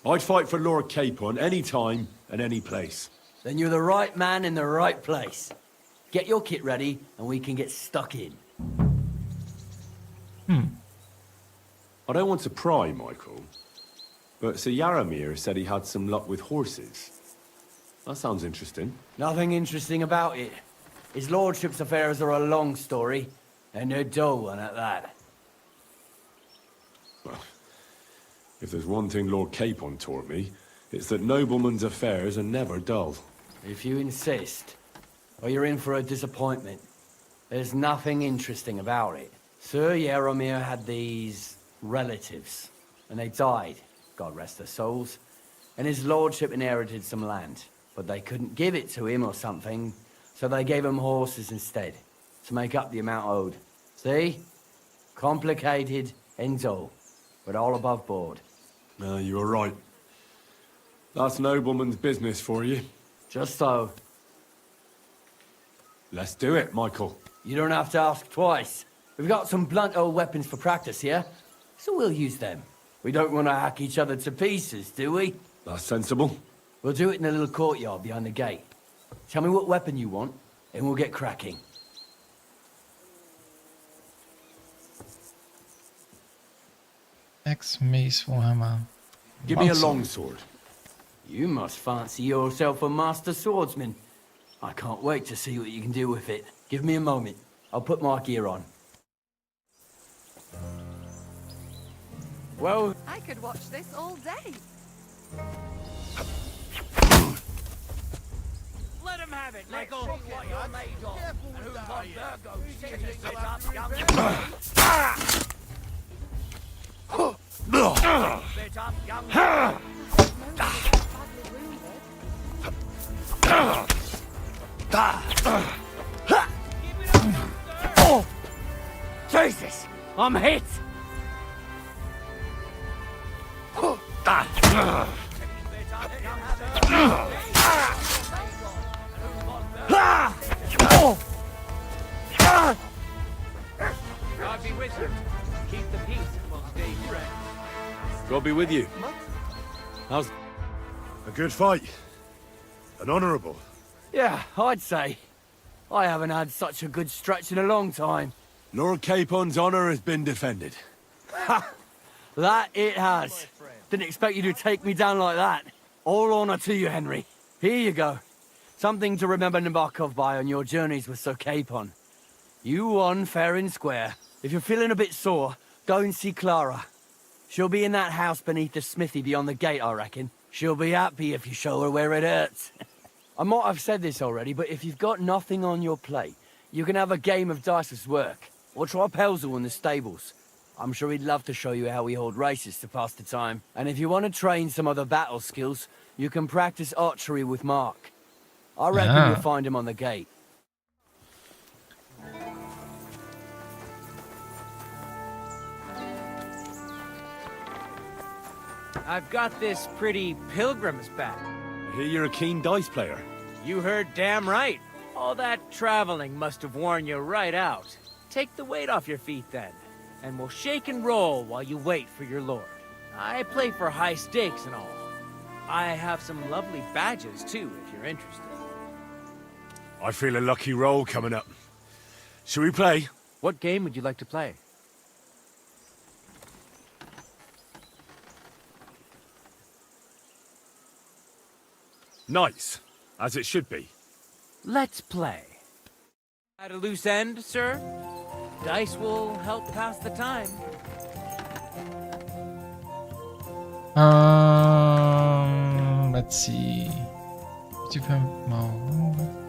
I'd fight for Lord Capon any time and any place.
Then you're the right man in the right place. Get your kit ready, and we can get stuck in.
I don't want to pry, Michael, but Sir Yaramir said he had some luck with horses. That sounds interesting.
Nothing interesting about it. His lordship's affairs are a long story, and they're dull one at that.
Well, if there's one thing Lord Capon taught me, it's that noblemen's affairs are never dull.
If you insist, or you're in for a disappointment. There's nothing interesting about it. Sir Yaramir had these relatives, and they died, God rest their souls, and his lordship inherited some land, but they couldn't give it to him or something, so they gave him horses instead, to make up the amount owed. See? Complicated and dull, but all above board.
No, you were right. That's nobleman's business for you.
Just so.
Let's do it, Michael.
You don't have to ask twice. We've got some blunt old weapons for practice here, so we'll use them. We don't want to hack each other to pieces, do we?
That's sensible.
We'll do it in the little courtyard behind the gate. Tell me what weapon you want, and we'll get cracking.
Axe, mace, warhammer.
Give me a longsword.
You must fancy yourself a master swordsman. I can't wait to see what you can do with it. Give me a moment. I'll put my gear on. Well,
I could watch this all day.
Let him have it, Michael. What you're made of. And who von Virgo shit it up, young Bit up, young
Oh! Jesus! I'm hit!
God be with you. Keep the peace and we'll stay friends.
God be with you. How's a good fight? An honourable.
Yeah, I'd say. I haven't had such a good stretch in a long time.
Lord Capon's honour has been defended.
Ha! That it has. Didn't expect you to take me down like that. All honour to you, Henry. Here you go. Something to remember Nabokov by on your journeys with Sir Capon. You won fair and square. If you're feeling a bit sore, go and see Clara. She'll be in that house beneath the smithy beyond the gate, I reckon. She'll be happy if you show her where it hurts. I might have said this already, but if you've got nothing on your plate, you can have a game of dice's work. Or try Pelzel in the stables. I'm sure he'd love to show you how we hold races to pass the time. And if you want to train some other battle skills, you can practice archery with Mark. I reckon you'll find him on the gate.
I've got this pretty pilgrim's bag.
I hear you're a keen dice player.
You heard damn right. All that traveling must have worn you right out. Take the weight off your feet then, and we'll shake and roll while you wait for your lord. I play for high stakes and all. I have some lovely badges too, if you're interested.
I feel a lucky roll coming up. Shall we play?
What game would you like to play?
Nice, as it should be.
Let's play. At a loose end, sir? Dice will help pass the time.
Let's see.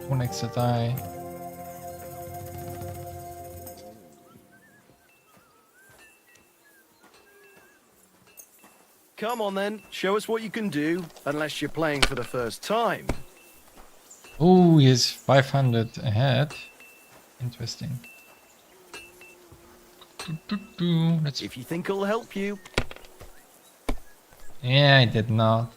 1 extra die.
Come on then, show us what you can do, unless you're playing for the first time.
Oh, he is 500 ahead. Interesting. Let's...
If you think it'll help you.
Yeah, I did not.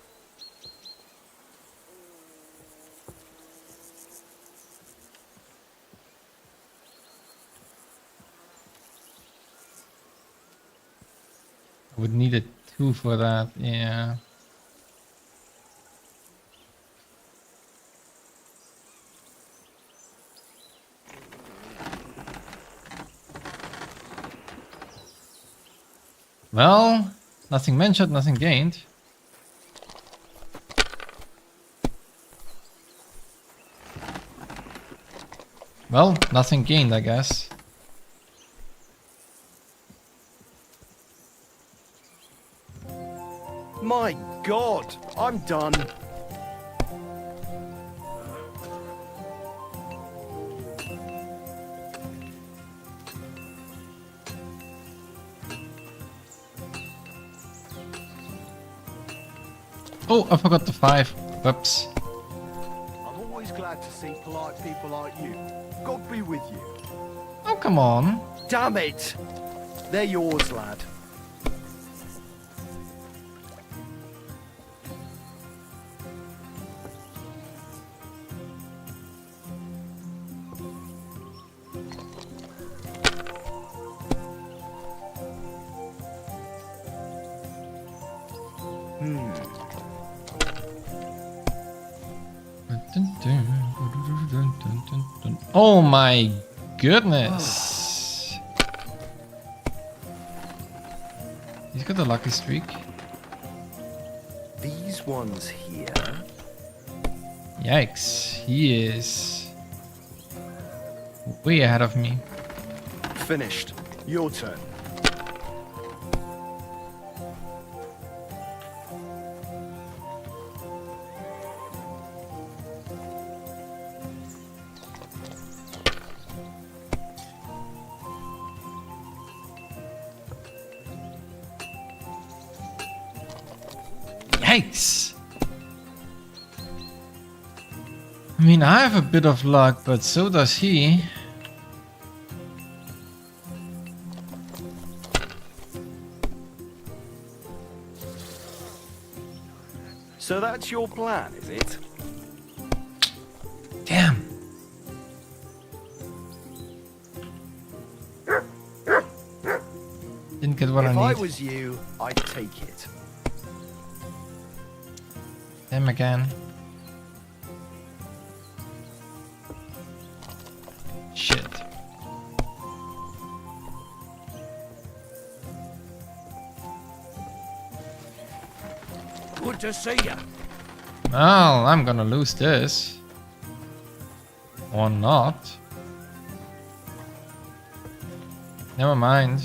I would need a 2 for that, yeah. Well, nothing mentioned, nothing gained. Well, nothing gained, I guess.
My God, I'm done.
Oh, I forgot the 5. Whoops.
I'm always glad to see polite people like you. God be with you.
Oh, come on.
Damn it! They're yours, lad.
Oh my goodness. He's got a lucky streak.
These ones here.
Yikes, he is way ahead of me.
Finished. Your turn.
Yikes! I mean, I have a bit of luck, but so does he.
So that's your plan, is it?
Damn. Didn't get what I
If
need.
I was you, I'd take it.
Him again. Shit.
Good to see ya.
Well, I'm gonna lose this. Or not. Never mind.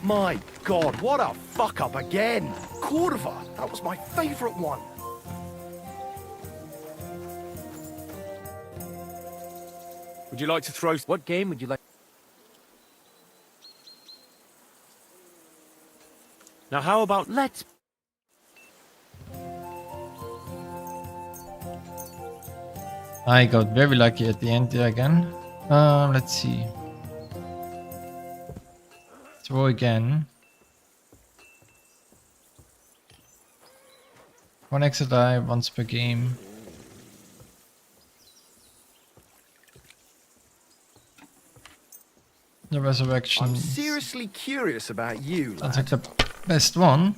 My God, what a fuck up again! Corva, that was my favorite one.
Would you like to throw... What game would you like... Now how about... Let's...
I got very lucky at the end there again. Let's see. Throw again. 1 extra die once per game. The resurrection.
I'm seriously curious about you, lad.
That's like the best one.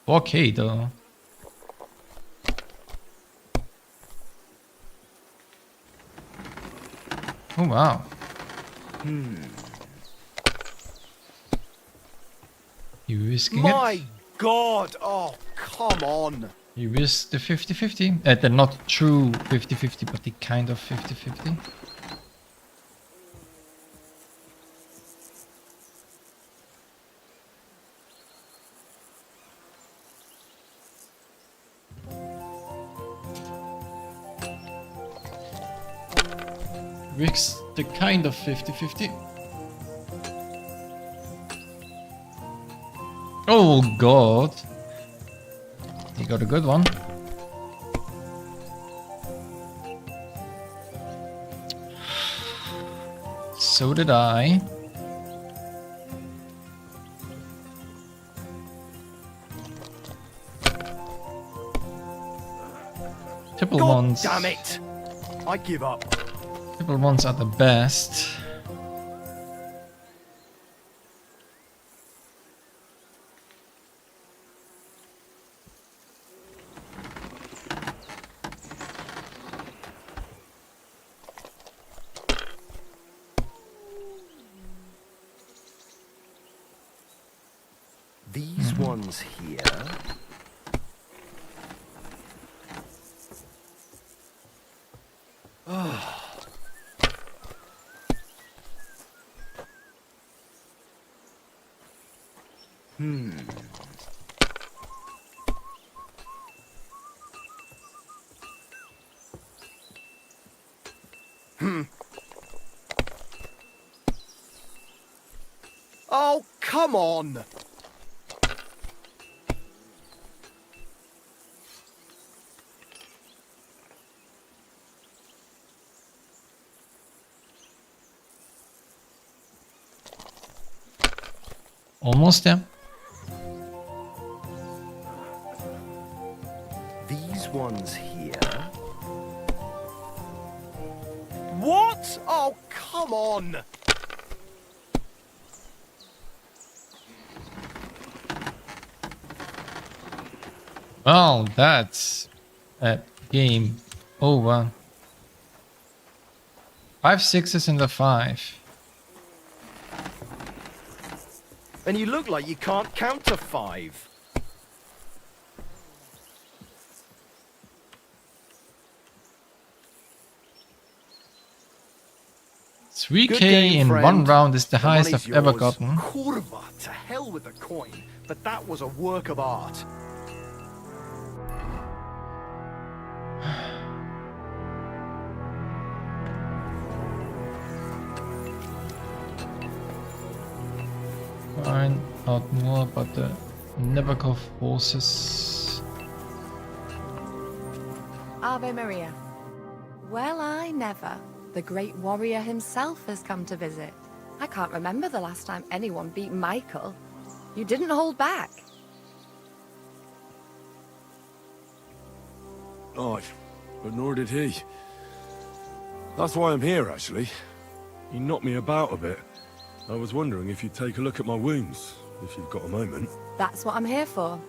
Okay, though. Oh wow. You risking
My
it?
God! Oh, come on!
You risk the 50-50? The not true 50-50, but the kind of 50-50. Rick's the kind of 50-50. Oh god. He got a good one. So did I. Triple ones.
Damn it! I give up.
Triple ones are the best.
These ones here. Oh. Oh, come on!
Almost there.
These ones here. What? Oh, come on!
Well, that's a game over. 5 6s and a 5.
And you look like you can't count to 5.
$3K
Good game,
in
friend.
one round is the
The
highest
money's
I've ever
yours.
gotten.
Kurva, to hell with the coin. But that was a work of art.
Find out more about the Nebakov forces.
Ave Maria. Well, I never. The great warrior himself has come to visit. I can't remember the last time anyone beat Michael. You didn't hold back.
Oh, but nor did he. That's why I'm here, actually. He knocked me about a bit. I was wondering if you'd take a look at my wounds, if you've got a moment.
That's what I'm here for.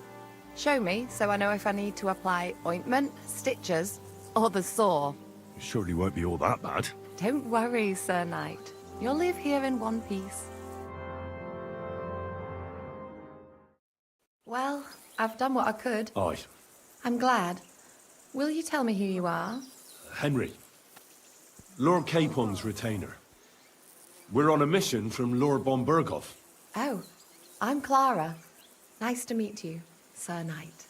Show me so I know if I need to apply ointment, stitches, or the saw.
It surely won't be all that bad.
Don't worry, Sir Knight. You'll live here in one piece. Well, I've done what I could.
Aye.
I'm glad. Will you tell me who you are?
Henry. Lord Capon's retainer. We're on a mission from Lord von Berghoff.
Oh, I'm Clara. Nice to meet you, Sir Knight.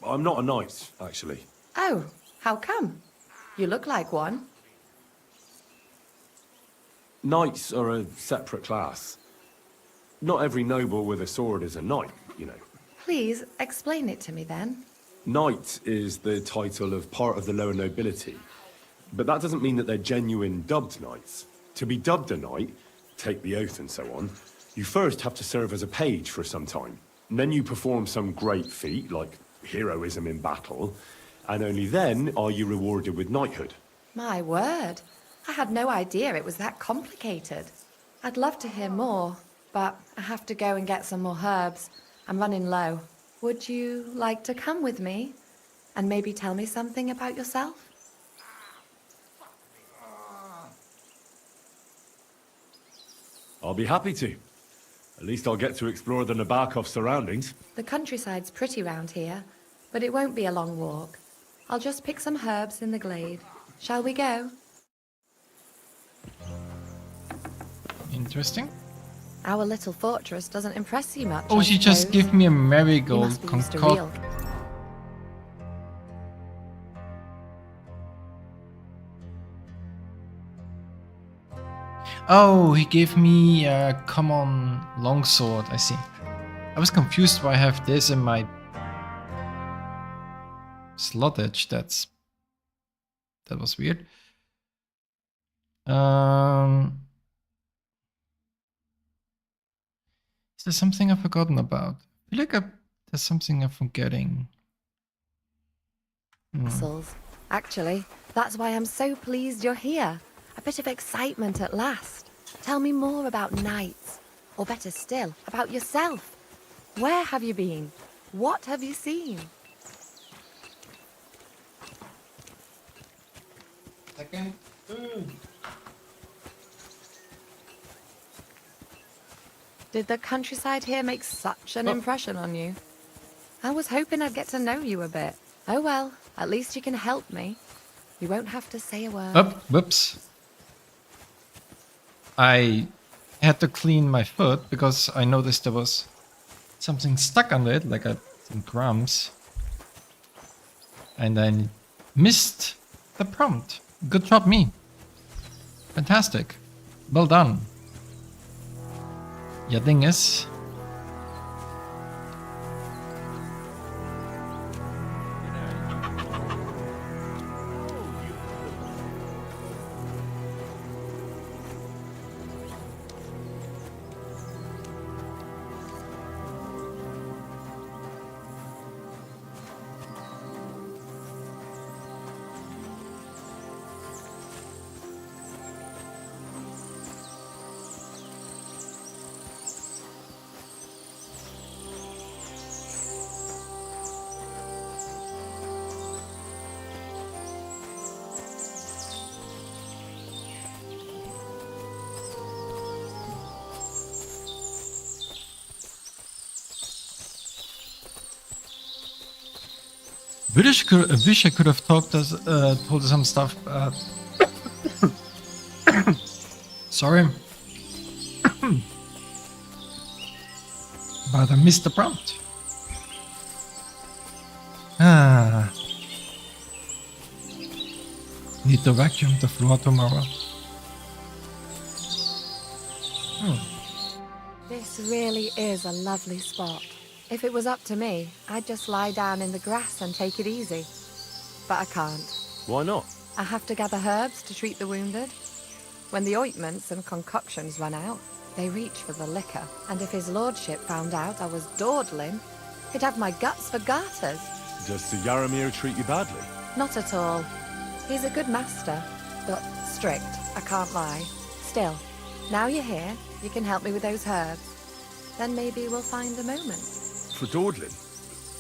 I'm not a knight, actually.
Oh, how come? You look like one.
Knights are a separate class. Not every noble with a sword is a knight, you know.
Please, explain it to me then.
Knight is the title of part of the lower nobility. But that doesn't mean that they're genuine dubbed knights. To be dubbed a knight, take the oath and so on, you first have to serve as a page for some time. And then you perform some great feat, like heroism in battle, and only then are you rewarded with knighthood.
My word. I had no idea it was that complicated. I'd love to hear more, but I have to go and get some more herbs. I'm running low. Would you like to come with me? And maybe tell me something about yourself?
I'll be happy to. At least I'll get to explore the Nabokov surroundings.
The countryside's pretty round here, but it won't be a long walk. I'll just pick some herbs in the glade. Shall we go?
Interesting.
Our little fortress doesn't impress you much.
Oh,
I
she just
suppose.
gave me a
You
marigold
must be used to
concoct.
real.
Oh, he gave me a common longsword. I see. I was confused why I have this in my slottage. That was weird. Is there something I've forgotten about? I feel like there's something I'm forgetting.
Muscles. Actually, that's why I'm so pleased you're here. A bit of excitement at last. Tell me more about knights. Or better still, about yourself. Where have you been? What have you seen?
Second food.
Did the countryside here make such an impression on you? I was hoping I'd get to know you a bit. Oh well, at least you can help me. You won't have to say a word.
Oh, whoops. I had to clean my foot because I noticed there was something stuck on it, like some crumbs. And I missed the prompt. Good job, me. Fantastic. Well done. Ja, ding is... wish I could have told us some stuff. Sorry. But I missed the prompt. Need to vacuum the floor tomorrow.
This really is a lovely spot. If it was up to me, I'd just lie down in the grass and take it easy. But I can't.
Why not?
I have to gather herbs to treat the wounded. When the ointments and concoctions run out, they reach for the liquor. And if his lordship found out I was dawdling, he'd have my guts for garters.
Does Sir Yaramir treat you badly?
Not at all. He's a good master, but strict, I can't lie. Still, now you're here, you can help me with those herbs. Then maybe we'll find a moment.
For dawdling?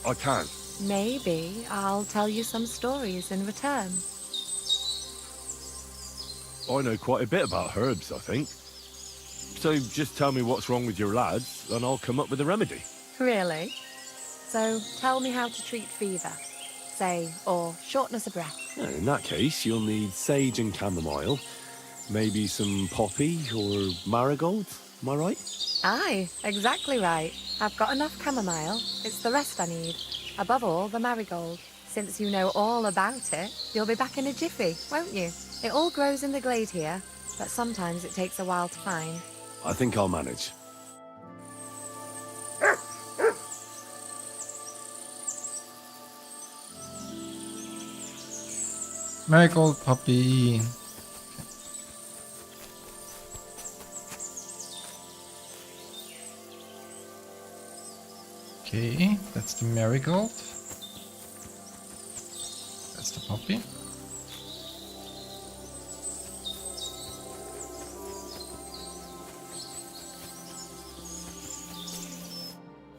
I can.
Maybe I'll tell you some stories in return.
I know quite a bit about herbs, I think. So just tell me what's wrong with your lads, and I'll come up with a remedy.
Really? So tell me how to treat fever, say, or shortness of breath.
In that case, you'll need sage and chamomile, maybe some poppy or marigold, am I right?
Aye, exactly right. I've got enough chamomile, it's the rest I need. Above all, the marigold. Since you know all about it, you'll be back in a jiffy, won't you? It all grows in the glade here, but sometimes it takes a while to find.
I think I'll manage.
Marigold poppy. Okay, that's the marigold. That's the poppy.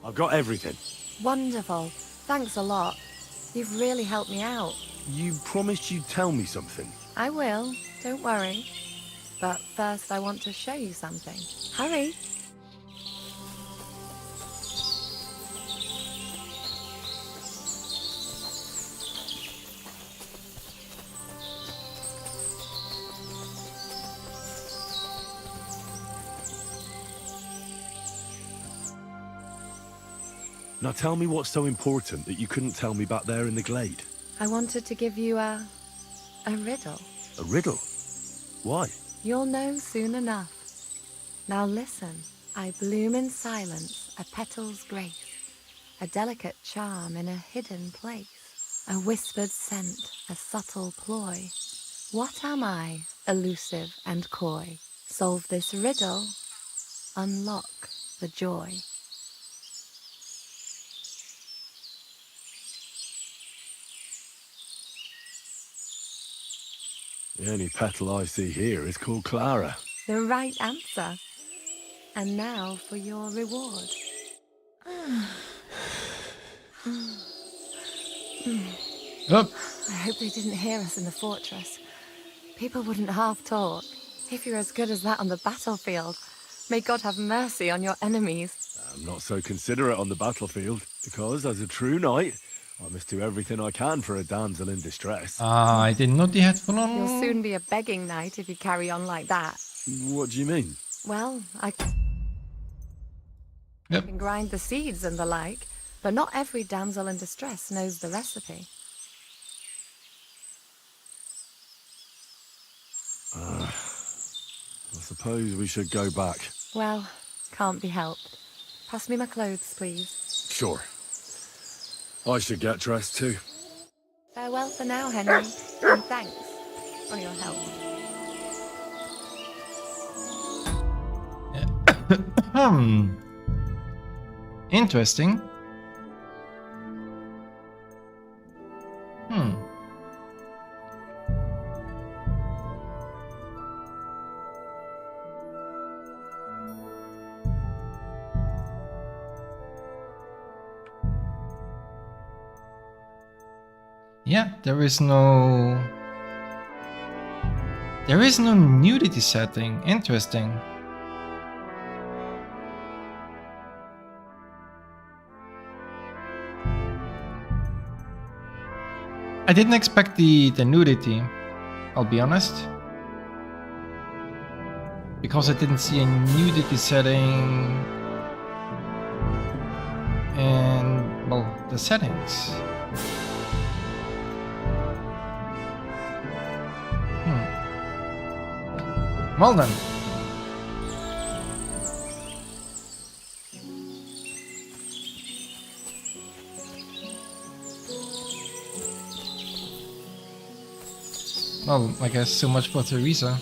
I've got everything.
Wonderful. Thanks a lot. You've really helped me out.
You promised you'd tell me something.
I will, don't worry. But first I want to show you something. Hurry!
Now tell me what's so important that you couldn't tell me back there in the glade.
I wanted to give you a riddle.
A riddle? Why?
You'll know soon enough. Now listen, I bloom in silence, a petal's grace, a delicate charm in a hidden place, a whispered scent, a subtle ploy. What am I, elusive and coy? Solve this riddle, unlock the joy.
The only petal I see here is called Clara.
The right answer. And now for your reward.
Up.
I hope they didn't hear us in the fortress. People wouldn't half talk. If you're as good as that on the battlefield, may God have mercy on your enemies.
I'm not so considerate on the battlefield, because as a true knight, I must do everything I can for a damsel in distress.
Ah, I didn't know they had full on.
You'll soon be a begging knight if you carry on like that.
What do you mean?
Well, I can grind the seeds and the like, but not every damsel in distress knows the recipe.
I suppose we should go back.
Well, can't be helped. Pass me my clothes, please.
Sure. I should get dressed too.
Farewell for now, Henry, and thanks for your help.
Interesting. Yeah, there is no nudity setting. Interesting. I didn't expect the nudity, I'll be honest. Because I didn't see a nudity setting in, well, the settings. Well then. Well, I guess so much for Teresa.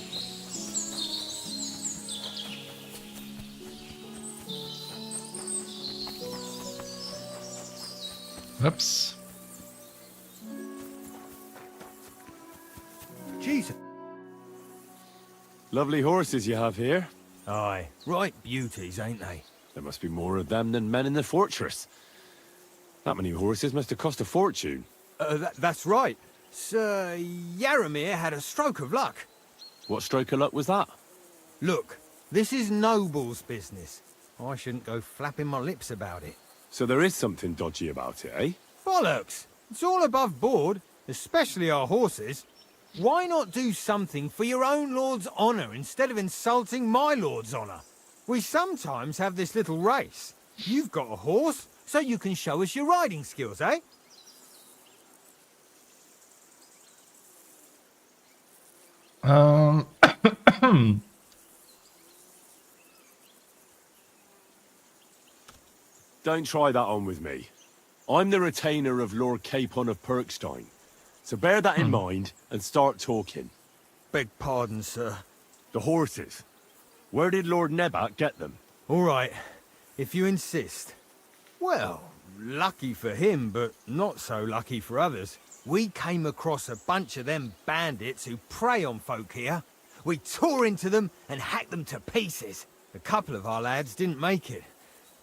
Whoops.
Jesus.
Lovely horses you have here.
Aye, right beauties, ain't they?
There must be more of them than men in the fortress. That many horses must have cost a fortune.
That's right. Sir Yaramir had a stroke of luck.
What stroke of luck was that?
Look, this is noble's business. I shouldn't go flapping my lips about it.
So there is something dodgy about it, eh?
Bollocks! It's all above board, especially our horses. Why not do something for your own lord's honour instead of insulting my lord's honour? We sometimes have this little race. You've got a horse, so you can show us your riding skills, eh?
Don't try that on with me. I'm the retainer of Lord Capon of Perkstein. So bear that in mind and start talking.
Beg pardon, sir.
The horses. Where did Lord Nebat get them?
All right, if you insist. Well, lucky for him, but not so lucky for others. We came across a bunch of them bandits who prey on folk here. We tore into them and hacked them to pieces. A couple of our lads didn't make it.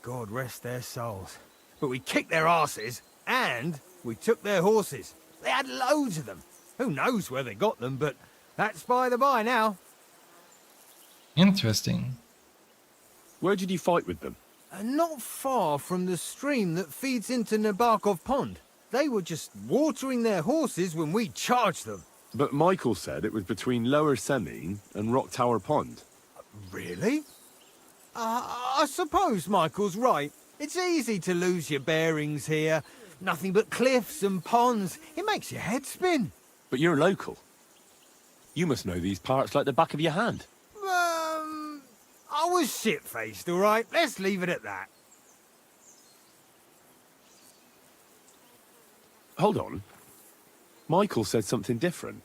God rest their souls. But we kicked their asses, and we took their horses. They had loads of them. Who knows where they got them, but that's by the by now.
Interesting.
Where did you fight with them?
Not far from the stream that feeds into Nabokov Pond. They were just watering their horses when we charged them.
But Michael said it was between Lower Semine and Rock Tower Pond.
Really? I suppose Michael's right. It's easy to lose your bearings here. Nothing but cliffs and ponds. It makes your head spin.
But you're local. You must know these parts like the back of your hand.
I was shit-faced, all right? Let's leave it at that.
Hold on. Michael said something different.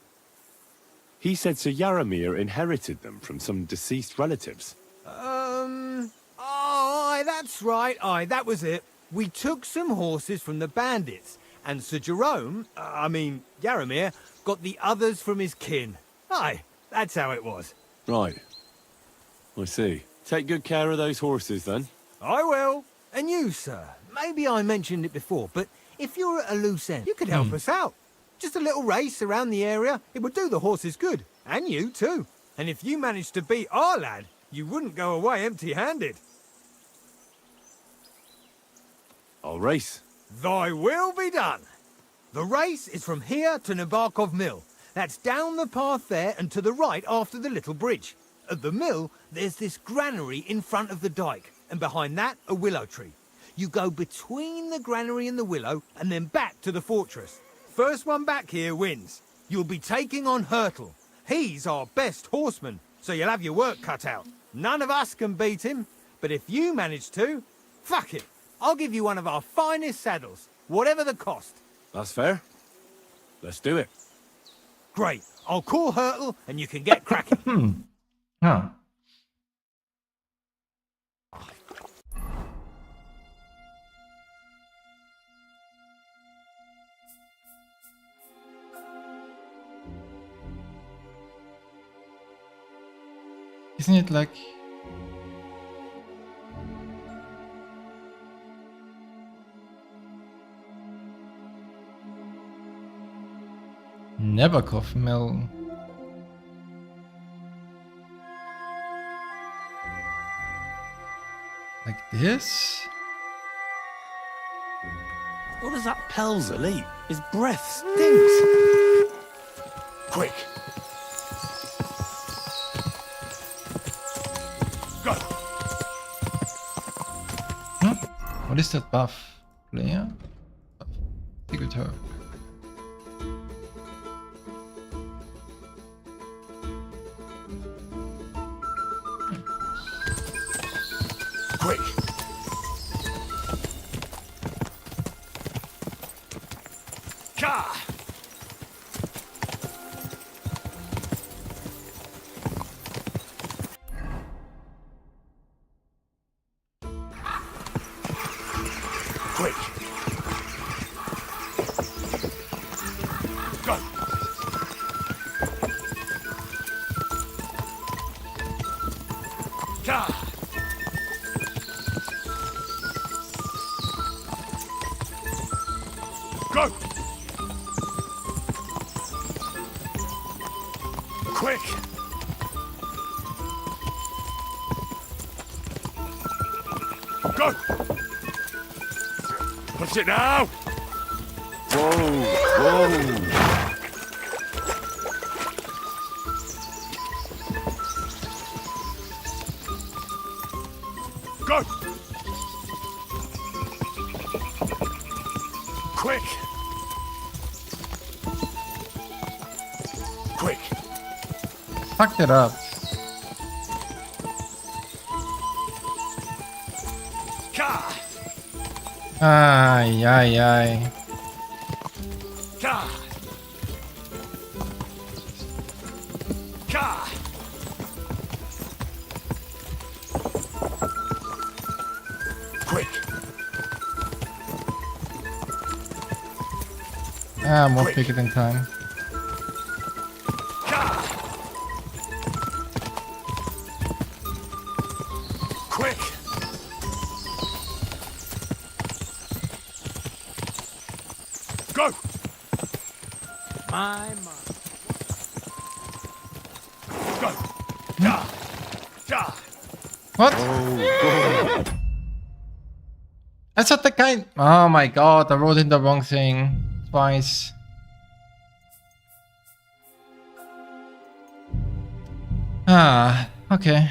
He said Sir Yaramir inherited them from some deceased relatives.
Aye, that's right. Aye, that was it. We took some horses from the bandits, and Sir Jerome, Yaramir, got the others from his kin. Aye, that's how it was.
Right. I see. Take good care of those horses, then.
I will. And you, sir, maybe I mentioned it before, but if you're at a loose end, you could help us out. Just a little race around the area, it would do the horses good. And you, too. And if you managed to beat our lad, you wouldn't go away empty-handed.
I'll race.
Thy will be done. The race is from here to Nabokov Mill. That's down the path there and to the right after the little bridge. At the mill, there's this granary in front of the dike, and behind that, a willow tree. You go between the granary and the willow, and then back to the fortress. First one back here wins. You'll be taking on Hurtle. He's our best horseman, so you'll have your work cut out. None of us can beat him, but if you manage to, fuck it. I'll give you one of our finest saddles, whatever the cost.
That's fair. Let's do it.
Great. I'll call Hurtle and you can get cracking.
Huh. Isn't it like... Nabokov Mill? Like this?
What does that Pelzer eat? His breath stinks. Quick. Go.
What is that buff? Player? Eagle toe.
Quick. Ka. Quick. Go. Ka. Go! Quick! Go! Push it now! Whoa! Whoa! Go! Quick! Quick!
Fucked it up.
Ka!
Ay, ay, ay.
Ka! Ka! Quick!
More picketing time.
Quick! Go!
My.
Go! Da! Da!
What?
Oh,
I thought the guy... Oh my god, I wrote in the wrong thing. Twice. Ah, okay.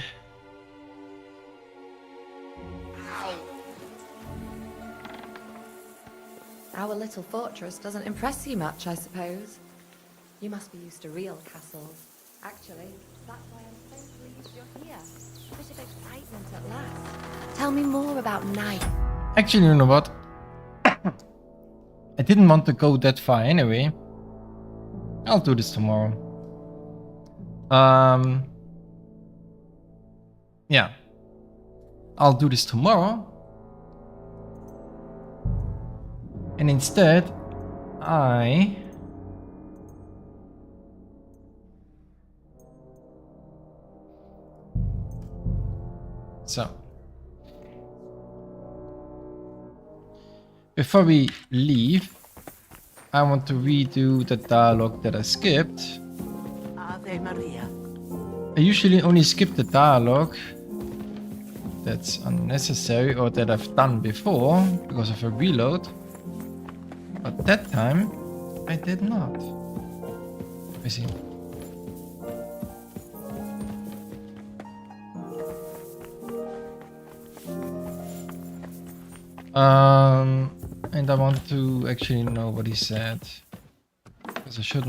Our little fortress doesn't impress you much, I suppose. You must be used to real castles. Actually, that's why I'm so pleased you're here. Bit of excitement at last. Tell me more about Night.
Actually, you know what? I didn't want to go that far anyway. I'll do this tomorrow. Yeah. I'll do this tomorrow. And instead, So, before we leave, I want to redo the dialogue that I skipped.
Ave Maria.
I usually only skip the dialogue that's unnecessary or that I've done before because of a reload. But that time, I did not. I see. And I want to actually know what he said. Because I should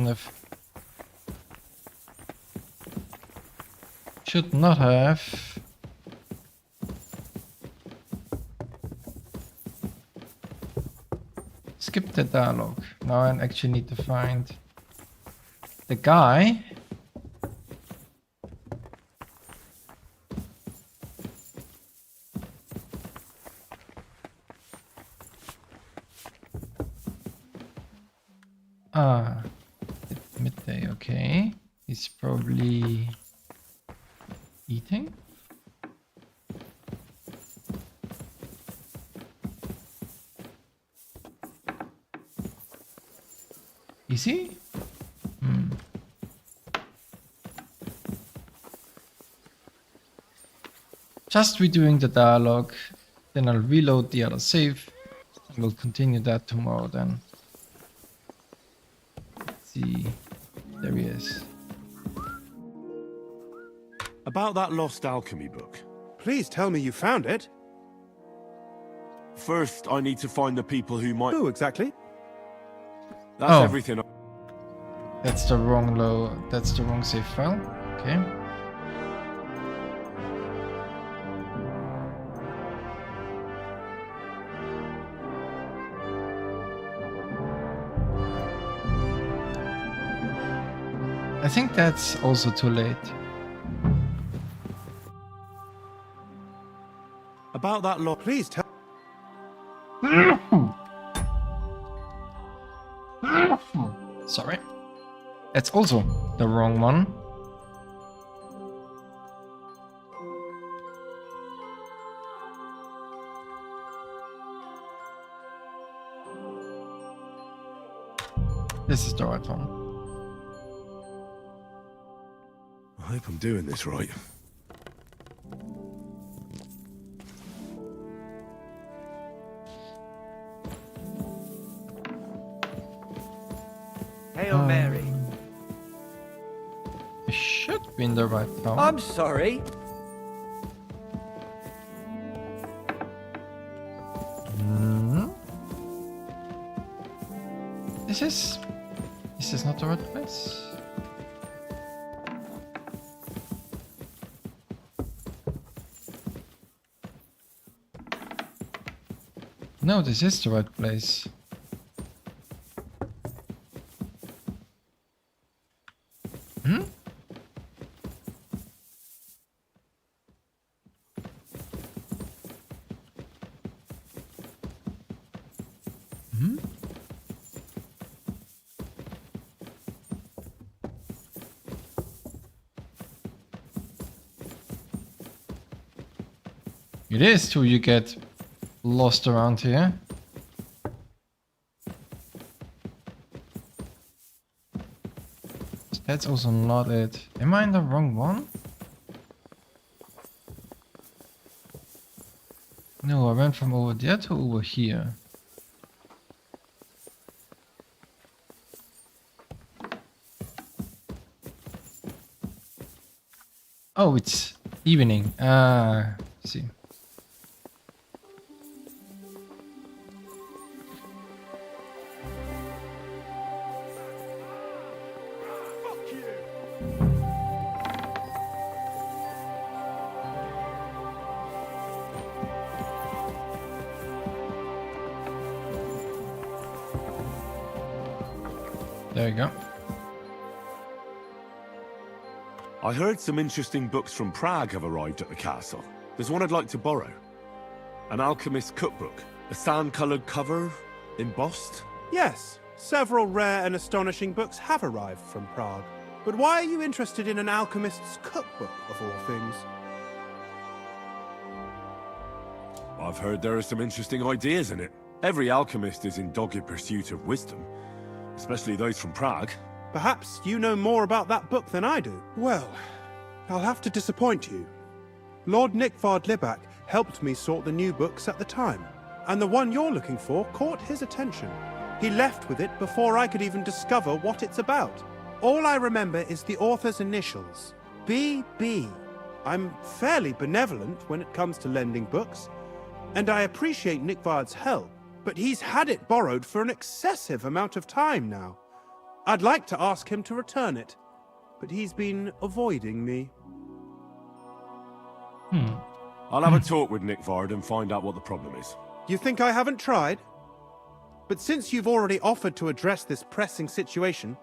not have skipped the dialogue. Now I actually need to find the guy. It's midday, okay. He's probably eating. Is he? Just redoing the dialogue, then I'll reload the other save, and we'll continue that tomorrow then. Let's see, there he is.
About that lost alchemy book.
Please tell me you found it.
First, I need to find the people who might...
Who exactly?
That's everything.
That's the wrong save file. Okay. I think that's also too late.
About that lot.
Please tell.
Sorry. That's also the wrong one. This is the right one.
I hope I'm doing this right.
Hail Mary.
It should be in the right town.
I'm sorry.
This is not the right place. No, this is the right place. It is till you get lost around here. That's also not it. Am I in the wrong one? No, I went from over there to over here. Oh, it's evening. See. There you go.
I heard some interesting books from Prague have arrived at the castle. There's one I'd like to borrow. An alchemist's cookbook. A sand-coloured cover, embossed.
Yes, several rare and astonishing books have arrived from Prague. But why are you interested in an alchemist's cookbook, of all things?
I've heard there are some interesting ideas in it. Every alchemist is in dogged pursuit of wisdom, especially those from Prague.
Perhaps you know more about that book than I do. Well, I'll have to disappoint you. Lord Nickvard Libak helped me sort the new books at the time, and the one you're looking for caught his attention. He left with it before I could even discover what it's about. All I remember is the author's initials, B.B. I'm fairly benevolent when it comes to lending books, and I appreciate Nickvard's help, but he's had it borrowed for an excessive amount of time now. I'd like to ask him to return it, but he's been avoiding me.
I'll have a talk with Nickvard and find out what the problem is.
You think I haven't tried? But since you've already offered to address this pressing situation,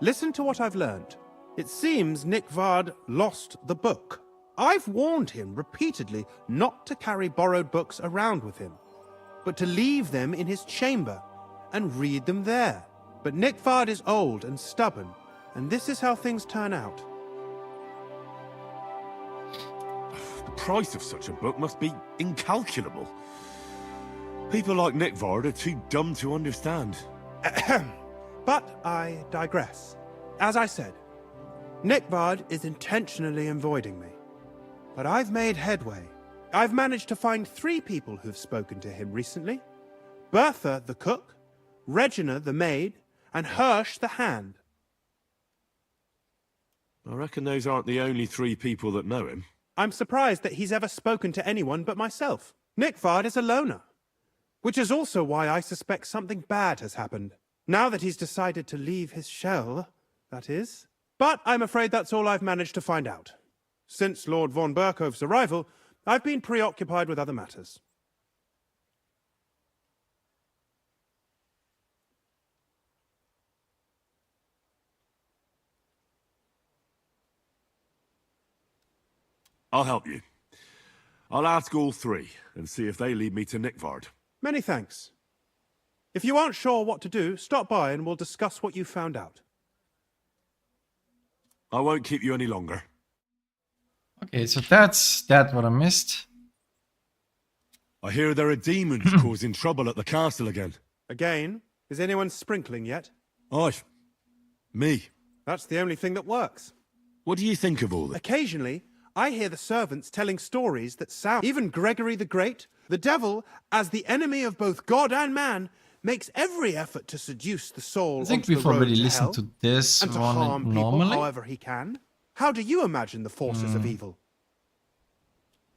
listen to what I've learned. It seems Nickvard lost the book. I've warned him repeatedly not to carry borrowed books around with him, but to leave them in his chamber and read them there. But Nickvard is old and stubborn, and this is how things turn out.
The price of such a book must be incalculable. People like Nickvard are too dumb to understand.
But I digress. As I said, Nickvard is intentionally avoiding me. But I've made headway. I've managed to find 3 people who've spoken to him recently. Bertha, the cook, Regina, the maid, and Hirsch, the hand.
I reckon those aren't the only 3 people that know him.
I'm surprised that he's ever spoken to anyone but myself. Nickvard is a loner, which is also why I suspect something bad has happened. Now that he's decided to leave his shell, that is. But I'm afraid that's all I've managed to find out. Since Lord von Berkove's arrival, I've been preoccupied with other matters.
I'll help you. I'll ask all 3 and see if they lead me to Nickvard.
Many thanks. If you aren't sure what to do, stop by and we'll discuss what you found out.
I won't keep you any longer.
Okay, so that's what I missed.
I hear there are demons causing trouble at the castle again.
Again? Is anyone sprinkling yet?
Me.
That's the only thing that works.
What do you think of all this?
Occasionally, I hear the servants telling stories that sound... Even Gregory the Great, the devil, as the enemy of both God and man, makes every effort to seduce the soul
I think
onto
we've
the road
already
to
listened
hell,
to this
and to
one
harm people
normally.
however he can. How do you imagine the forces of evil?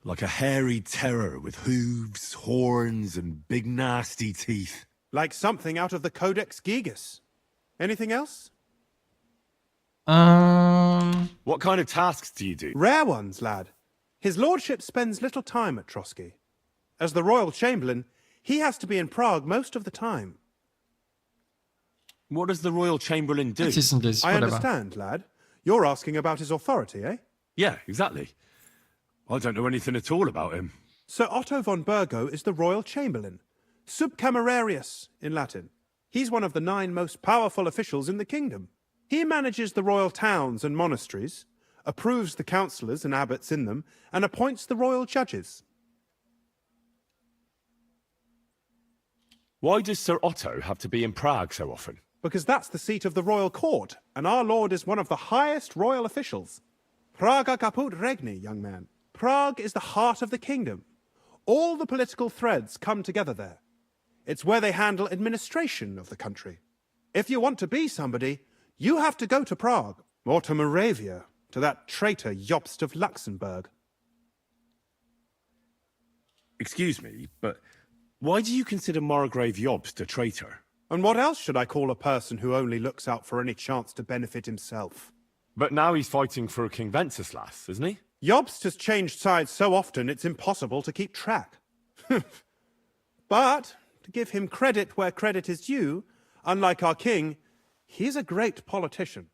Like a hairy terror with hooves, horns, and big nasty teeth.
Like something out of the Codex Gigas. Anything else?
What kind of tasks do you do?
Rare ones, lad. His lordship spends little time at Trotsky. As the royal chamberlain, he has to be in Prague most of the time.
What does the royal chamberlain do?
I understand, lad. You're asking about his authority, eh?
Yeah, exactly. I don't know anything at all about him.
Sir Otto von Burgo is the royal chamberlain, subcamerarius in Latin. He's one of the 9 most powerful officials in the kingdom. He manages the royal towns and monasteries, approves the councillors and abbots in them, and appoints the royal judges.
Why does Sir Otto have to be in Prague so often?
Because that's the seat of the royal court, and our lord is one of the highest royal officials. Praga caput regni, young man. Prague is the heart of the kingdom. All the political threads come together there. It's where they handle administration of the country. If you want to be somebody, you have to go to Prague, or to Moravia, to that traitor Jobst of Luxembourg.
Excuse me, but why do you consider Margrave Jobst a traitor?
And what else should I call a person who only looks out for any chance to benefit himself?
But now he's fighting for King Wenceslas, isn't he?
Jobst has changed sides so often it's impossible to keep track. But, to give him credit where credit is due, unlike our king, He's a great politician.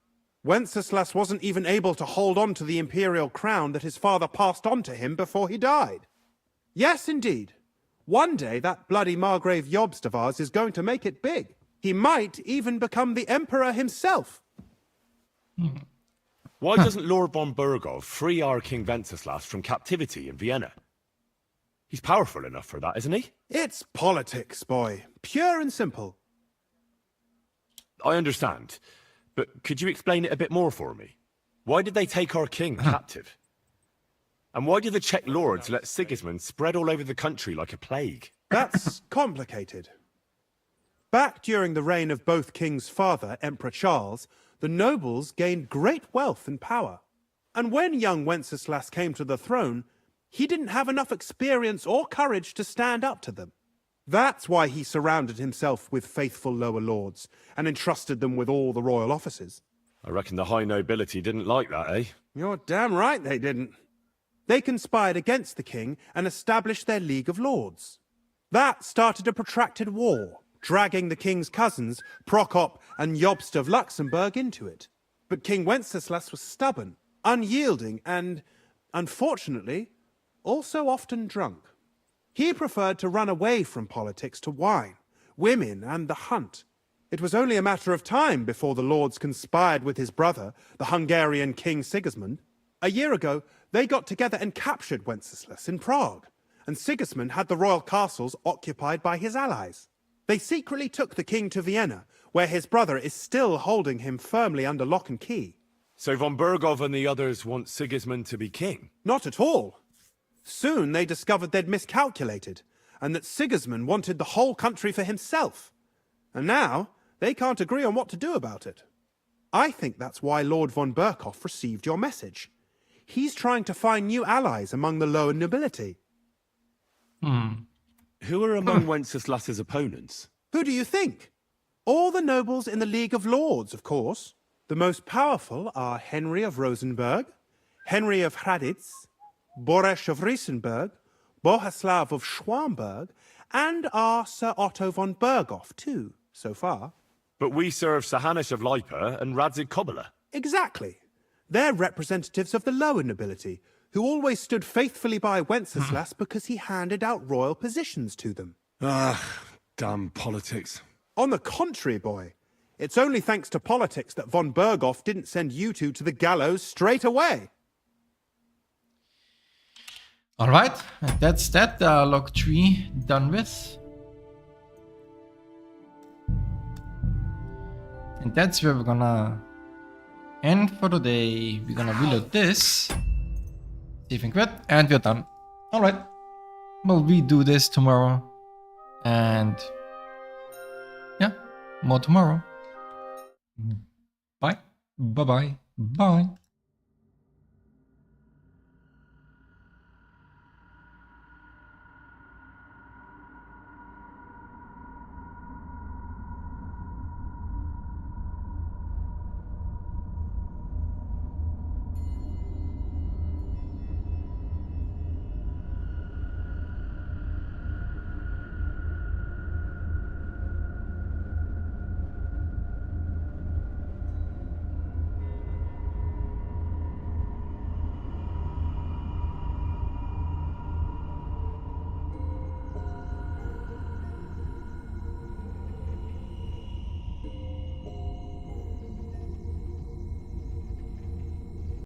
Wenceslas wasn't even able to hold on to the imperial crown that his father passed on to him before he died. Yes, indeed. One day that bloody Margrave Jobst of ours is going to make it big. He might even become the emperor himself.
Why doesn't Lord von Burgov free our King Wenceslas from captivity in Vienna? He's powerful enough for that, isn't he?
It's politics, boy. Pure and simple.
I understand. But could you explain it a bit more for me? Why did they take our king captive? And why did the Czech lords let Sigismund spread all over the country like a plague?
That's complicated. Back during the reign of both King's father, Emperor Charles, the nobles gained great wealth and power. And when young Wenceslas came to the throne, he didn't have enough experience or courage to stand up to them. That's why he surrounded himself with faithful lower lords and entrusted them with all the royal offices.
I reckon the high nobility didn't like that, eh?
You're damn right they didn't. They conspired against the king and established their League of Lords. That started a protracted war, dragging the king's cousins, Prokop and Jobst of Luxembourg, into it. But King Wenceslas was stubborn, unyielding, and, unfortunately, also often drunk. He preferred to run away from politics to wine, women, and the hunt. It was only a matter of time before the lords conspired with his brother, the Hungarian King Sigismund. A year ago, they got together and captured Wenceslas in Prague, and Sigismund had the royal castles occupied by his allies. They secretly took the king to Vienna, where his brother is still holding him firmly under lock and key.
So von Burgov and the others want Sigismund to be king?
Not at all. Soon they discovered they'd miscalculated, and that Sigismund wanted the whole country for himself. And now, they can't agree on what to do about it. I think that's why Lord von Burkhoff received your message. He's trying to find new allies among the lower nobility.
Who are among Wenceslas's opponents?
Who do you think? All the nobles in the League of Lords, of course. The most powerful are Henry of Rosenberg, Henry of Hraditz, Boresh of Riesenberg, Bohuslav of Schwamberg, and our Sir Otto von Burghoff, too, so far.
But we serve Sir Hanush of Lipa and Radzig Kobyla.
Exactly. They're representatives of the lower nobility, who always stood faithfully by Wenceslas because he handed out royal positions to them.
Ah, damn politics.
On the contrary, boy. It's only thanks to politics that von Burghoff didn't send you two to the gallows straight away.
Alright, that's that log 3 done with. And that's where we're gonna end for today. We're gonna reload this, save and quit, and we're done. Alright, we'll redo this tomorrow. And yeah, more tomorrow. Bye. Bye-bye. Bye.